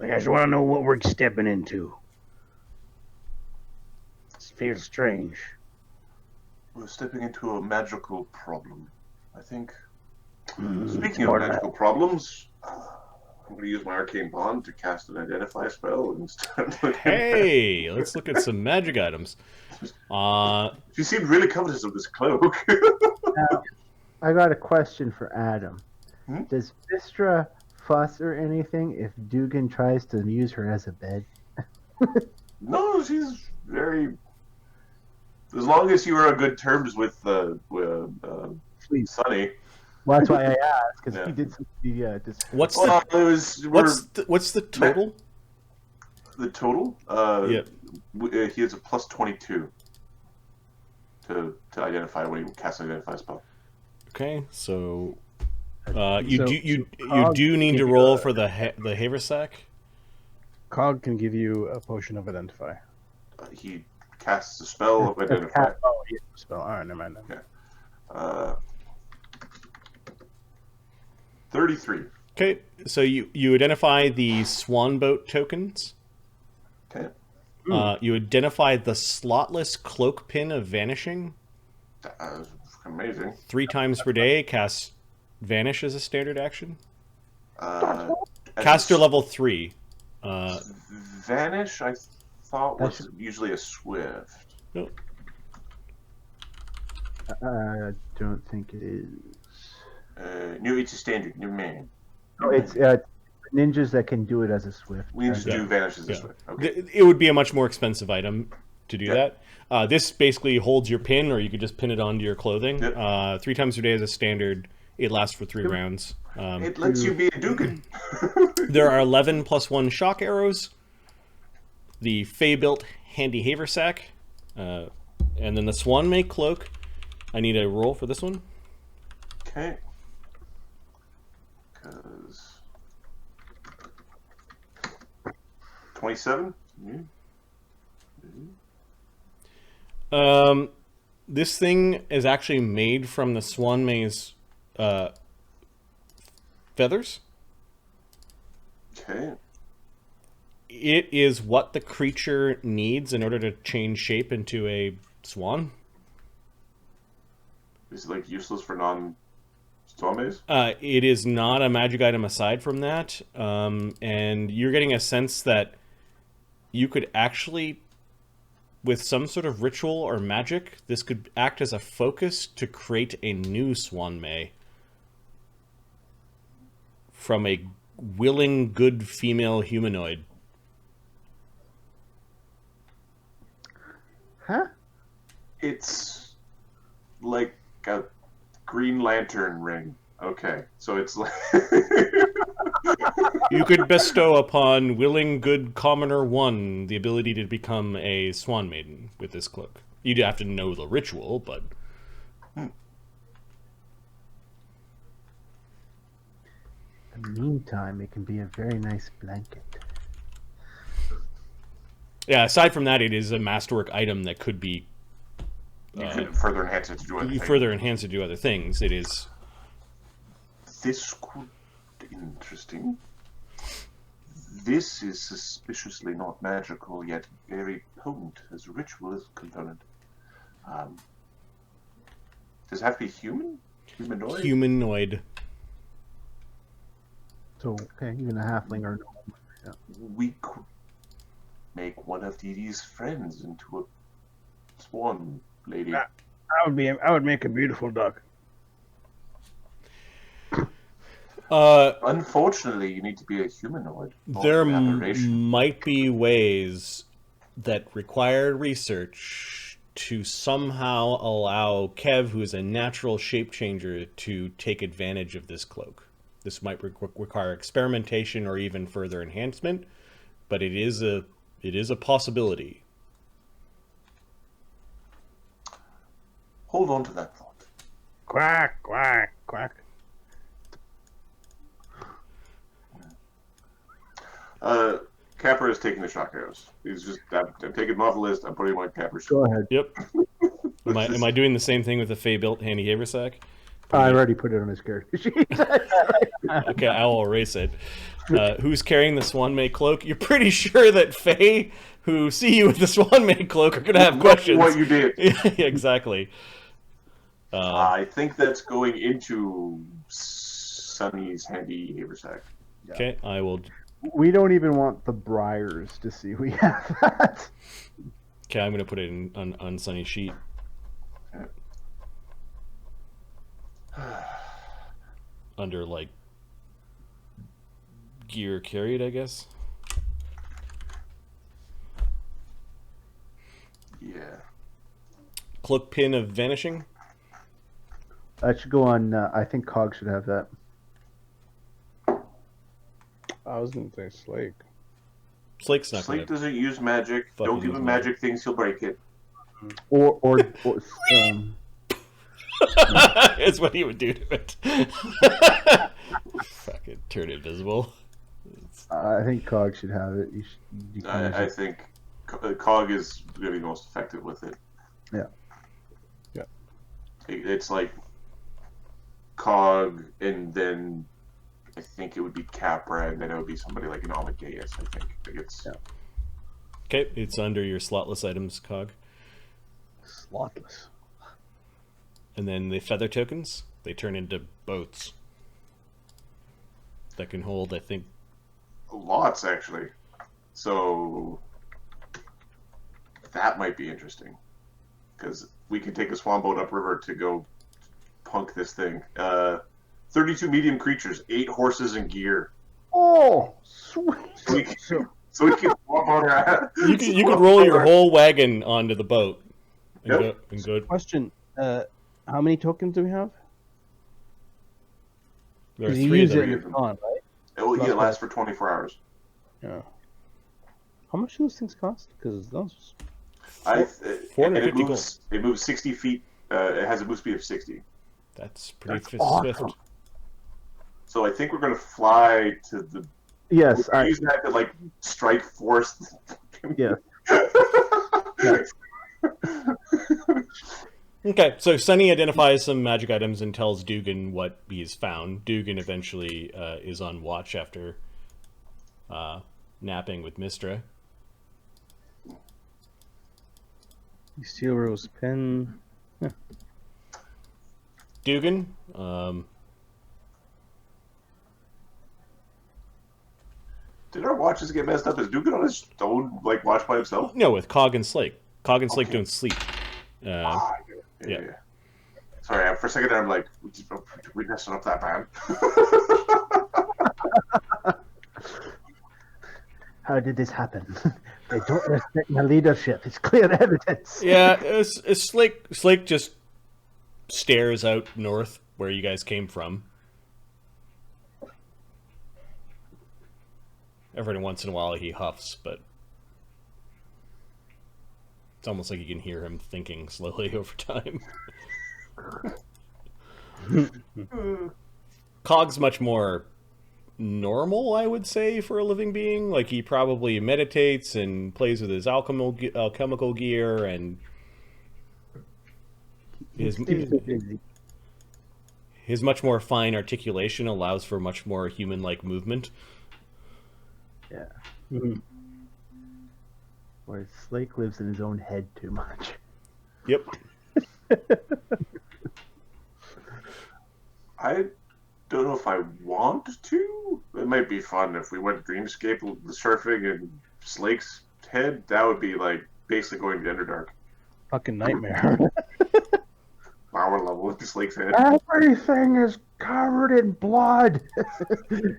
I just want to know what we're stepping into. It feels strange. We're stepping into a magical problem, I think. It's Speaking of more than magical problems, I'm going to use my arcane bond to cast an identify spell and start looking. Hey, let's look at some magic items. She seemed really covetous of this cloak. Now, I got a question for Adam. Hmm? Does Vistra fuss or anything if Dugan tries to use her as a bed? No, she's very. As long as you are on good terms with Please. Sunny. Well, that's why I asked, because Yeah. he did some. What's Well, the it was. what's the total? The total? Yep. He has a plus 22 to identify when he casts an identify spell. Okay, so you Cog do need give to you roll a- for the Haversack. Cog can give you a potion of identify. He casts a spell of identify. Oh, yeah. Spell. All right, never mind. Uh, 33. Okay, so you identify the swan boat tokens. Okay. You identify the slotless cloak pin of vanishing. That's amazing. 3 times per day, cast vanish as a standard action. As Caster a level 3. Vanish, I thought, was usually a swift. Nope. I don't think it is. No, it's a standard. No, man. No, it's ninjas that can do it as a swift. We need to Yeah. do Vanish as a Yeah. swift. Okay. It would be a much more expensive item to do Yeah. that. This basically holds your pin, or you could just pin it onto your clothing. Yeah. 3 times per day as a standard. It lasts for 3 rounds. It lets you be a Dugan. There are 11 plus 1 shock arrows. The Fey-built handy haversack. And then the Swan Make cloak. I need a roll for this one. Okay. Because 27. This thing is actually made from the Swan May's feathers. Okay. It is what the creature needs in order to change shape into a swan. Is it like useless for non-zombies? It is not a magic item aside from that, and you're getting a sense that you could actually, with some sort of ritual or magic, this could act as a focus to create a new Swan May. from a willing, good female humanoid. Huh? It's like a Green Lantern ring. Okay, so it's like You could bestow upon willing, good commoner 1 the ability to become a swan maiden with this cloak. You'd have to know the ritual, but... In the meantime, it can be a very nice blanket. Yeah, aside from that, it is a masterwork item that could be... you could further enhance it to do other you things. further enhance it to do other things. It is... This could be interesting. This is suspiciously not magical, yet very potent as a ritual component. Does it have to be human? Humanoid? humanoid. So, okay, even a halfling or no. Yeah. We could make one of Dee Dee's friends into a swan lady. I would make a beautiful duck. Unfortunately, you need to be a humanoid. not There an aberration. might be ways that require research to somehow allow Kev, who is a natural shape changer, to take advantage of this cloak. This might require experimentation or even further enhancement, but it is a possibility. Hold on to that thought. Quack, quack, quack. Capper is taking the shock arrows. He's just, I'm taking them off the list. I'm putting them on Capper's. Go ahead. Yep. Am I doing the same thing with the Fey built handy haversack? I already put it on his character sheet. Okay, I'll erase it. Who's carrying the Swanmate cloak? You're pretty sure that Fae, who see you with the Swanmate cloak, are going to have questions. What you did. Yeah, exactly. I think that's going into Sunny's handy haversack. Okay, I will. We don't even want the Briars to see we have that. Okay, I'm going to put it on Sunny's sheet. Under, like, gear carried, I guess. Yeah. Cloak pin of vanishing. That should go on. I think Cog should have that. I was gonna say Slake. Slake's not going Slate to. doesn't use magic. Fucking Don't give use him magic things, he'll break it. Or It's what he would do to it. Fucking turn invisible. I think Cog should have it. You can use I it. think Cog is going to be most effective with it. Yeah. Yeah. It's like Cog, and then I think it would be Capra, and then it would be somebody like an Amadeus, I think. It's Okay, it's under your slotless items, Cog. Slotless. And then the feather tokens, they turn into boats that can hold, I think. lots, actually. So that might be interesting. Because we can take a swan boat upriver to go punk this thing. 32 medium creatures, 8 horses and gear. Oh, sweet. So we can swap on our You could roll your whole wagon onto the boat and go. Question: how many tokens do we have? There are 'Cause you 3 of use it them. in the con, right? It lasts for 24 hours. Yeah. How much do those things cost? Because those. And 450 gold. it moves 60 feet. It has a move speed of 60. That's pretty That's swift. awesome. So I think we're going to fly to the. Yes, We'll use that to like strike force. Yeah. Okay, so Sunny identifies some magic items and tells Dugan what he's found. Dugan eventually is on watch after napping with Mistra. Steelrose pen. Dugan, Did our watches get messed up? Is Dugan on his own like watch by himself? no, with Cog and Slake. Cog and Slake Okay. don't sleep. Yeah. Sorry, for a second there I'm like, we messing up that bad. How did this happen? They don't respect my leadership. It's clear evidence. Yeah, Slake just stares out north where you guys came from. Every once in a while he huffs, but it's almost like you can hear him thinking slowly over time. Cog's much more normal, I would say, for a living being. Like, he probably meditates and plays with his alchemical gear, and his much more fine articulation allows for much more human-like movement. Yeah. Whereas Slake lives in his own head too much. Yep. I don't know if I want to. It might be fun if we went dreamscape surfing and Slake's head. That would be like basically going to Underdark. Fucking nightmare. Power level with Slake's head. Everything is covered in blood,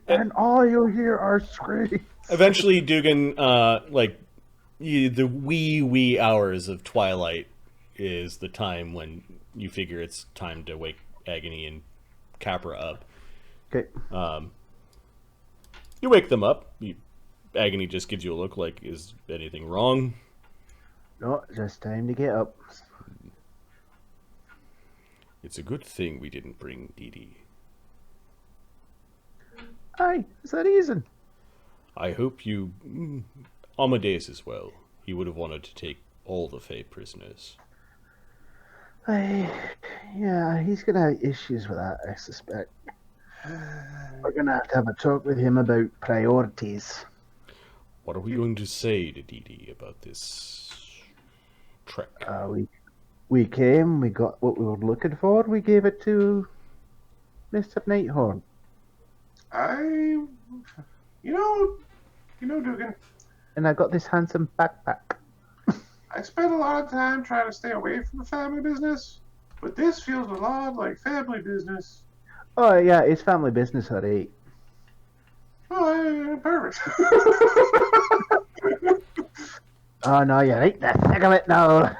and all you hear are screams. Eventually, Dugan, the wee hours of twilight is the time when you figure it's time to wake Agony and Capra up. Okay. You wake them up. Agony just gives you a look like, is anything wrong? No, just time to get up. It's a good thing we didn't bring Dee Dee. Aye, is that easy? I hope you... Amadeus as well. He would have wanted to take all the Fae prisoners. Yeah, he's gonna have issues with that, I suspect. We're gonna have a talk with him about priorities. What are we going to say to Dee Dee about this trek? We came, we got what we were looking for, we gave it to Mr. Nighthorn. You know, Dugan. And I got this handsome backpack. I spent a lot of time trying to stay away from the family business, but this feels a lot like family business. Oh yeah, it's family business, alright. Oh, perfect. Oh no, you're right in the thick of it now.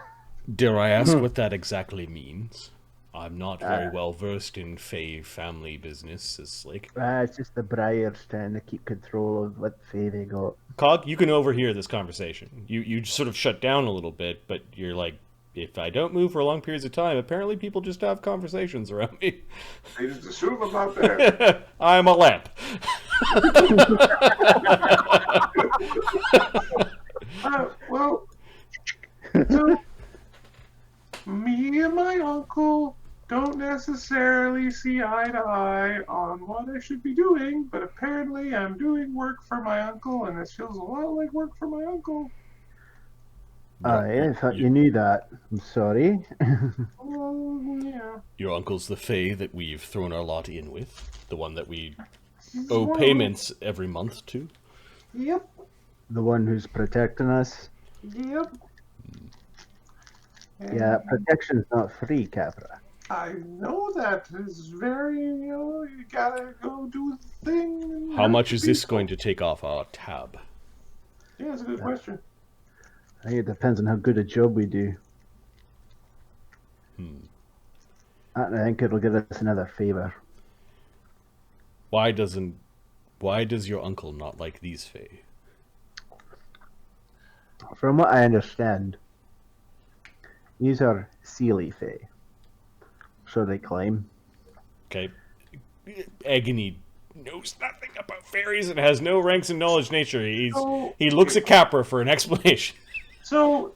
Dare I ask what that exactly means? I'm not very well versed in Fae family business, says Slake. It's just the Briars trying to keep control of what Fae they got. Cog, you can overhear this conversation. You just sort of shut down a little bit, but you're like, if I don't move for long periods of time, apparently people just have conversations around me. They just assume I'm not there. I'm a lamp. Well, so me and my uncle don't necessarily see eye to eye on what I should be doing, but apparently I'm doing work for my uncle, and this feels a lot like work for my uncle. I thought you knew that. I'm sorry. Yeah. Your uncle's the Fae that we've thrown our lot in with, the one that we owe payments every month to. Yep. The one who's protecting us. Yep. Yeah, protection's not free, Capra. I know that is very, you gotta go do the thing. How much is this going to take off our tab? Yeah, that's a good question. I think it depends on how good a job we do. I think it'll give us another favor. Why does your uncle not like these Fae? From what I understand, these are Sealy Fae. So they claim. Okay. Agony knows nothing about fairies and has no ranks in knowledge nature. He looks at Capra for an explanation. So,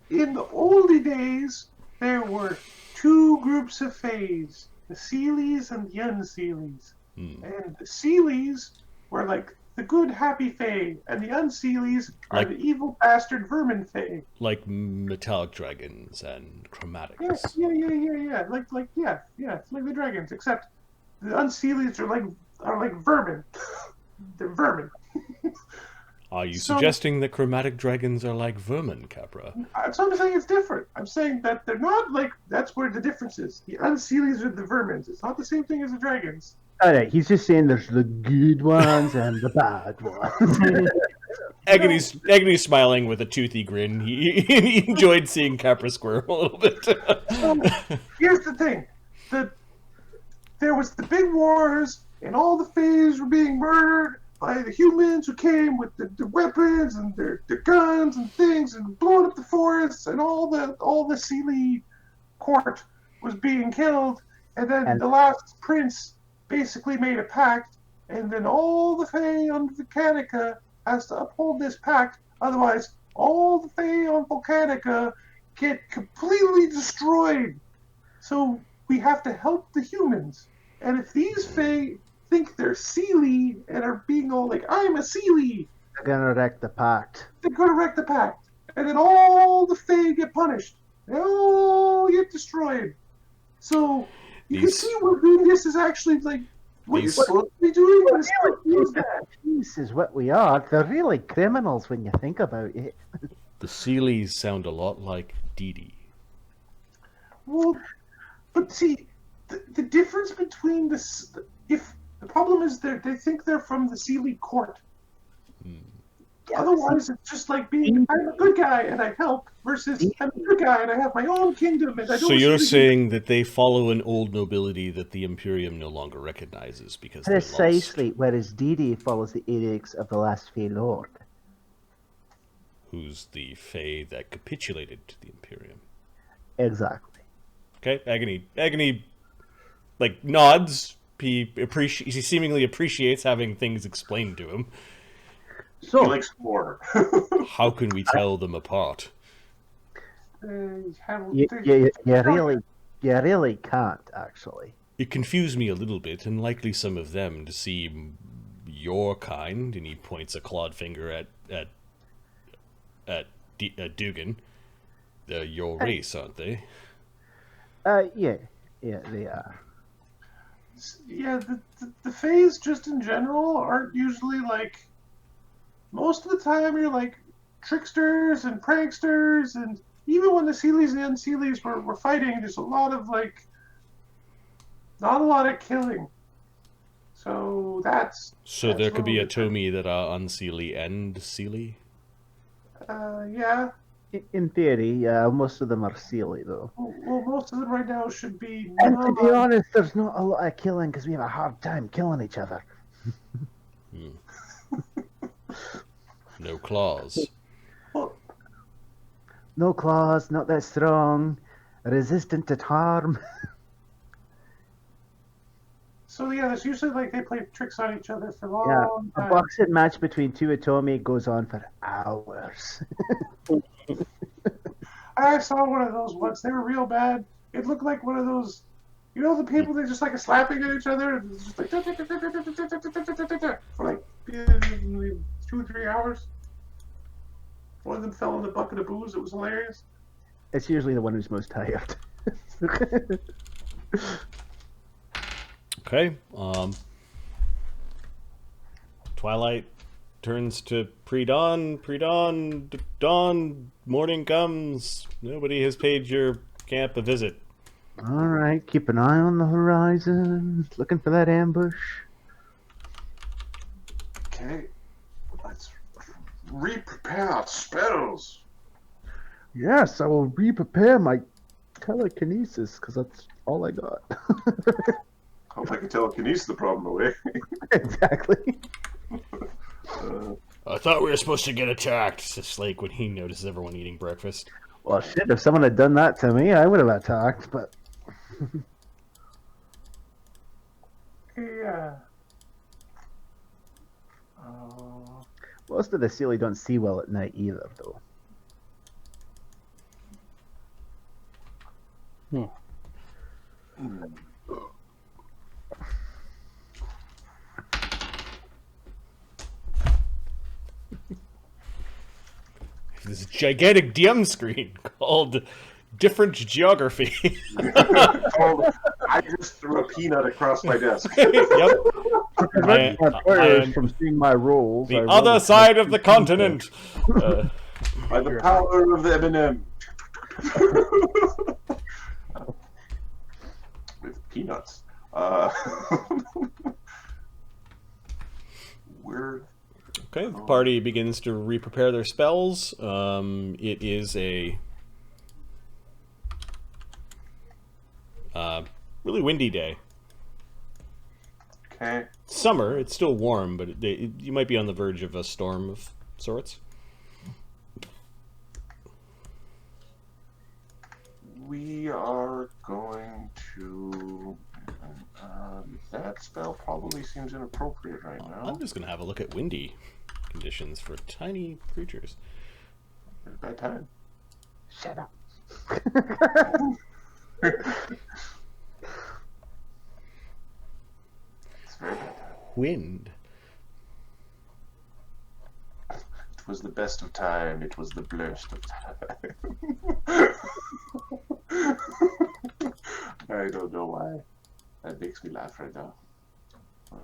in the oldie days, there were two groups of Faes, the Sealies and the Unsealies. And the Sealies were like the good, happy Fae, and the Unsealies are the evil bastard vermin Fae. Like metallic dragons and chromatics. Yes, yeah. Like the dragons, except the Unsealies are like vermin. They're vermin. Are you suggesting that chromatic dragons are like vermin, Capra? So I'm saying it's different. I'm saying that they're not like, that's where the difference is. The Unsealies are the vermins. It's not the same thing as the dragons. Alright, he's just saying there's the good ones and the bad ones. Agony's smiling with a toothy grin. He enjoyed seeing Capra Squirm a little bit. Here's the thing. There was the big wars, and all the Fays were being murdered by the humans who came with the weapons and their guns and things and blowing up the forests, and all the Sealy court was being killed. And then the last prince basically made a pact, and then all the Fae on Volcanica has to uphold this pact. Otherwise, all the Fae on Volcanica get completely destroyed. So we have to help the humans. And if these Fae think they're Sealy and are being all like, I'm a Sealy, They're gonna wreck the pact. they're going to wreck the pact. And then all the Fae get punished. They all get destroyed. So you can see what doing this is actually like what you're supposed to be doing. But it's not that. This is what we are. They're really criminals when you think about it. The Sealies sound a lot like Dee Dee. Well, but see, the difference between this, if the problem is they think they're from the Sealy court. Otherwise, it's just like being, I'm a good guy and I help, versus I'm a good guy and I have my own kingdom and I don't. So you're saying that they follow an old nobility that the Imperium no longer recognizes because they're lost. Precisely, whereas Dee Dee follows the edicts of the last Fey Lord. Who's the Fae that capitulated to the Imperium. Exactly. Okay, Agony, like, nods. He seemingly appreciates having things explained to him. So, he likes more. How can we tell them apart? You really can't, actually. It confused me a little bit, and likely some of them to see your kind, and he points a clawed finger at Dugan. They're your race, aren't they? Yeah, they are. Yeah, the Fays just in general aren't usually like. Most of the time, you're like tricksters and pranksters, and even when the Sealies and the Unsealies were fighting, there's a lot of like, not a lot of killing. So that's. So there could be a Tomi that are Unseelie and Sealy? Yeah. In theory, most of them are Sealy, though. Well, most of them right now should be. And to be honest, there's not a lot of killing because we have a hard time killing each other. No claws. No claws, not that strong, resistant to harm. So yeah, it's usually like they play tricks on each other for a long time. A boxing match between two Atomi goes on for hours. I saw one of those once. They were real bad. It looked like one of those, you know, the people that just like slapping at each other, and it's just like for like 2-3 hours. One of them fell in the bucket of booze. It was hilarious. It's usually the one who's most tired. Okay. Twilight turns to pre-dawn. Dawn. Morning comes. Nobody has paid your camp a visit. All right, keep an eye on the horizon. Looking for that ambush. Okay. Let's re-prepare spells. Yes, I will re-prepare my telekinesis because that's all I got. Hope I can telekinesis the problem away. Exactly. I thought we were supposed to get attacked, says Slake when he notices everyone eating breakfast. Well, shit, if someone had done that to me, I would have attacked, but... Yeah. Most of the Sealy don't see well at night either, though. This gigantic DM screen called Different Geography. I just threw a peanut across my desk. Yep. My players from seeing my rolls. The other side of the continent. By the power of the M&M. With peanuts. Okay, the party begins to re-prepare their spells. It is a really windy day. Okay. Summer, it's still warm, but you might be on the verge of a storm of sorts. We are going to. That spell probably seems inappropriate right now. I'm just going to have a look at windy conditions for tiny creatures. It's bad time. Shut up. It's very bad time. Wind. It was the best of time. It was the blurst of time. I don't know why. That makes me laugh right now. I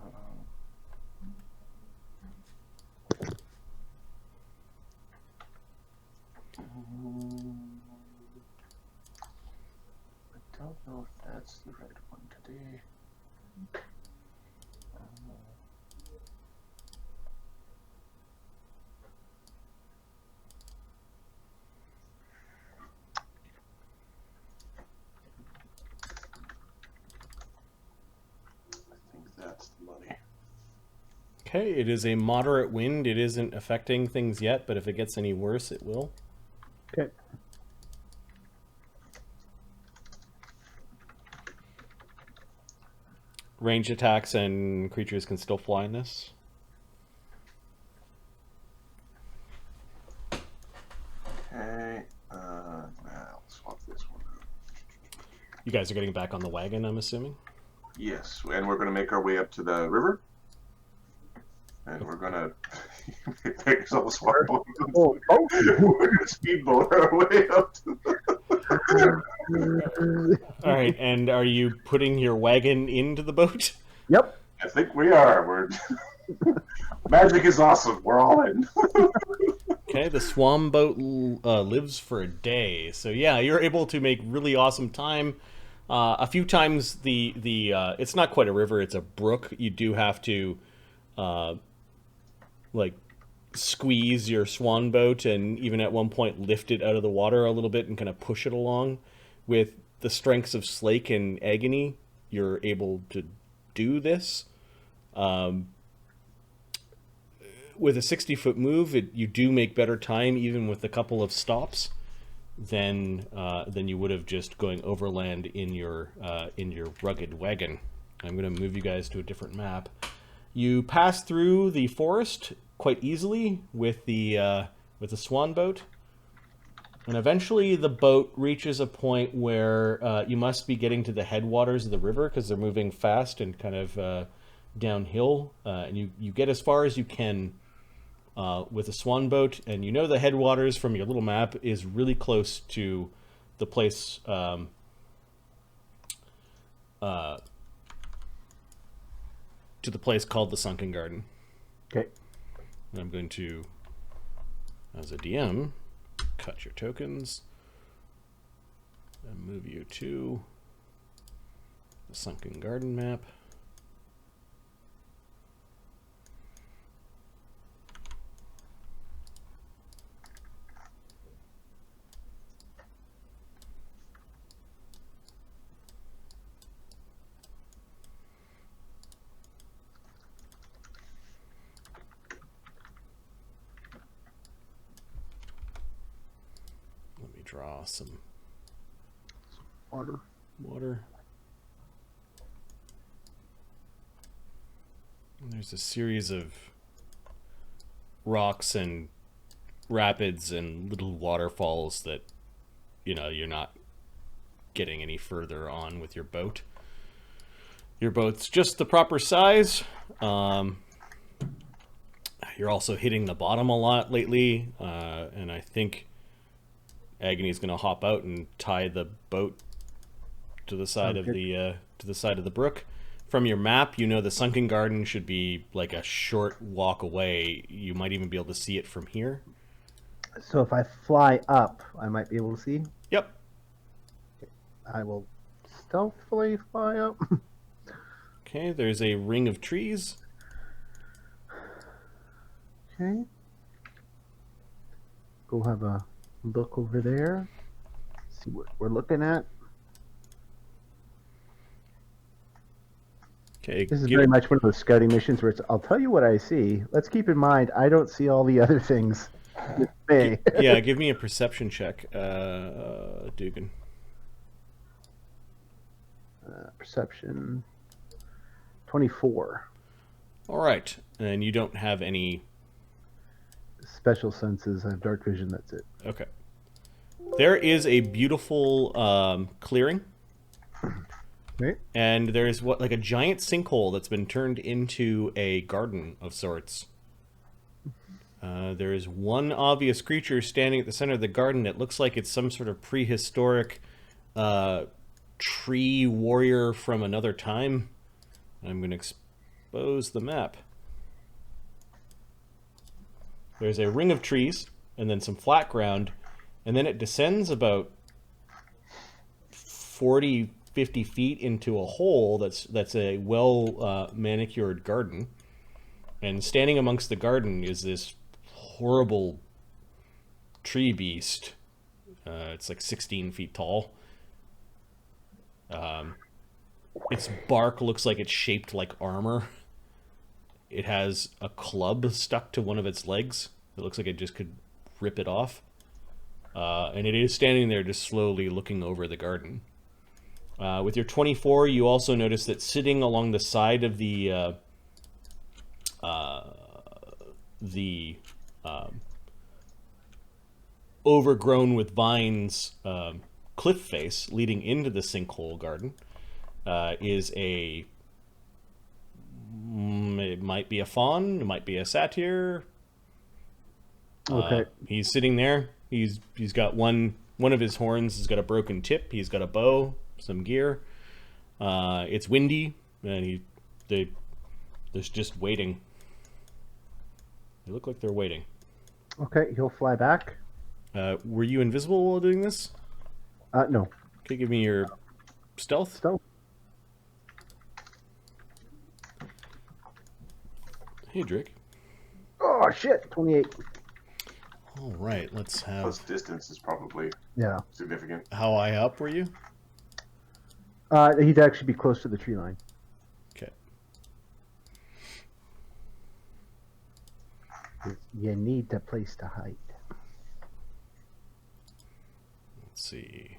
don't know if that's the right one today. I think that's the money. Okay, it is a moderate wind. It isn't affecting things yet, but if it gets any worse, it will. Okay. Ranged attacks and creatures can still fly in this. Okay, now swap this one out. You guys are getting back on the wagon, I'm assuming? Yes, and we're going to make our way up to the river. And we're going to make ourselves a swap boat. Oh, We're going to speedboat our way up to All right, and are you putting your wagon into the boat? Yep. I think we are. We're magic is awesome. We're all in. Okay, the swan boat lives for a day, so yeah, you're able to make really awesome time. A few times the it's not quite a river; it's a brook. You do have to like squeeze your swan boat, and even at one point lift it out of the water a little bit and kind of push it along. With the strengths of Slake and Agony, you're able to do this. With a 60-foot move, you do make better time, even with a couple of stops, than you would have just going overland in your rugged wagon. I'm going to move you guys to a different map. You pass through the forest quite easily with the swan boat, and eventually the boat reaches a point where you must be getting to the headwaters of the river because they're moving fast and kind of downhill, and you get as far as you can with a swan boat, and you know the headwaters from your little map is really close to the place called the Sunken Garden. Okay. And I'm going to, as a DM, cut your tokens and move you to the Sunken Garden map. Let me draw some Water. And there's a series of rocks and rapids and little waterfalls that, you're not getting any further on with your boat. Your boat's just the proper size. You're also hitting the bottom a lot lately, and I think Agony's going to hop out and tie the boat to the side of the brook. From your map, the Sunken Garden should be like a short walk away. You might even be able to see it from here. So if I fly up, I might be able to see? Yep. I will stealthily fly up. Okay, there's a ring of trees. Okay. Go have a look over there. See what we're looking at. Okay, This is very much one of those scouting missions where it's, I'll tell you what I see. Let's keep in mind, I don't see all the other things with me. yeah, give me a perception check, Dugan. Perception 24. All right, and you don't have any. Special senses. I have dark vision. That's it. Okay. There is a beautiful clearing. Right. And there's like a giant sinkhole that's been turned into a garden of sorts. There is one obvious creature standing at the center of the garden. It looks like it's some sort of prehistoric tree warrior from another time. I'm going to expose the map. There's a ring of trees, and then some flat ground, and then it descends about 40, 50 feet into a hole that's a well manicured garden. And standing amongst the garden is this horrible tree beast. It's like 16 feet tall. Its bark looks like it's shaped like armor. It has a club stuck to one of its legs. It looks like it just could rip it off. And it is standing there just slowly looking over the garden. With your 24, you also notice that sitting along the side of the overgrown with vines cliff face leading into the sinkhole garden is a... It might be a fawn, it might be a satyr. Okay. He's sitting there. He's got one of his horns has got a broken tip. He's got a bow, some gear. It's windy, and they're just waiting. They look like they're waiting. Okay, he'll fly back. Were you invisible while doing this? No. Okay, give me your stealth. Stealth. Hey, Drake. Oh shit! 28. All right, let's have. Plus distance is probably significant. How high up were you? He'd actually be close to the tree line. Okay. You need a place to hide. Let's see.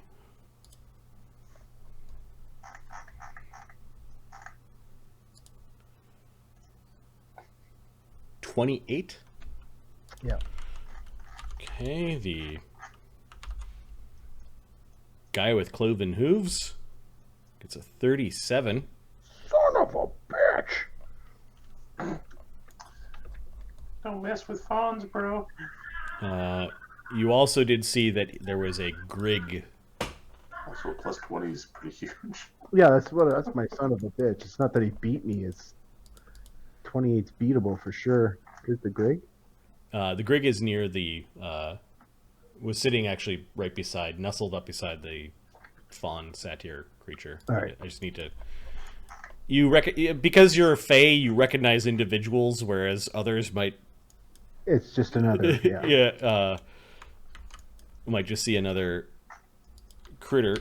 $28. Yeah. Okay, the guy with cloven hooves gets a 37. Son of a bitch! Don't mess with fawns, bro. You also did see that there was a Grig. Also, plus 20 is pretty huge. Yeah, that's my son of a bitch. It's not that he beat me. It's 28's beatable for sure. Here's the Grig. The Grig is near the was sitting actually right beside, nestled up beside the fawn satyr creature. All right. I just need to. Because you're a Fae, you recognize individuals, whereas others might. It's just another. Yeah. Yeah. Might just see another critter.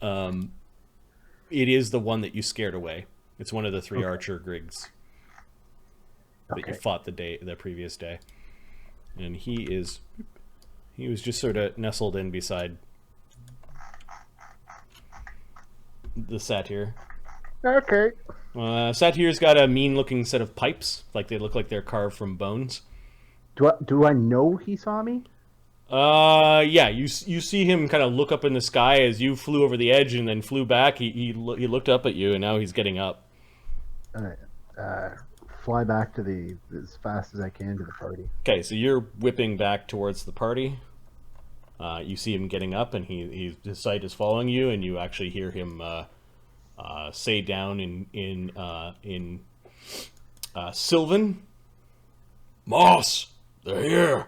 It is the one that you scared away. It's one of the three archer Grigs that you fought the previous day, and he was just sort of nestled in beside the satyr. Okay. Satyr's got a mean-looking set of pipes, like they look like they're carved from bones. Do I know he saw me? Yeah, you see him kind of look up in the sky as you flew over the edge and then flew back. He looked up at you, and now he's getting up. All right. Fly back to as fast as I can to the party. Okay, so you're whipping back towards the party. You see him getting up, and his sight is following you, and you actually hear him say down in Sylvan, "Moss, they're here."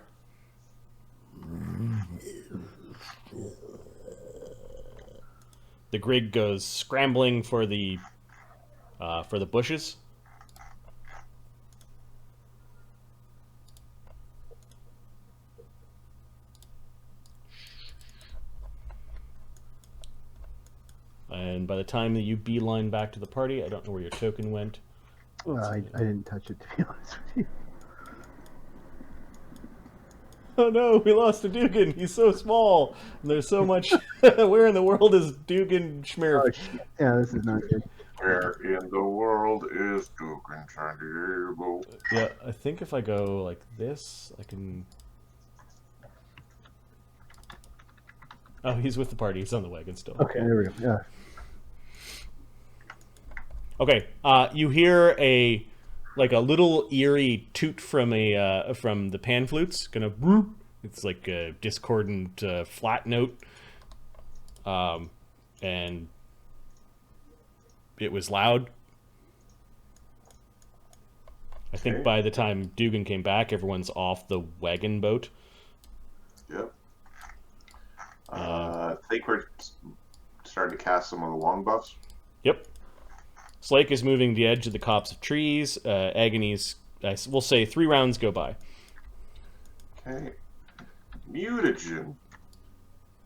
The Grig goes scrambling for the bushes. and by the time that you beeline back to the party, I don't know where your token went. Well, I didn't touch it, to be honest with you. Oh no, we lost to Dugan. He's so small. And there's so much. Where in the world is Dugganshmirf? Oh, shit. Yeah, this is not good. Where in the world is Dugganshmirf? Yeah, I think if I go like this, I can... Oh, he's with the party. He's on the wagon still. Okay, there we go. Yeah. Okay, you hear a little eerie toot from the pan flutes. Gonna, it's like a discordant flat note, and it was loud. I think by the time Dugan came back, everyone's off the wagon boat. Yep. I think we're starting to cast some of the long buffs. Yep. Slake is moving the edge of the copse of trees. Agony's, we'll say 3 rounds go by. Okay. Mutagen.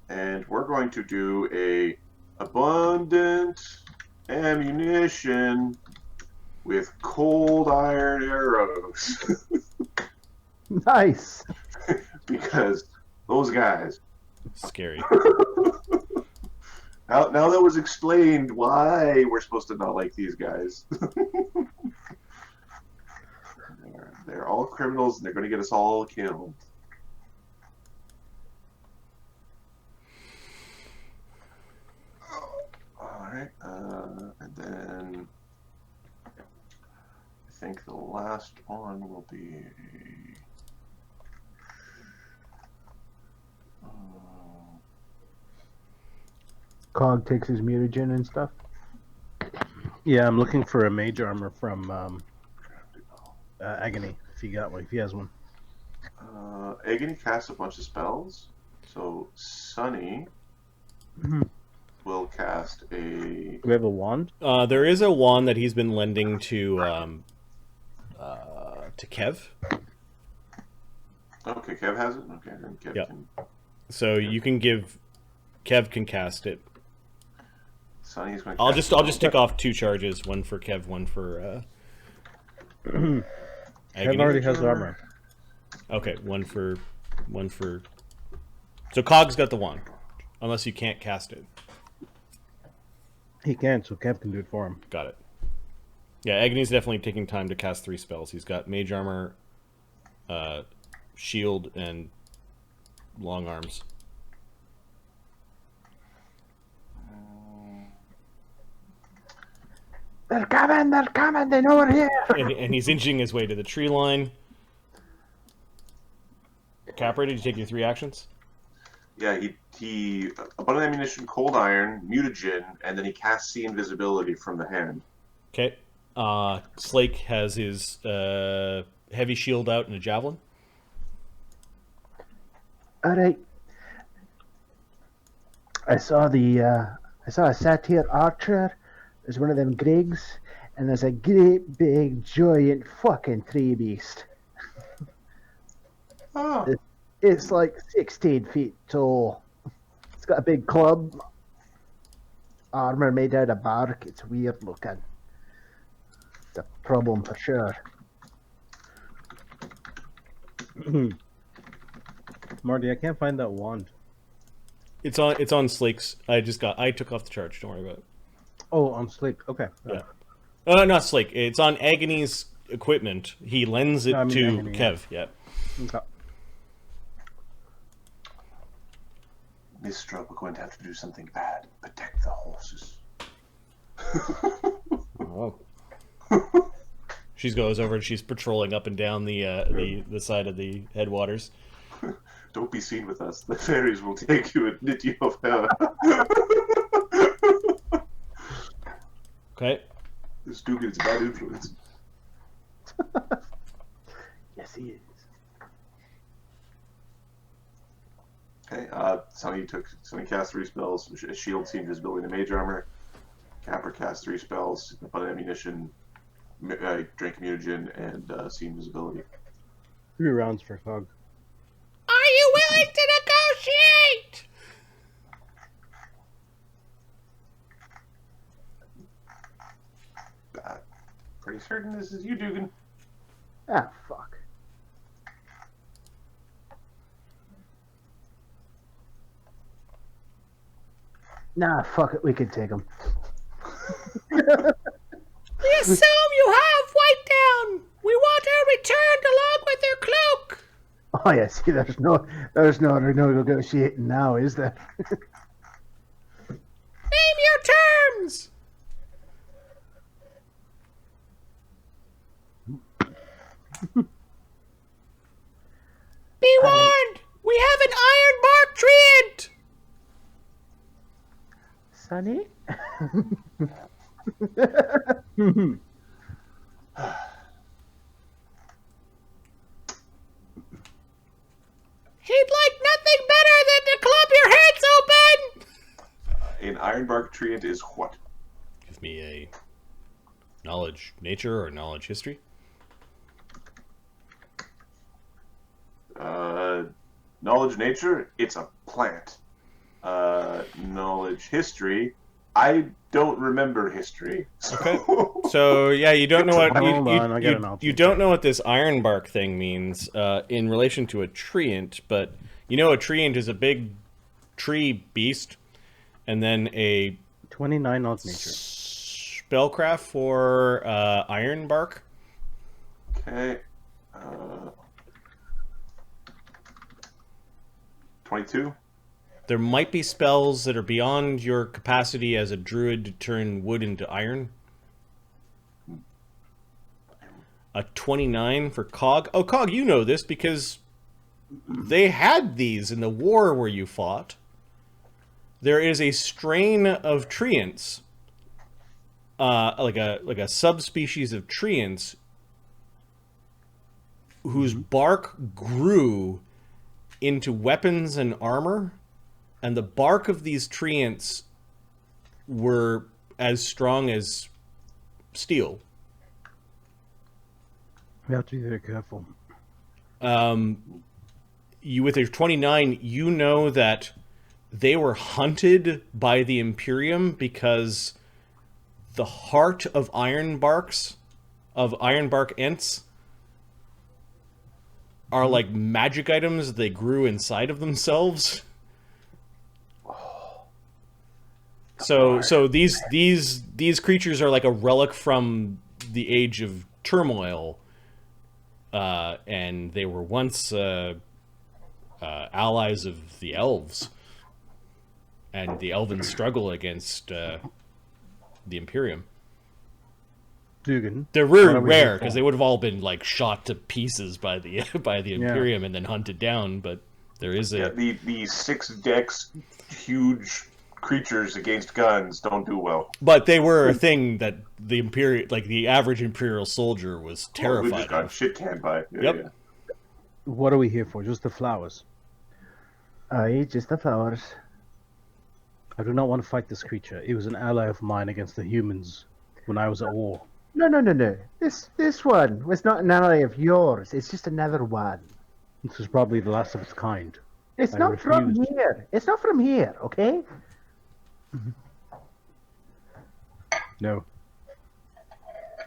And we're going to do a abundant ammunition with cold iron arrows. Nice. Because those guys. Scary. Now that was explained why we're supposed to not like these guys. They're all criminals and they're going to get us all killed. Alright, and then I think the last one will be Cog takes his mutagen and stuff. Yeah, I'm looking for a mage armor from Agony. If he has one. Agony casts a bunch of spells, so Sunny will cast a. Do we have a wand? There is a wand that he's been lending to Kev. Okay, Kev has it. Okay, then Kev can. So you can give. Kev can cast it. Sunny's going. I'll just tick off 2 charges, one for Kev, one for. Kev already has armor. Okay, one for. So Cog's got the wand, unless you can't cast it. He can, so Kev can do it for him. Got it. Yeah, Agony's definitely taking time to cast 3 spells. He's got mage armor, shield, and long arms. They're coming, they know we're here. And he's inching his way to the tree line. Capra, did you take your 3 actions? Yeah, he abundant ammunition, cold iron, mutagen, and then he casts see invisibility from the hand. Okay. Slake has his heavy shield out and a javelin. All right. I saw a satyr archer. There's one of them Griggs, and there's a great big giant fucking tree beast. Oh. It's like 16 feet tall. It's got a big club. Armor made out of bark. It's weird looking. It's a problem for sure. Marty, I can't find that wand. It's on Slake's. I took off the charge. Don't worry about it. Oh, on Slake. Okay. Yeah. Not Slake. It's on Agony's equipment. He lends it to Agony, Kev. Yeah. Okay. Miss Stroke, we're going to have to do something bad. Protect the horses. Oh. She goes over and she's patrolling up and down the side of the headwaters. Don't be seen with us. The fairies will take you and knit you off hell. Okay. This Dugan is a bad influence. Yes, he is. Okay, Sunny cast 3 spells. Shield, see invisibility, and mage armor. Capper cast 3 spells. Abundant ammunition, drink mutagen, and see invisibility. 3 rounds for Cog. Are you willing to negotiate? pretty certain this is you, Dugan. Ah, fuck. Nah, fuck it. We can take them. We assume you have White Down. We want her returned along with her cloak. Oh yeah, see, there's no negotiating now, is there? Name your terms. Be warned, we have an Ironbark Treant. Sonny? He'd like nothing better than to club your heads open. An Ironbark Treant is what? Give me a knowledge nature or knowledge history. Knowledge nature, it's a plant. Knowledge history, I don't remember history. So. Okay. So yeah, you don't know what Hold on, I got an option. you don't know what this Ironbark thing means in relation to a treant, but you know a treant is a big tree beast, and then a 29 knowledge nature. spellcraft for Ironbark. Okay. 22. There might be spells that are beyond your capacity as a druid to turn wood into iron. A 29 for Cog. Oh, Cog, you know this because they had these in the war where you fought. There is a strain of treants, like a subspecies of treants, whose bark grew into weapons and armor. And the bark of these treants were as strong as steel. We have to be very careful. You with your 29, you know that they were hunted by the Imperium because the heart of Ironbark Ents, are like magic items they grew inside of themselves. So these creatures are like a relic from the Age of Turmoil, and they were once allies of the elves, and the elven struggle against the Imperium. Dugan. They're what very are we rare here because for? they would have all been like shot to pieces by the Imperium and then hunted down. But there is a Yeah, the 6 decks, huge creatures against guns don't do well. But they were a thing that the Imperial, like the average Imperial soldier, was We terrified just got of. shit canned by. Yeah, Yep. yeah. What are we here for? Just the flowers. Aye, just the flowers. I do not want to fight this creature. It was an ally of mine against the humans when I was at war. No. This one was not an ally of yours. It's just another one. This is probably the last of its kind. It's I not from refused. here. It's not from here, okay? No.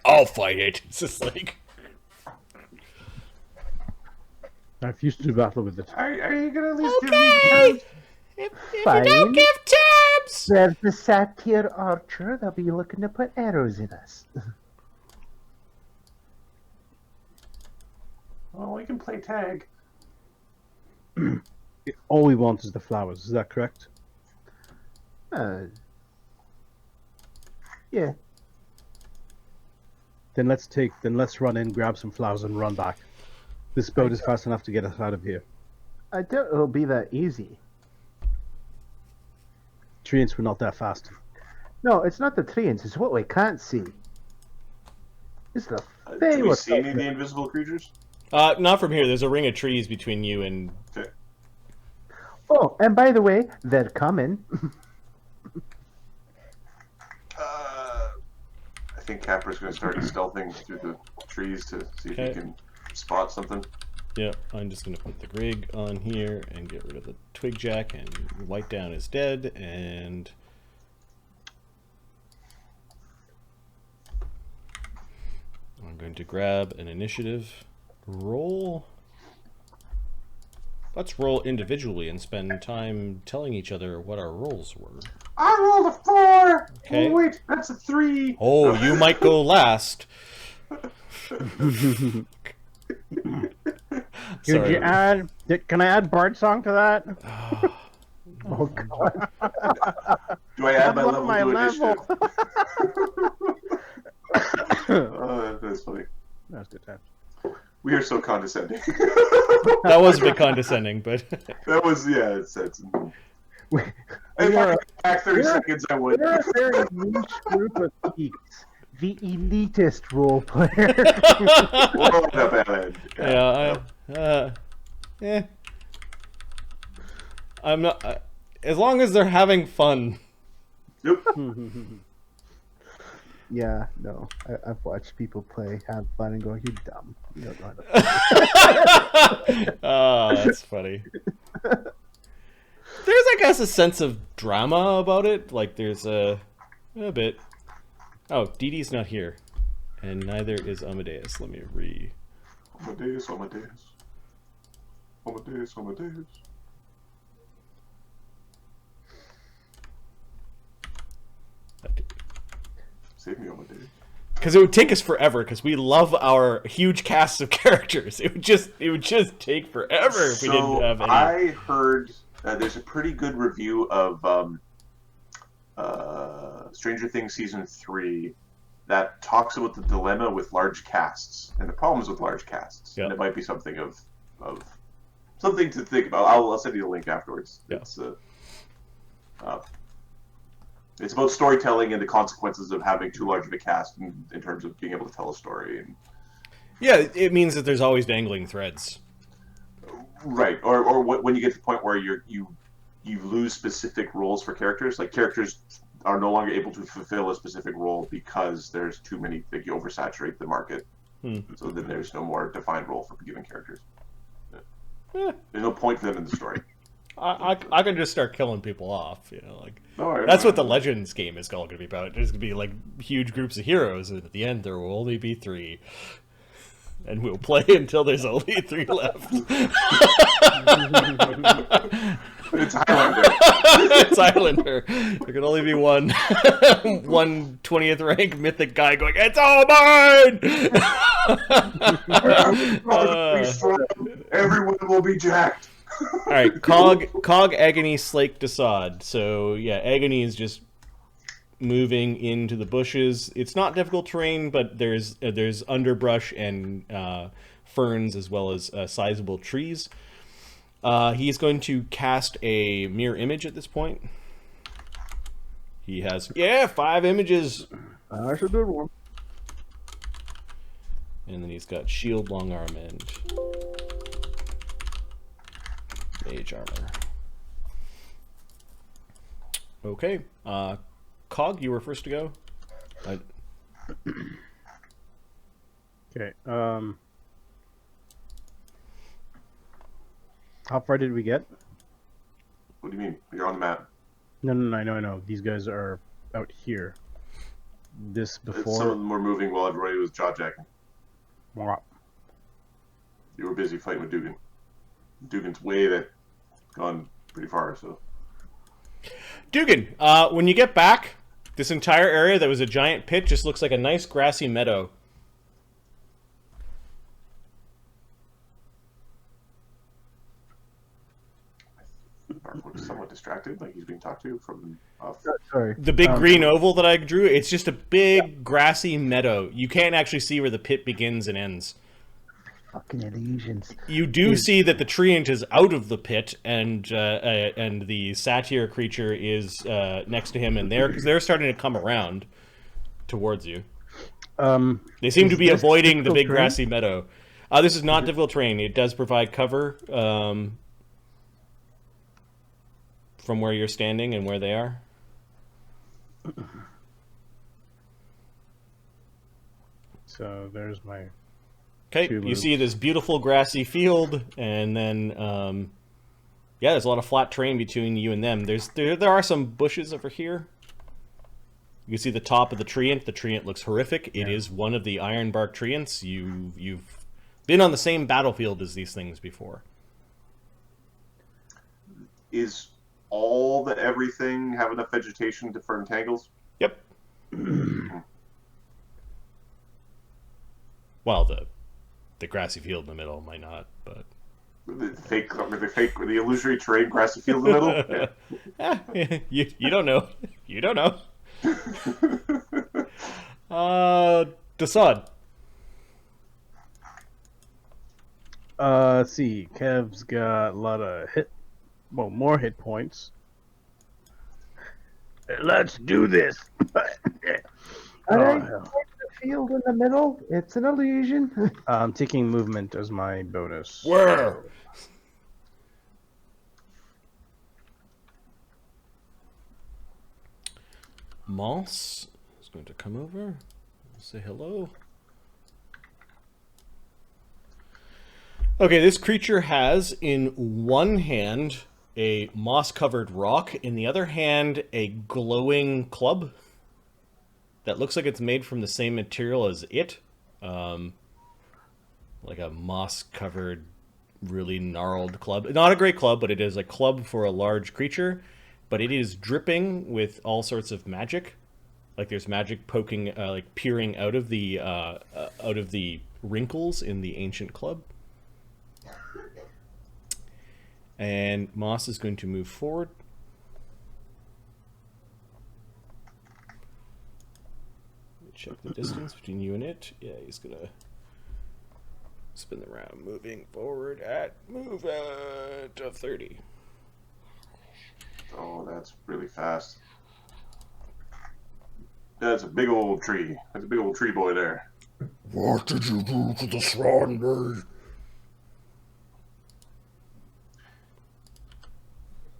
I'll fight it. It's just like I refuse to do battle with it. Are you gonna at least give me the okay. terms? If you Fine. don't give terms, There's the satyr archer. They'll be looking to put arrows in us. Well, we can play tag. All we want is the flowers. Is that correct? Yeah. Then let's run in, grab some flowers, and run back. This boat is fast enough to get us out of here. I doubt it'll be that easy. Treants were not that fast. No, it's not the treants. It's what we can't see. It's the Do we see any of the invisible creatures? not from here. There's a ring of trees between you and. Okay. Oh, and by the way, they're coming. I think Capra's going to start stealthing through the trees to see if Okay. he can spot something. Yeah, I'm just gonna put the Grig on here and get rid of the Twig Jack, and White Down is dead, and I'm going to grab an initiative roll. Let's roll individually and spend time telling each other what our rolls were. I rolled a 4. Okay. Oh wait, that's a 3. Oh, you might go last. Could Sorry. you add? Can I add Bard Song to that? Oh god. Do I add my Love level my to level. initiative? Oh, that's funny. That's good time. We are so condescending. That was a bit condescending, but That was, yeah, it's if We I are- could go back 30 seconds, I would. We're a very niche group of geeks. The elitist role player. Whoa, that bad end. yeah, I'm not. As long as they're having fun. Yep. Yeah, no. I've watched people play, have fun, and go, "You dumb. You don't know how to play." Oh, that's funny. There's, I guess, a sense of drama about it. Like, there's a bit. Oh, Dee Dee's not here. And neither is Amadeus. Let me Amadeus. Save me, Amadeus. Because it would take us forever, because we love our huge cast of characters. It would just take forever if we didn't have any. I heard there's a pretty good review of Stranger Things Season 3 that talks about the dilemma with large casts and the problems with large casts. Yeah. And it might be something of something to think about. I'll send you the link afterwards. Yeah. It's about storytelling and the consequences of having too large of a cast in terms of being able to tell a story. And Yeah, it means that there's always dangling threads. right, or when you get to the point where you lose specific roles for characters, like characters are no longer able to fulfill a specific role because there's too many, like you oversaturate the market. So then there's no more defined role for given characters. Yeah. There's no point for them in the story. I can just start killing people off, like No, that's what the Legends game is all going to be about. There's going to be like huge groups of heroes, and at the end there will only be 3, and we'll play until there's only 3 left. It's Highlander. It's Highlander. There can only be one 20th rank mythic guy going, "It's all mine!" Everyone will be jacked. All right, Cog, Agony, Slake, Desaad. So yeah, Agony is just moving into the bushes. It's not difficult terrain, but there's underbrush and ferns as well as sizable trees. He's going to cast a mirror image at this point. He has 5 images, That's a good one. and then he's got shield, long arm, and mage armor. Okay, Cog, you were first to go. Okay. How far did we get? What do you mean? You're on the map. No, I know. These guys are out here. This Some of before. them were moving while everybody was jaw-jacking. Mwah. You were busy fighting with Dugan. Dugan's way that gone pretty far, so. Dugan, when you get back, this entire area that was a giant pit just looks like a nice grassy meadow. Mark looks somewhat distracted, like he's being talked to from off. Sorry. The big green oval that I drew, it's just a big grassy meadow. You can't actually see where the pit begins and ends. Fucking illusions. You do see that the treant is out of the pit, and the satyr creature is next to him, and they're starting to come around towards you. They seem to be this avoiding the difficult big terrain? grassy meadow. This is not difficult terrain. It does provide cover from where you're standing and where they are. So there's my. Okay, Two you moves. see this beautiful grassy field, and then there's a lot of flat terrain between you and them. There are some bushes over here. You can see the top of the treant. The treant looks horrific. It is one of the Ironbark Treants. You've been on the same battlefield as these things before. Is all the everything have enough vegetation to for entangles? Yep. Well, the grassy field in the middle might not, but The illusory terrain grassy field in the middle? you don't know. You don't know. Desaad. Let's see. Kev's got a lot of more hit points. Let's do this. Alright, hell. the field in the middle. It's an illusion. I'm taking movement as my bonus. Where? Moss is going to come over, say hello. Okay, this creature has in one hand a moss-covered rock, in the other hand a glowing club that looks like it's made from the same material as it. Like a moss-covered, really gnarled club. Not a great club, but it is a club for a large creature. But it is dripping with all sorts of magic. Like there's magic poking, like peering out of the wrinkles in the ancient club. And Moss is going to move forward. Check the distance between you and it. Yeah, he's gonna spin the round, moving forward at movement of 30. Oh, that's really fast. That's a big old tree. That's a big old tree boy there. What did you do to the swan bird?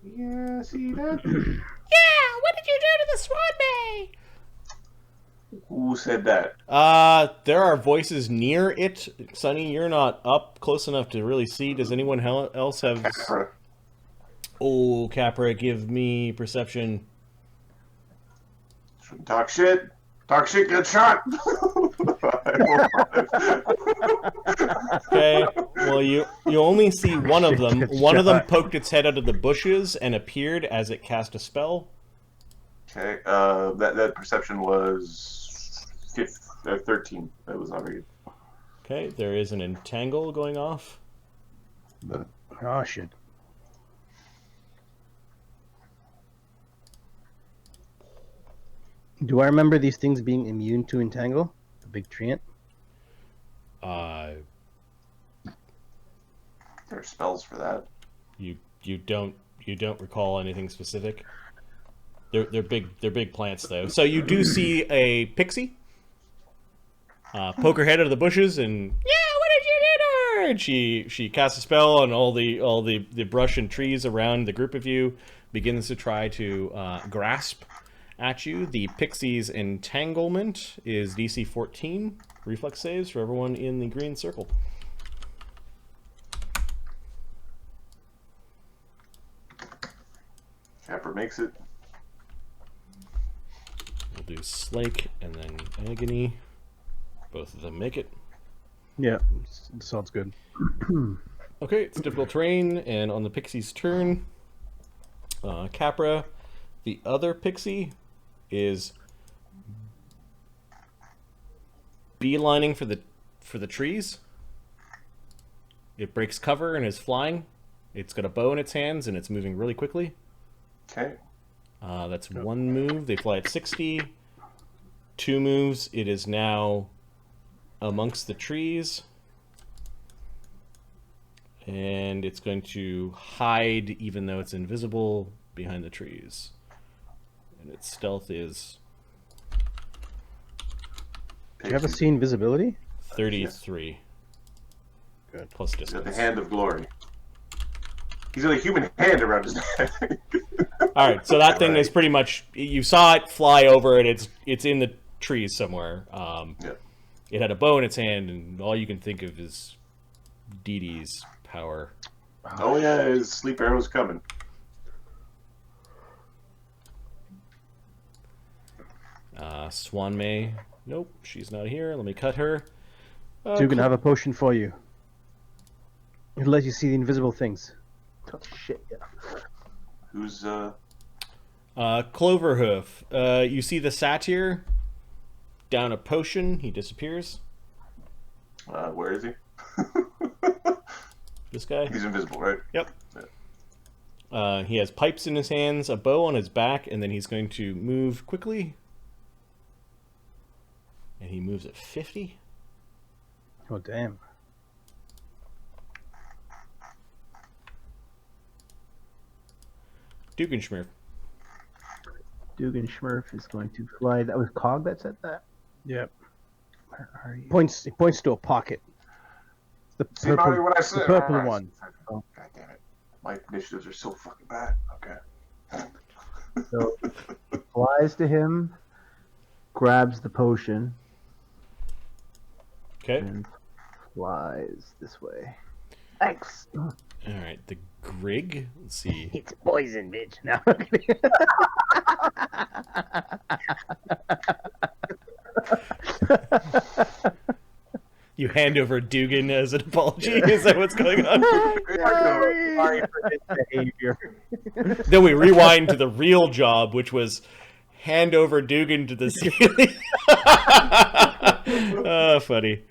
Yeah, see that? Yeah, what did you do to the swan bay? Who said that? There are voices near it. Sonny, you're not up close enough to really see. Does anyone else have... Capra. Oh, Capra, give me perception. Shouldn't talk shit. Talk shit, get shot. Okay, well, you only see one of them. One of them poked its head out of the bushes and appeared as it cast a spell. Okay, that perception was 13. That was not very good. Okay, there is an entangle going off. Oh, shit. Do I remember these things being immune to entangle? The big treant? There are spells for that. You don't recall anything specific. They're big plants though. So you do see a pixie poke her head out of the bushes and what did you do to her? And she casts a spell and all the brush and trees around the group of you begins to try to grasp at you. The pixie's entanglement is DC 14 reflex saves for everyone in the green circle. Capra makes it. We'll do Slake and then Agony. Both of them make it. Yeah, sounds good. Okay, it's difficult terrain, and on the pixie's turn, Capra, the other pixie, is beelining for the trees. It breaks cover and is flying. It's got a bow in its hands and it's moving really quickly. Okay. That's one move. They fly at 60. 2 moves. It is now amongst the trees. And it's going to hide, even though it's invisible, behind the trees. And its stealth is Do you have a see invisibility? 33. Good. Plus He's got distance. the hand of glory. He's got a human hand around his neck. Alright, so that thing is pretty much... You saw it fly over, and it's in the trees somewhere. Yeah. It had a bow in its hand, and all you can think of is Dee Dee's power. Oh yeah, his sleep arrow's coming. Swan May. Nope, she's not here. Let me cut her. Dugan, I have a potion for you. It'll let you see the invisible things. Oh, shit, yeah. Who's Cloverhoof. You see the satyr down a potion. He disappears. where is he? This guy. He's invisible, right? Yep. Yeah. He has pipes in his hands, a bow on his back, and then he's going to move quickly. And he moves at 50. Oh, damn. Dugganshmirf. Dugganshmirf is going to fly. That was Cog that said that? Yep. Where are you? He points to a pocket. The See, Mario, what I said. the purple Alright. one. Oh, God damn it. My initiatives are so fucking bad. Okay. So, flies to him, grabs the potion, Okay. and flies this way. Thanks. All right. The Grig. Let's see. It's poison, bitch. No. You hand over Dugan as an apology? Is that what's going on? Sorry for his behavior. Then we rewind to the real job, which was hand over Dugan to the ceiling. Oh, funny.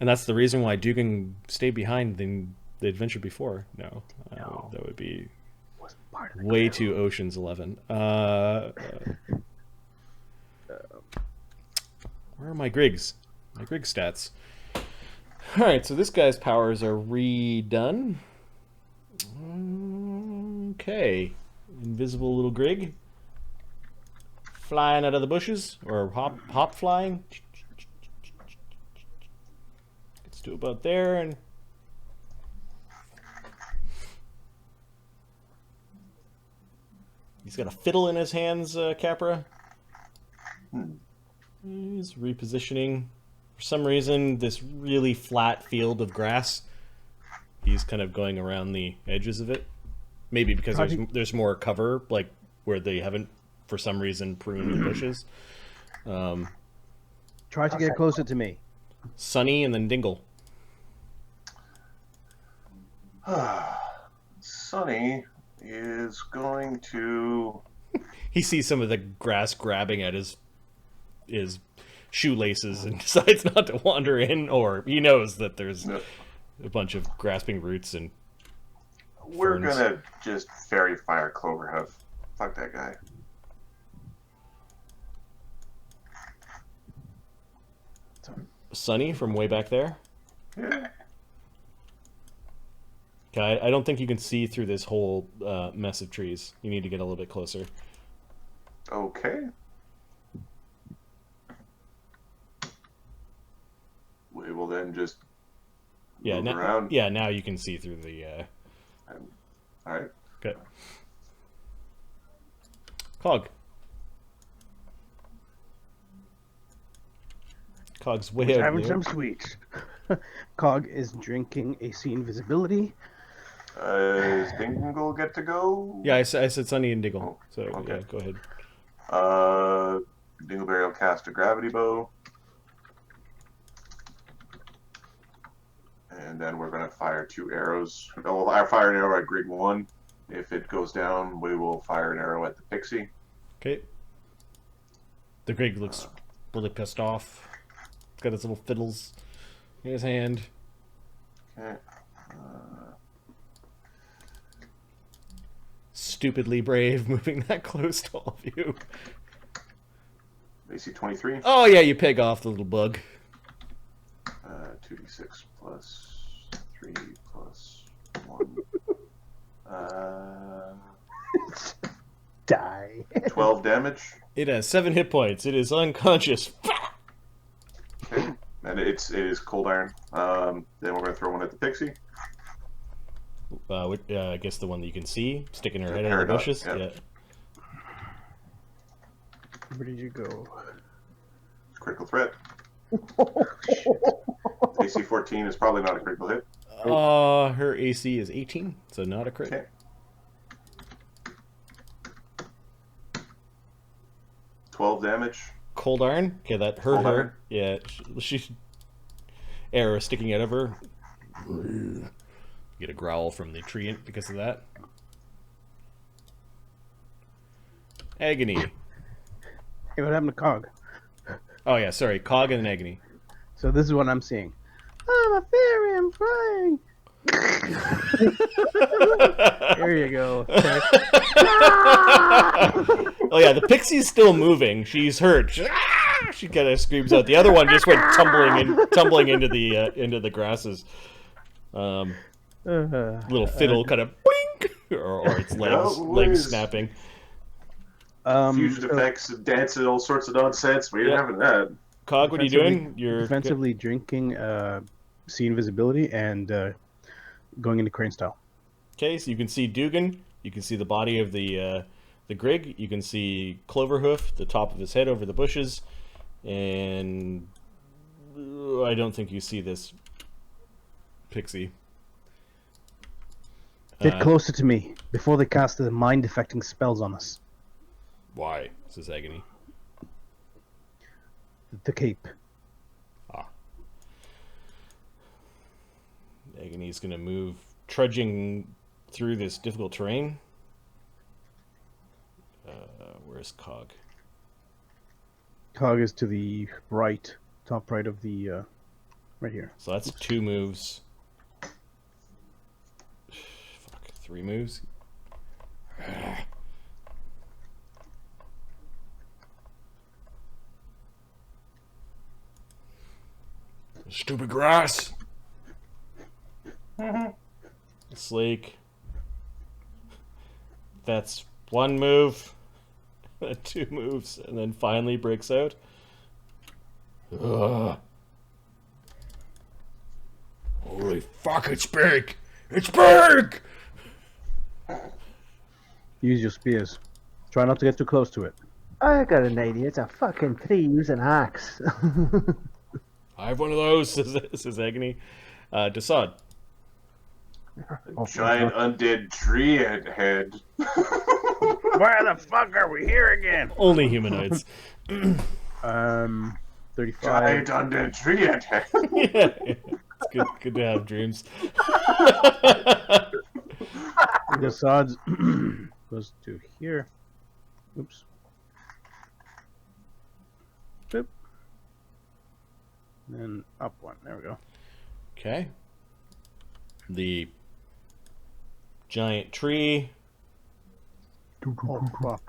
And that's the reason why Dugan stayed behind than the adventure before. No. That would be way too Ocean's 11. Where are my Grigs? My Grig stats. Alright, so this guy's powers are redone. Okay. Invisible little Grig. Flying out of the bushes. Or hop flying. Gets to about there and... He's got a fiddle in his hands, Capra. He's repositioning. For some reason, this really flat field of grass, he's kind of going around the edges of it. Maybe because there's more cover, like where they haven't, for some reason, pruned the bushes. Try to get closer to me. Sunny and then Dingle. Sunny is going to... He sees some of the grass grabbing at his shoelaces and decides not to wander in, or he knows that there's a bunch of grasping roots and We're ferns. gonna just fairy fire Cloverhoof. Fuck that guy. Sunny from way back there. Yeah. Okay, I don't think you can see through this whole mess of trees. You need to get a little bit closer. Okay. We will then just move around. Yeah, now you can see through the... All right. Okay. Cog. Cog's way We're out having there. some sweets. Cog is drinking AC Invisibility. Does Dingle get to go? Yeah, I said Sunny and Dingle. Oh, So, okay. yeah, go ahead. Dingleberry will cast a gravity bow. And then we're going to fire 2 arrows. Oh, I'll fire an arrow at Grig 1. If it goes down, we will fire an arrow at the Pixie. Okay. The Grig looks really pissed off. He's got his little fiddles in his hand. Okay. Stupidly brave, moving that close to all of you. AC 23. Oh, yeah, you peg off the little bug. 2d6 plus 3 plus 1. Die. 12 damage. It has 7 hit points. It is unconscious. Okay. And it is cold iron. Then we're going to throw one at the Pixie. I guess the one that you can see, sticking her head out of the Paradox, bushes. yeah. Yeah. Where did you go? Critical threat. AC 14 is probably not a critical hit. Her AC is 18, so not a crit. Okay. 12 damage. Cold iron. Okay, that hurt Cold her. iron. Yeah, she arrow sticking out of her. Get a growl from the treant because of that. Agony. Hey, what happened to Cog? Oh yeah, sorry, Cog and Agony. So this is what I'm seeing. I'm a fairy, I'm crying. There you go. Okay. Oh yeah, the pixie's still moving. She's hurt. She kind of screams out. The other one just went tumbling into the grasses. Little fiddle kind of blink, or its legs snapping. Fusion effects, dancing, all sorts of nonsense. We ain't having that. Cog, what are you doing? You're defensively drinking see invisibility and going into crane style. Okay, so you can see Dugan. You can see the body of the Grig. You can see Cloverhoof, the top of his head over the bushes, and I don't think you see this pixie. Get closer to me before they cast the mind-affecting spells on us. Why? Says Agony. The cape. Ah. Agony's gonna move, trudging through this difficult terrain. Where's Cog? Cog is to the right, top right of the, right here. So that's 2 moves. Fuck, 3 moves. Stupid grass. Sleek. That's 1 move. 2 moves, and then finally breaks out. Ugh. Holy fuck, it's big! It's big! Use your spears. Try not to get too close to it. I got an idea. It's a fucking tree. Use an axe. I have one of those, says Agony. Desaad. Giant undead tree head. Why the fuck are we here again? Only humanoids. 35. Giant undead tree head. Yeah, it's good to have dreams. The sods goes to here. Oops. Boop. And up 1. There we go. Okay. The giant tree. Oh, fuck.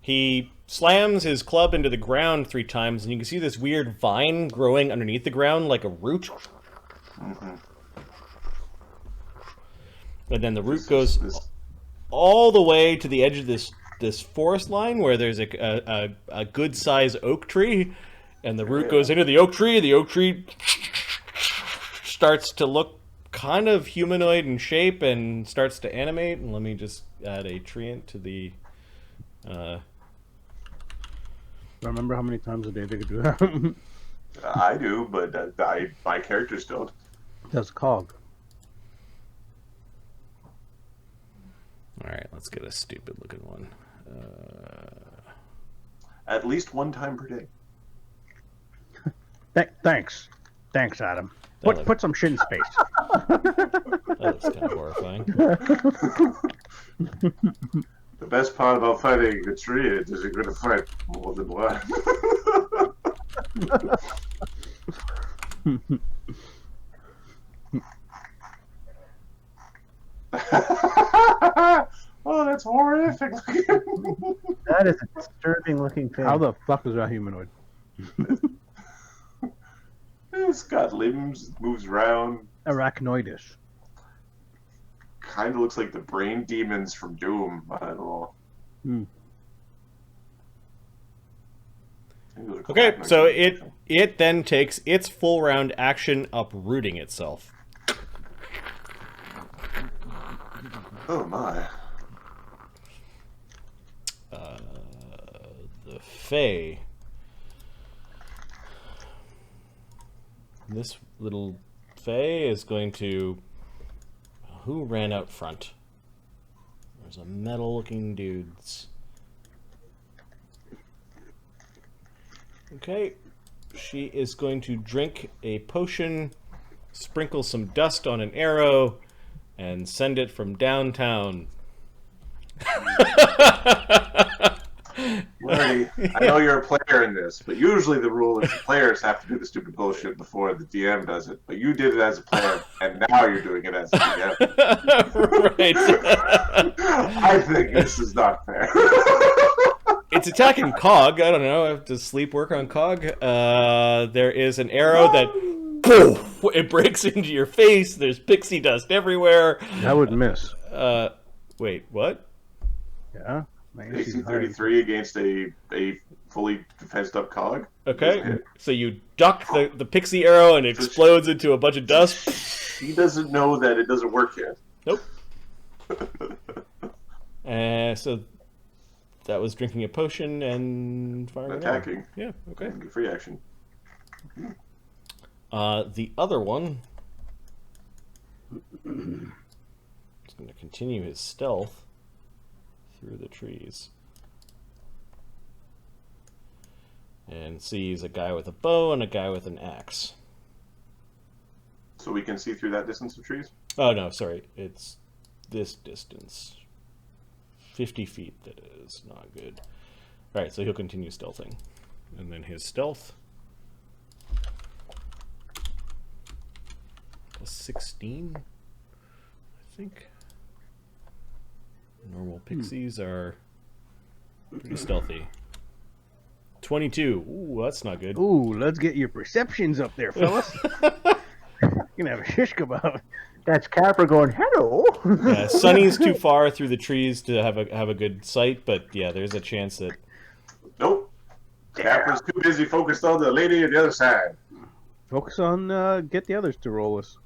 He slams his club into the ground 3 times, and you can see this weird vine growing underneath the ground like a root. And then the root goes all the way to the edge of this forest line where there's a good size oak tree, and the root goes into the oak tree. The oak tree starts to look kind of humanoid in shape and starts to animate. And let me just add a treant to the. Remember how many times a day they could do that? I do, but my characters don't. That's Cog. All right, let's get a stupid looking one. At least 1 time per day. Thanks, Adam. Put some shit in space. That looks kind of horrifying. The best part about fighting a tree is you're going to fight more than one. Oh, that's horrific looking. That is a disturbing looking thing. How the fuck is that humanoid? It's got limbs, moves around. Arachnoidish. Kind of looks like the brain demons from Doom. I don't know. Okay, so it then takes its full round action uprooting itself. Oh my. The Fae. This little Fae is going to... who ran out front? There's a metal-looking dudes. Okay. She is going to drink a potion, sprinkle some dust on an arrow, and send it from downtown. Larry, I know you're a player in this, but usually the rule is the players have to do the stupid bullshit before the DM does it. But you did it as a player, and now you're doing it as a DM. Right. I think this is not fair. It's attacking Cog. I don't know. Does sleep work on Cog? There is an arrow that poof, it breaks into your face. There's pixie dust everywhere. That would miss. Wait, what? Yeah. AC 33 against a fully defensed up Cog. Okay, so you duck the pixie arrow and it explodes into a bunch of dust. He doesn't know that it doesn't work yet. Nope. So that was drinking a potion and firing an arrow. Attacking. Yeah, okay. Free action. The other one is going to continue his stealth through the trees. And sees a guy with a bow and a guy with an axe. So we can see through that distance of trees? Oh, no, sorry. It's this distance. 50 feet, that is. Not good. Alright, so he'll continue stealthing. And then his stealth. Plus 16, I think. Normal pixies are pretty stealthy. 22. Ooh, that's not good. Ooh, let's get your perceptions up there, fellas. You're gonna have a shish kebab. That's Capra going, hello. Yeah, Sunny's too far through the trees to have a good sight, but yeah, there's a chance that. Nope. Capra's too busy focused on the lady at the other side. Focus on get the others to roll us.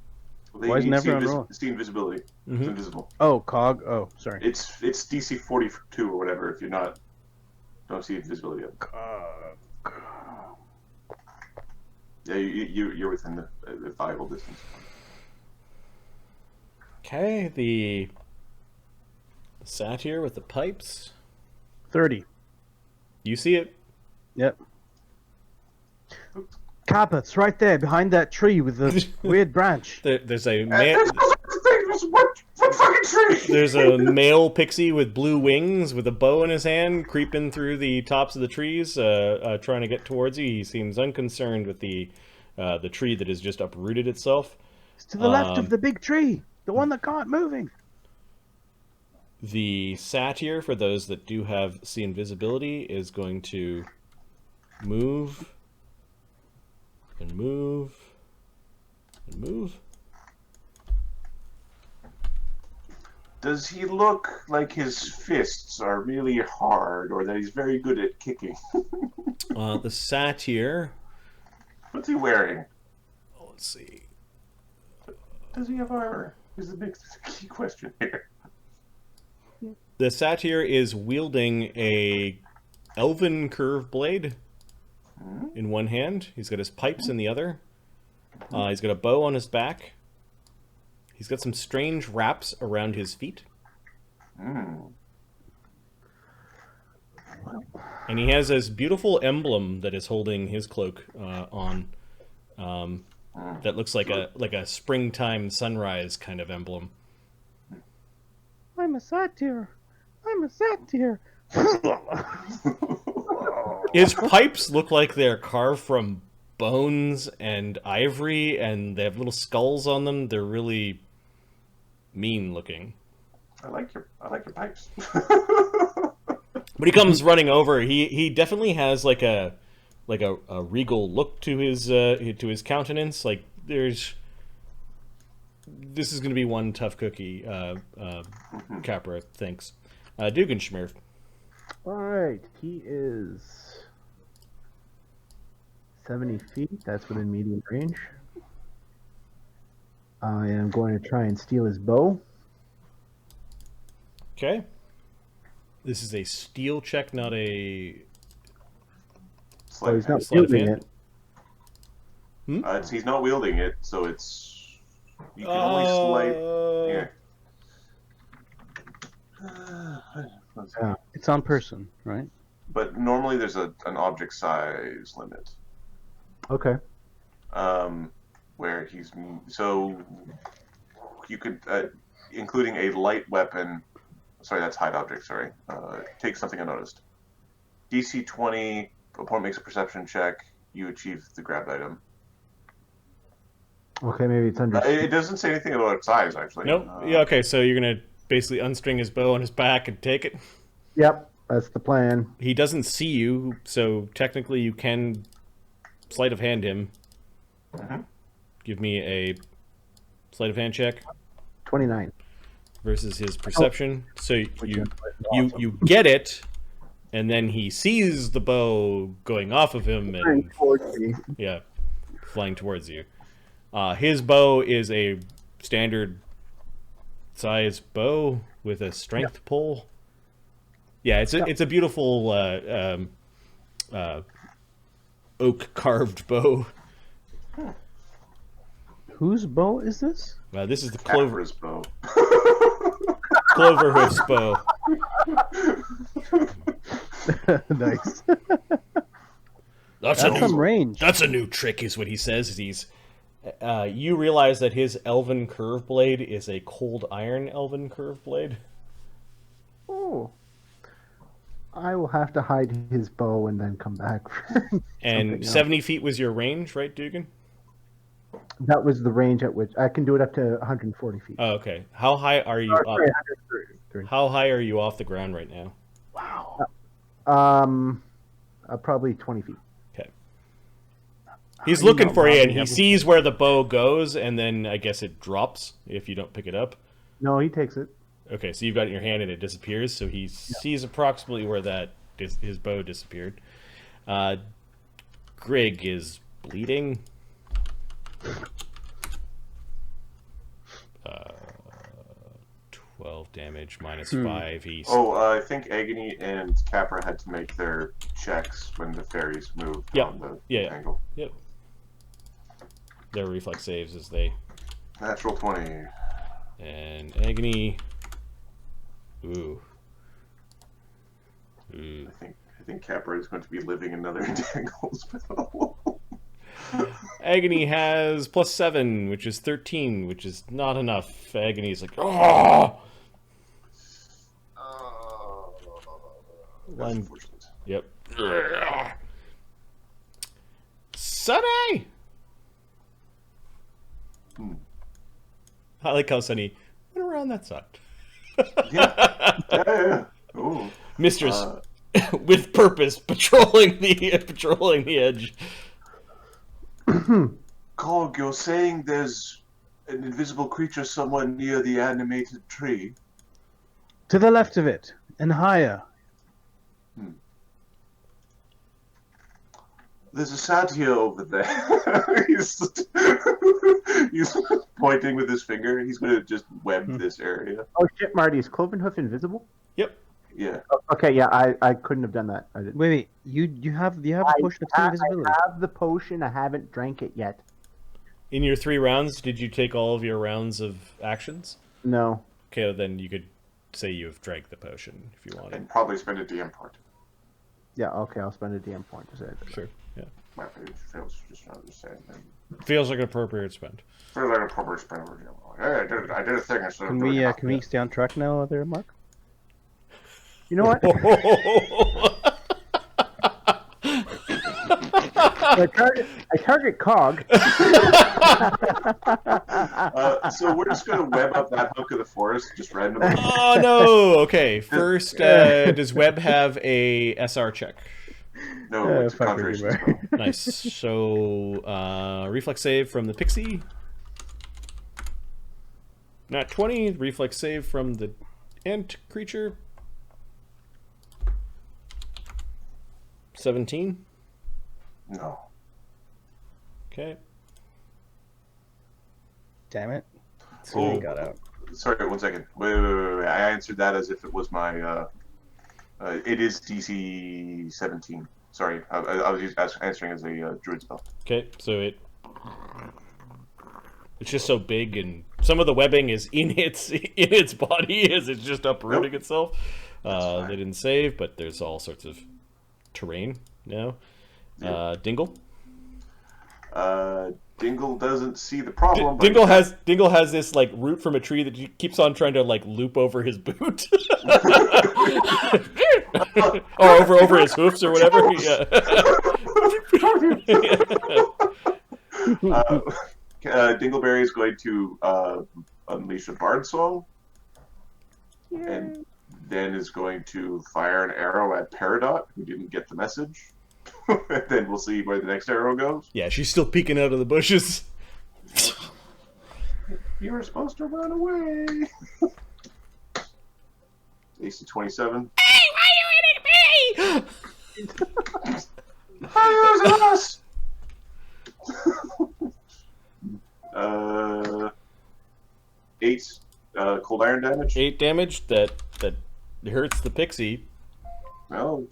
They Why isn't need everyone rolling? see invisibility. It's invisible. Oh, Cog. Oh, sorry. It's DC 42 or whatever if you're not don't see invisibility yet. Yeah, you're within the viable distance. Okay, the satyr with the pipes. 30. You see it? Yep. Kappa, it's right there behind that tree with the weird branch. There's a What fucking tree? there's a male pixie with blue wings with a bow in his hand creeping through the tops of the trees, trying to get towards you. He seems unconcerned with the tree that has just uprooted itself. It's to the left of the big tree, the one that got moving. The satyr, for those that do have see invisibility, is going to move and move and move. Does he look like his fists are really hard, or that he's very good at kicking? The satyr. What's he wearing? Let's see. Does he have armor? Is the big key question here. The satyr is wielding a elven curve blade in one hand. He's got his pipes in the other. He's got a bow on his back. He's got some strange wraps around his feet. And he has this beautiful emblem that is holding his cloak on. That looks like a springtime sunrise kind of emblem. I'm a satyr. I'm a satyr. His pipes look like they're carved from bones and ivory, and they have little skulls on them. They're really mean looking. I like your pipes. When he comes running over, he definitely has like a regal look to his countenance. Like this is going to be one tough cookie. Capra thinks. Dugganshmirf. Alright, he is 70 feet. That's within medium range. I am going to try and steal his bow. Okay. This is a steel check, not a... Oh, he's not Sleight of wielding hand? it. He's not wielding it, so it's... You can only slight... Yeah. Yeah. It's on person, right? But normally there's an object size limit. Okay. Where he's so you could including a light weapon. Sorry, that's hide object. Sorry, take something unnoticed. DC 20. Opponent makes a perception check. You achieve the grabbed item. Okay, maybe it's under. It doesn't say anything about its size, actually. Nope. Yeah. Okay. So you're gonna basically unstring his bow on his back and take it. Yep, that's the plan. He doesn't see you, so technically you can sleight of hand him. Give me a sleight of hand check 29. versus his perception. So you get it, and then he sees the bow going off of him and yeah, flying towards you. His bow is a standard size bow with a strength pull. Yeah, it's a beautiful oak carved bow. Whose bow is this? This is the Clover's bow. Cloverhoof's bow. Nice. That's some range. That's a new trick, is what he says. He's you realize that his elven curve blade is a cold iron elven curve blade. Oh. I will have to hide his bow and then come back. And 70 feet was your range, right, Dugan? That was the range at which I can do it up to 140 feet. Oh, okay. How high are you up? Sorry, 133. How high are you off the ground right now? Wow. Probably 20 feet. Okay. He's looking for you, and he sees where the bow goes, and then I guess it drops if you don't pick it up. No, he takes it. Okay, so you've got it in your hand, and it disappears. So he sees approximately where his bow disappeared. Grig is bleeding. 12 damage minus 5. He's I think Agony and Capra had to make their checks when the fairies moved on the angle. Yep. Their reflex saves as they. Natural 20. And Agony. Ooh. I think Capra is going to be living another entangle spell. Agony has +7, which is 13, which is not enough. Agony's like, oh! That's unfortunate. Yep. Sunny! I like how Sunny went around that side. Yeah. Ooh. Mistress, with purpose, patrolling the edge. Cog, you're saying there's an invisible creature somewhere near the animated tree? To the left of it, and higher. There's a satyr over there. he's pointing with his finger. He's going to just web this area. Oh shit, Marty, is Clovenhoof invisible? Yep. Yeah. Okay, yeah, I couldn't have done that. I didn't. Wait, you have a potion of invisibility. I have the potion. I haven't drank it yet. In your 3 rounds, did you take all of your rounds of actions? No. Okay, then you could say you have drank the potion if you wanted. And probably spend a DM point. Yeah, okay, I'll spend a DM point to say it. Sure, yeah. My page feels just not the same. Feels like an appropriate spend. Feels like a proper spend over DM. Hey, I did a thing instead of Can we stay on track now, there, Mark? You know what? I target Cog. So we're just going to web up that hunk of the forest just randomly. Oh no! Okay, first, does Webb have a SR check? No, it's a conjuration spell. Nice. So, reflex save from the pixie. Not 20. Reflex save from the ant creature. 17. No. Okay. Damn it. Oh, got out. Sorry, 1 second. Wait. I answered that as if it was my. It is DC 17. Sorry, I was answering as a druid spell. Okay, so it's just so big and some of the webbing is in its body as it's just uprooting itself. They didn't save, but there's all sorts of terrain now. Dingle. Dingle doesn't see the problem. Dingle has this like root from a tree that he keeps on trying to like loop over his boot, or over his hoofs or whatever. Yeah. Dingleberry is going to unleash a bard song, and then is going to fire an arrow at Peridot, who didn't get the message. And then we'll see where the next arrow goes. Yeah, she's still peeking out of the bushes. You were supposed to run away. AC 27. Hey, why are you hitting me? Who's us? 8 cold iron damage. 8 damage. That hurts the pixie. No.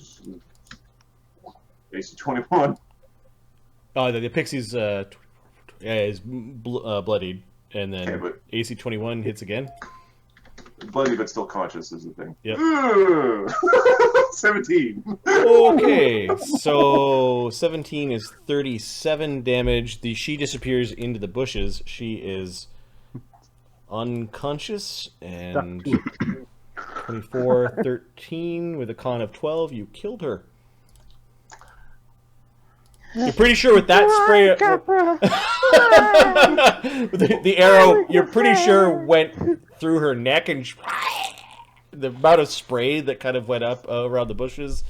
AC 21. Oh, the pixie's is bloodied, and then Okay, but AC 21 hits again. bloody but still conscious is the thing. Yep. 17. Okay, so 17 is 37 damage. She disappears into the bushes. She is unconscious, and 24, 13 with a con of 12. You killed her. You're pretty sure with that spray, the arrow, you're pretty sure went through her neck, and the amount of spray that kind of went up around the bushes.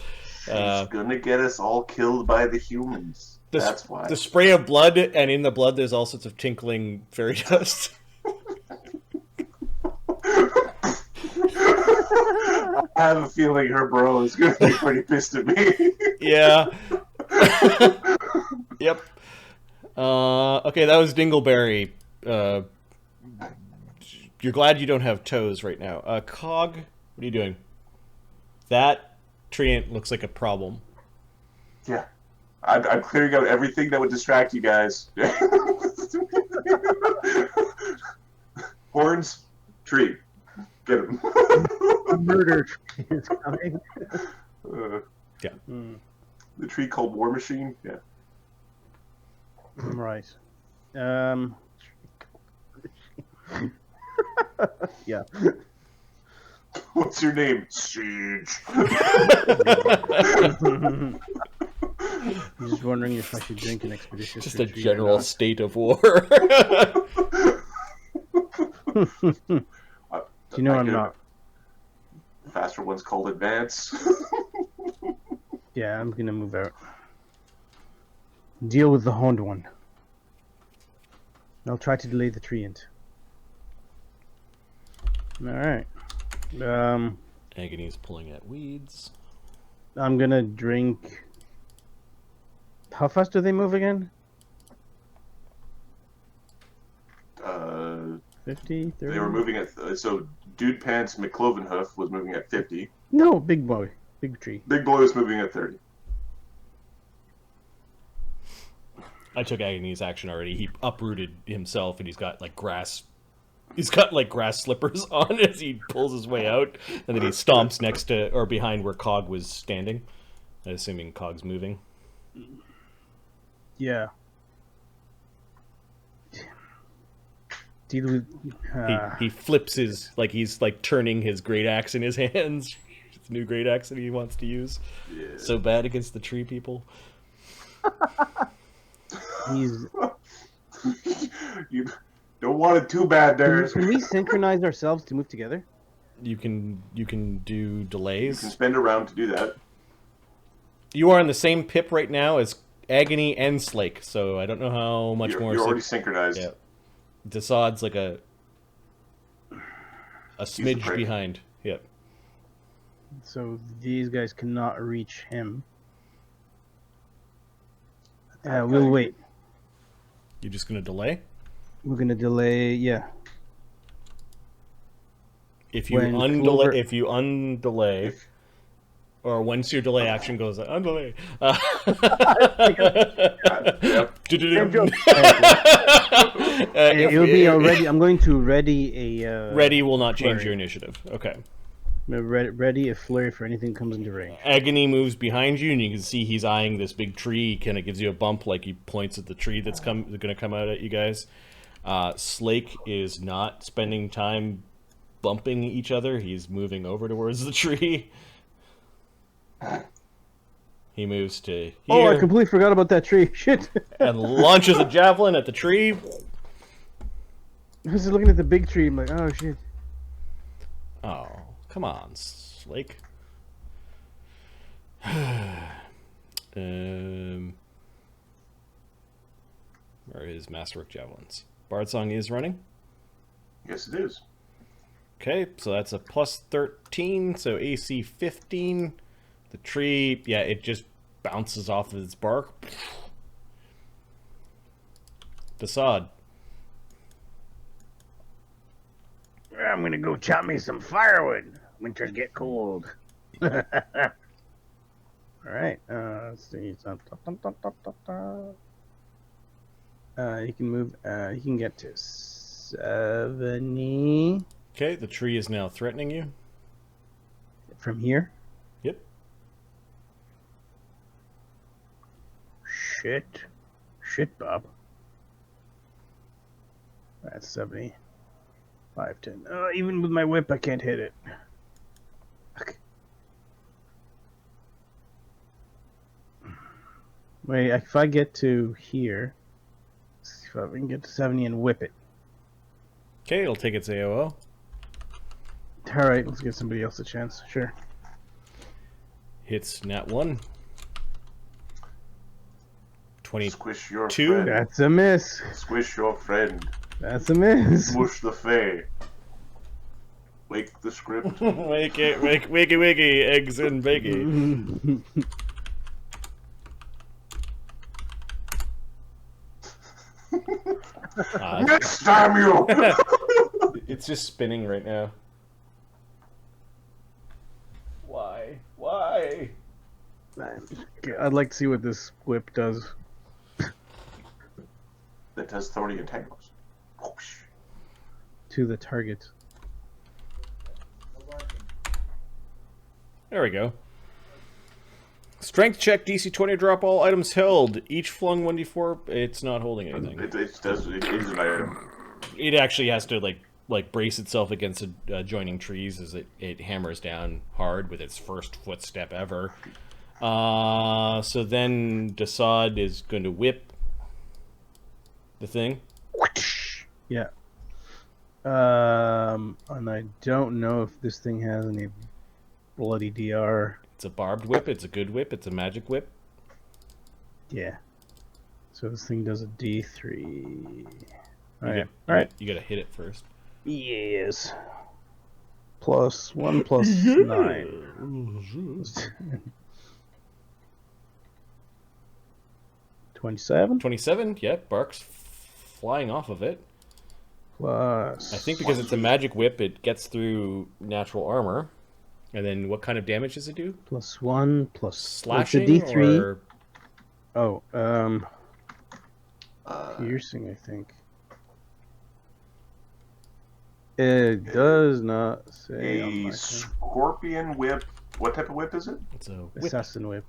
She's gonna get us all killed by the humans. That's why. The spray of blood, and in the blood there's all sorts of tinkling fairy dust. I have a feeling her bro is gonna be pretty pissed at me. Yeah. Yep. Okay, that was Dingleberry. You're glad you don't have toes right now. Cog, what are you doing? That treant looks like a problem. Yeah. I'm clearing out everything that would distract you guys. Horns, tree. Get him. Murder tree is coming. Yeah. The tree called War Machine? Yeah. Right. Yeah. What's your name? Siege. I'm just wondering if I should drink an expeditious Just a retreat or general not. state of war. You know I'm not. Faster one's called Advance. Yeah, I'm gonna move out. Deal with the horned one. I'll try to delay the treant. Alright. Agony's pulling at weeds. I'm gonna drink. How fast do they move again? 50, 30? They were moving at... so, Dude Pants McClovenhoof was moving at 50. No, big boy. Big tree. Big Boy was moving at 30. I took Agony's action already. He uprooted himself, and he's got like grass. He's got like grass slippers on as he pulls his way out, and then he stomps next to or behind where Cog was standing. Assuming Cog's moving. Yeah. Deal with. He flips his he's like turning his great axe in his hands. It's a new great axe that he wants to use. Yeah. So bad against the tree people. He's. You don't want it too bad, there. Can we synchronize ourselves to move together? You can do You delays. can spend a round to do that. You are in the same pip right now as Agony and Slake, so I don't know how much more. You're already synchronized. Yeah. Desaad's like a smidge break. behind. Yep. So these guys cannot reach him. We'll wait. You're just gonna delay? We're gonna delay. Yeah. If you When undelay, or once your delay action goes undelay, Yep. It will be already. I'm going to ready a. Ready will not change flurry. your initiative. Okay. Ready a flurry for anything that comes into range. Agony moves behind you, and you can see he's eyeing this big tree. Kind of gives you a bump, like he points at the tree that's going to come out at you guys. Slake is not spending time bumping each other. He's moving over towards the tree. He moves to here. Oh, I completely forgot about that tree. Shit. And launches a javelin at the tree. I was looking at the big tree. I'm like, oh shit. Oh, come on, Slake. Where are his masterwork javelins? Bardsong is running. Yes, it is. Okay, so that's a plus 13, so AC 15. The tree, yeah, it just bounces off of its bark. Facade. I'm gonna go chop me some firewood. Winters get cold. All right. Let's see. You can move. You can get to 70 Okay, the tree is now threatening you. from here. Yep. Shit, Bob. That's 70. 5, 10. Even with my whip, I can't hit it. Okay. Wait, if I get to here, let's see if I can get to 70 and whip it. Okay, it'll take its AOO. All right, let's give somebody else a chance. Sure. Hits nat 1. 22. Squish your friend. That's a miss. Squish your friend. That's a miss. Smush the fey. Wake the script. Wake it, wakey, eggs and bakey. Next time you. It's just spinning right now. Why? I'd like to see what this whip does. That does 30 entangles. Whoosh. To the target. There we go. Strength check, DC 20, drop all items held. Each flung 1d4. It's not holding anything. It is an item. It actually has to like brace itself against joining trees as it hammers down hard with its first footstep ever. So then Desaad is going to whip the thing. Yeah. And I don't know if this thing has any bloody DR. It's a barbed whip. It's a good whip. It's a magic whip. Yeah. So this thing does a D3. All right. You got to hit it first. Yes. Plus 1 plus 9. 27? 27. Yep. Bark's flying off of it. Plus. I think because it's a magic whip, it gets through natural armor. And then what kind of damage does it do? Plus 1 plus Slashing it's a D3. or... Oh, piercing, I think. It does not say. On A my thing. scorpion whip. What type of whip is it? It's a whip. Assassin whip.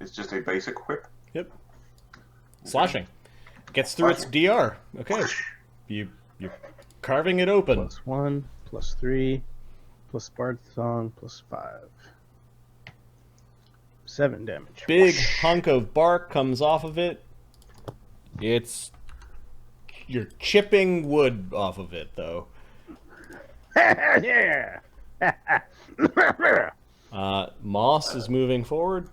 It's just a basic whip. Yep. Slashing. Gets through its DR. Okay. You're carving it open. Plus 1, plus 3, plus Bard Song, plus 5. 7 damage. Big hunk of bark comes off of it. You're chipping wood off of it, though. Yeah. Moss is moving forward.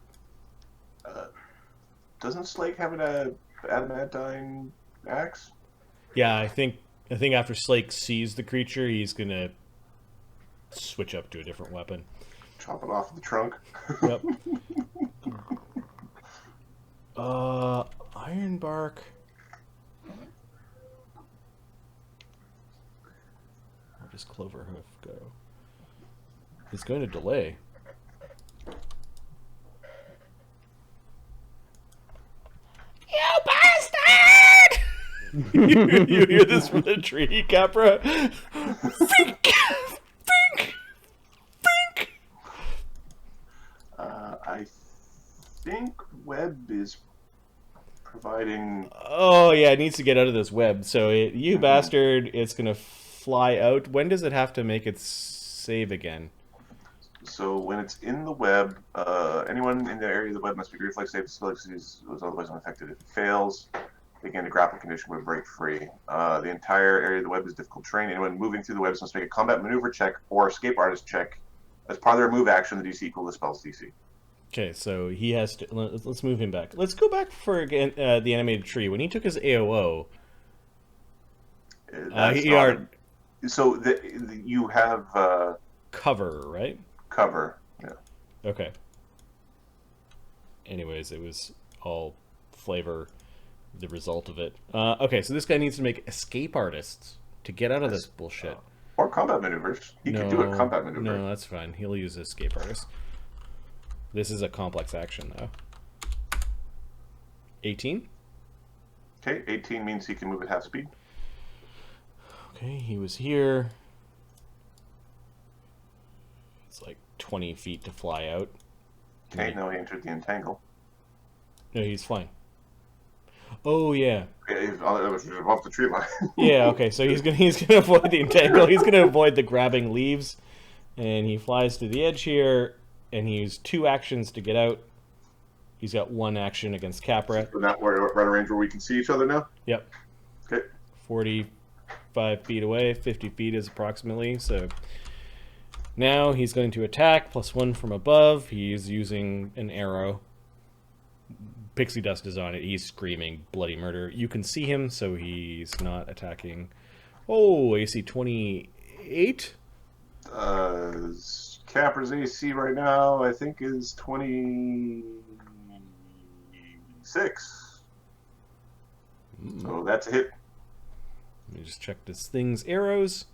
Doesn't Slake have an adamantine axe? Yeah, I think after Slake sees the creature, he's gonna switch up to a different weapon. Chop it off the trunk. Yep. Ironbark. Where does Cloverhoof go? He's going to delay. You hear this from the tree, Capra? Think! Think! Think! I think Webb is providing. Oh, yeah, it needs to get out of this web. So, you bastard, it's going to fly out. When does it have to make its save again? So when it's in the web, anyone in the area of the web must be reflex save abilities was otherwise unaffected. If it fails, again, the grapple condition would break free. The entire area of the web is difficult terrain. Anyone moving through the web must make a combat maneuver check or escape artist check. As part of their move action, the DC equal the spell's DC. Okay, so he has to... Let's move him back. Let's go back for the animated tree. When he took his AOO... So you have... cover, right? Cover, yeah. Okay. Anyways, it was all flavor, the result of it. Okay, so this guy needs to make escape artists to get out of this bullshit. Or combat maneuvers. He could do a combat maneuver. No, that's fine. He'll use escape artist. This is a complex action, though. 18? Okay, 18 means he can move at half speed. Okay, he was here. It's like 20 feet to fly out. Okay, now he entered the entangle. No, he's flying. Oh yeah. He's off the tree line. Yeah. Okay. So he's gonna avoid the entangle. He's gonna avoid the grabbing leaves, and he flies to the edge here, and he used 2 actions to get out. He's got 1 action against Capra. So now we're at a range where we can see each other now. Yep. Okay. 45 feet away. 50 feet is approximately so. Now he's going to attack, +1 from above. He's using an arrow. Pixie dust is on it. He's screaming bloody murder. You can see him, so he's not attacking. Oh, AC 28? Capra's AC right now, I think, is 26. So that's a hit. Let me just check this thing's arrows.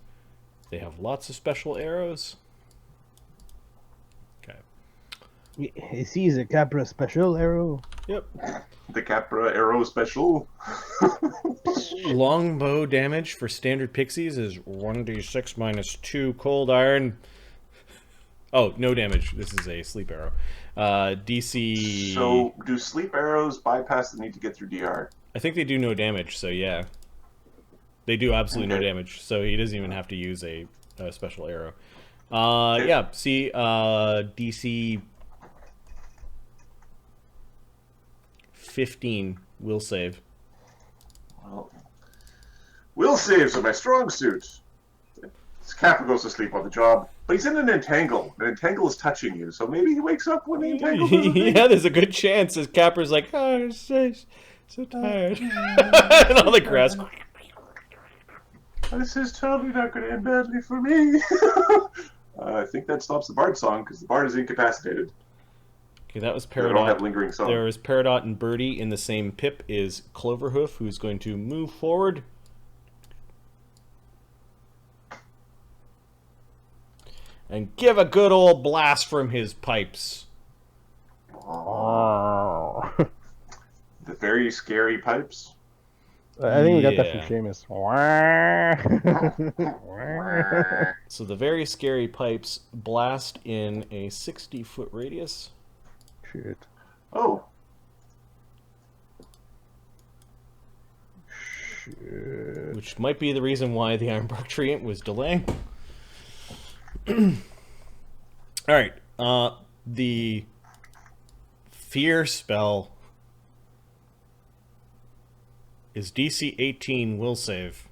They have lots of special arrows. Is he a Capra special arrow? Yep. The Capra arrow special. Longbow damage for standard pixies is 1d6 minus 2 cold iron. Oh, no damage. This is a sleep arrow. DC... So, do sleep arrows bypass the need to get through DR? I think they do no damage, so yeah. They do absolutely no damage, so he doesn't even have to use a special arrow. Yeah, see, DC 15 will save. Well, will saves are my strong suit. This Capra goes to sleep on the job, but he's in an entangle. An entangle is touching you, so maybe he wakes up when the entangle goes. Yeah, there's a good chance. As Capra's like, oh, I'm so tired. And all the grass. This is totally not going to end badly for me. I think that stops the Bard song, because the Bard is incapacitated. Okay, that was They don't have Peridot. lingering song. There is Peridot and Birdie. In the same pip is Cloverhoof, who's going to move forward. And give a good old blast from his pipes. Oh. The very scary pipes. I think we got that from Yeah. Seamus. So the very scary pipes blast in a 60-foot radius. Shit. Oh, Shit. Which might be the reason why the Ironbark Treant was delaying. Alright, the fear spell is DC 18 will save.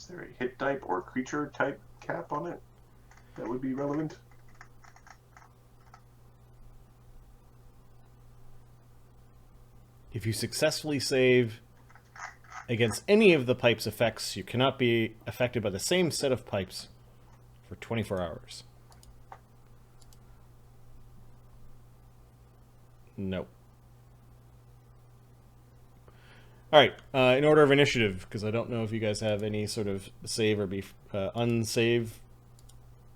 is there a hit type or creature type cap on it that would be relevant? If you successfully save against any of the pipe's effects, you cannot be affected by the same set of pipes for 24 hours. Nope. Alright, in order of initiative, because I don't know if you guys have any sort of save or unsave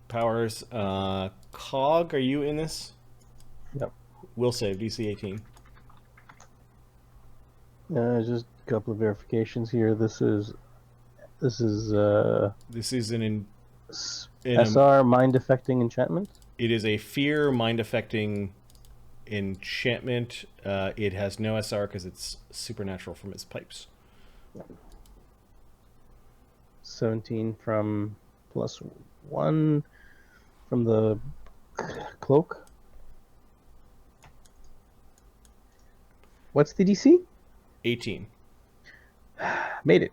powers. Cog, are you in this? Yep. Will save, DC 18. Just a couple of verifications here. This is This is an SR mind affecting enchantment. It is a fear mind affecting enchantment. It has no SR because it's supernatural from its pipes. 17 from +1 from the cloak. What's the DC? 18. Made it.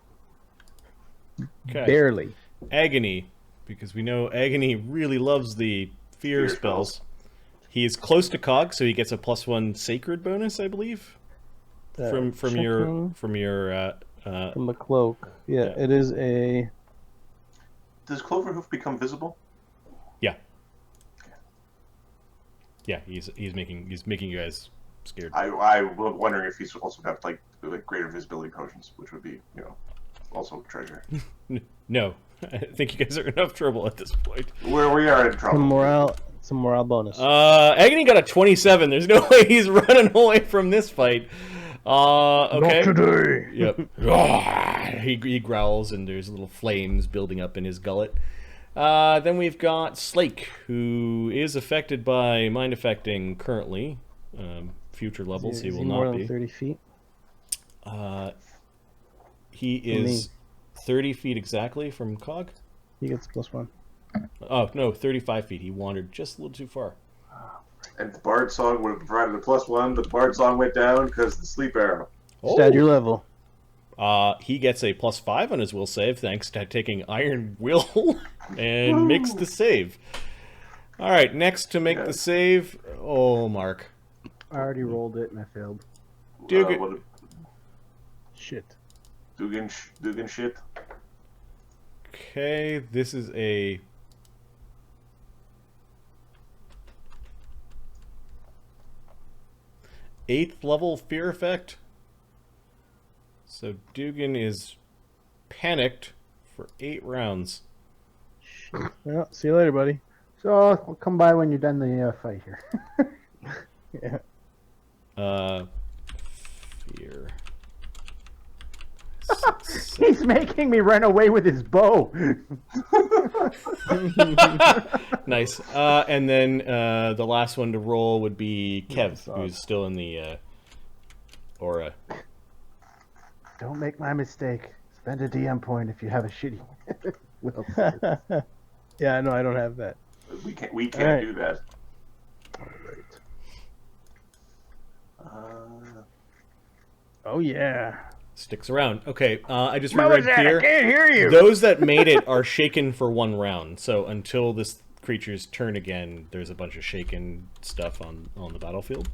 Okay. Barely. Agony, because we know Agony really loves the fear spells. He is close to Cog, so he gets a +1 sacred bonus, I believe. From your from the cloak. Yeah, it is a. Does Cloverhoof become visible? Yeah. Yeah, he's making you guys scared. I was wondering if he's also got like greater visibility potions, which would be also a treasure. No, I think you guys are in enough trouble at this point. Where we are in trouble. Some morale bonus. Agony got a 27. There's no way he's running away from this fight. Okay. Not today. Yep. He growls, and there's little flames building up in his gullet. Then we've got Slake, who is affected by mind affecting currently. Future levels, he will not more be. Than 30 feet. He is 30 feet exactly from Cog. He gets +1. Oh no, 35 feet. He wandered just a little too far. And the Bard Song would have provided a +1, but the Bard Song went down because of the sleep arrow. Stat your level. He gets a +5 on his will save thanks to taking Iron Will and makes the save. All right, next to make the save, Mark. I already rolled it and I failed. Shit. Duggan shit. Okay, this is a 8th level fear effect. So Duggan is panicked for 8 rounds. Shit. Well, see you later, buddy. So I'll come by when you're done the fight here. Yeah. Fear. He's making me run away with his bow. Nice. And then the last one to roll would be Kev, who's still in the aura. Don't make my mistake. Spend a DM point if you have a shitty will. Yeah, no, I don't have that. We can't do that. All right. Oh yeah. Sticks around. Okay, I just What was reread that? here. I can't hear you. Those that made it are shaken for 1 round. So until this creature's turn again, there's a bunch of shaken stuff on the battlefield.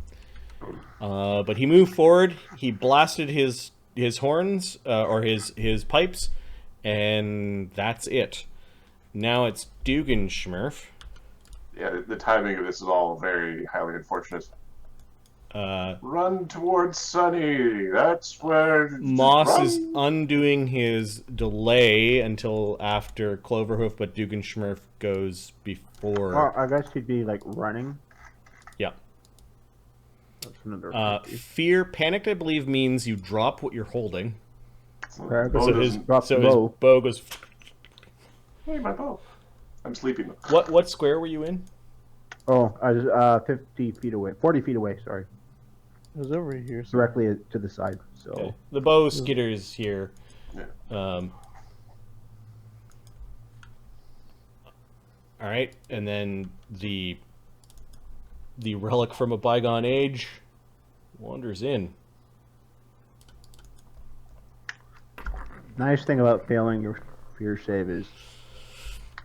But he moved forward. He blasted his horns or his pipes, and that's it. Now it's Dugganshmirf. Yeah, the timing of this is all very highly unfortunate. Run towards Sunny. That's where Moss is undoing his delay until after Cloverhoof, but Dugganshmirf goes before. I guess he'd be like running. Yeah. That's another. Fear panicked, I believe, means you drop what you're holding. So his bow. bow goes. Hey, my bow. I'm sleeping. What square were you in? Oh, I was 50 feet away. 40 feet away, sorry. It was over here. Directly to the side. So Okay. The bow skitters here. Yeah. All right, and then the relic from a bygone age wanders in. nice thing about failing your fear save is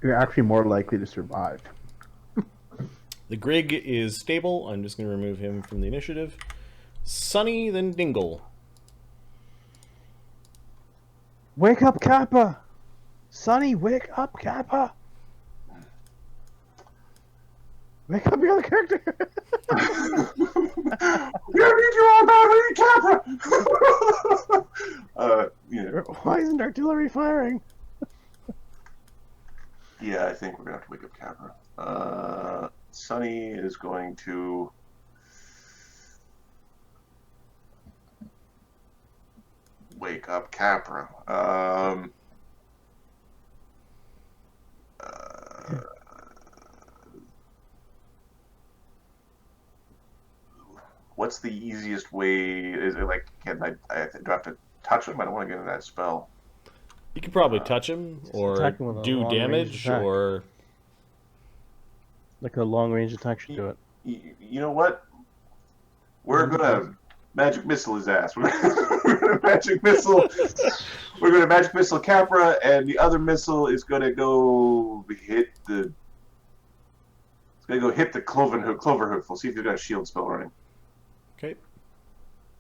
you're actually more likely to survive. The Grig is stable. I'm just going to remove him from the initiative. Sunny, then Dingle. Wake up, Kappa! Sonny, wake up, Kappa! Wake up your other character! We need you all badly, Capra! Why isn't artillery firing? Yeah, I think we're gonna have to wake up Capra. Sunny is going to. pick up Capra. What's the easiest way? Is it like, do I have to touch him? I don't want to get into that spell. You could probably touch him or attack him with a do long-range damage attack. or... Like a long range attack should do it. You know what? We're gonna magic missile his ass. We're gonna magic missile. We're gonna magic missile Capra, and the other missile is gonna go hit the. It's gonna go hit the Cloverhoof. We'll see if they've got a shield spell running. Okay.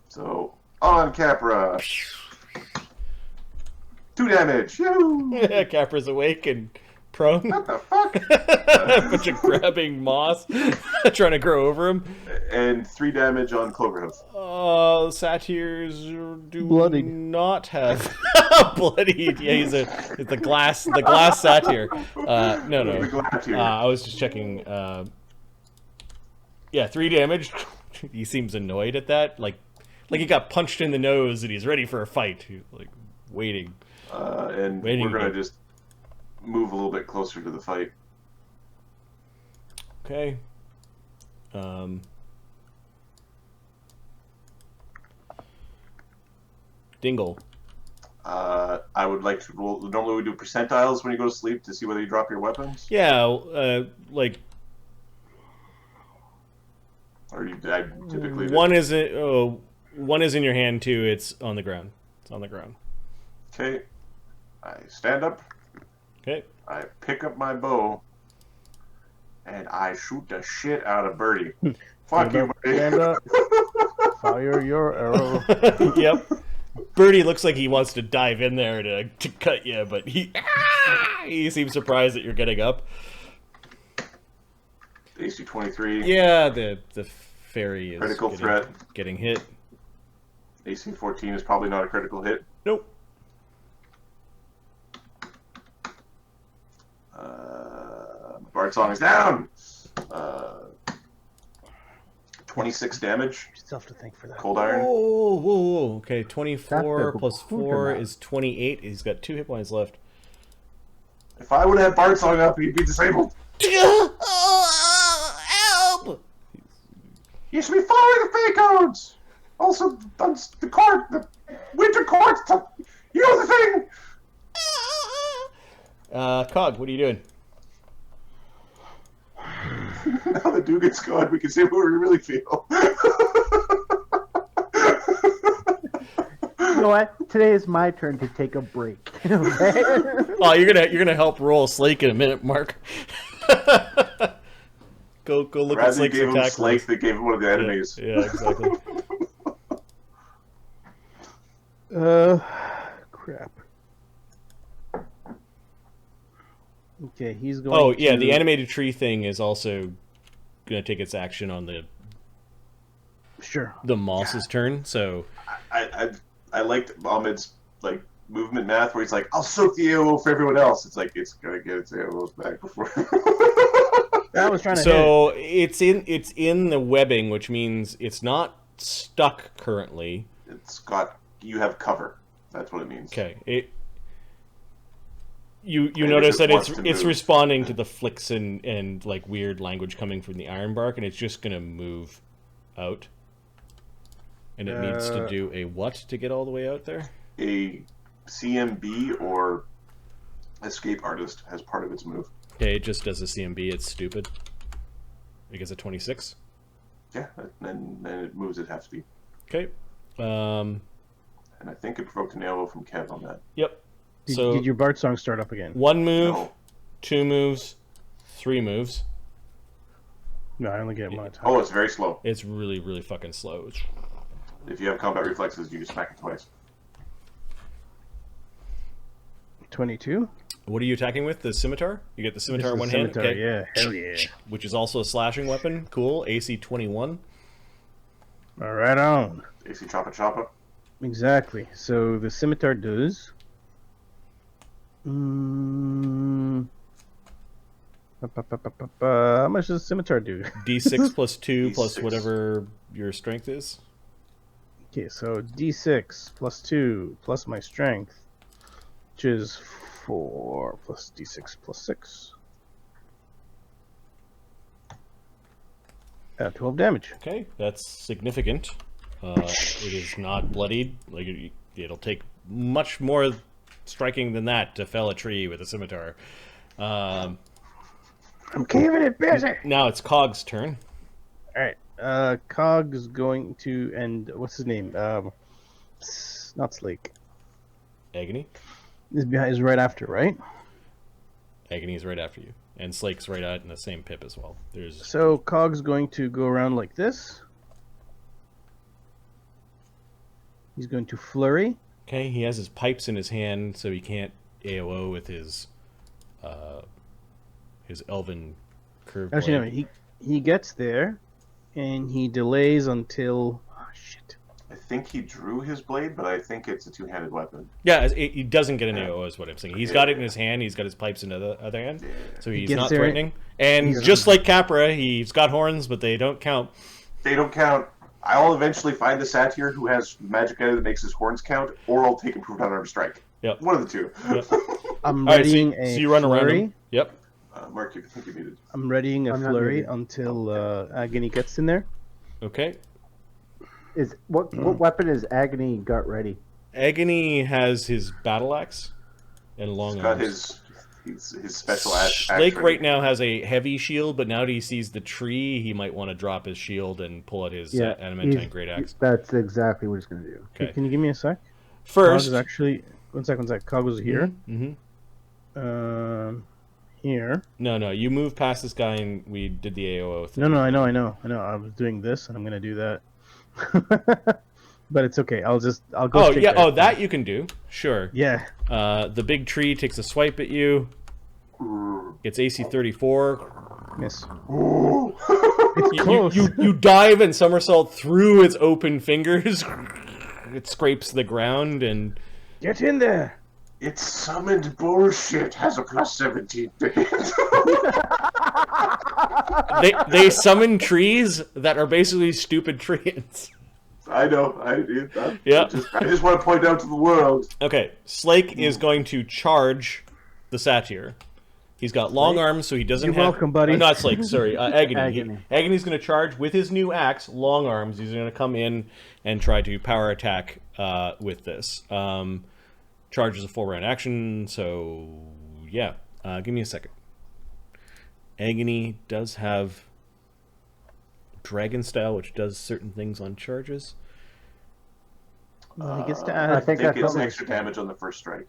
So on Capra, 2 damage. Yoo! Capra's awake and prone. What the fuck? A bunch of grabbing moss, trying to grow over him. And 3 damage on Cloverhoof. Satyrs do Bloodied. not have bloodied. Yeah, he's the glass satyr. No. The glass here. I was just checking. Yeah, 3 damage. He seems annoyed at that. Like he got punched in the nose and he's ready for a fight. He's like waiting. And Waiting we're gonna to- just move a little bit closer to the fight. Okay. Dingle. I would like to roll. Normally, we do percentiles when you go to sleep to see whether you drop your weapons. Yeah, like Or you, I typically do. one is in your hand too. It's on the ground. It's on the ground. Okay. I stand up. Okay. I pick up my bow, and I shoot the shit out of Birdie. Fuck you, buddy. Stand up. Fire your arrow. Yep. Birdie looks like he wants to dive in there to cut you, but he seems surprised that you're getting up. AC 23. Yeah, the fairy is Critical threat. getting hit. AC 14 is probably not a critical hit. Nope. Bard Song is down. 26 damage. Still have to think for that. Cold Iron. Whoa. Okay, 24 That's a plus cool 4 amount. is 28. He's got 2 hit points left. If I would have Bard Song up, he'd be disabled. Help! You should be following the fake codes. Also, the winter court. You know the thing. Cog, what are you doing? Now that Dugan's gone, we can say what we really feel. You know what? Today is my turn to take a break. Okay? Oh, you're gonna help roll Slake in a minute, Mark. go look at Rather Slake's gave him attack Slake, list. they gave him one of the enemies. Yeah, exactly. Crap. Okay, he's going. Oh yeah, to... the animated tree thing is also gonna take its action on the Sure. moss's turn. So I liked Ahmed's like movement math where he's like, I'll soak the AOO for everyone else. It's like it's gonna get its AOOs back before. I was trying to. so it's in the webbing, which means it's not stuck currently. You have cover. That's what it means. Okay. You And notice it that wants it's to move. responding to the flicks and like weird language coming from the Ironbark, and it's just gonna move out. And it needs to do a what to get all the way out there? A CMB or Escape Artist has part of its move. Okay, it just does a CMB. It's stupid. It gets a 26. Yeah, and then it moves at half speed. Okay. And I think it provoked an AOO from Kev on that. Yep. Did, So did your Bart song start up again? 1 move, No. 2 moves, 3 moves. No, I only get one attack. Oh, it's very slow. It's really, really fucking slow. It's... If you have combat reflexes, you can smack it twice. 22. What are you attacking with? The scimitar? You get the scimitar in one hand? Scimitar, Okay. yeah. Hell yeah. Which is also a slashing weapon. Cool. AC 21. All right on. AC Choppa Choppa. Exactly. So the scimitar does. How much does the scimitar do? D6 plus 2 plus D6. whatever your strength is. Okay, so D6 plus 2 plus my strength, which is 4 plus D6 plus 6. 12 damage. Okay, that's significant. It is not bloodied. Like it'll take much more striking than that to fell a tree with a scimitar. I'm keeping it busy. Now it's Cog's turn. Alright, Cog is going to, and what's his name? Not Slake. Agony. Is right after, right? Agony is right after you, and Slake's right out in the same pip as well. So Cog's going to go around like this. He's going to flurry. Okay, he has his pipes in his hand, so he can't AOO with his elven curve. Actually, no, blade. he gets there, and he delays until. Oh shit! I think he drew his blade, but I think it's a two-handed weapon. Yeah, he doesn't get an AOO is what I'm saying. He's got it in his hand. He's got his pipes in the other hand, so he's not threatening. And just like Capra, he's got horns, but they don't count. They don't count. I'll eventually find the satyr who has magic item that makes his horns count, or I'll take improved unarmed strike. Yep. One of the two. Yep. I'm All right, readying so you run flurry. around him. Yep. Mark, I think you muted. I'm readying a I'm not flurry muted. until Agony gets in there. Okay. Is what weapon is Agony got ready? Agony has his battle axe and long He's got arms. his special action. Slake right now has a heavy shield, but now that he sees the tree, he might want to drop his shield and pull out his adamantine great axe. That's exactly what he's going to do. Okay. Can you give me a sec? First, Cog is actually one sec. Cog was here. Mm-hmm. Here. No, you moved past this guy and we did the AOO thing. No, I know. I was doing this, and I'm gonna do that. But it's okay. I'll go. Oh straight yeah. there. Oh, that you can do. Sure. Yeah. The big tree takes a swipe at you. Gets AC 34. Miss. You dive and somersault through its open fingers. It scrapes the ground and Get in there. It's summoned bullshit. Has a plus 17 base. they summon trees that are basically stupid treants. I know. Yeah. I just want to point out to the world. Okay, Slake is going to charge the satyr. He's got long arms, so he doesn't You're have... welcome, buddy. Not Slake, sorry. Agony. Agony. Agony's going to charge with his new axe, long arms. He's going to come in and try to power attack with this. Charge is a full round action, so yeah. Give me a second. Agony does have Dragon Style, which does certain things on charges. He gets to I add. think I think that's it's only, extra damage on the first strike.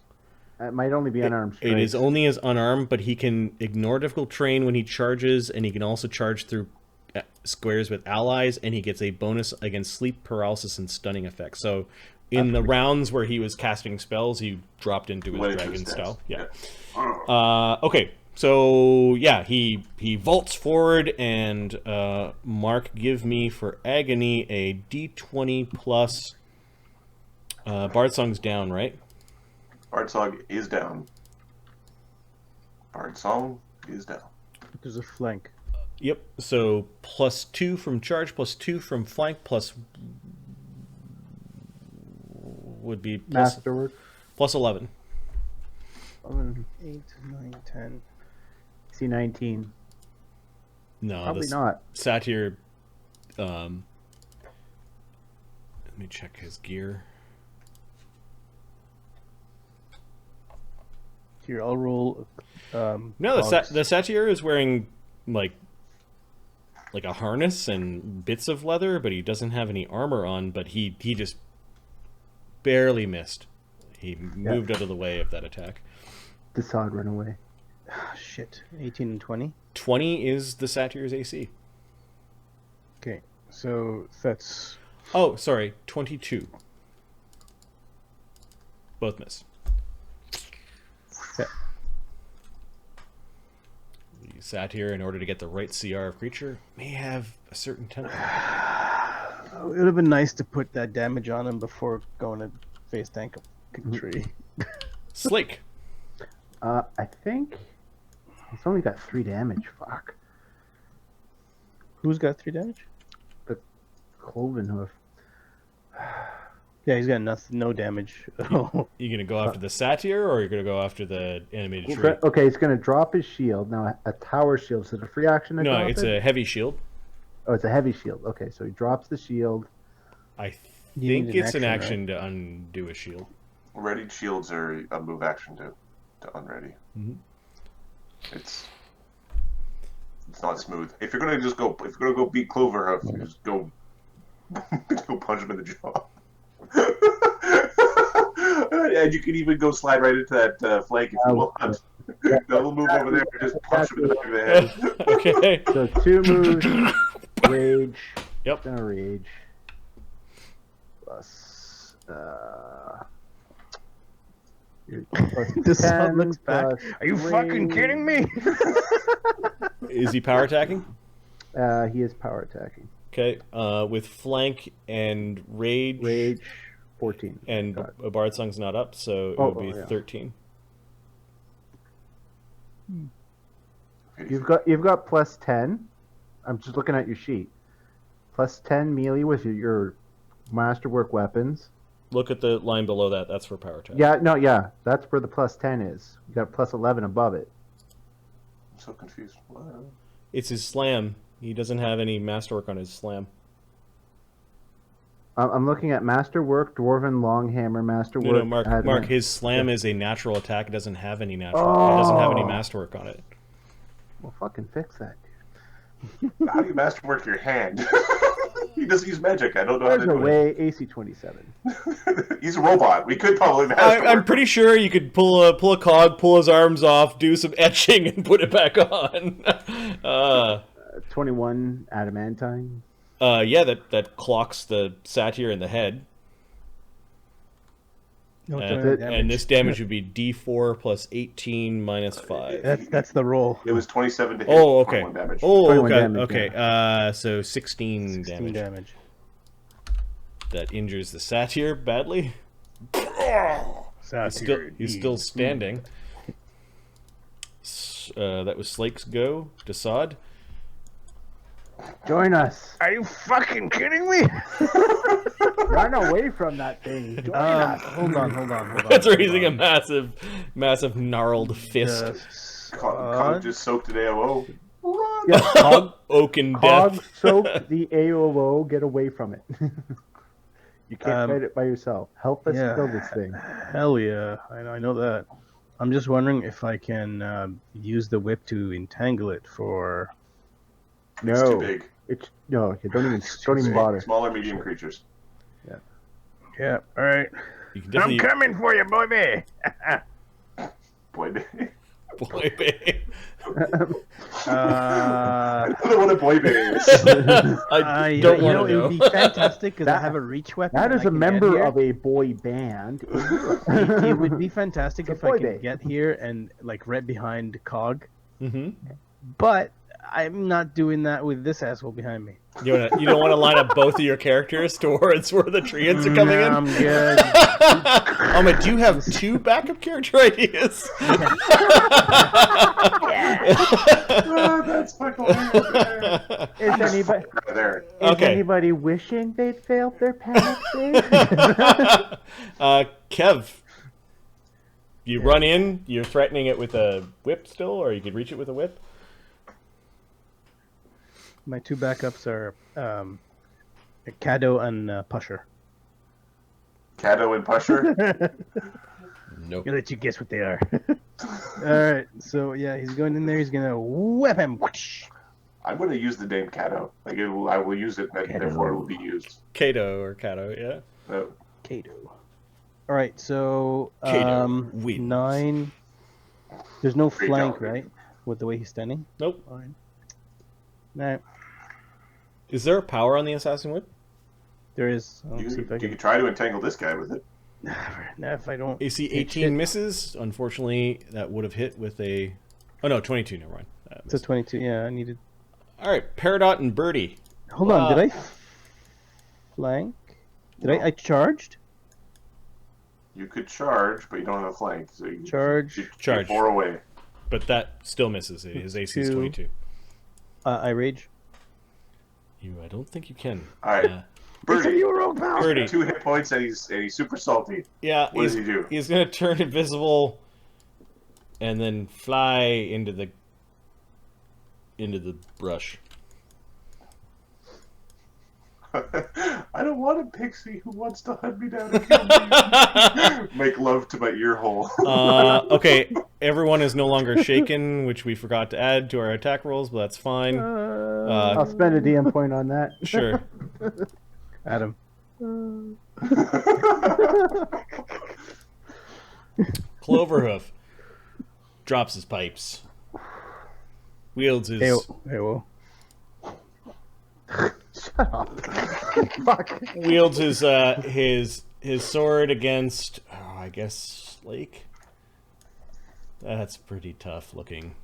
it might only be unarmed strikes. It is only as unarmed, but he can ignore difficult terrain when he charges, and he can also charge through squares with allies, and he gets a bonus against sleep, paralysis, and stunning effects. So in the rounds where he was casting spells, he dropped into his Dragon Style. Yeah. Okay. So yeah, he vaults forward, and Mark, give me for Agony a D20 plus. Bardsong's down, right? Bardsong is down. Bardsong is down. There's a flank. Yep. So +2 from charge, +2 from flank, plus would be Masterwork. plus 11. 11, 8, 9, 10. C19. No, Probably this not. Satyr. Let me check his gear. Here, I'll roll. No, Cogs. the Satyr is wearing like a harness and bits of leather, but he doesn't have any armor on. But he just barely missed. He moved out of the way of that attack. Desaad run away. Shit. 18 and 20. 20 is the Satyr's AC. Okay, so that's. Oh, sorry, 22. Both miss. Yeah. The Satyr, in order to get the right CR of creature, may have a certain tempo. It would have been nice to put that damage on him before going to face tank a tree. Slake. I think it's only got 3 damage. Fuck. Who's got 3 damage? Cloven hoof. Yeah, he's got nothing, no damage. Oh, You gonna go after the satyr, or you're gonna go after the animated tree? Okay, he's going to drop his shield. Now, a tower shield, is it a free action to No, drop it's it? a heavy shield. Oh, it's a heavy shield. Okay, so he drops the shield. I You think need an it's an action, action to undo a shield. Readied shields are a move action to unready. Mhm. It's not smooth. If you're gonna go beat Cloverhoof, you just go go punch him in the jaw. And you can even go slide right into that flank if you want. Double move over there and just punch him in the back of the head. Okay. So 2 moves, rage. Yep. Gonna rage. Plus, plus this 10, son looks back. plus Are you fucking rage. kidding me? Is he power attacking? He is power attacking. Okay. With flank and rage. Rage, 14. And God. a Bard Song's not up, so it Oh, would be yeah. 13. You've got plus 10. I'm just looking at your sheet. Plus 10 melee with your masterwork weapons. Look at the line below that. That's for power attack. Yeah, that's where the plus 10 is. You got plus 11 above it. I'm so confused. What? It's his slam. He doesn't have any masterwork on his slam. I'm looking at masterwork, dwarven longhammer, masterwork. No, Mark. adamant. Mark, his slam is a natural attack. It doesn't have any natural. It doesn't have any masterwork on it. Well, fucking fix that. How do you masterwork your hand? He doesn't use magic. I don't know There's how to a do way. AC 27. it. He's a robot. We could probably masterwork. I'm pretty sure you could pull a cog, pull his arms off, do some etching, and put it back on. 21 adamantine. Yeah, that clocks the satyr in the head. No, And this damage would be D4 plus 18 minus 5. That's the roll. It was 27 to hit. Oh, okay. 21 damage. Oh, 21 okay. damage, Okay. So 16 16 damage. damage. That injures the satyr badly. He's still standing. That was Slake's go. Desaad. Join us. Are you fucking kidding me? Run away from that thing. Join us. Hold on. That's raising a massive gnarled fist. Cog just soaked in AOO. Yeah, Cog, Oaken Cog death. soaked the AOO. Get away from it. You can't fight it by yourself. Help us kill this thing. Hell yeah, I know that. I'm just wondering if I can use the whip to entangle it for. No, It's too big. You don't even bother. Smaller, medium creatures. Yeah. All right. You can I'm definitely coming for you, baby. Boy, baby. boy, babe. I don't know what a boy baby is. I don't want to It know. would be fantastic because I have a reach weapon. That and is I a can member get here. of a boy band. It would be fantastic It's a if I boy could band. get here and like right behind Cog, Mm-hmm. but I'm not doing that with this asshole behind me. You don't want to line up both of your characters towards where the treants are coming in? I'm good. But do you have two backup character ideas? That's fucking hilarious. Is Okay. anybody wishing they'd failed their panic save? Kev, you run in. You're threatening it with a whip still, or you could reach it with a whip. My two backups are Kado and Pusher. Kato and Pusher. Nope. I'll let you guess what they are. All right, so yeah, he's going in there. He's gonna whip him. Whoosh. I'm going to use the name Kato. I will use it, and therefore it will be used. Kato or Kato, yeah. No. Kato. All right, so Kato wins. 9. There's no Great flank, job. right? With the way he's standing. Nope. Fine. No, Is there a power on the assassin whip? there is. I'll You see if I can can. try to entangle this guy with it. No, if I don't. AC hit 18 shit. misses. Unfortunately, that would have hit with a. Oh no, 22. Never mind. It's a 22. Yeah, I needed. All right, Peridot and Birdie. Hold on. Did I flank? Did I charged? You could charge, but you don't have a flank. So you Charge. You're Charge. 4 away. But that still misses. His AC is 2. 22. I rage. I don't think you can. All right. Birdie. You roll power. Birdie. 2 hit points and he's super salty. Yeah, What does he do? He's gonna turn invisible and then fly into the brush. I don't want a pixie who wants to hunt me down and kill me. Make love to my ear hole. Okay, everyone is no longer shaken, which we forgot to add to our attack rolls, but that's fine. I'll spend a DM point on that. Sure. Adam. Cloverhoof drops his pipes. Wields his Hey, well. Shut up. Fuck. wields his sword against I guess Slake. That's pretty tough looking.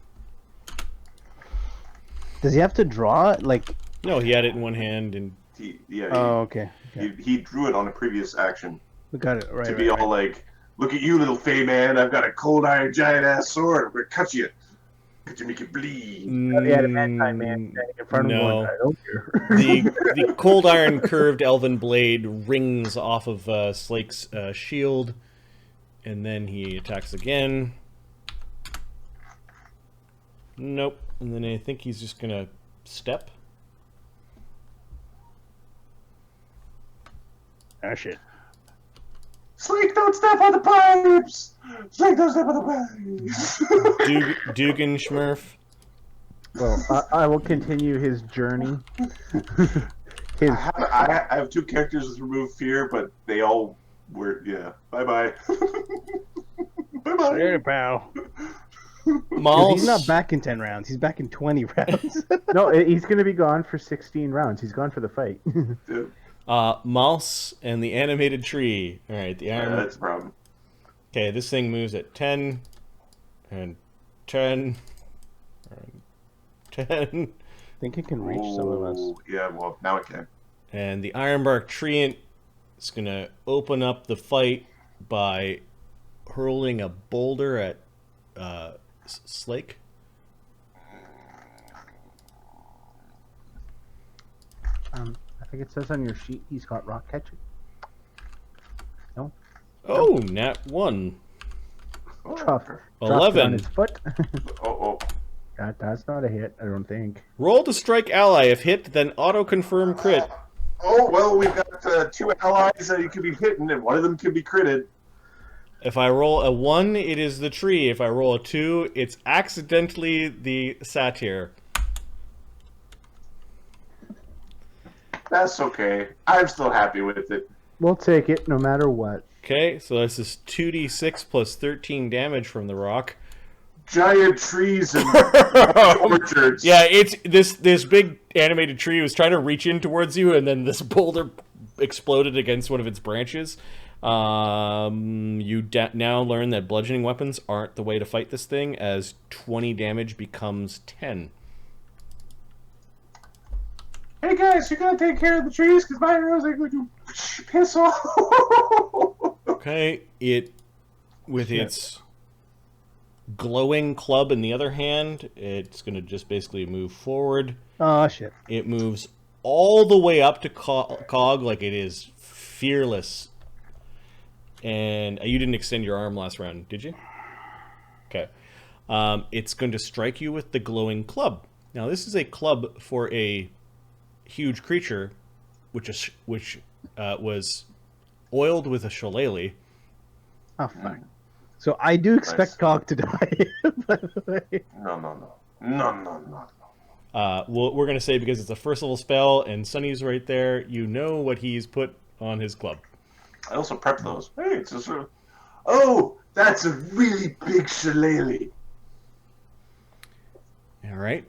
Does he have to draw it? Like, No, he had it in one hand and oh, okay. He drew it on a previous action We got it right. to be all like, "Look at you, little Fey man! I've got a cold iron giant ass sword. I'm gonna cut you make you bleed." Yeah, the man time man standing in front of him. No. Going, I don't care. The cold iron curved elven blade rings off of Slake's shield, and then he attacks again. Nope. And then I think he's just gonna step. Oh shit. Slake, don't step on the pipes! Slake, don't step on the pipes! Dugganshmirf. Well, I will continue his journey. I have 2 characters with remove fear, but they all were Bye bye. Bye bye. Later, pal. Mal's, He's not back in 10 rounds. He's back in 20 rounds. No, he's going to be gone for 16 rounds. He's gone for the fight. Mouse and the animated tree. All right, the iron. That's a problem. Okay, this thing moves at 10 and 10 and 10. I think it can reach some of us. Oh, yeah, well, now it can. And the Ironbark Treant is going to open up the fight by hurling a boulder at Slake. I think it says on your sheet he's got rock catching. No? Oh, nat 1. Drop 11. on his foot. Oh. That's not a hit, I don't think. Roll to strike ally. If hit, then auto-confirm crit. Oh, well, we've got 2 allies that you could be hitting, and one of them could be critted. If I roll a 1, it is the tree. If I roll a 2, it's accidentally the satyr. That's okay. I'm still happy with it. We'll take it no matter what. Okay, so this is 2d6 plus 13 damage from the rock. Giant trees and orchards. Yeah, it's this big animated tree was trying to reach in towards you, and then this boulder exploded against one of its branches. You now learn that bludgeoning weapons aren't the way to fight this thing, as 20 damage becomes 10. Hey guys, you gotta take care of the trees because my arrows are going to piss off. Okay, with its glowing club in the other hand, it's going to just basically move forward. Oh, shit. It moves all the way up to Cog like it is fearless. And you didn't extend your arm last round, did you? Okay. It's going to strike you with the glowing club. Now, this is a club for a huge creature, which was oiled with a shillelagh. Oh, fuck. So I do expect Cog to die, by the way. No. Well, we're going to say because it's a first level spell and Sunny's right there, you know what he's put on his club. I also prepped those. Hey, it's just oh, that's a really big shillelagh. All right.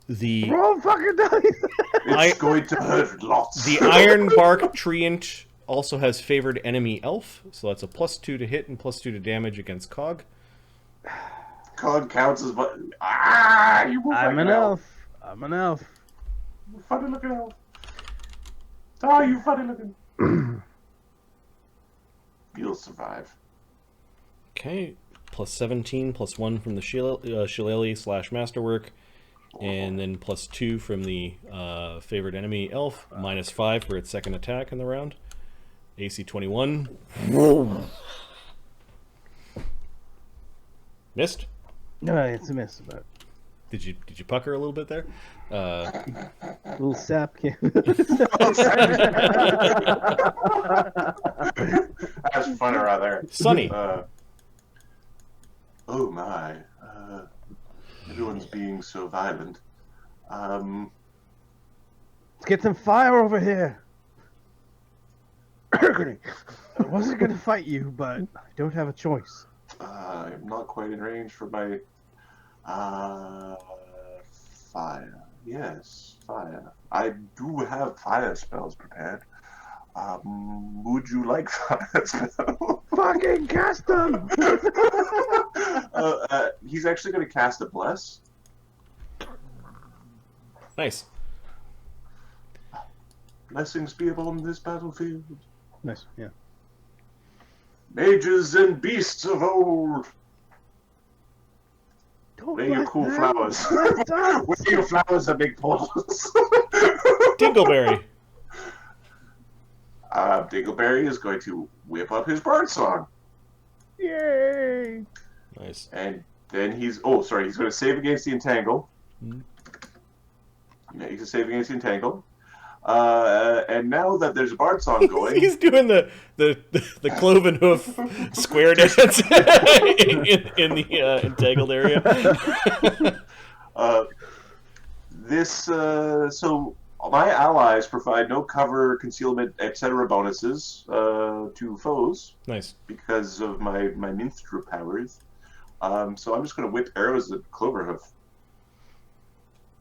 The Roll fucking dice! It's going to hurt lots. The Ironbark Treant also has favored enemy elf, so that's a +2 to hit and +2 to damage against Cog. Cog counts as what? You move I'm like an elf. I'm an elf. Funny looking elf. Oh, you funny looking. You'll survive. Okay, +17, +1 from the shillelagh / masterwork. and then +2 from the favored enemy elf, -5 for its second attack in the round. AC 21. Missed. No, it's a miss, but Did you pucker a little bit there? little sap can. That's funny right there. Sunny. Oh my. Everyone's being so violent. Let's get some fire over here. I wasn't gonna fight you, but I don't have a choice. I'm not quite in range for my fire. Yes, fire. I do have fire spells prepared. Would you like fire spell? Fucking cast them! He's actually going to cast a bless. Nice. Blessings be upon this battlefield. Nice, yeah. Mages and beasts of old. Don't Where your bless cool them. flowers. Bless us. Where your flowers are big portals. Dingleberry. Dingleberry is going to whip up his bird song. Yay! Nice. And then he's going to save against the entangle. Mhm. Yeah, he can save against the entangle. And now that there's a bard song going, He's doing the cloven hoof square dance in the entangled area. So my allies provide no cover, concealment, etc. bonuses to foes Nice. because of my minstrel powers. So I'm just going to whip arrows at Cloverhoof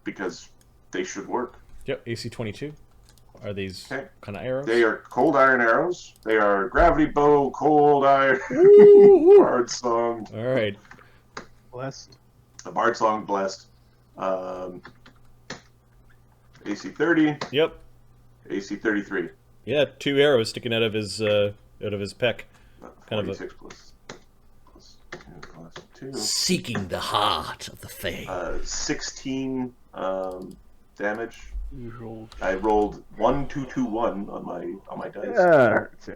because they should work. Yep. AC 22. Are these Okay. kind of arrows? They are cold iron arrows. They are gravity bow, cold iron, bard song. All right. Blessed. A bard song blessed. AC 30, Yep. AC 33. Yeah. 2 arrows sticking out of his pec. Kind of a- 46 plus 2. Seeking the heart of the Fae. 16 damage. You rolled. I rolled 1, 2, 2, 1 on my dice. Yeah.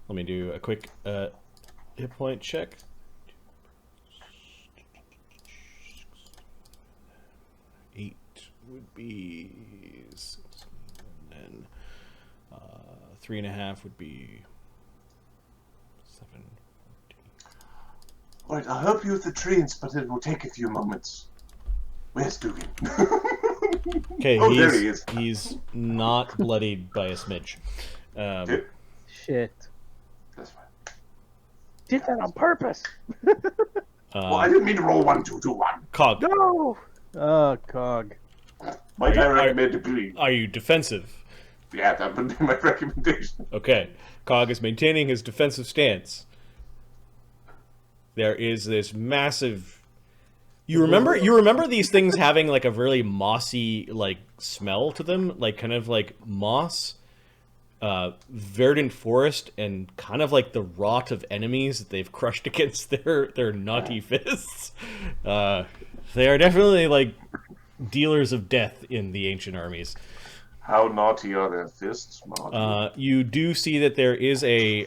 Let me do a quick hit point check. 8 would be 6, and then 3.5 would be 7. All right, I'll help you with the treants, but it will take a few moments. Where's Dugan? Okay, Oh, there he is. he's not bloodied by a smidge. Dude, Shit. that's fine. Did that on purpose. Well, I didn't mean to roll 1, 2, 2, 1. Cog, No. Oh, cog. My guy Are- recommended to be. are you defensive? Yeah, that would be my recommendation. Okay, Cog is maintaining his defensive stance. There is this massive. You remember these things having like a really mossy like smell to them, like kind of like moss, verdant forest, and kind of like the rot of enemies that they've crushed against their naughty fists. They are definitely like dealers of death in the ancient armies. How naughty are their fists, Marty? You do see that there is a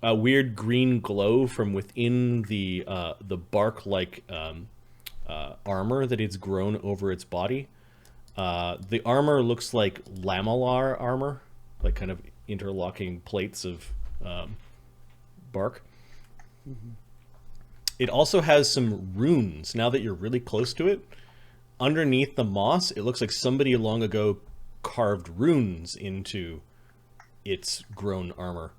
weird green glow from within the bark-like armor that it's grown over its body. The armor looks like lamellar armor, like kind of interlocking plates of bark. It also has some runes. Now that you're really close to it, underneath the moss, it looks like somebody long ago carved runes into its grown armor.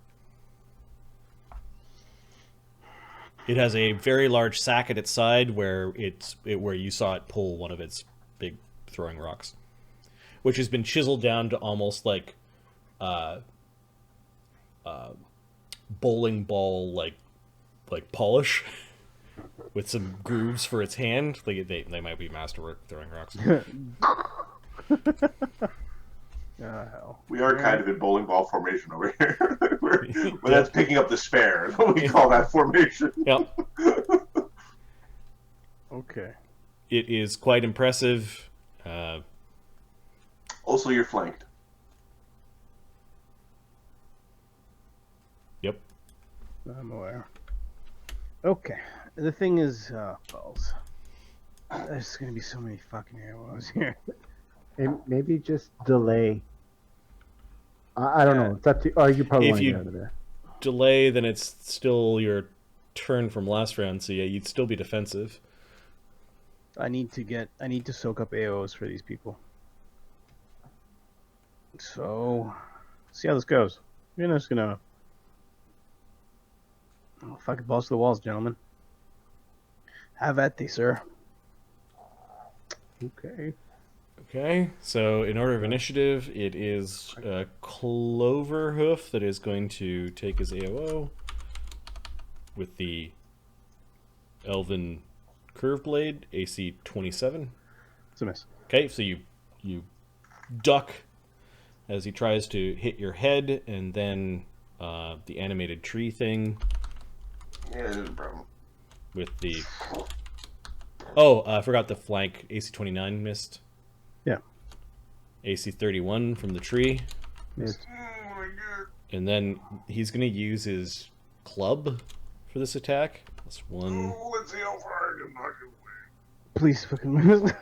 It has a very large sack at its side where where you saw it pull one of its big throwing rocks, which has been chiseled down to almost like bowling ball like polish with some grooves for its hand. Like they might be masterwork throwing rocks. Hell. We are kind of in bowling ball formation over here. But that's picking up the spare. We call that formation. Yep. Okay. It is quite impressive. Also, you're flanked. Yep. I'm aware. Okay. The thing is, balls. There's gonna be so many fucking arrows here. Maybe just delay. I don't know. It's up to. Oh, you probably If want to you- get out of there. Delay, then it's still your turn from last round, so yeah, you'd still be defensive. I need to soak up AOs for these people. So, see how this goes. You're just gonna. Oh, fucking balls to the walls, gentlemen. Have at thee, sir. Okay. Okay, so in order of initiative, it is Cloverhoof that is going to take his AOO with the Elven Curve Blade, AC 27. It's a miss. Okay, so you duck as he tries to hit your head, and then the animated tree thing Yeah, there's a problem. with the... Oh, I forgot the flank. AC 29 missed. Yeah. AC 31 from the tree. Missed. Oh my god. And then he's going to use his club for this attack. That's one. Oh, let's see how far I can knock it Please fucking miss.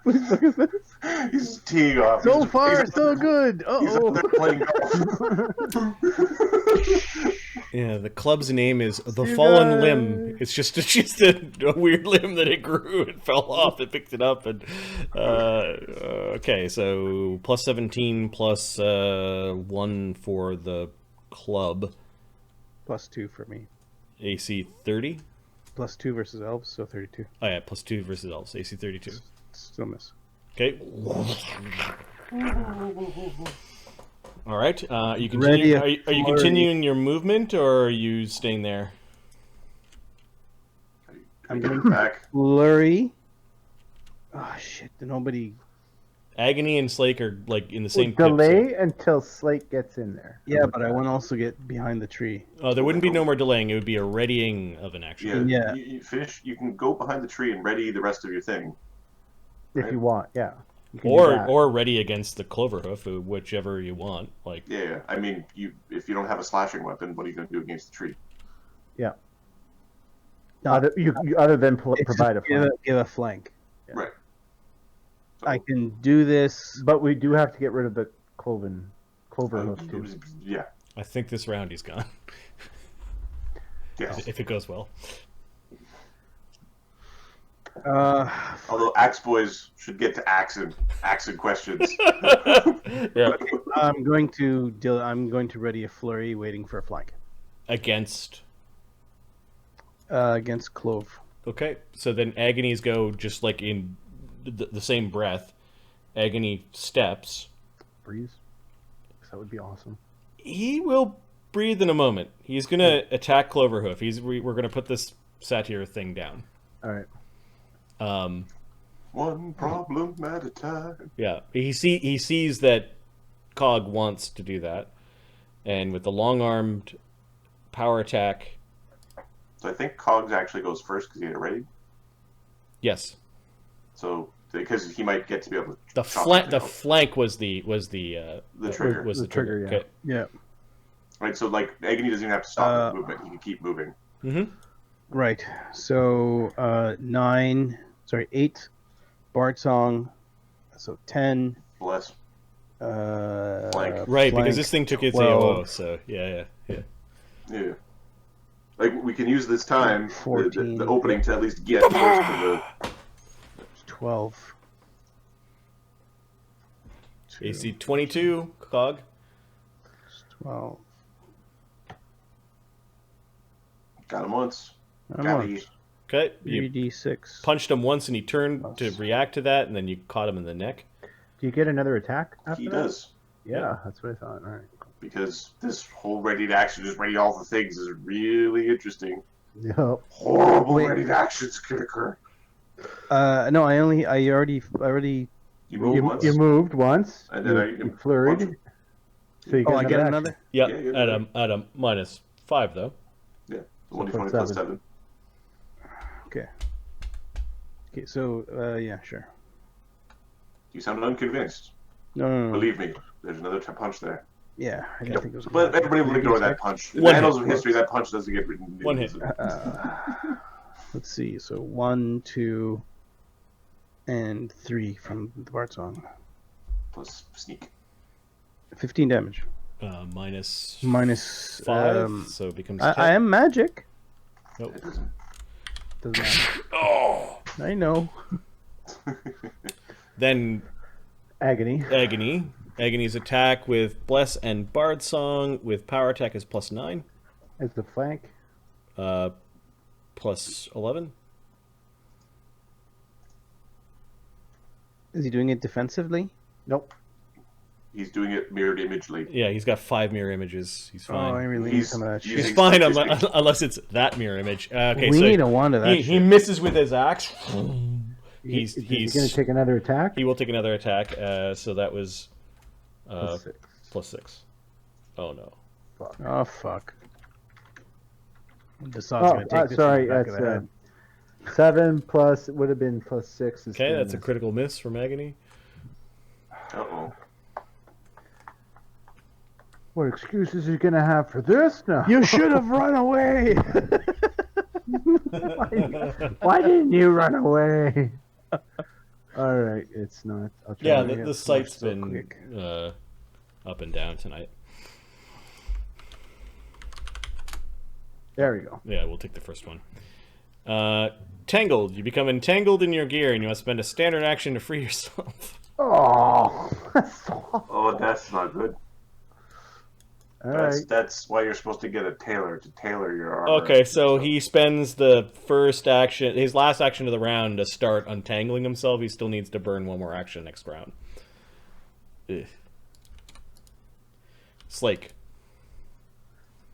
Please fucking miss. away. He's teeing off. So He's- far, he's so up good. there- He's up Uh-oh. there playing golf. Yeah, the club's name is the You Fallen guys. Limb. It's just a weird limb that it grew and fell off. It picked it up and okay. So plus 17 plus 1 for the club. +2 for me. AC 30. +2 versus elves, so 32. Oh yeah, plus 2 versus elves. AC 32. Still miss. Okay. All right. You Ready continue. a Are you flurry. continuing your movement, or are you staying there? I'm getting back. Flurry. Oh shit! Nobody. Agony and Slake are like in the same pip, Delay until Slate gets in there. Yeah, but I want to also get behind the tree. so- Oh, there wouldn't be no more delaying. It would be a readying of an action. Yeah, Yeah. You finish. You can go behind the tree and ready the rest of your thing. If you want, yeah. You can do that. Or ready against the Cloverhoof, whichever you want. Like Yeah, I mean, if you don't have a slashing weapon, what are you going to do against the tree? Other than It's provide a just give flank. give a flank. Yeah. Right. So, I can do this. But we do have to get rid of the clover hoof too. yeah. I think this round he's gone. Yes. If it goes well. Although Axe Boys should get to axing questions. Yeah. I'm going to ready a flurry, waiting for a flank Against. against Clove. Okay, so then Agonies go just like in the same breath. Agony steps. Breeze. That would be awesome. He will breathe in a moment. He's gonna attack Cloverhoof. We're gonna put this satyr thing down. All right. One problem at a time. Yeah, he sees that Cog wants to do that, and with the long-armed power attack, So I think Cogs actually goes first because he had it ready. yes, So because he might get to be able to the chop flank something out. was the trigger. was The the trigger. trigger, yeah. Okay. Yeah. Right. So like Agony doesn't even have to stop his movement. He can keep moving. Mm-hmm. Right. So 8 Bard Song. So 10. Bless. Flank. Right, because this thing took its 12. AOO, so yeah. Yeah. Like we can use this time, 14. the opening, to at least get close to the. 12. AC 22, Cog. 12. Got him once. I'm Got on you. Okay, you 3d6. punched him once and he turned to react to that, and then you caught him in the neck. Do you get another attack after He that? does. Yeah, that's what I thought. All right. Because this whole ready to action, just ready all the things, is really interesting. Yep. Horrible Wait. ready to actions can occur. No, I already You move once. You moved once. And then you flurried. punch him. So you Oh, I get action. another? Yeah, Yeah, you're at a -5 though. Yeah. So 1d20 plus plus 7. 7. Okay. Okay, so yeah, sure. You sound unconvinced. No. Believe me, there's another punch there. Yeah, I didn't think it was. But everybody will ignore that punch. In the One annals hit. of history, that punch doesn't get written. One hit. Let's see. So 1, 2, and 3 from the Bard song. Plus sneak. 15 damage. Minus Minus 5, so it becomes 10. I am magic. Nope. Doesn't matter. Oh! I know. Then Agony. Agony's attack with Bless and Bard Song with power attack is +9. As the flank. +11. Is he doing it defensively? Nope. He's doing it mirrored imagely. Yeah, he's got 5 mirror images. He's fine. Oh, I really need some of that shit. He's fine unless it's that mirror image. Okay, we so need a wand of that he misses with his axe. He's going to take another attack? He will take another attack. So that was +6. Oh no. Fuck. Oh fuck. Desad's gonna take this sorry, in the back of that's the head. 7 plus, it would have been +6. Okay, that's a critical miss from Agony. Uh-oh. What excuses are you going to have for this now? You should have run away! Why didn't you run away? Alright, it's not. I'll try Yeah, to get the site's so been quick. up and down tonight. There we go. Yeah, we'll take the first one. Tangled. You become entangled in your gear and you must spend a standard action to free yourself. Oh, Oh, that's not good. Alright. That's why you're supposed to get a tailor to tailor your armor. Okay, so he spends the first action, his last action of the round to start untangling himself. He still needs to burn one more action next round. Ugh. Slake.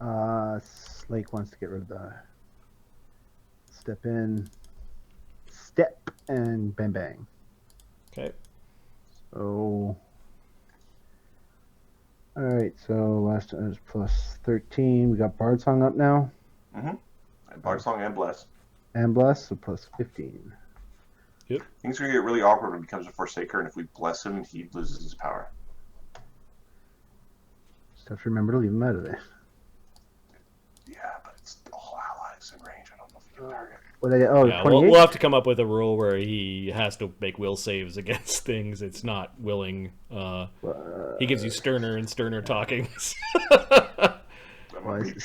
Slake wants to get rid of the step, and bang bang. Okay. So, alright, so last time was +13. We got Bard Song up now. Mm-hmm. Bard Song and Bless. And Bless, so +15. Yep. Things are going to get really awkward when he becomes a Forsaker, and if we bless him, he loses his power. Just have to remember to leave him out of there. Yeah, but it's all allies in range. I don't know if he can target. What I, oh, Yeah, 28? we'll have to come up with a rule where he has to make will saves against things. It's not willing. He gives you sterner and sterner talkings. Oh,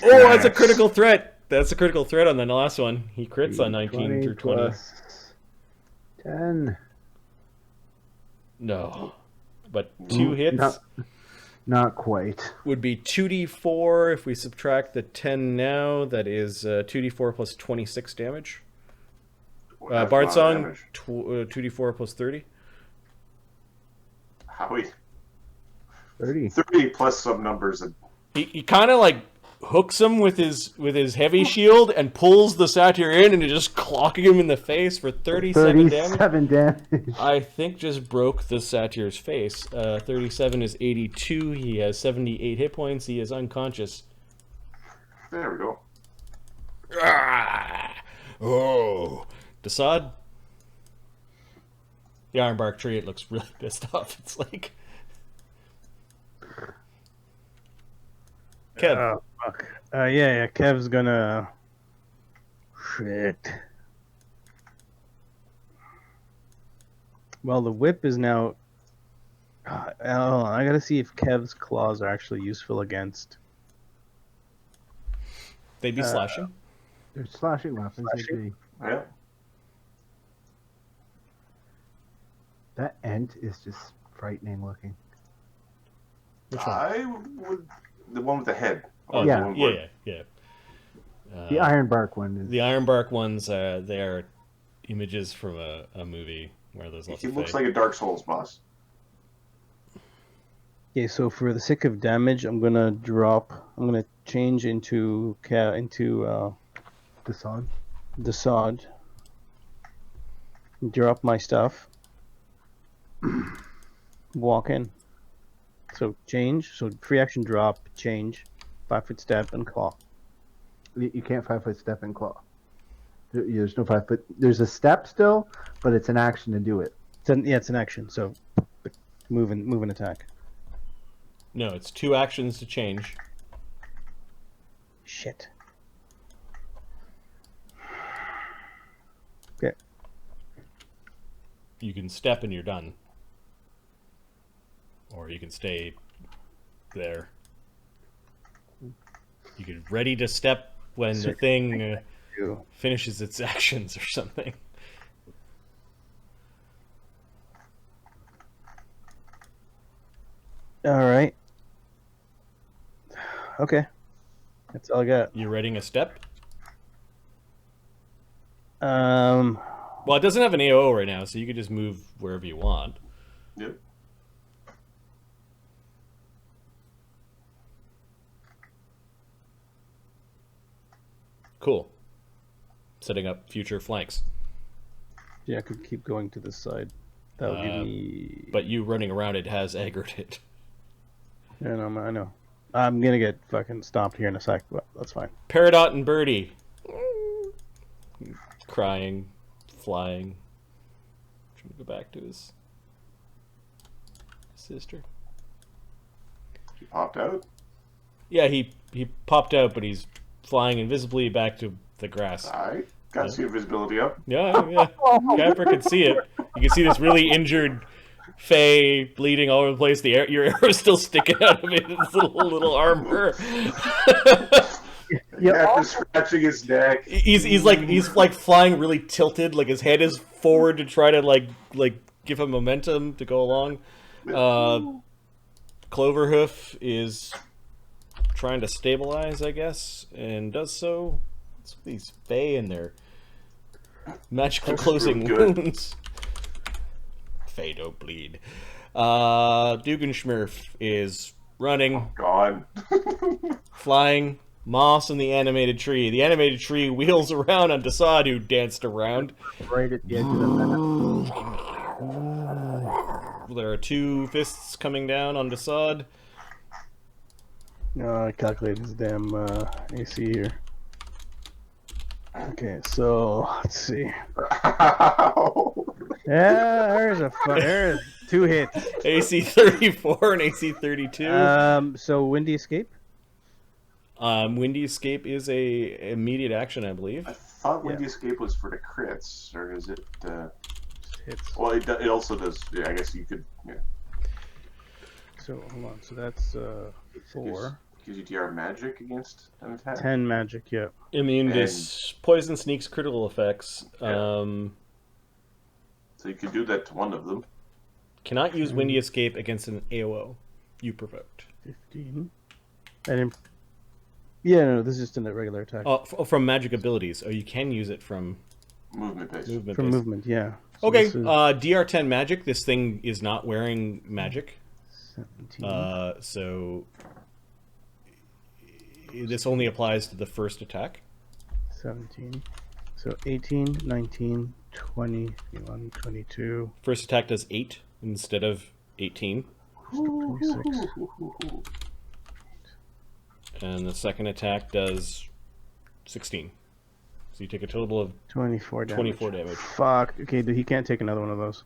that's a critical threat. That's a critical threat on the last one. He crits on 19 through 20. Plus 10. No. But 2 hits Not quite. would be 2d4 if we subtract the 10 now. That is 2d4 plus 26 damage. That's Bard a lot of Song, damage. 2d4 plus 30. Howie. 30. 30 plus some numbers. And He kind of like hooks him with his heavy shield and pulls the satyr in and just clocking him in the face for 37 damage. 37 damage. I think just broke the satyr's face. 37 is 82. He has 78 hit points. He is unconscious. there we go. Ah! Oh, Desad. The Ironbark Treant looks really pissed off. It's like Kev. Oh, fuck. Yeah, Kev's gonna... Shit. Well, the whip is now... hold on, I gotta see if Kev's claws are actually useful against... They'd be slashing. They're slashing weapons. Slashing? Yeah. That ent is just frightening looking. Which one? I would. The one with the head. Oh, yeah. The one where- yeah. The Ironbark one is. The Ironbark ones, they are images from a movie where there's lots He of looks fight. like a Dark Souls boss. Okay, so for the sake of damage, I'm gonna change into the sod. the sod. Drop my stuff. Walk in. So change. So free action drop, change, 5-foot step, and claw. You can't 5-foot step and claw. There's no 5 foot. There's a step still, but it's an action to do it. It's an action. So move and attack. No, it's 2 actions to change. Shit. Okay. You can step and you're done. Or you can stay there. You get ready to step when the thing finishes its actions or something. All right. Okay. That's all I got. You're readying a step? Um. Well, it doesn't have an AO right now, so you could just move wherever you want. Yep. Cool. Setting up future flanks. Yeah, I could keep going to this side. That would give me. But you running around it has aggroed it. Yeah, no, I know. I'm gonna get fucking stomped here in a sec, but that's fine. Peridot and Birdie. Crying, flying. Trying to go back to his sister. He popped out. Yeah, he popped out, but he's flying invisibly back to the grass. I got your visibility up. Yeah. Capper can see it. You can see this really injured Faye bleeding all over the place. Your arrow's still sticking out of it. Its little armor. Yeah, scratching his neck. He's like flying really tilted. Like his head is forward to try to like give him momentum to go along. Cloverhoof is trying to stabilize, I guess, and does so. It's these Fae and their magical closing wounds. Fae don't bleed. Dugganshmirf is running. Gone. Flying. Moss in the animated tree. The animated tree wheels around on Desaad, who danced around. Right at the edge of the map. There are 2 fists coming down on Desaad. No, I calculated his damn AC here. Okay, so let's see. Yeah, there's 2 hits. AC 34 and AC 32. So Windy Escape. Windy Escape is a immediate action, I believe. I thought Windy Escape was for the crits, or is it? Hits. Well, it also does. Yeah, I guess you could. Yeah. So hold on. So that's 4. Gives you DR magic against an attack. 10 magic. Yeah. Immune to poison, sneaks, critical effects. Yeah. So you could do that to one of them. Cannot use Windy Escape against an AOO you provoked. 15. I didn't. Yeah, no, this is just a regular attack. Oh, from magic abilities. Oh, you can use it from movement based. From movement, yeah. So okay, DR10 magic. This thing is not wearing magic. 17. So this only applies to the first attack. 17. So 18, 19, 20, 21, 22. First attack does 8 instead of 18. 26. And the second attack does 16. So you take a total of 24 damage. Fuck. Okay, he can't take another one of those.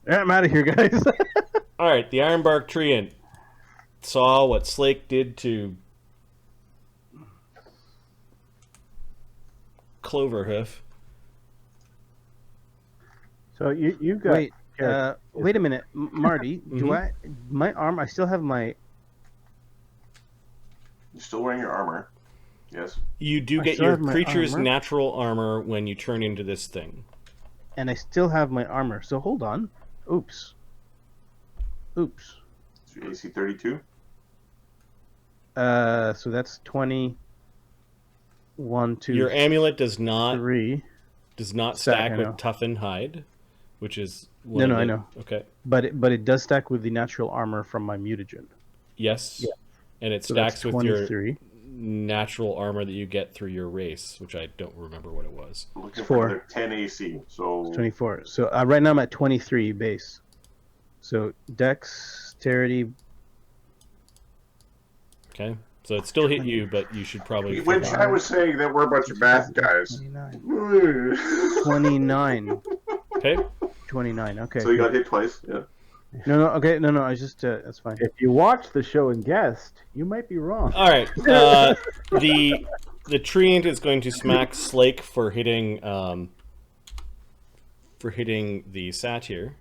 Yeah, I'm out of here, guys. Alright, the Ironbark Treant saw what Slake did to Cloverhoof. So you got. Wait a minute, Marty. Mm-hmm. I still have my. You're still wearing your armor. Yes. You do get your creature's natural armor when you turn into this thing. And I still have my armor. So hold on. Oops. So AC 32? So that's 20. 1, 2. Your amulet does not 3. Does not stack with toughen hide, which is I know. Okay. But it does stack with the natural armor from my mutagen. Yes. Yeah. And it stacks with your natural armor that you get through your race, which I don't remember what it was. Looking for 10 AC, so 24. So right now I'm at 23 base. So dexterity. Okay. So it still hit you, but you should probably... When Chad was saying that we're a bunch of math guys. 29. Okay. 29, okay. So you got hit twice, yeah. No, okay, no, I just, that's fine. If you watch the show and guessed, you might be wrong. All right. The Treant is going to smack Slake for hitting the satyr.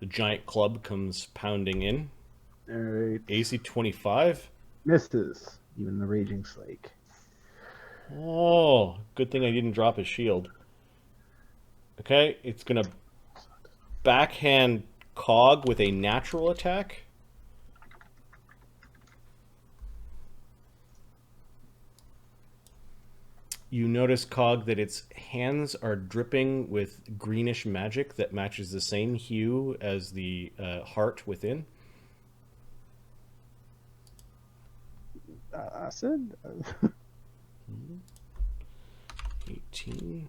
The giant club comes pounding in. All right. AC 25. Misses. Even the Raging Slake. Oh, good thing I didn't drop his shield. Okay, it's going to backhand Cog with a natural attack. You notice, Cog, that its hands are dripping with greenish magic that matches the same hue as the heart within. Acid? 18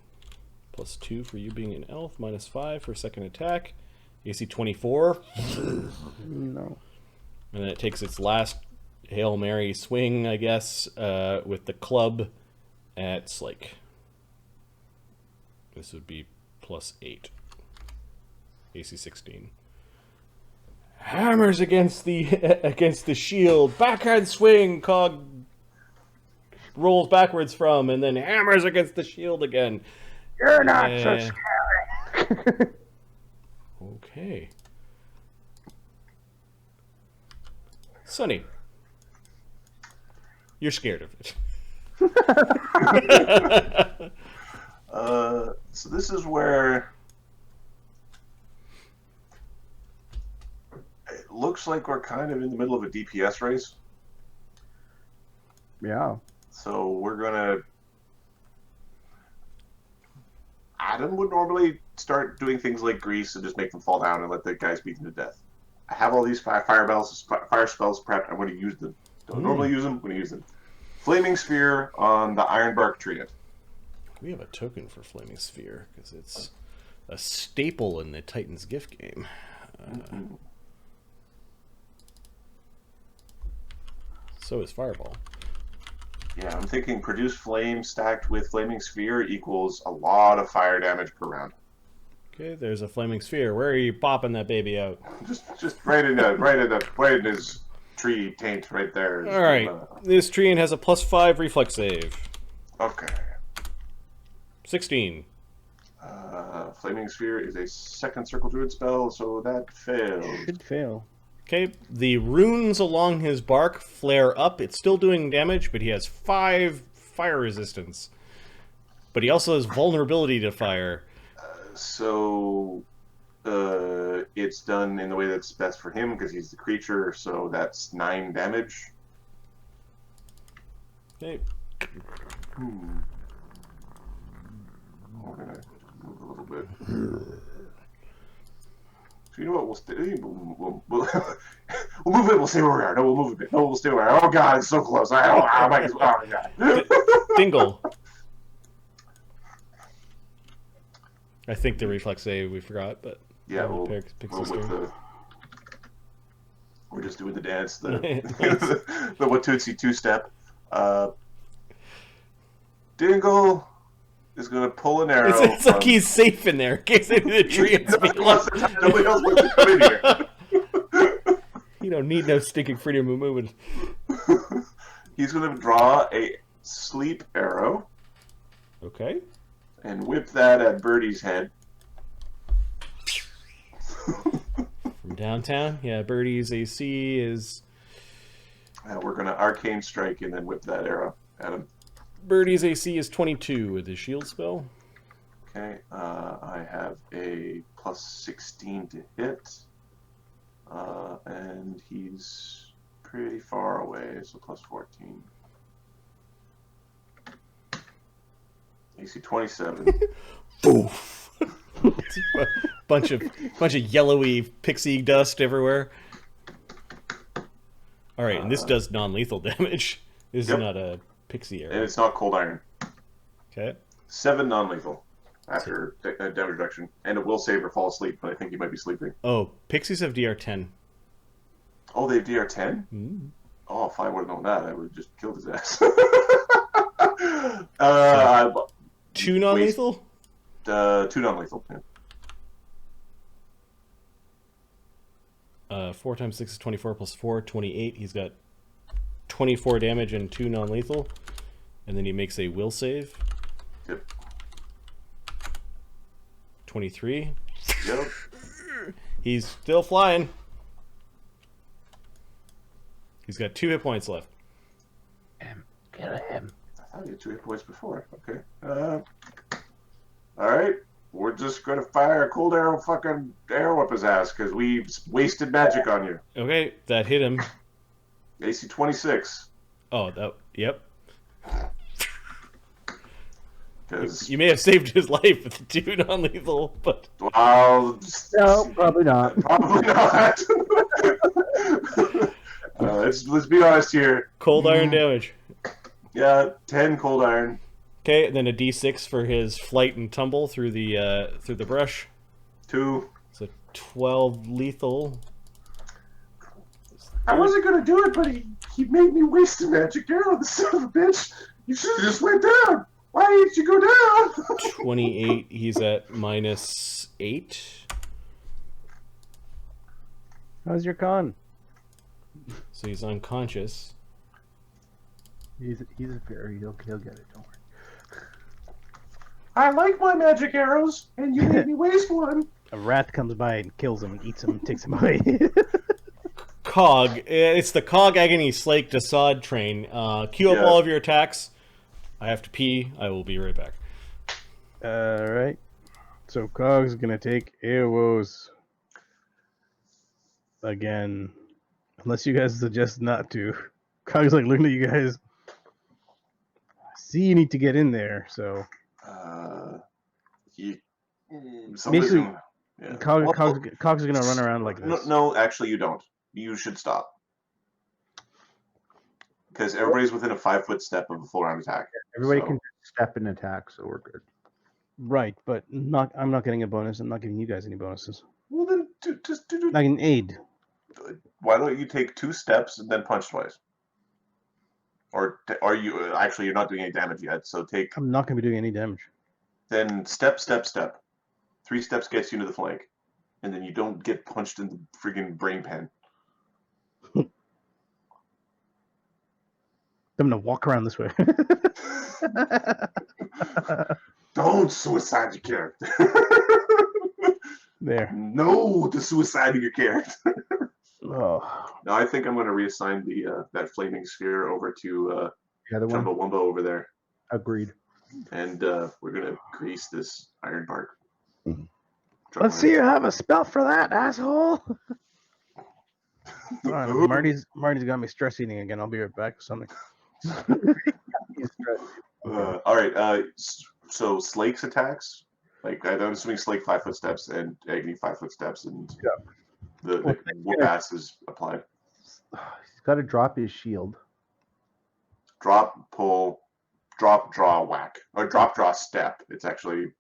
plus 2 for you being an elf, minus 5 for second attack. AC 24. No. And then it takes its last Hail Mary swing, I guess, with the club at Slake. This would be plus 8. AC 16. Hammers against the shield. Backhand swing. Cog rolls backwards from, and then hammers against the shield again. You're not so scary. Okay. Sonny, you're scared of it. So this is where it looks like we're kind of in the middle of a DPS race. Yeah. So we're gonna... Adam would normally start doing things like grease and just make them fall down and let the guys beat them to death. I have all these fire spells prepped. I'm going to use them. Don't normally use them. I'm going to use them. Flaming Sphere on the Ironbark Treant. We have a token for Flaming Sphere because it's a staple in the Titan's Gift game. So is Fireball. Yeah, I'm thinking produce flame stacked with Flaming Sphere equals a lot of fire damage per round. Okay, there's a Flaming Sphere. Where are you popping that baby out? Just right in his tree taint right there. All right, this Treant has a +5 reflex save. Okay. 16. Flaming Sphere is a second circle druid spell, so that fails. Should fail. Okay, the runes along his bark flare up. It's still doing damage, but he has 5 fire resistance. But he also has vulnerability to fire. So it's done in the way that's best for him because he's the creature, so that's 9 damage. Okay. We're gonna move a little bit. So you know what? We'll move it. We'll stay where we are. No, we'll move a bit. No, we'll stay where we are. Oh God, it's so close. Oh my God. Dingle. I think the reflex save we forgot, but yeah, we're just doing the dance, the Watusi two-step. Dingle is going to pull an arrow. It's like he's safe in there in case any of the trees. Nobody else wants to come in here. You don't need no stinking freedom of movement. He's going to draw a sleep arrow. Okay. And whip that at Birdie's head. From downtown? Yeah, Birdie's AC is... we're going to arcane strike and then whip that arrow at him. Birdie's AC is 22 with his shield spell. Okay, I have a +16 to hit. And he's pretty far away, so +14. AC 27. Oof. bunch of yellowy pixie dust everywhere. All right, and this does non-lethal damage. This is not a pixie arrow. And it's not cold iron. Okay. 7 non-lethal after damage reduction, and it will save or fall asleep. But I think you might be sleeping. Oh, pixies have DR 10. Oh, they have DR 10. Oh, if I would have known that, I would have just killed his ass. 2 non-lethal? 2 non-lethal. Yeah. 4 times 6 is 24 plus 4, 28. He's got 24 damage and 2 non-lethal. And then he makes a will save. Yep. 23. Yep. He's still flying. He's got 2 hit points left. Kill him. I thought he had 2 hit points before. Okay. Alright. We're just gonna fire a cold arrow fucking arrow up his ass because we wasted magic on you. Okay, that hit him. AC 26. Oh, yep. Because, You may have saved his life with the 2 non-lethal, but... well, No, probably not. probably not. Let's be honest here. Cold iron damage. Yeah, 10 cold iron. Okay, and then a d6 for his flight and tumble through the brush. 2. So 12 lethal. I wasn't gonna do it, but he made me waste a magic arrow, the son of a bitch. You should have just went down. Why didn't you go down? 28, he's at -8. How's your con? So he's unconscious. He's a fairy. He'll get it. Don't worry. I like my magic arrows, and you made me waste one. A rat comes by and kills him and eats him and takes him away. Cog. It's the Cog Agony Slake Desaad train. Queue up Yeah. all of your attacks. I have to pee. I will be right back. Alright. So Cog's gonna take arrows. Again. Unless you guys suggest not to. Cog's like looking at you guys. See, you need to get in there, so. Basically, Yeah. Cog's gonna run around like this. No, actually, you don't. You should stop. Because everybody's within a 5-foot step of a full-round attack. Everybody So- can step and attack, so we're good. Right, but I'm not getting a bonus. I'm not giving you guys any bonuses. Well, then just do. I can aid. Why don't you take 2 steps and then punch twice? Or are you actually? You're not doing any damage yet. So take I'm not gonna be doing any damage. then step. 3 steps gets you to the flank, and then you don't get punched in the friggin' brain pan. I'm gonna walk around this way. Don't suicide your character. There. No to suiciding your character. Oh. No, I think I'm going to reassign that flaming sphere over to The other one, Chumbawamba over there, agreed. and we're going to grease this Ironbark. Let's see you have a spell for that, asshole. Marty's got me stress eating again. I'll be right back with something. All right. So Slake's attacks, like I'm assuming Slake 5-foot steps and Agony 5-foot steps, and the whoop ass is applied. He's got to drop his shield. Drop, pull, drop, draw, whack, or drop, draw, step. It's actually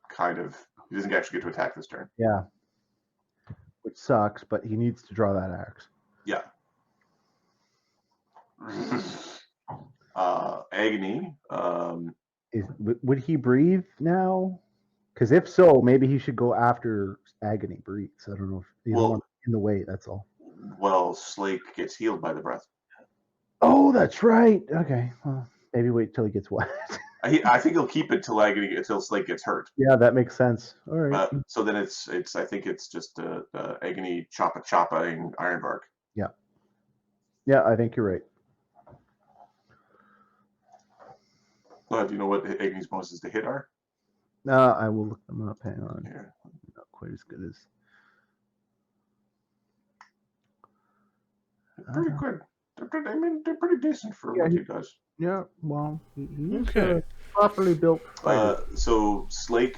kind of he doesn't actually get to attack this turn. Yeah. Which sucks, but he needs to draw that axe. Yeah. Agony. Would he breathe now? Because if so, maybe he should go after Agony breathes. I don't know if he's in the way. That's all. Well, Slake gets healed by the breath. Oh, that's right. Okay. Well, maybe wait till he gets wet. I think he'll keep it until Slake gets hurt. Yeah, that makes sense. All right. So then it's I think it's just Agony choppa-choppaing Ironbark. Yeah. Yeah, I think you're right. Do you know what Agony's bonuses to hit are? I will look them up. Hang on. Here. Not quite as good as. Pretty good. They're pretty decent for what he does. Yeah, well, he's Okay. properly built fighter. So Slake,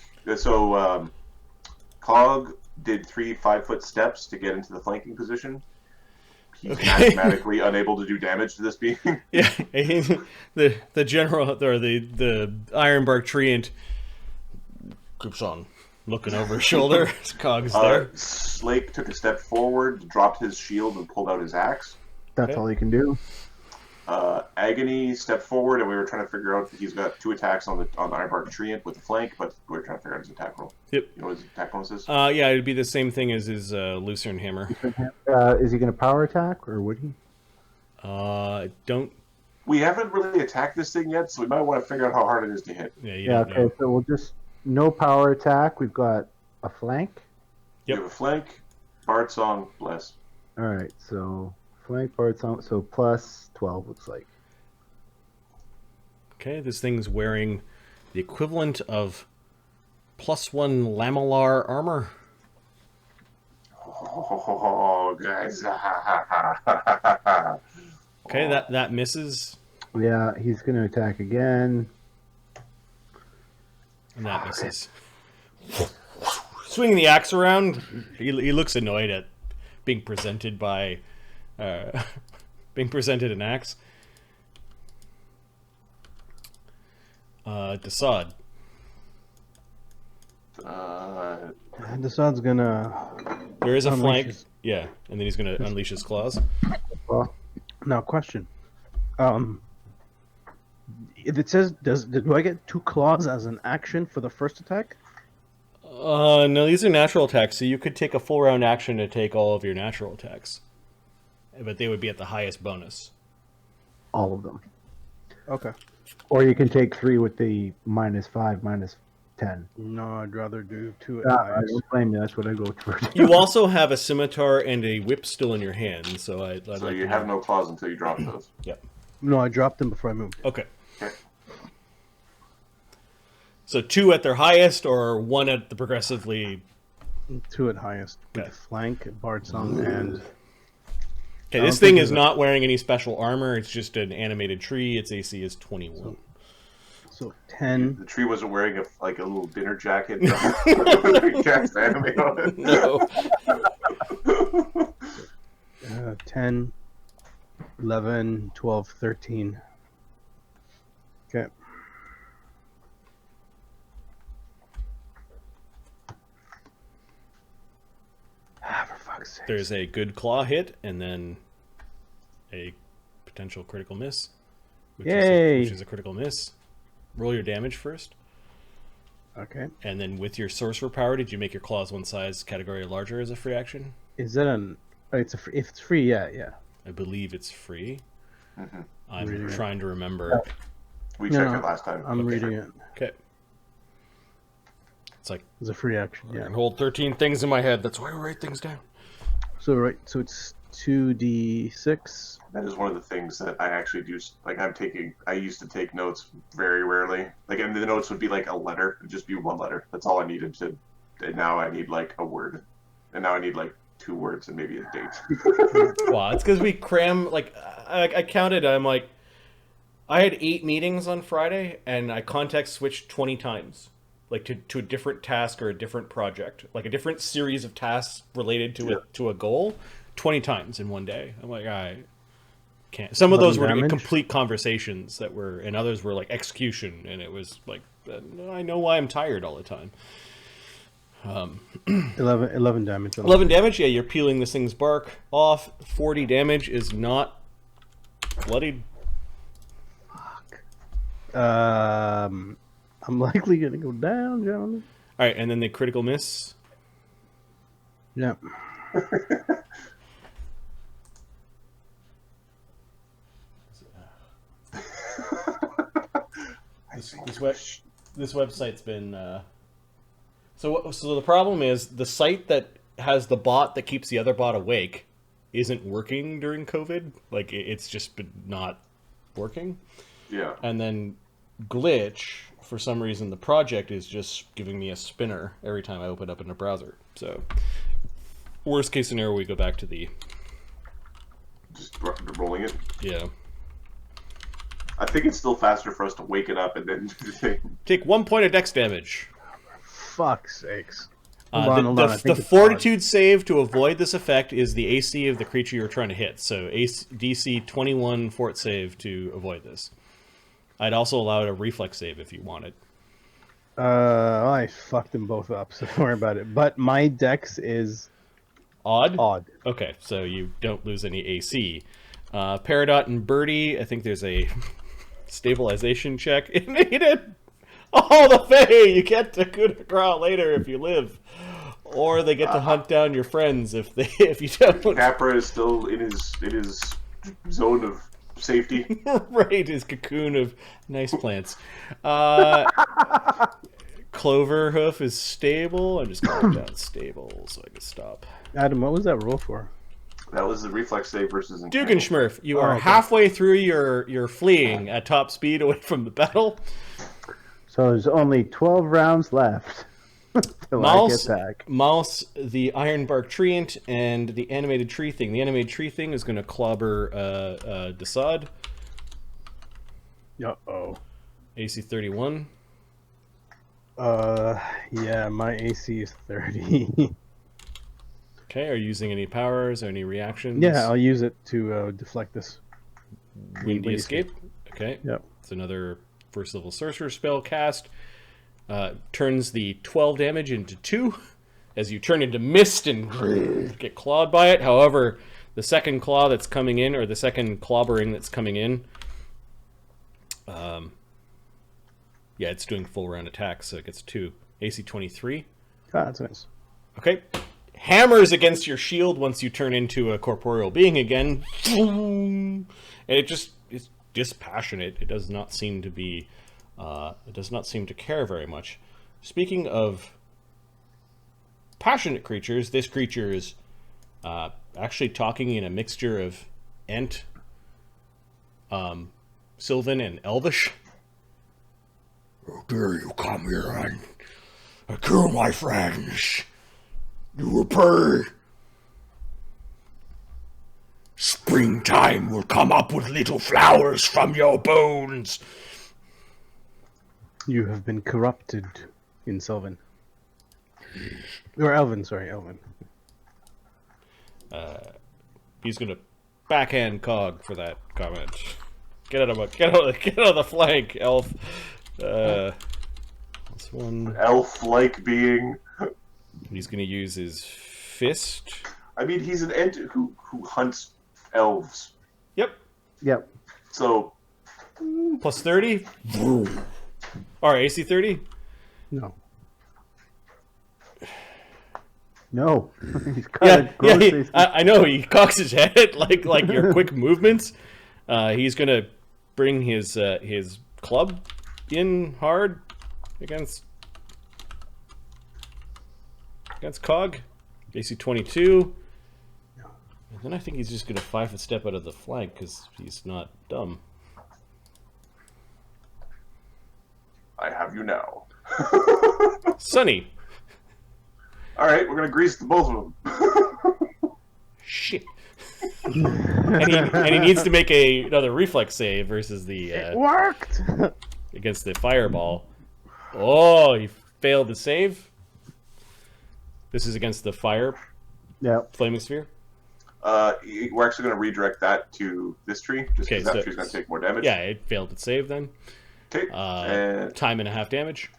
Cog did 3 5-foot steps to get into the flanking position. He's mathematically unable to do damage to this being. Yeah, the general or the Ironbark Treant keeps on looking over his shoulder. Cog's there. Slake took a step forward, dropped his shield, and pulled out his axe. That's Okay. all you can do. Agony stepped forward, and we were trying to figure out that he's got 2 attacks on the Ironbark Treant with the flank, but we were trying to figure out his attack roll. Yep. You know what his attack bonus is? Yeah, it'd be the same thing as his Lucerne Hammer. Is he going to power attack, or would he? Don't. We haven't really attacked this thing yet, so we might want to figure out how hard it is to hit. Yeah, you Yeah, don't okay, know. so we'll just... No power attack. We've got a flank. Yep. You have a flank, Bard Song, Bless. Alright, so... Flank, part song, so plus 12, looks like. Okay, this thing's wearing the equivalent of +1 lamellar armor. Oh, guys. Okay, that misses, Yeah, he's going to attack again. and that misses. Swinging the axe around, he looks annoyed at being presented by, being presented an axe. Desaad. Desaad's gonna. There is a Unleash flank. his- Yeah, and then he's going to unleash his claws. Well, Now, question. If it says, do I get 2 claws as an action for the first attack? No, these are natural attacks, so you could take a full round action to take all of your natural attacks. But they would be at the highest bonus. all of them. Okay. Or you can take 3 with the -5, -10. No, I'd rather do 2 at I highest. don't blame you, that's what I go for. You also have a scimitar and a whip still in your hand, so I'd So like you to have know. no claws until you drop those. Yep. No, I dropped them before I moved. Okay. Okay. So 2 at their highest, or 1 at the progressively. 2 at highest. With Okay. flank, Bard Song, and... Okay, I this don't thing think is there's not wearing any special armor. It's just an animated tree. Its AC is 21. So 10. The tree wasn't wearing a little dinner jacket. Cast anime on it. No. 10, 11, 12, 13. Okay. For fuck's sake. There's a good claw hit, and then a potential critical miss. Yay! Which is a critical miss. Roll your damage first. Okay. And then with your sorcerer power, did you make your claws 1 size category larger as a free action? Is that an... Oh, it's a free, if it's free, yeah. I believe it's free. Mhm. I'm Reading it. trying to remember. We No, checked no, it last time. I'm Okay. reading it. Okay. It's like, It's a free action, I yeah. can hold 13 things in my head. That's why we write things down. So it's 2d6. That is one of the things that I actually do. Like I used to take notes very rarely. Like, and the notes would be like a letter. It'd just be 1 letter. That's all I needed to. And now I need like a word. And now I need like 2 words and maybe a date. Wow, it's because we cram, like, I counted, I'm like, I had 8 meetings on Friday, and I context switched 20 times. Like, to a different task or a different project. Like, a different series of tasks related to a goal, 20 times in one day. I'm like, I can't. Some of those were Damage? complete conversations that were, and others were, like, execution, and it was, like, I know why I'm tired all the time. 11 damage. 11 damage, yeah, you're peeling this thing's bark off. 40 damage is not bloodied. I'm likely gonna go down, gentlemen. Alright, and then the critical miss. Yeah. This website's been... So the problem is, the site that has the bot that keeps the other bot awake isn't working during COVID. Like, it's just been not working. Yeah. And then Glitch, for some reason, the project is just giving me a spinner every time I open up in a browser. So, worst case scenario, we go back to the... Just rolling it. Yeah. I think it's still faster for us to wake it up and then do the thing. Take 1 point of dex damage. Fuck's sakes. The Hold on. I think it's fortitude save to avoid this effect is the AC of the creature you're trying to hit. So DC 21 fort save to avoid this. I'd also allow a reflex save if you wanted. I fucked them both up, so don't worry about it. But my dex is Odd? odd. Okay, so you don't lose any AC. Peridot and Birdie, I think there's a stabilization check. It needed. Oh, the Fae! You get to coup de grace later if you live. Or they get to hunt down your friends if you don't. Capra is still in his zone of safety. Right, his cocoon of nice plants. Cloverhoof is stable. I'm just going down stable so I can stop. Adam, what was that roll for? That was the reflex save versus entangle. Dugganshmirf, you are halfway through your fleeing at top speed away from the battle. So there's only 12 rounds left till I get back. Mouse, the Ironbark Treant, and the animated tree thing. The animated tree thing is going to clobber Desaad. Uh-oh. AC 31. Yeah, my AC is 30. Okay, are you using any powers or any reactions? Yeah, I'll use it to deflect this. Windy Escape. Okay. Yep. It's another first level sorcerer spell cast. Turns the 12 damage into 2 as you turn into mist and get clawed by it. However, the second claw that's coming in, or the second clobbering that's coming in, yeah, it's doing full round attacks, so it gets 2. AC 23. Ah, that's nice. Okay. Hammers against your shield once you turn into a corporeal being again. And it's dispassionate. It does not seem to be... it does not seem to care very much. Speaking of passionate creatures, this creature is actually talking in a mixture of Ent, Sylvan, and Elvish. How dare you come here and kill my friends? You will pay. Springtime will come up with little flowers from your bones. You have been corrupted in Sylvan. Or Elven, sorry, Elven. He's gonna backhand Cog for that comment. Get out of the flank, elf. This one. Elf-like being. He's gonna use his fist. I mean, he's an ent who hunts elves. Yep. Yep. So. Plus 30. Alright, AC 30? No. No. He's got I know, he cocks his head like your quick movements. He's gonna bring his club in hard against Cog. AC 22. And then I think he's just gonna 5-foot step out of the flank because he's not dumb. I have you now. Sunny. Alright, we're gonna grease the both of them. Shit. and he needs to make another reflex save versus the It worked against the fireball. Oh, he failed to save. This is against the fire. Yep. Flaming sphere. We're actually going to redirect that to this tree, just because that tree's going to take more damage. Yeah, it failed to save then. Okay. Time and a half damage.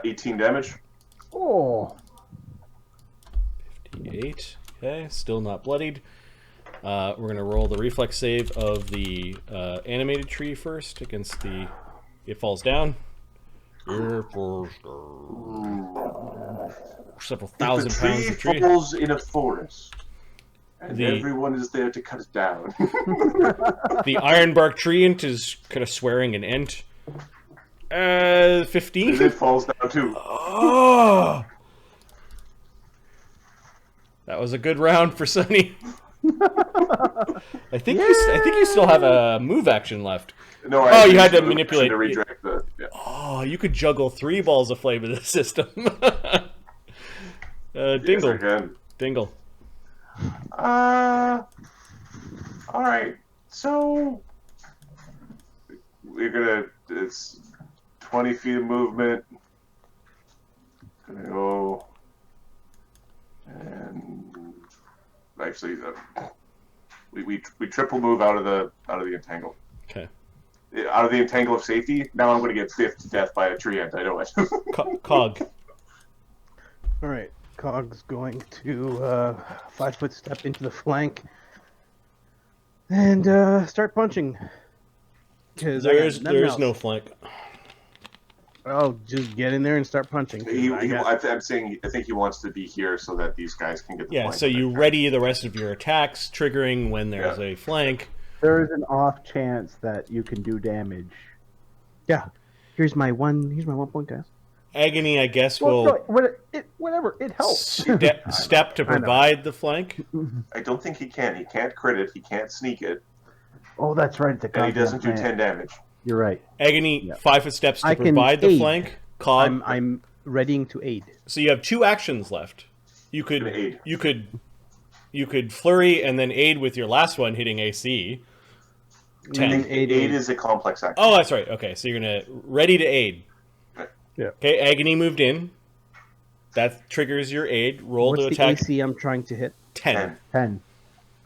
18 damage. Oh. 58. Okay, still not bloodied. We're going to roll the reflex save of the animated tree first against the... It falls down. Several thousand pounds of tree. falls in a forest, and everyone is there to cut it down. The Ironbark Treant is kind of swearing an Ent. 15? It falls down too. Oh! That was a good round for Sunny. I think you still have a move action left. No, you had to manipulate. To redirect the, yeah. Oh, you could juggle 3 balls of flame in the system. Dingle. Yes, Dingle. All right. So we're gonna. It's 20 feet of movement. Gonna go and actually we triple move out of the entangle. Okay. Out of the entangle of safety. Now I'm going to get biffed to death by a treant. I know it. Cog. All right, Cog's going to 5-foot step into the flank And start punching. There's no flank. Oh, just get in there and start punching. I think he wants to be here so that these guys can get the flank. So you ready the rest of your attacks, triggering when there's a flank. There is an off chance that you can do damage. Yeah. Here's my 1 point, guys. Agony, I guess, whatever. It helps. Step to provide the flank. I don't think he can. He can't crit it. He can't sneak it. Oh, that's right. And he doesn't do 10 damage. You're right. Agony, 5 foot steps to provide the flank. I'm readying to aid. So you have 2 actions left. You could flurry and then aid with your last one hitting AC. 10. Aid is a complex action. Oh, that's right. Okay, so you're gonna ready to aid. Yeah. Okay, Agony moved in. That triggers your aid. Roll What's to the attack. AC I'm trying to hit? 10.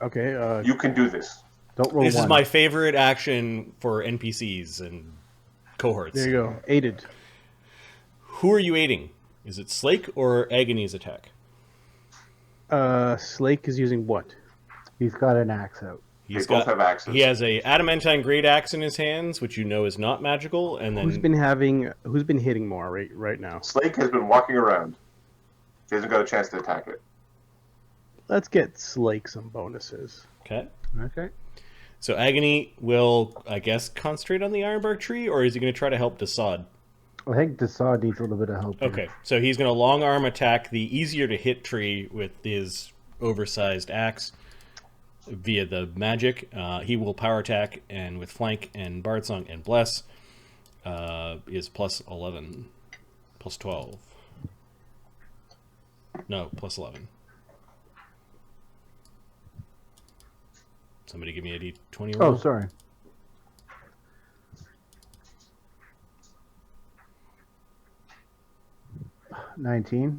Okay. You can do this. Don't roll This one. is my favorite action for NPCs and cohorts. There you go. Aided. Who are you aiding? Is it Slake or Agony's attack? Slake is using what? He's got an axe out. They both have axes. He has a adamantine great axe in his hands, which you know is not magical, and then Who's been hitting more right now? Slake has been walking around. He hasn't got a chance to attack it. Let's get Slake some bonuses. Okay. Okay. So Agony will, I guess, concentrate on the Ironbark tree, or is he going to try to help Desaad? I think Desaad needs a little bit of help. Okay, so he's going to long arm attack the easier to hit tree with his oversized axe via the magic. He will power attack, and with flank and Bardsong and bless is plus 11, plus 12. No, plus 11. Somebody give me a D20 roll. Oh, sorry. $19.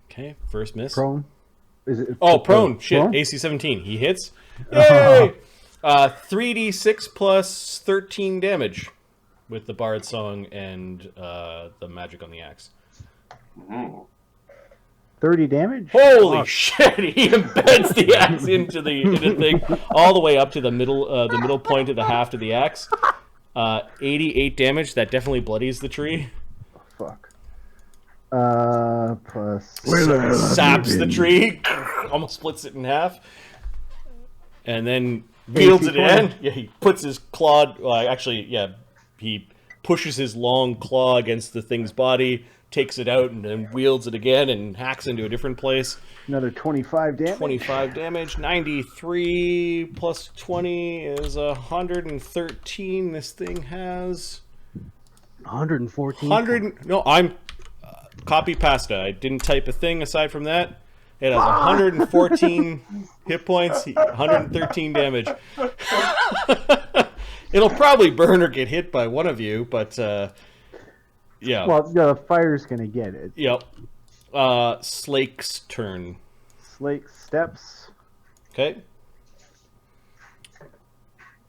Okay, first miss. Prone. Is it? Prone. Shit. Prone? AC 17. He hits. Yay! 3d6 plus 13 damage with the Bard Song and the magic on the axe. 30 damage? Holy shit! He embeds the axe into the thing all the way up to the middle point of the haft of the axe. 88 damage. That definitely bloodies the tree. Fuck. Plus... Saps the tree. Almost splits it in half. And then wields it in. Yeah, he puts his claw... he pushes his long claw against the thing's body, takes it out, and then wields it again and hacks into a different place. Another 25 damage. 25 damage. 93 plus 20 is 113. This thing has... 114? 100... No, I'm... copy pasta. I didn't type a thing aside from that. It has 114 hit points, 113 damage. It'll probably burn or get hit by one of you, but yeah. Well, the fire's gonna get it. Yep. Slake's turn. Slake steps. Okay.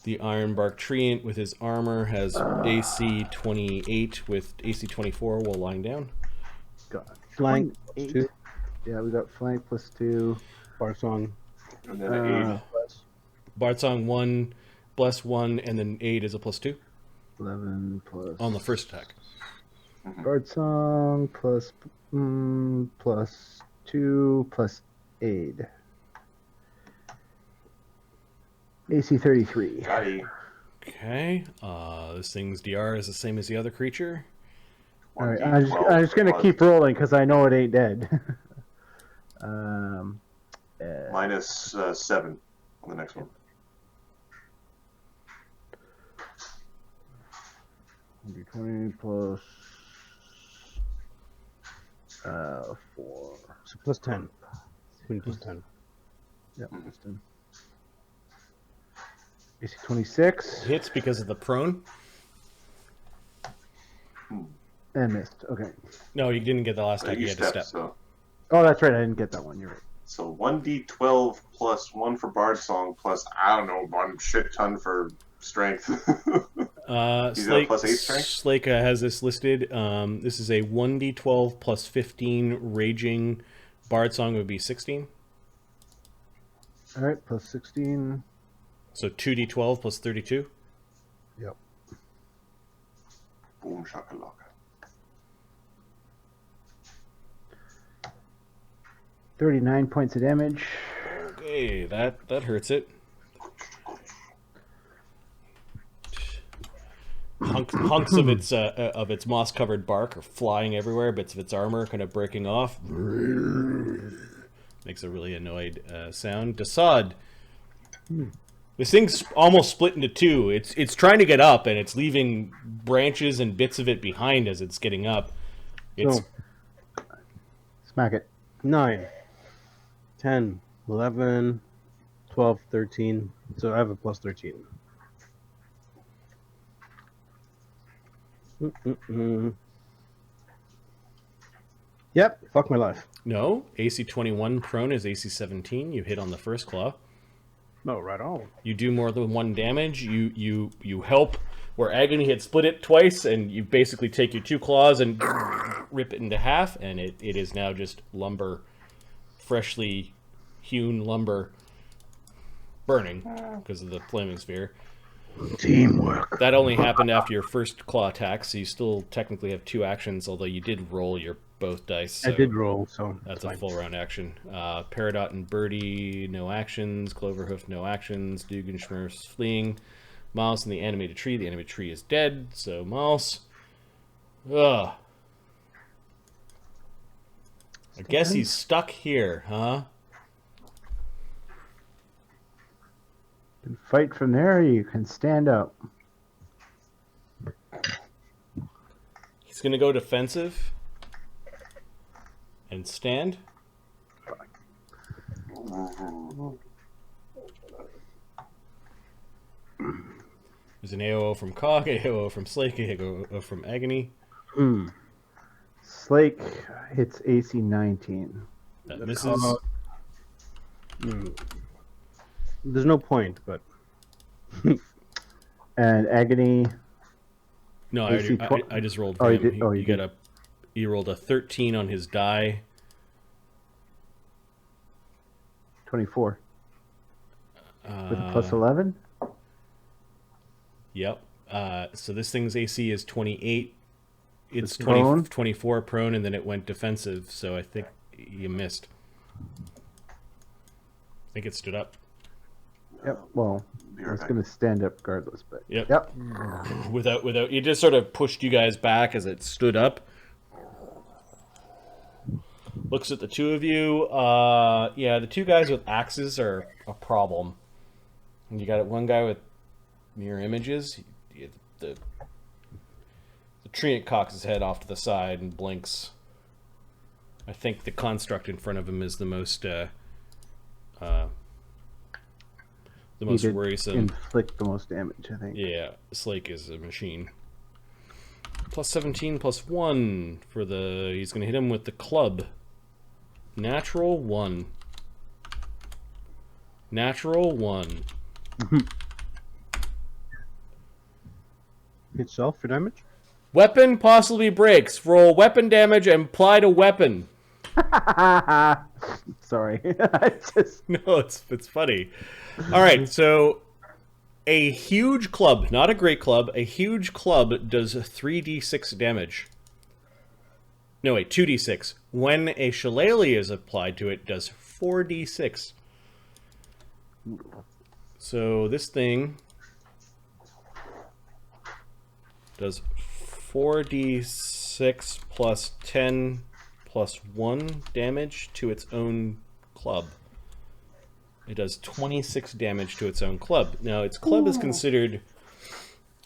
The Ironbark Treant with his armor has AC 28 with AC 24 while lying down. Got Flank 2. Yeah, we got flank plus 2. Bardsong. And then an 8. Bardsong 1, bless 1, and then aid is a plus 2 11 plus... on the first attack. Bardsong plus... plus 2 plus aid. AC 33. Got it. Okay. This thing's DR is the same as the other creature. All right, I'm just gonna keep rolling because I know it ain't dead. Minus 7 on the next one. 20 plus 4. So plus 10. Plus 10. Yep, plus 10. AC 26. Hits because of the prone. And missed. Okay. No, you didn't get the last attack. You had to step. So. Oh, that's right. I didn't get that one. You're right. So 1d12 plus 1 for Bard Song plus, I don't know, 1 shit ton for strength. He's got a plus 8 strength? Slake has this listed. This is a 1d12 plus 15 raging. Bard Song would be 16. All right, plus 16. So 2d12 plus 32? Yep. Boom shakalaka. $39 points of damage. Okay, that hurts it. Hunks of its moss-covered bark are flying everywhere. Bits of its armor kind of breaking off. Makes a really annoyed sound. Dasad. This thing's almost split into two. It's trying to get up, and it's leaving branches and bits of it behind as it's getting up. It's So, Smack it. 9, 10, 11, 12, 13. So I have a plus 13. Yep, fuck my life. no AC 21 prone is AC 17. You hit on the first claw. No, right on. You do more than one damage. You help where Agony had split it twice, and you basically take your two claws and rip it into half, and it is now just lumber, freshly hewn lumber, burning because of the flaming sphere. Teamwork. That only happened after your first claw attack, so you still technically have two actions, although you did roll your both dice. So I did roll, so that's it's a fine. full round action. Peridot and Birdie, no actions. Cloverhoof, no actions. Dugganshmirf's fleeing. Mouse in the animated tree. The animated tree is dead, so Mouse. Ugh. I guess he's stuck here, huh? You can fight from there, or you can stand up. He's gonna go defensive. And stand. There's an AOO from Cog, AOO from Slake, AOO from Agony. Slake hits AC 19. That misses. There's no point, but And Agony. No, AC I just rolled Oh, for you him. did- oh, you got did. he rolled a 13 on his die. 24. With a plus Uh, 11? Yep. So this thing's AC is 28. It's It's prone? 24 prone, and then it went defensive, so I think you missed. I think it stood up. Yep. Well, Be I right was back. going to stand up regardless, but. Yep. Yep. Without, it just sort of pushed you guys back as it stood up. Looks at the two of you. Yeah, the two guys with axes are a problem. And you got one guy with mirror images. The Treant cocks his head off to the side and blinks. I think the construct in front of him is the most He did worrisome. inflict the most damage, I think. Yeah, Slake is a machine. Plus 17, plus 1 for the... He's going to hit him with the club. Natural 1. Natural 1. hit self for damage. Weapon possibly breaks. Roll weapon damage and apply to weapon. Sorry. I just. No, it's funny. All right, so a huge club, not a great club, a huge club does 3d6 damage. No, wait, 2d6. When a shillelagh is applied to it, it does 4d6. So this thing does 4d6 plus 10 plus 1 damage to its own club. It does 26 damage to its own club. Now, its club is considered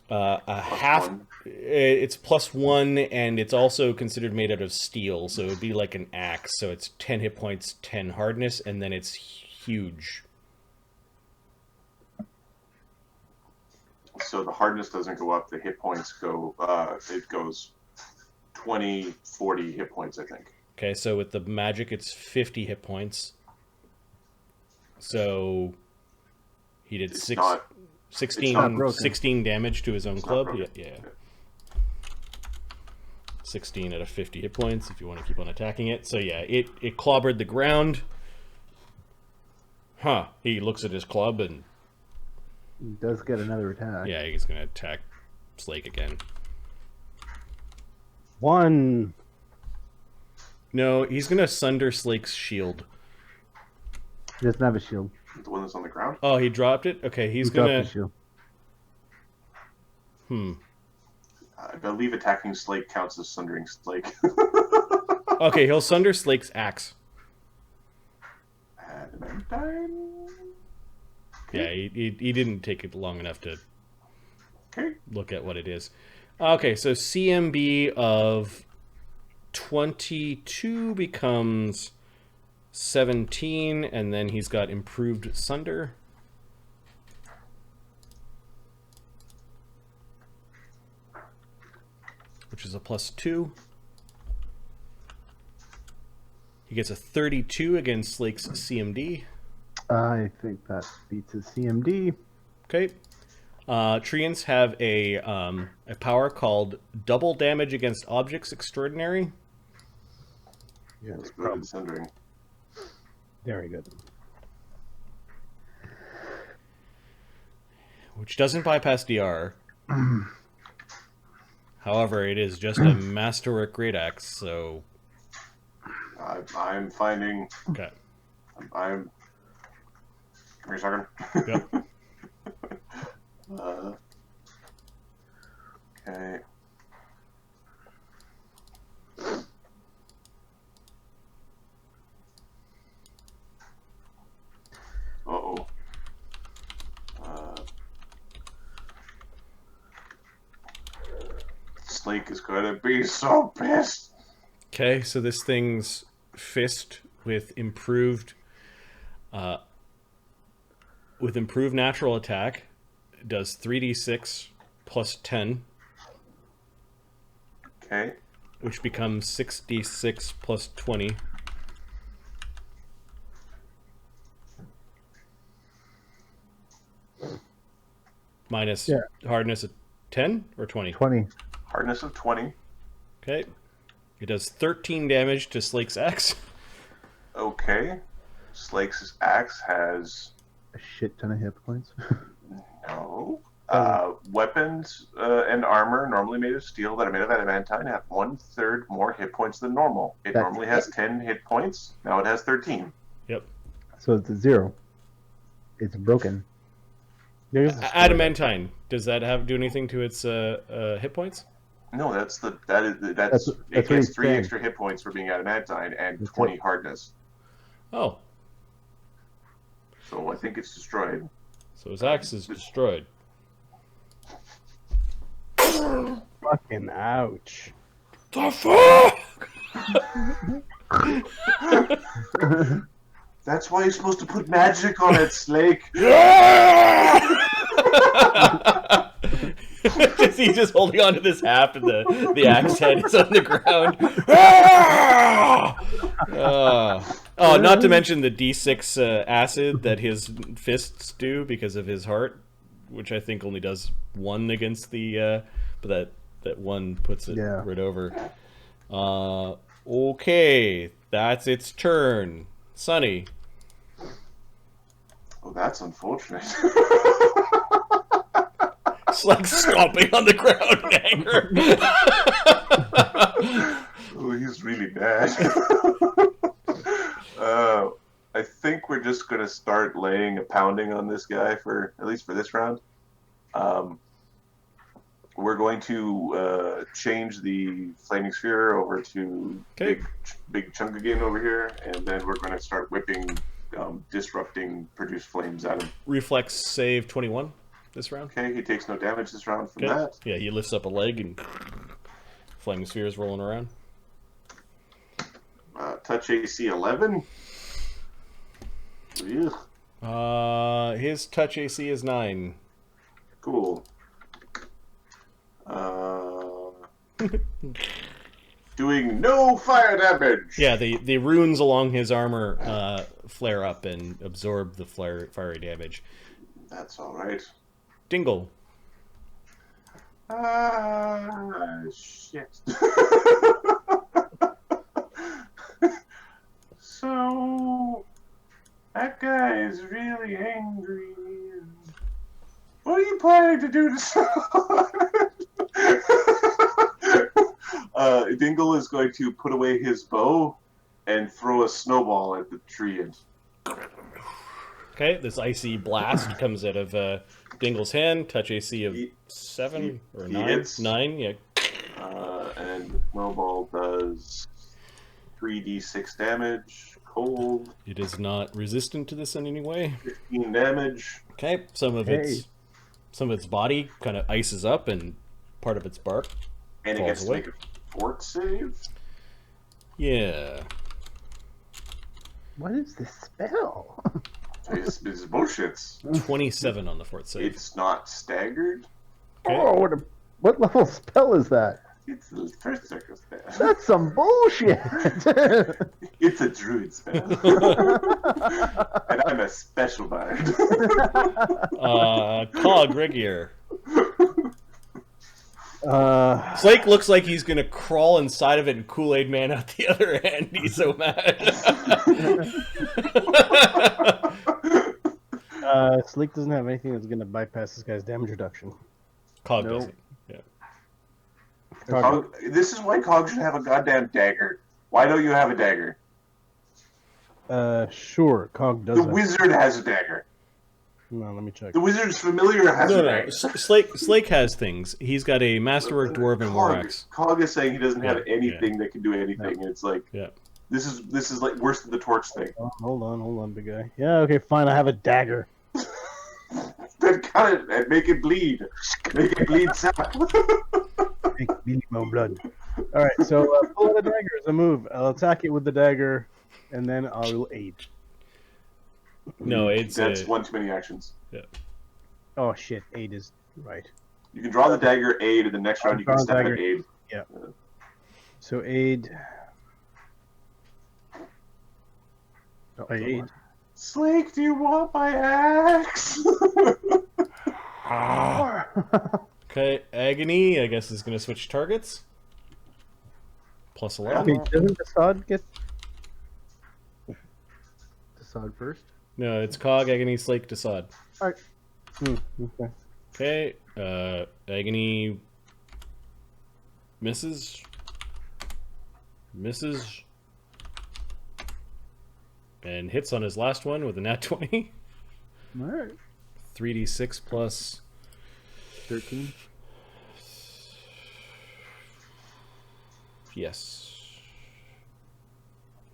a half... It's plus 1, and it's also considered made out of steel, so it would be like an axe. So it's 10 hit points, 10 hardness, and then it's huge. So the hardness doesn't go up. The hit points go. It goes 20, 40 hit points, I think. Okay, so with the magic, it's 50 hit points. So he did It's not 16, broken. 16 damage to his own It's club. not Yeah, broken. yeah. 16 out of 50 hit points if you want to keep on attacking it. So yeah, it clobbered the ground. Huh. He looks at his club and He does get another attack. Yeah, he's gonna attack Slake again. 1. No, he's gonna sunder Slake's shield. He doesn't have a shield. The one that's on the ground. Oh, he dropped it? Okay, he's He dropped gonna... the shield. I believe attacking Slake counts as sundering Slake. Okay, he'll sunder Slake's axe. Adamantine. Yeah, he didn't take it long enough to Okay. look at what it is. Okay, so CMB of 22 becomes 17, and then he's got improved sunder. Which is a +2. He gets a 32 against Slake's CMD. I think that beats his CMD. Okay. Treants have a power called Double Damage Against Objects Extraordinary. Yeah, That's good at sundering. very good. Which doesn't bypass DR. However, it is just a Masterwork Great Axe, so... I'm finding. Okay. I'm. Give me a second. Yep. Okay. Uh-oh. Slake is gonna be so pissed. Okay, so this thing's fist with improved natural attack does 3d6 plus 10, Okay. which becomes 6d6 plus 20. Minus hardness of 10 or 20? 20. Hardness of 20. Okay. It does 13 damage to Slake's axe. Okay. Slake's axe has A shit ton of hit points. no. Weapons and armor normally made of steel that are made of adamantine have 1/3 more hit points than normal. It That's- normally has 10 hit points. Now it has 13. Yep. So it's a 0. It's broken. Adamantine. Does that do anything to its hit points? No, that's it what gets he's 3 saying. extra hit points for being adamantine and That's 20 it. hardness. Oh, So I think it's destroyed. so his axe is destroyed. Fucking ouch. The fuck? That's why you're supposed to put magic on it, Slake. He's just holding on to this half, and the axe head is on the ground. Oh, not to mention the D6 acid that his fists do because of his heart, which I think only does 1 against the... but that 1 puts it right over. Okay, that's its turn. Sunny. Oh, that's unfortunate. It's like stomping on the ground in anger. Oh, he's really bad. I think we're just going to start laying a pounding on this guy at least for this round. We're going to change the flaming sphere over to big chunk again over here, and then we're going to start whipping, disrupting, produce flames at him. Reflex save 21 this round. Okay, he takes no damage this round from that. Yeah, he lifts up a leg and flaming sphere is rolling around. Touch AC 11. Ugh. His touch AC is 9. Cool. Doing no fire damage. Yeah, the runes along his armor flare up and absorb the fiery damage. That's all right. Dingle. Shit. So that guy is really angry. are you planning to do to Dingle is going to put away his bow and throw a snowball at the tree. Okay, this icy blast comes out of Dingle's hand. Touch AC of 7 or 9. Hits. 9, yeah. And the snowball does 3d6 damage. Cold. It is not resistant to this in any way. 15 damage. Okay, some of its body kind of ices up, and part of its bark And it falls gets to away. make a fort save. Yeah. What is this spell? It's bullshit. 27 on the fort save. It's not staggered. Okay. Oh, what level spell is that? It's the first circle spell. That's some bullshit. It's a druid spell. And I'm a special bard. Cog Regier. Slake looks like he's gonna crawl inside of it and Kool-Aid Man out the other end. He's so mad. Sleek doesn't have anything that's gonna bypass this guy's damage reduction. Cog Nope. doesn't. Yeah. Cog, this is why Cog should have a goddamn dagger. Why don't you have a dagger? Sure, Cog does. The have... wizard has a dagger. No, let me check. The wizard's familiar has a No. dagger. Slake has things. He's got a Masterwork Dwarven War Axe. Cog is saying he doesn't have Yeah, anything that can do anything. And it's like, Yeah. this is like worse than the torch thing. Oh, hold on, big guy. Yeah, okay, fine. I have a dagger. Then cut it and make it bleed. Make it bleed sap. Make me my blood. All right, so pull out the dagger as a move. I'll attack it with the dagger, and then I'll aid. No, it's That's one too many actions. Oh shit, aid is right. You can draw the dagger aid, and the next round you can Draw step dagger. in aid. Yeah. So aid. Oh, I aid. Slake, do you want my axe? Okay, Agony, I guess, is going to switch targets. Plus 11. Okay, doesn't the sod get? Decide first. No, it's Cog, Agony, Slake, Desaad. Okay. Okay, Agony misses. And hits on his last one with a nat 20. All right. 3d6 plus 13. Yes.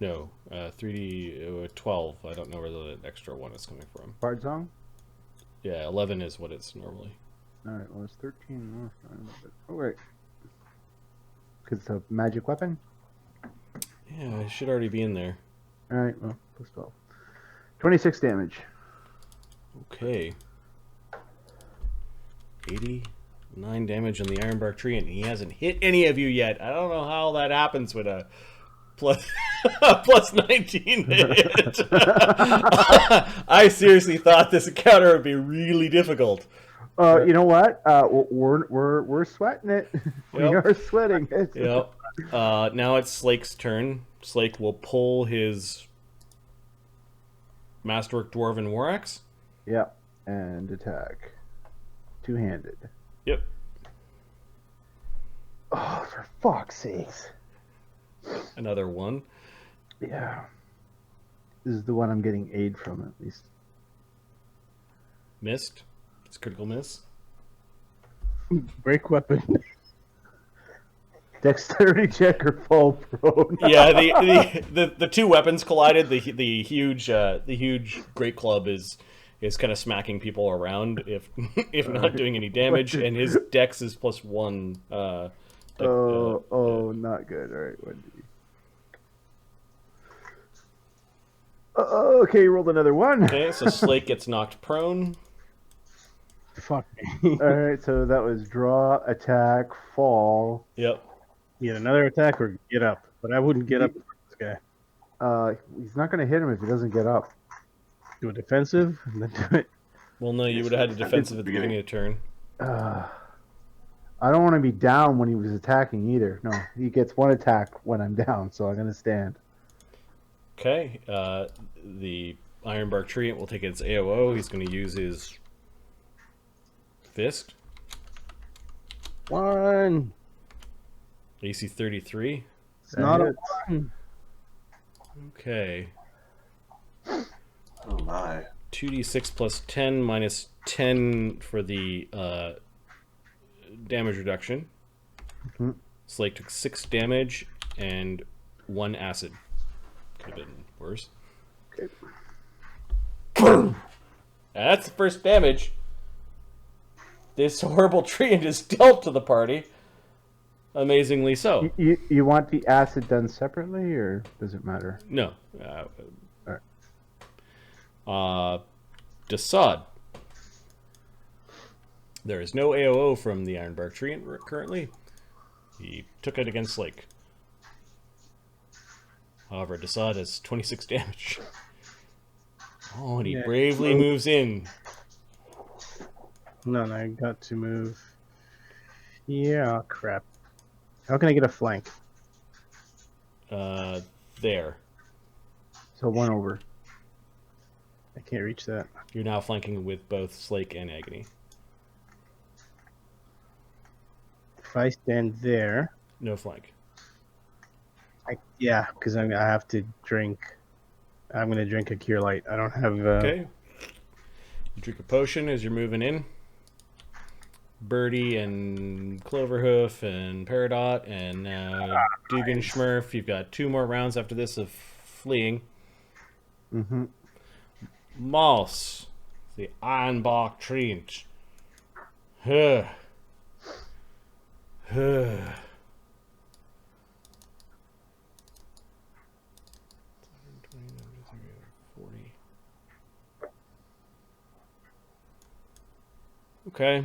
No, 3d 12. I don't know where the extra one is coming from. Bard song. Yeah, 11 is what it's normally. All right. Well, it's 13. Oh wait. Because it's a magic weapon. Yeah, it should already be in there. All right. Well, plus 12. 26 damage. Okay. 89 damage on the Ironbark Treant, and he hasn't hit any of you yet. I don't know how that happens with a plus 19 hit. I seriously thought this encounter would be really difficult. You know what? We're sweating it. We Yep. are sweating it. Yep. Now it's Slake's turn. Slake will pull his Masterwork Dwarven War Axe. Yep. And attack. Two-handed. Yep. Oh, for fuck's sakes. Another one. Yeah. This is the one I'm getting aid from, at least. Missed. It's critical miss. Break weapon. Dexterity check or fall prone. Yeah, the two weapons collided. The huge great club is kind of smacking people around if not doing any damage, and his dex is +1. Not good. All right, what did you... okay, rolled another one. Okay, so Slake gets knocked prone. Fuck me. All right, so that was draw, attack, fall. Yep. Get another attack or get up. But I wouldn't get up for this guy. He's not going to hit him if he doesn't get up. Do a defensive and then do it. Well, no, you would have had a defensive at the beginning of the turn. I don't want to be down when he was attacking either. No, he gets one attack when I'm down, so I'm going to stand. Okay, the Ironbark Treant will take its AOO. He's going to use his Fist. 1. AC 33. It's not a hits. 1. Okay. Oh my. 2d6 plus 10 minus 10 for the damage reduction. Mhm. Slake took 6 damage and 1 acid. Could have been worse. Okay. That's the first damage this horrible treant is dealt to the party. Amazingly so. You want the acid done separately, or does it matter? No. Alright. Desaad. There is no AOO from the Ironbark Treant currently. He took it against Slake. However, Desaad has 26 damage. Oh, and he bravely moves in. No, I got to move. Yeah, crap. How can I get a flank? There. So 1 over. I can't reach that. You're now flanking with both Slake and Agony. If I stand there, No flank. yeah, because I have to drink. I'm gonna drink a cure light. I don't have. Okay. You drink a potion as you're moving in. Birdie and Cloverhoof and Peridot and Dugganshmirf. You've got 2 more rounds after this of fleeing. Mm-hmm. Moss, the Ironbark Treant. Huh. Huh. Okay.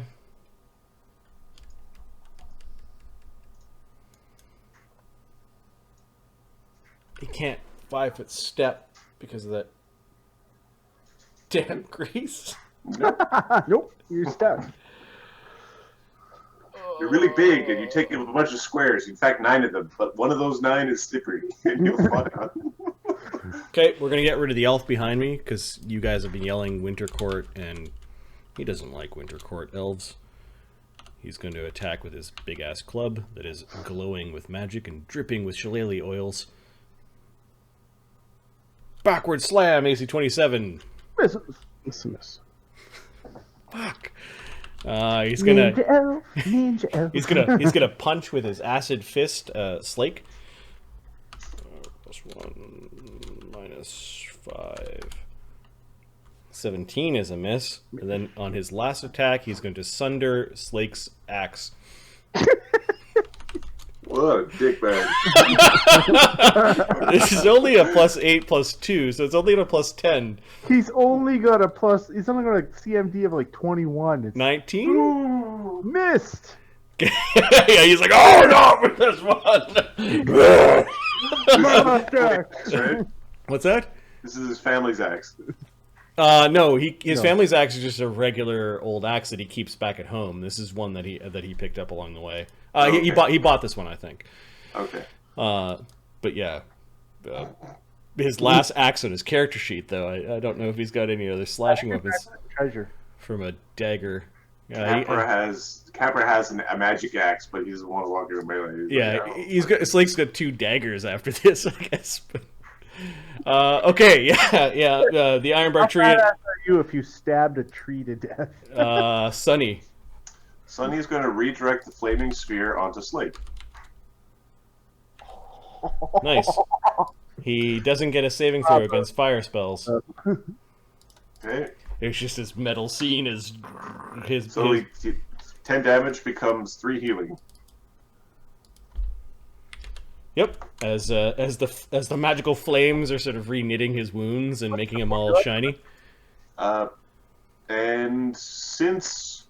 He can't 5-foot step because of that damn grease. Nope, you're stuck. You're really big, and you take it with a bunch of squares. In fact, 9 of them, but one of those 9 is slippery, and you'll fly out. Okay, we're gonna get rid of the elf behind me because you guys have been yelling Winter Court, and he doesn't like Winter Court elves. He's going to attack with his big ass club that is glowing with magic and dripping with shillelagh oils. Backward slam, AC 27. It's a miss. Fuck. He's gonna Ninja elf, ninja elf. he's gonna punch with his acid fist, Slake. +1 minus 5. 17 is a miss. And then on his last attack, he's going to sunder Slake's axe. What a dickbag. This is only a +8 +2, so it's only a +10. He's only got a CMD of like 21. It's 19? missed. Yeah, he's like, oh no, for this one. Right? What's that? This is his family's axe. No, his family's axe is just a regular old axe that he keeps back at home. This is one that he picked up along the way. Okay. He bought this one, I think. Okay. But yeah, his last axe on his character sheet, though, I don't know if he's got any other slashing weapons Treasure. from a dagger. Capra has a magic axe, but he doesn't want to walk in melee. Yeah, Slake's got 2 daggers after this, I guess. But, okay, the Ironbark Treant. How bad are you if you stabbed a tree to death? Sunny. Sunny's going to redirect the flaming sphere onto Slake. Nice. He doesn't get a saving throw against fire spells. Okay. It's just this metal scene as his. So 10 damage becomes 3 healing. Yep. As the magical flames are sort of reknitting his wounds and making him all shiny. And since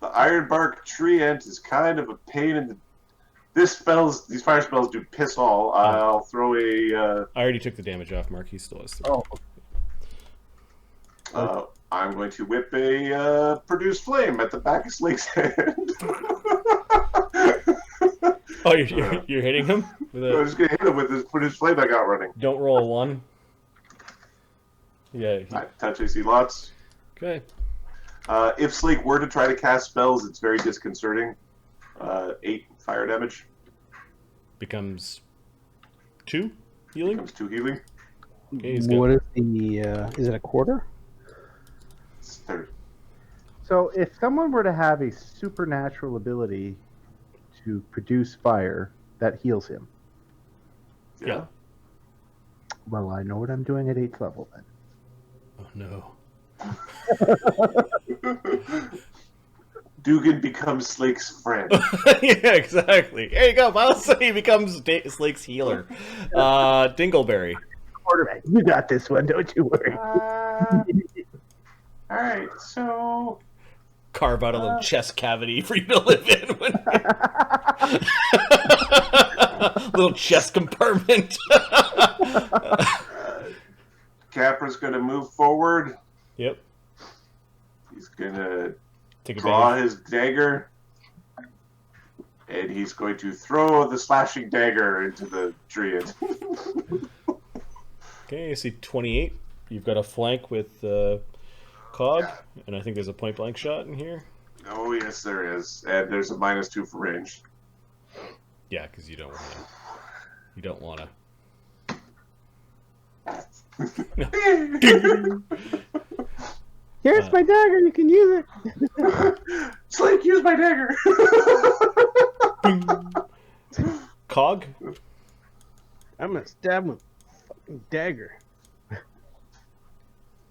the Ironbark Treant is kind of a pain in the... these fire spells do piss all. I'll throw a... I already took the damage off, Mark. He still has 3. I'm going to whip a produce flame at the back of Slake's head. Oh, you're hitting him? I'm just going to hit him with this produce flame I got running. Don't roll a 1. Yeah. Touch AC lots. Okay. If Slake were to try to cast spells, it's very disconcerting. 8 fire damage. Becomes 2 healing. Becomes 2 healing. Okay, he's good. What is the? Is it a quarter? It's 30. So if someone were to have a supernatural ability to produce fire, that heals him. Yeah. Well, I know what I'm doing at 8th level then. Oh no. Dugan becomes Slake's friend. Yeah, exactly. There you go. I'll say he becomes Slake's healer. Dingleberry. Quarterback, you got this one. Don't you worry. All right, so Carve out a little chest cavity for you to live in. Little chest compartment. Capra's going to move forward. Yep. He's going to Take draw advantage. his dagger. And he's going to throw the slashing dagger into the Treant. Okay, I see 28. You've got a flank with Cog, and I think there's a point blank shot in here. Oh, yes, there is. And there's a -2 for range. Yeah, because you don't want to. You don't want to. Here's my dagger. You can use it. Slake, use my dagger. Cog? I'm gonna stab him with a fucking dagger.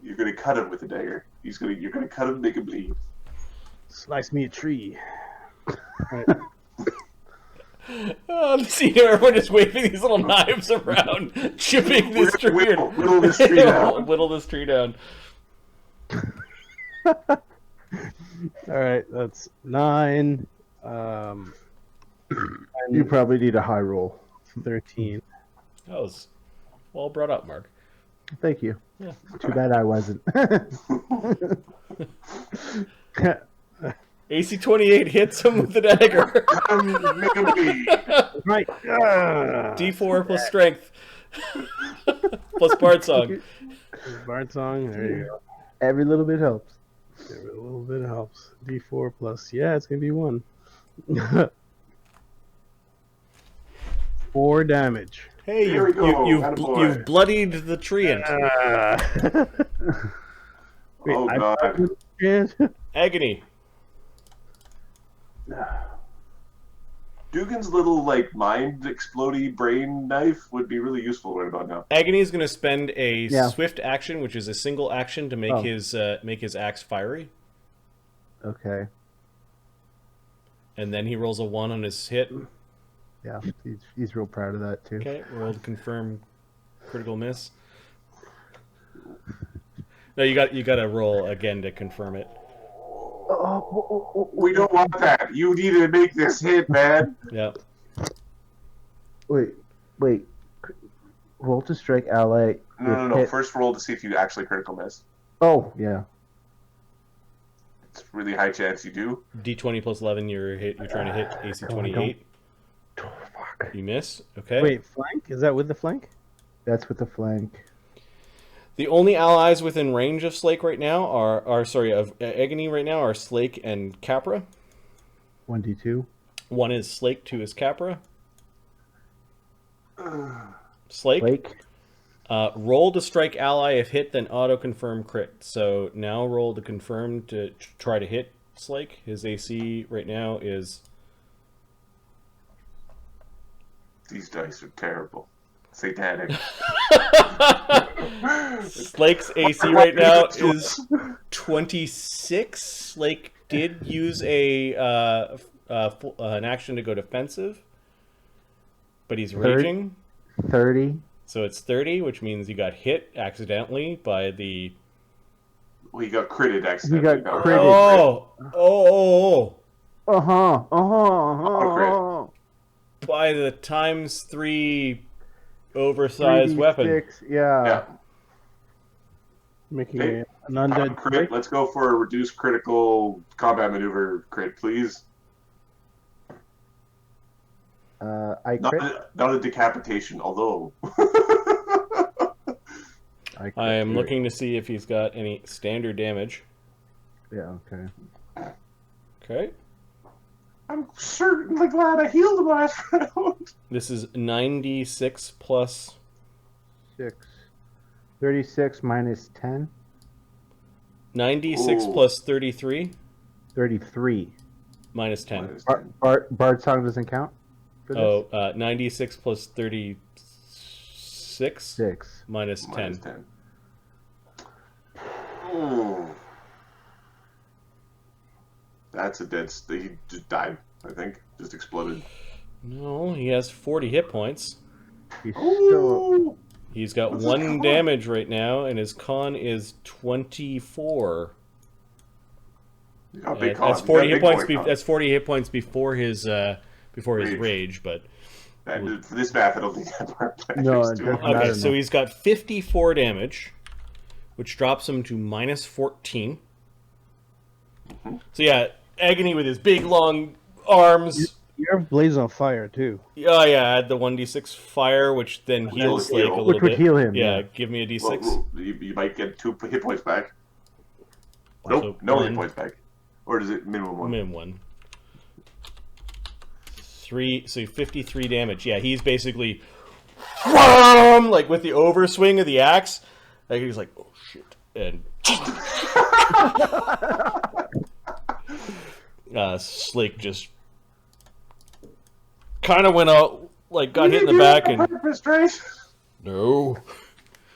You're going to cut him with the dagger. You're going to cut him, make him bleed. Slice me a tree. See here, everyone just waving these little knives around, chipping this tree. Whittle this tree down. Whittle this tree down. All right, that's 9. You probably need a high roll. 13. That was well brought up, Mark. Thank you. Yeah. Too bad I wasn't. AC 28 hits him with the dagger. Make him bleed. Right. D4 plus strength. Plus Bard Song. Bard song. There you go. Every little bit helps. Every little bit helps. D4 plus. Yeah, it's gonna be 1. 4 damage. Hey, There we go. you've Attaboy. bloodied the treant. Wait, Oh, I God. Agony. Dugan's little, like, mind explodey brain knife would be really useful right about now. Agony is going to spend a Yeah. swift action, which is a single action, to make his axe fiery, Okay. and then he rolls a 1 on his hit. Yeah, he's real proud of that too. Okay, roll to confirm critical miss. No, you got to roll again to confirm it. We don't want that. You need to make this hit, man. Yeah. Wait. Roll to strike ally. No. Hit. First roll to see if you actually critical miss. Oh, yeah. It's really high chance you do. D20 plus 11. You're trying to hit AC 28. Oh, fuck. You miss. Okay. Wait, flank? Is that with the flank? That's with the flank. The only allies within range of Slake right now of Agony right now are Slake and Capra. 1d2. 1 is Slake, 2 is Capra. Slake. Blake. Roll to strike ally. If hit, then auto confirm crit. So now roll to confirm to try to hit Slake. His AC right now is These dice are terrible. Satanic. Slake's AC right now is 26. Slake did use an action to go defensive, but he's raging. 30. So it's 30, which means he got hit accidentally by the. Well, he got critted accidentally. He got critted. Oh. Uh-huh. By the ×3 oversized weapon. 3d6, yeah. Yeah. Making Okay. an undead Crit. Let's go for a reduced critical combat maneuver crit, please. I crit. Not a decapitation, although. I am looking to see if he's got any standard damage. Yeah, okay. Okay. I'm certainly glad I healed him last round. This is 96 plus 36 minus 10. 96 Ooh. plus 33 33. minus 10. Minus 10. Bard song doesn't count for this? 96 plus 36 6. minus 10. Minus 10. Ooh. That's a dead. He just died. I think just exploded. No, he has 40 hit points. He's still... Ooh. He's got What's his 1 con? damage right now, and his con is 24. You got a big con. That's You 40 got a hit big points. boy con. That's 40 hit points before his Rage. rage. But And for this math, I don't think that part No, matters it too doesn't much. okay, matter. so he's got 54 damage, which drops him to minus 14. So yeah, Agony with his big long arms. You have Blaze on fire too. Oh yeah, add the 1d6 fire, which then heals Slake a Which little would bit. heal him, Yeah, yeah. give me a d6. Well, you might get 2 hit points back. So Nope, no one. hit points back. Or is it minimum 1? Minimum 1. 3, so 53 damage. Yeah, he's basically like with the overswing of the axe. Like he's like, oh shit, and Slake just kind of went out, like got hit in the back, and Purpose, Trace. no,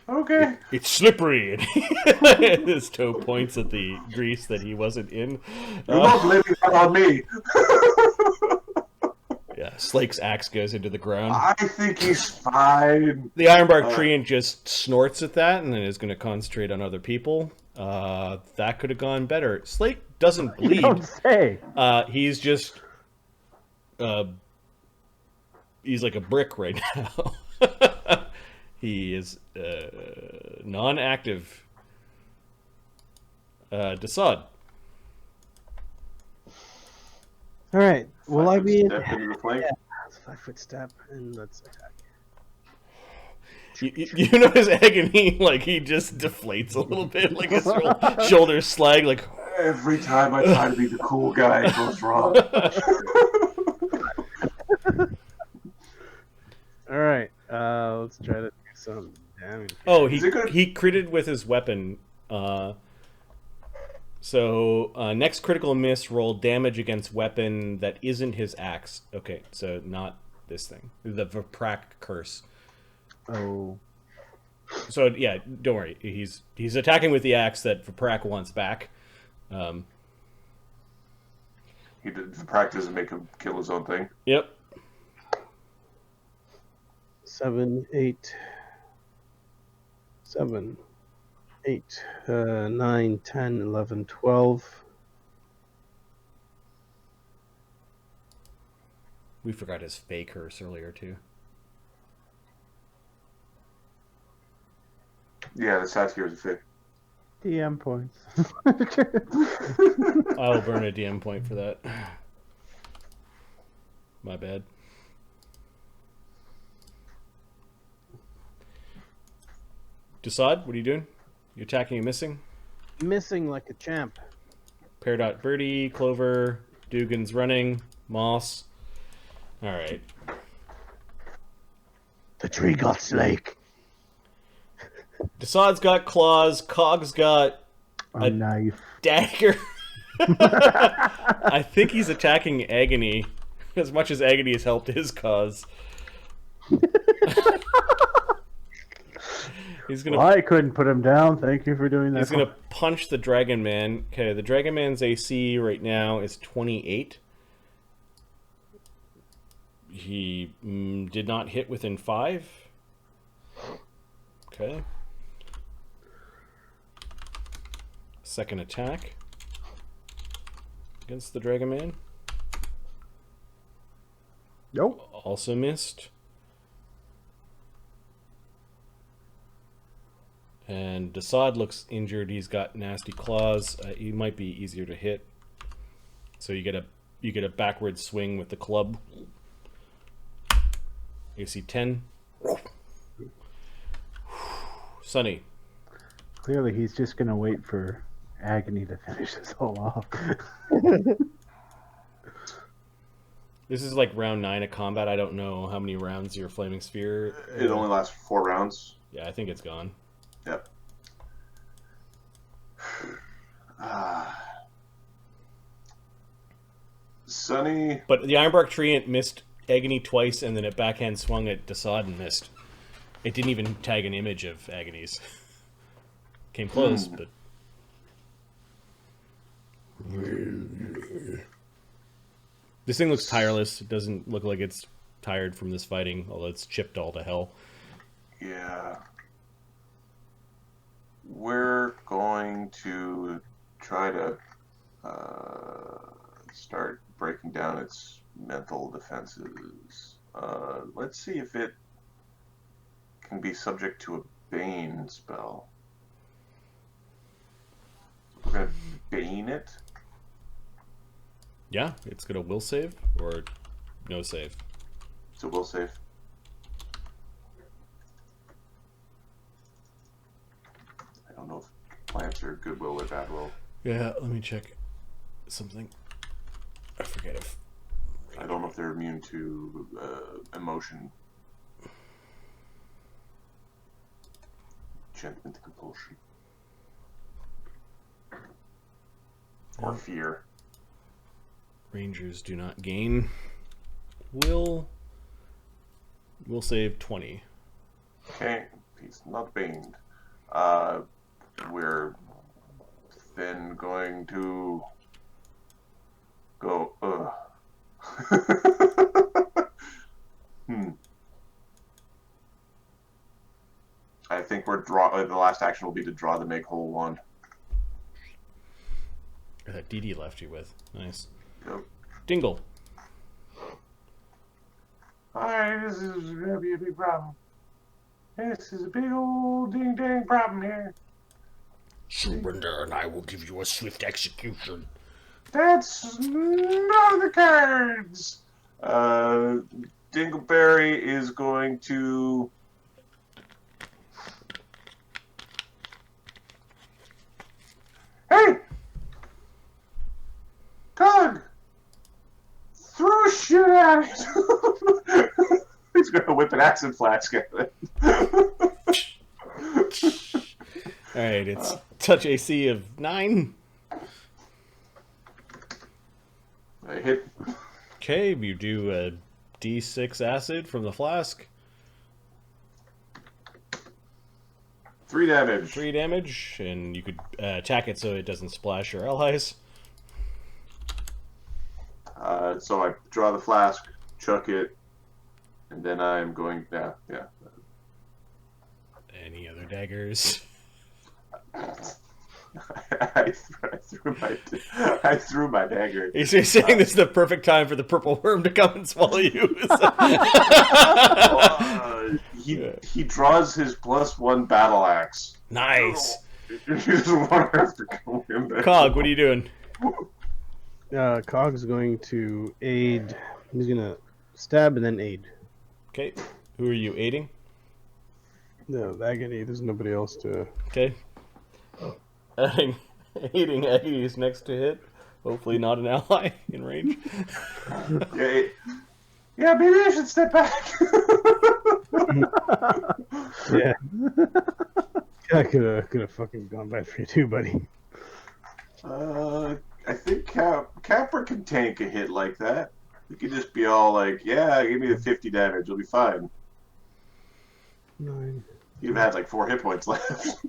Okay. it's slippery, and his toe points at the grease that he wasn't in. You're not blaming that on me. Yeah, Slake's axe goes into the ground. I think he's fine. The Ironbark Treant just snorts at that and then is going to concentrate on other people. That could have gone better. Slake doesn't You bleed. don't say. He's just... he's like a brick right now. He is non-active. Desaad. All right. Will I be? Step into the flank. Yeah, it's 5-foot step, and let's attack. You know his agony, like he just deflates a little bit, like his shoulders slag, like... Every time I try to be the cool guy, it goes wrong. All right. Let's try to do some damage. Oh, Is it good? he critted with his weapon. So next critical miss, roll damage against weapon that isn't his axe. Okay, so not this thing. The Viprak curse. Oh. So yeah, don't worry. He's attacking with the axe that Viprak wants back. The practice doesn't make him kill his own thing. Yep. 7, 8, 7, 8, 9, 10, 11, 12. We forgot his fake curse earlier too. Yeah, the Saskia is a fit. DM points. I'll burn a DM point for that. My bad. Desaad, what are you doing? You attacking and missing? Missing like a champ. Peridot Birdie, Clover, Dugan's running, Moss. Alright. The tree got Slake. Desaad's got claws, Cog's got A knife. dagger. I think he's attacking Agony as much as Agony has helped his cause. He's gonna Well, I couldn't put him down. Thank you for doing that. He's going to punch the Dragon Man. Okay, the Dragon Man's AC right now is 28. He did not hit within 5. Okay. Second attack against the Dragon Man. Nope. Also missed. And Desaad looks injured. He's got nasty claws. He might be easier to hit. So you get a backward swing with the club. AC 10. Sunny. Clearly, he's just going to wait for agony to finish this all off. This is like round 9 of combat. I don't know how many rounds your flaming sphere. It only lasts 4 rounds. Yeah, I think it's gone. Yep. Sunny. But the Ironbark Treant missed Agony twice, and then it backhand swung at Desaad and missed. It didn't even tag an image of Agony's. Came close, but... This thing looks tireless. It doesn't look like it's tired from this fighting, although it's chipped all to hell. Yeah. We're going to try to start breaking down its mental defenses. Let's see if it can be subject to a Bane spell. We're going to Bane it. Yeah, it's gonna will save or no save. So will save. I don't know if plants are goodwill or bad will. Yeah, let me check something. I forget if... I don't know if they're immune to emotion. Enchantment compulsion. Or fear. Rangers do not gain. Will save 20. Okay, he's not baned. We're then going to go. I think we're the last action will be to draw the make whole wand. That Dee Dee left you with. Nice. Yep. Dingle. Alright, this is gonna be a big problem. This is a big old ding-dang problem here. Surrender and I will give you a swift execution. That's none of the cards! Dingleberry is going to... Hey! Tug! Throw shit at it! He's going to whip an acid flask at it. Alright, it's touch AC of 9. I hit. Okay, you do a D6 acid from the flask. 3 damage. 3 damage, and you could attack it so it doesn't splash your allies. So I draw the flask, chuck it, and then I'm going... Yeah. Any other daggers? I threw my dagger. You're saying this is the perfect time for the purple worm to come and swallow you. He draws his +1 battle axe. Nice. Cog, what are you doing? Cog's going to aid. He's gonna stab and then aid. Okay. Who are you aiding? No, Agony. There's nobody else to. Okay. Aiding Agony is next to hit. Hopefully not an ally in range. Yeah, maybe I should step back. Yeah. I could have fucking gone back for you too, buddy. I think Capra can tank a hit like that. He could just be all like, yeah, give me the 50 damage, you'll be fine. 9. He'd have had like 4 hit points left.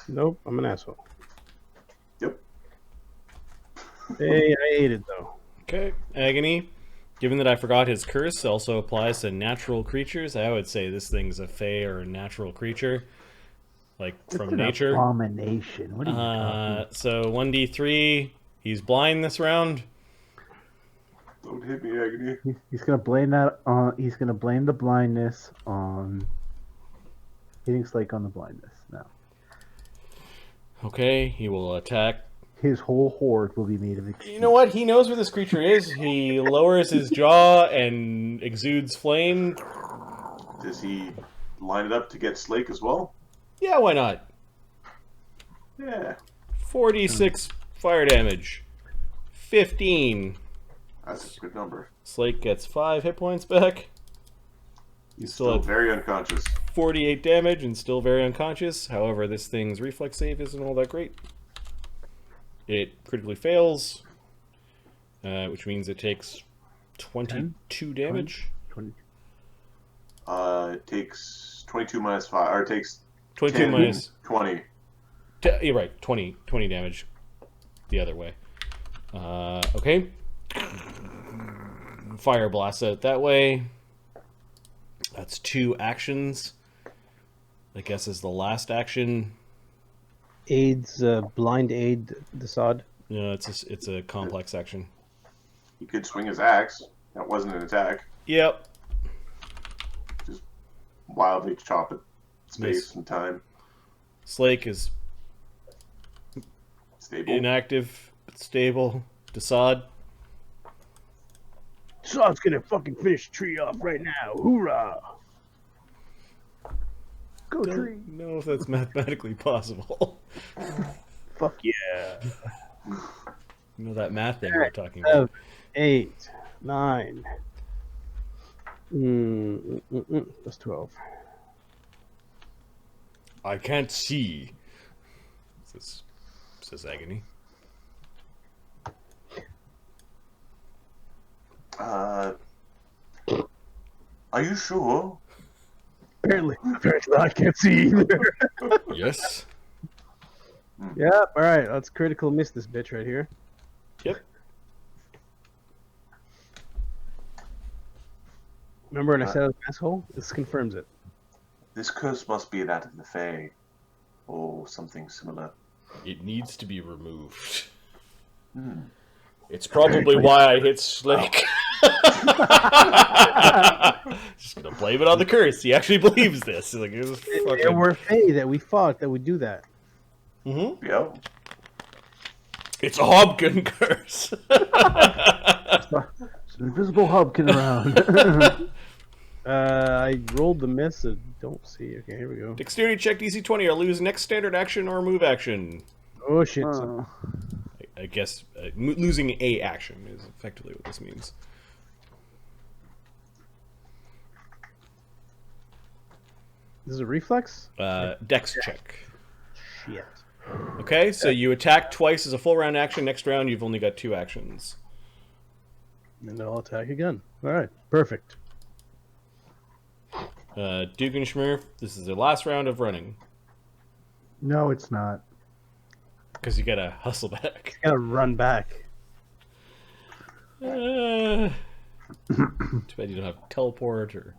Nope, I'm an asshole. Yep. Hey, I aided though. Okay, Agony. Given that I forgot his curse also applies to natural creatures, I would say this thing's a fae or a natural creature. Like, from It's an nature. abomination. What are you talking? So 1d3. He's blind this round. Don't hit me, Agony. He's gonna blame that on. He's gonna blame the blindness on hitting Slake on the blindness. No, Okay, he will attack. his whole horde will be made of. You know what? He knows where this creature is. He lowers his jaw and exudes flame. Does he line it up to get Slake as well? Yeah, why not? Yeah, 4d6 fire damage. 15. that's a good number. Slate gets 5 hit points back. He's still still at- very unconscious. 48 damage and still very unconscious. However, this thing's reflex save isn't all that great. It critically fails, which means it takes 22 damage. 20. It takes 22 minus 5, or it takes 22 10, minus... 20. You're right, 20 damage the other way. Okay. Fire blasts out that way. That's 2 actions. I guess is the last action. Aids, blind aid, the sod. No, it's a complex action. He could swing his axe. That wasn't an attack. Yep. Wildly chop at space Yes. and time. Slake is Stable. inactive, but stable. Desaad. Sod's gonna fucking finish the tree off right now. Hoorah! Go tree. Don't know if that's mathematically possible. Fuck yeah. You know that math thing we're talking about. 7, 8, 9. That's 12. I can't see. Says Agony. Are you sure? Apparently I can't see either. Yes. Yep, alright, let's critical miss this bitch right here. Yep. Remember when I said I was an asshole? This confirms it. This curse must be that of the Fae, or something similar. It needs to be removed. Hmm. It's probably why I hit Slake. Just gonna blame it on the curse. He actually believes this. He's like, "This is There fucking-" were Fae that we fought that would do that. Mhm. Yep. It's a Hobgoblin curse. There's an invisible hubkin around. I rolled the miss, so don't see. Okay, here we go. Dexterity check DC 20 or lose next standard action or move action. Oh shit. Oh. I guess losing a action is effectively what this means. This is a reflex? Dex check. Shit. Okay, so you attack twice as a full round action. Next round, you've only got 2 actions. And I'll attack again. Alright, perfect. Dugganshmirf, this is the last round of running. No, it's not. Because you gotta hustle back. Gotta run back. Too bad you don't have teleport or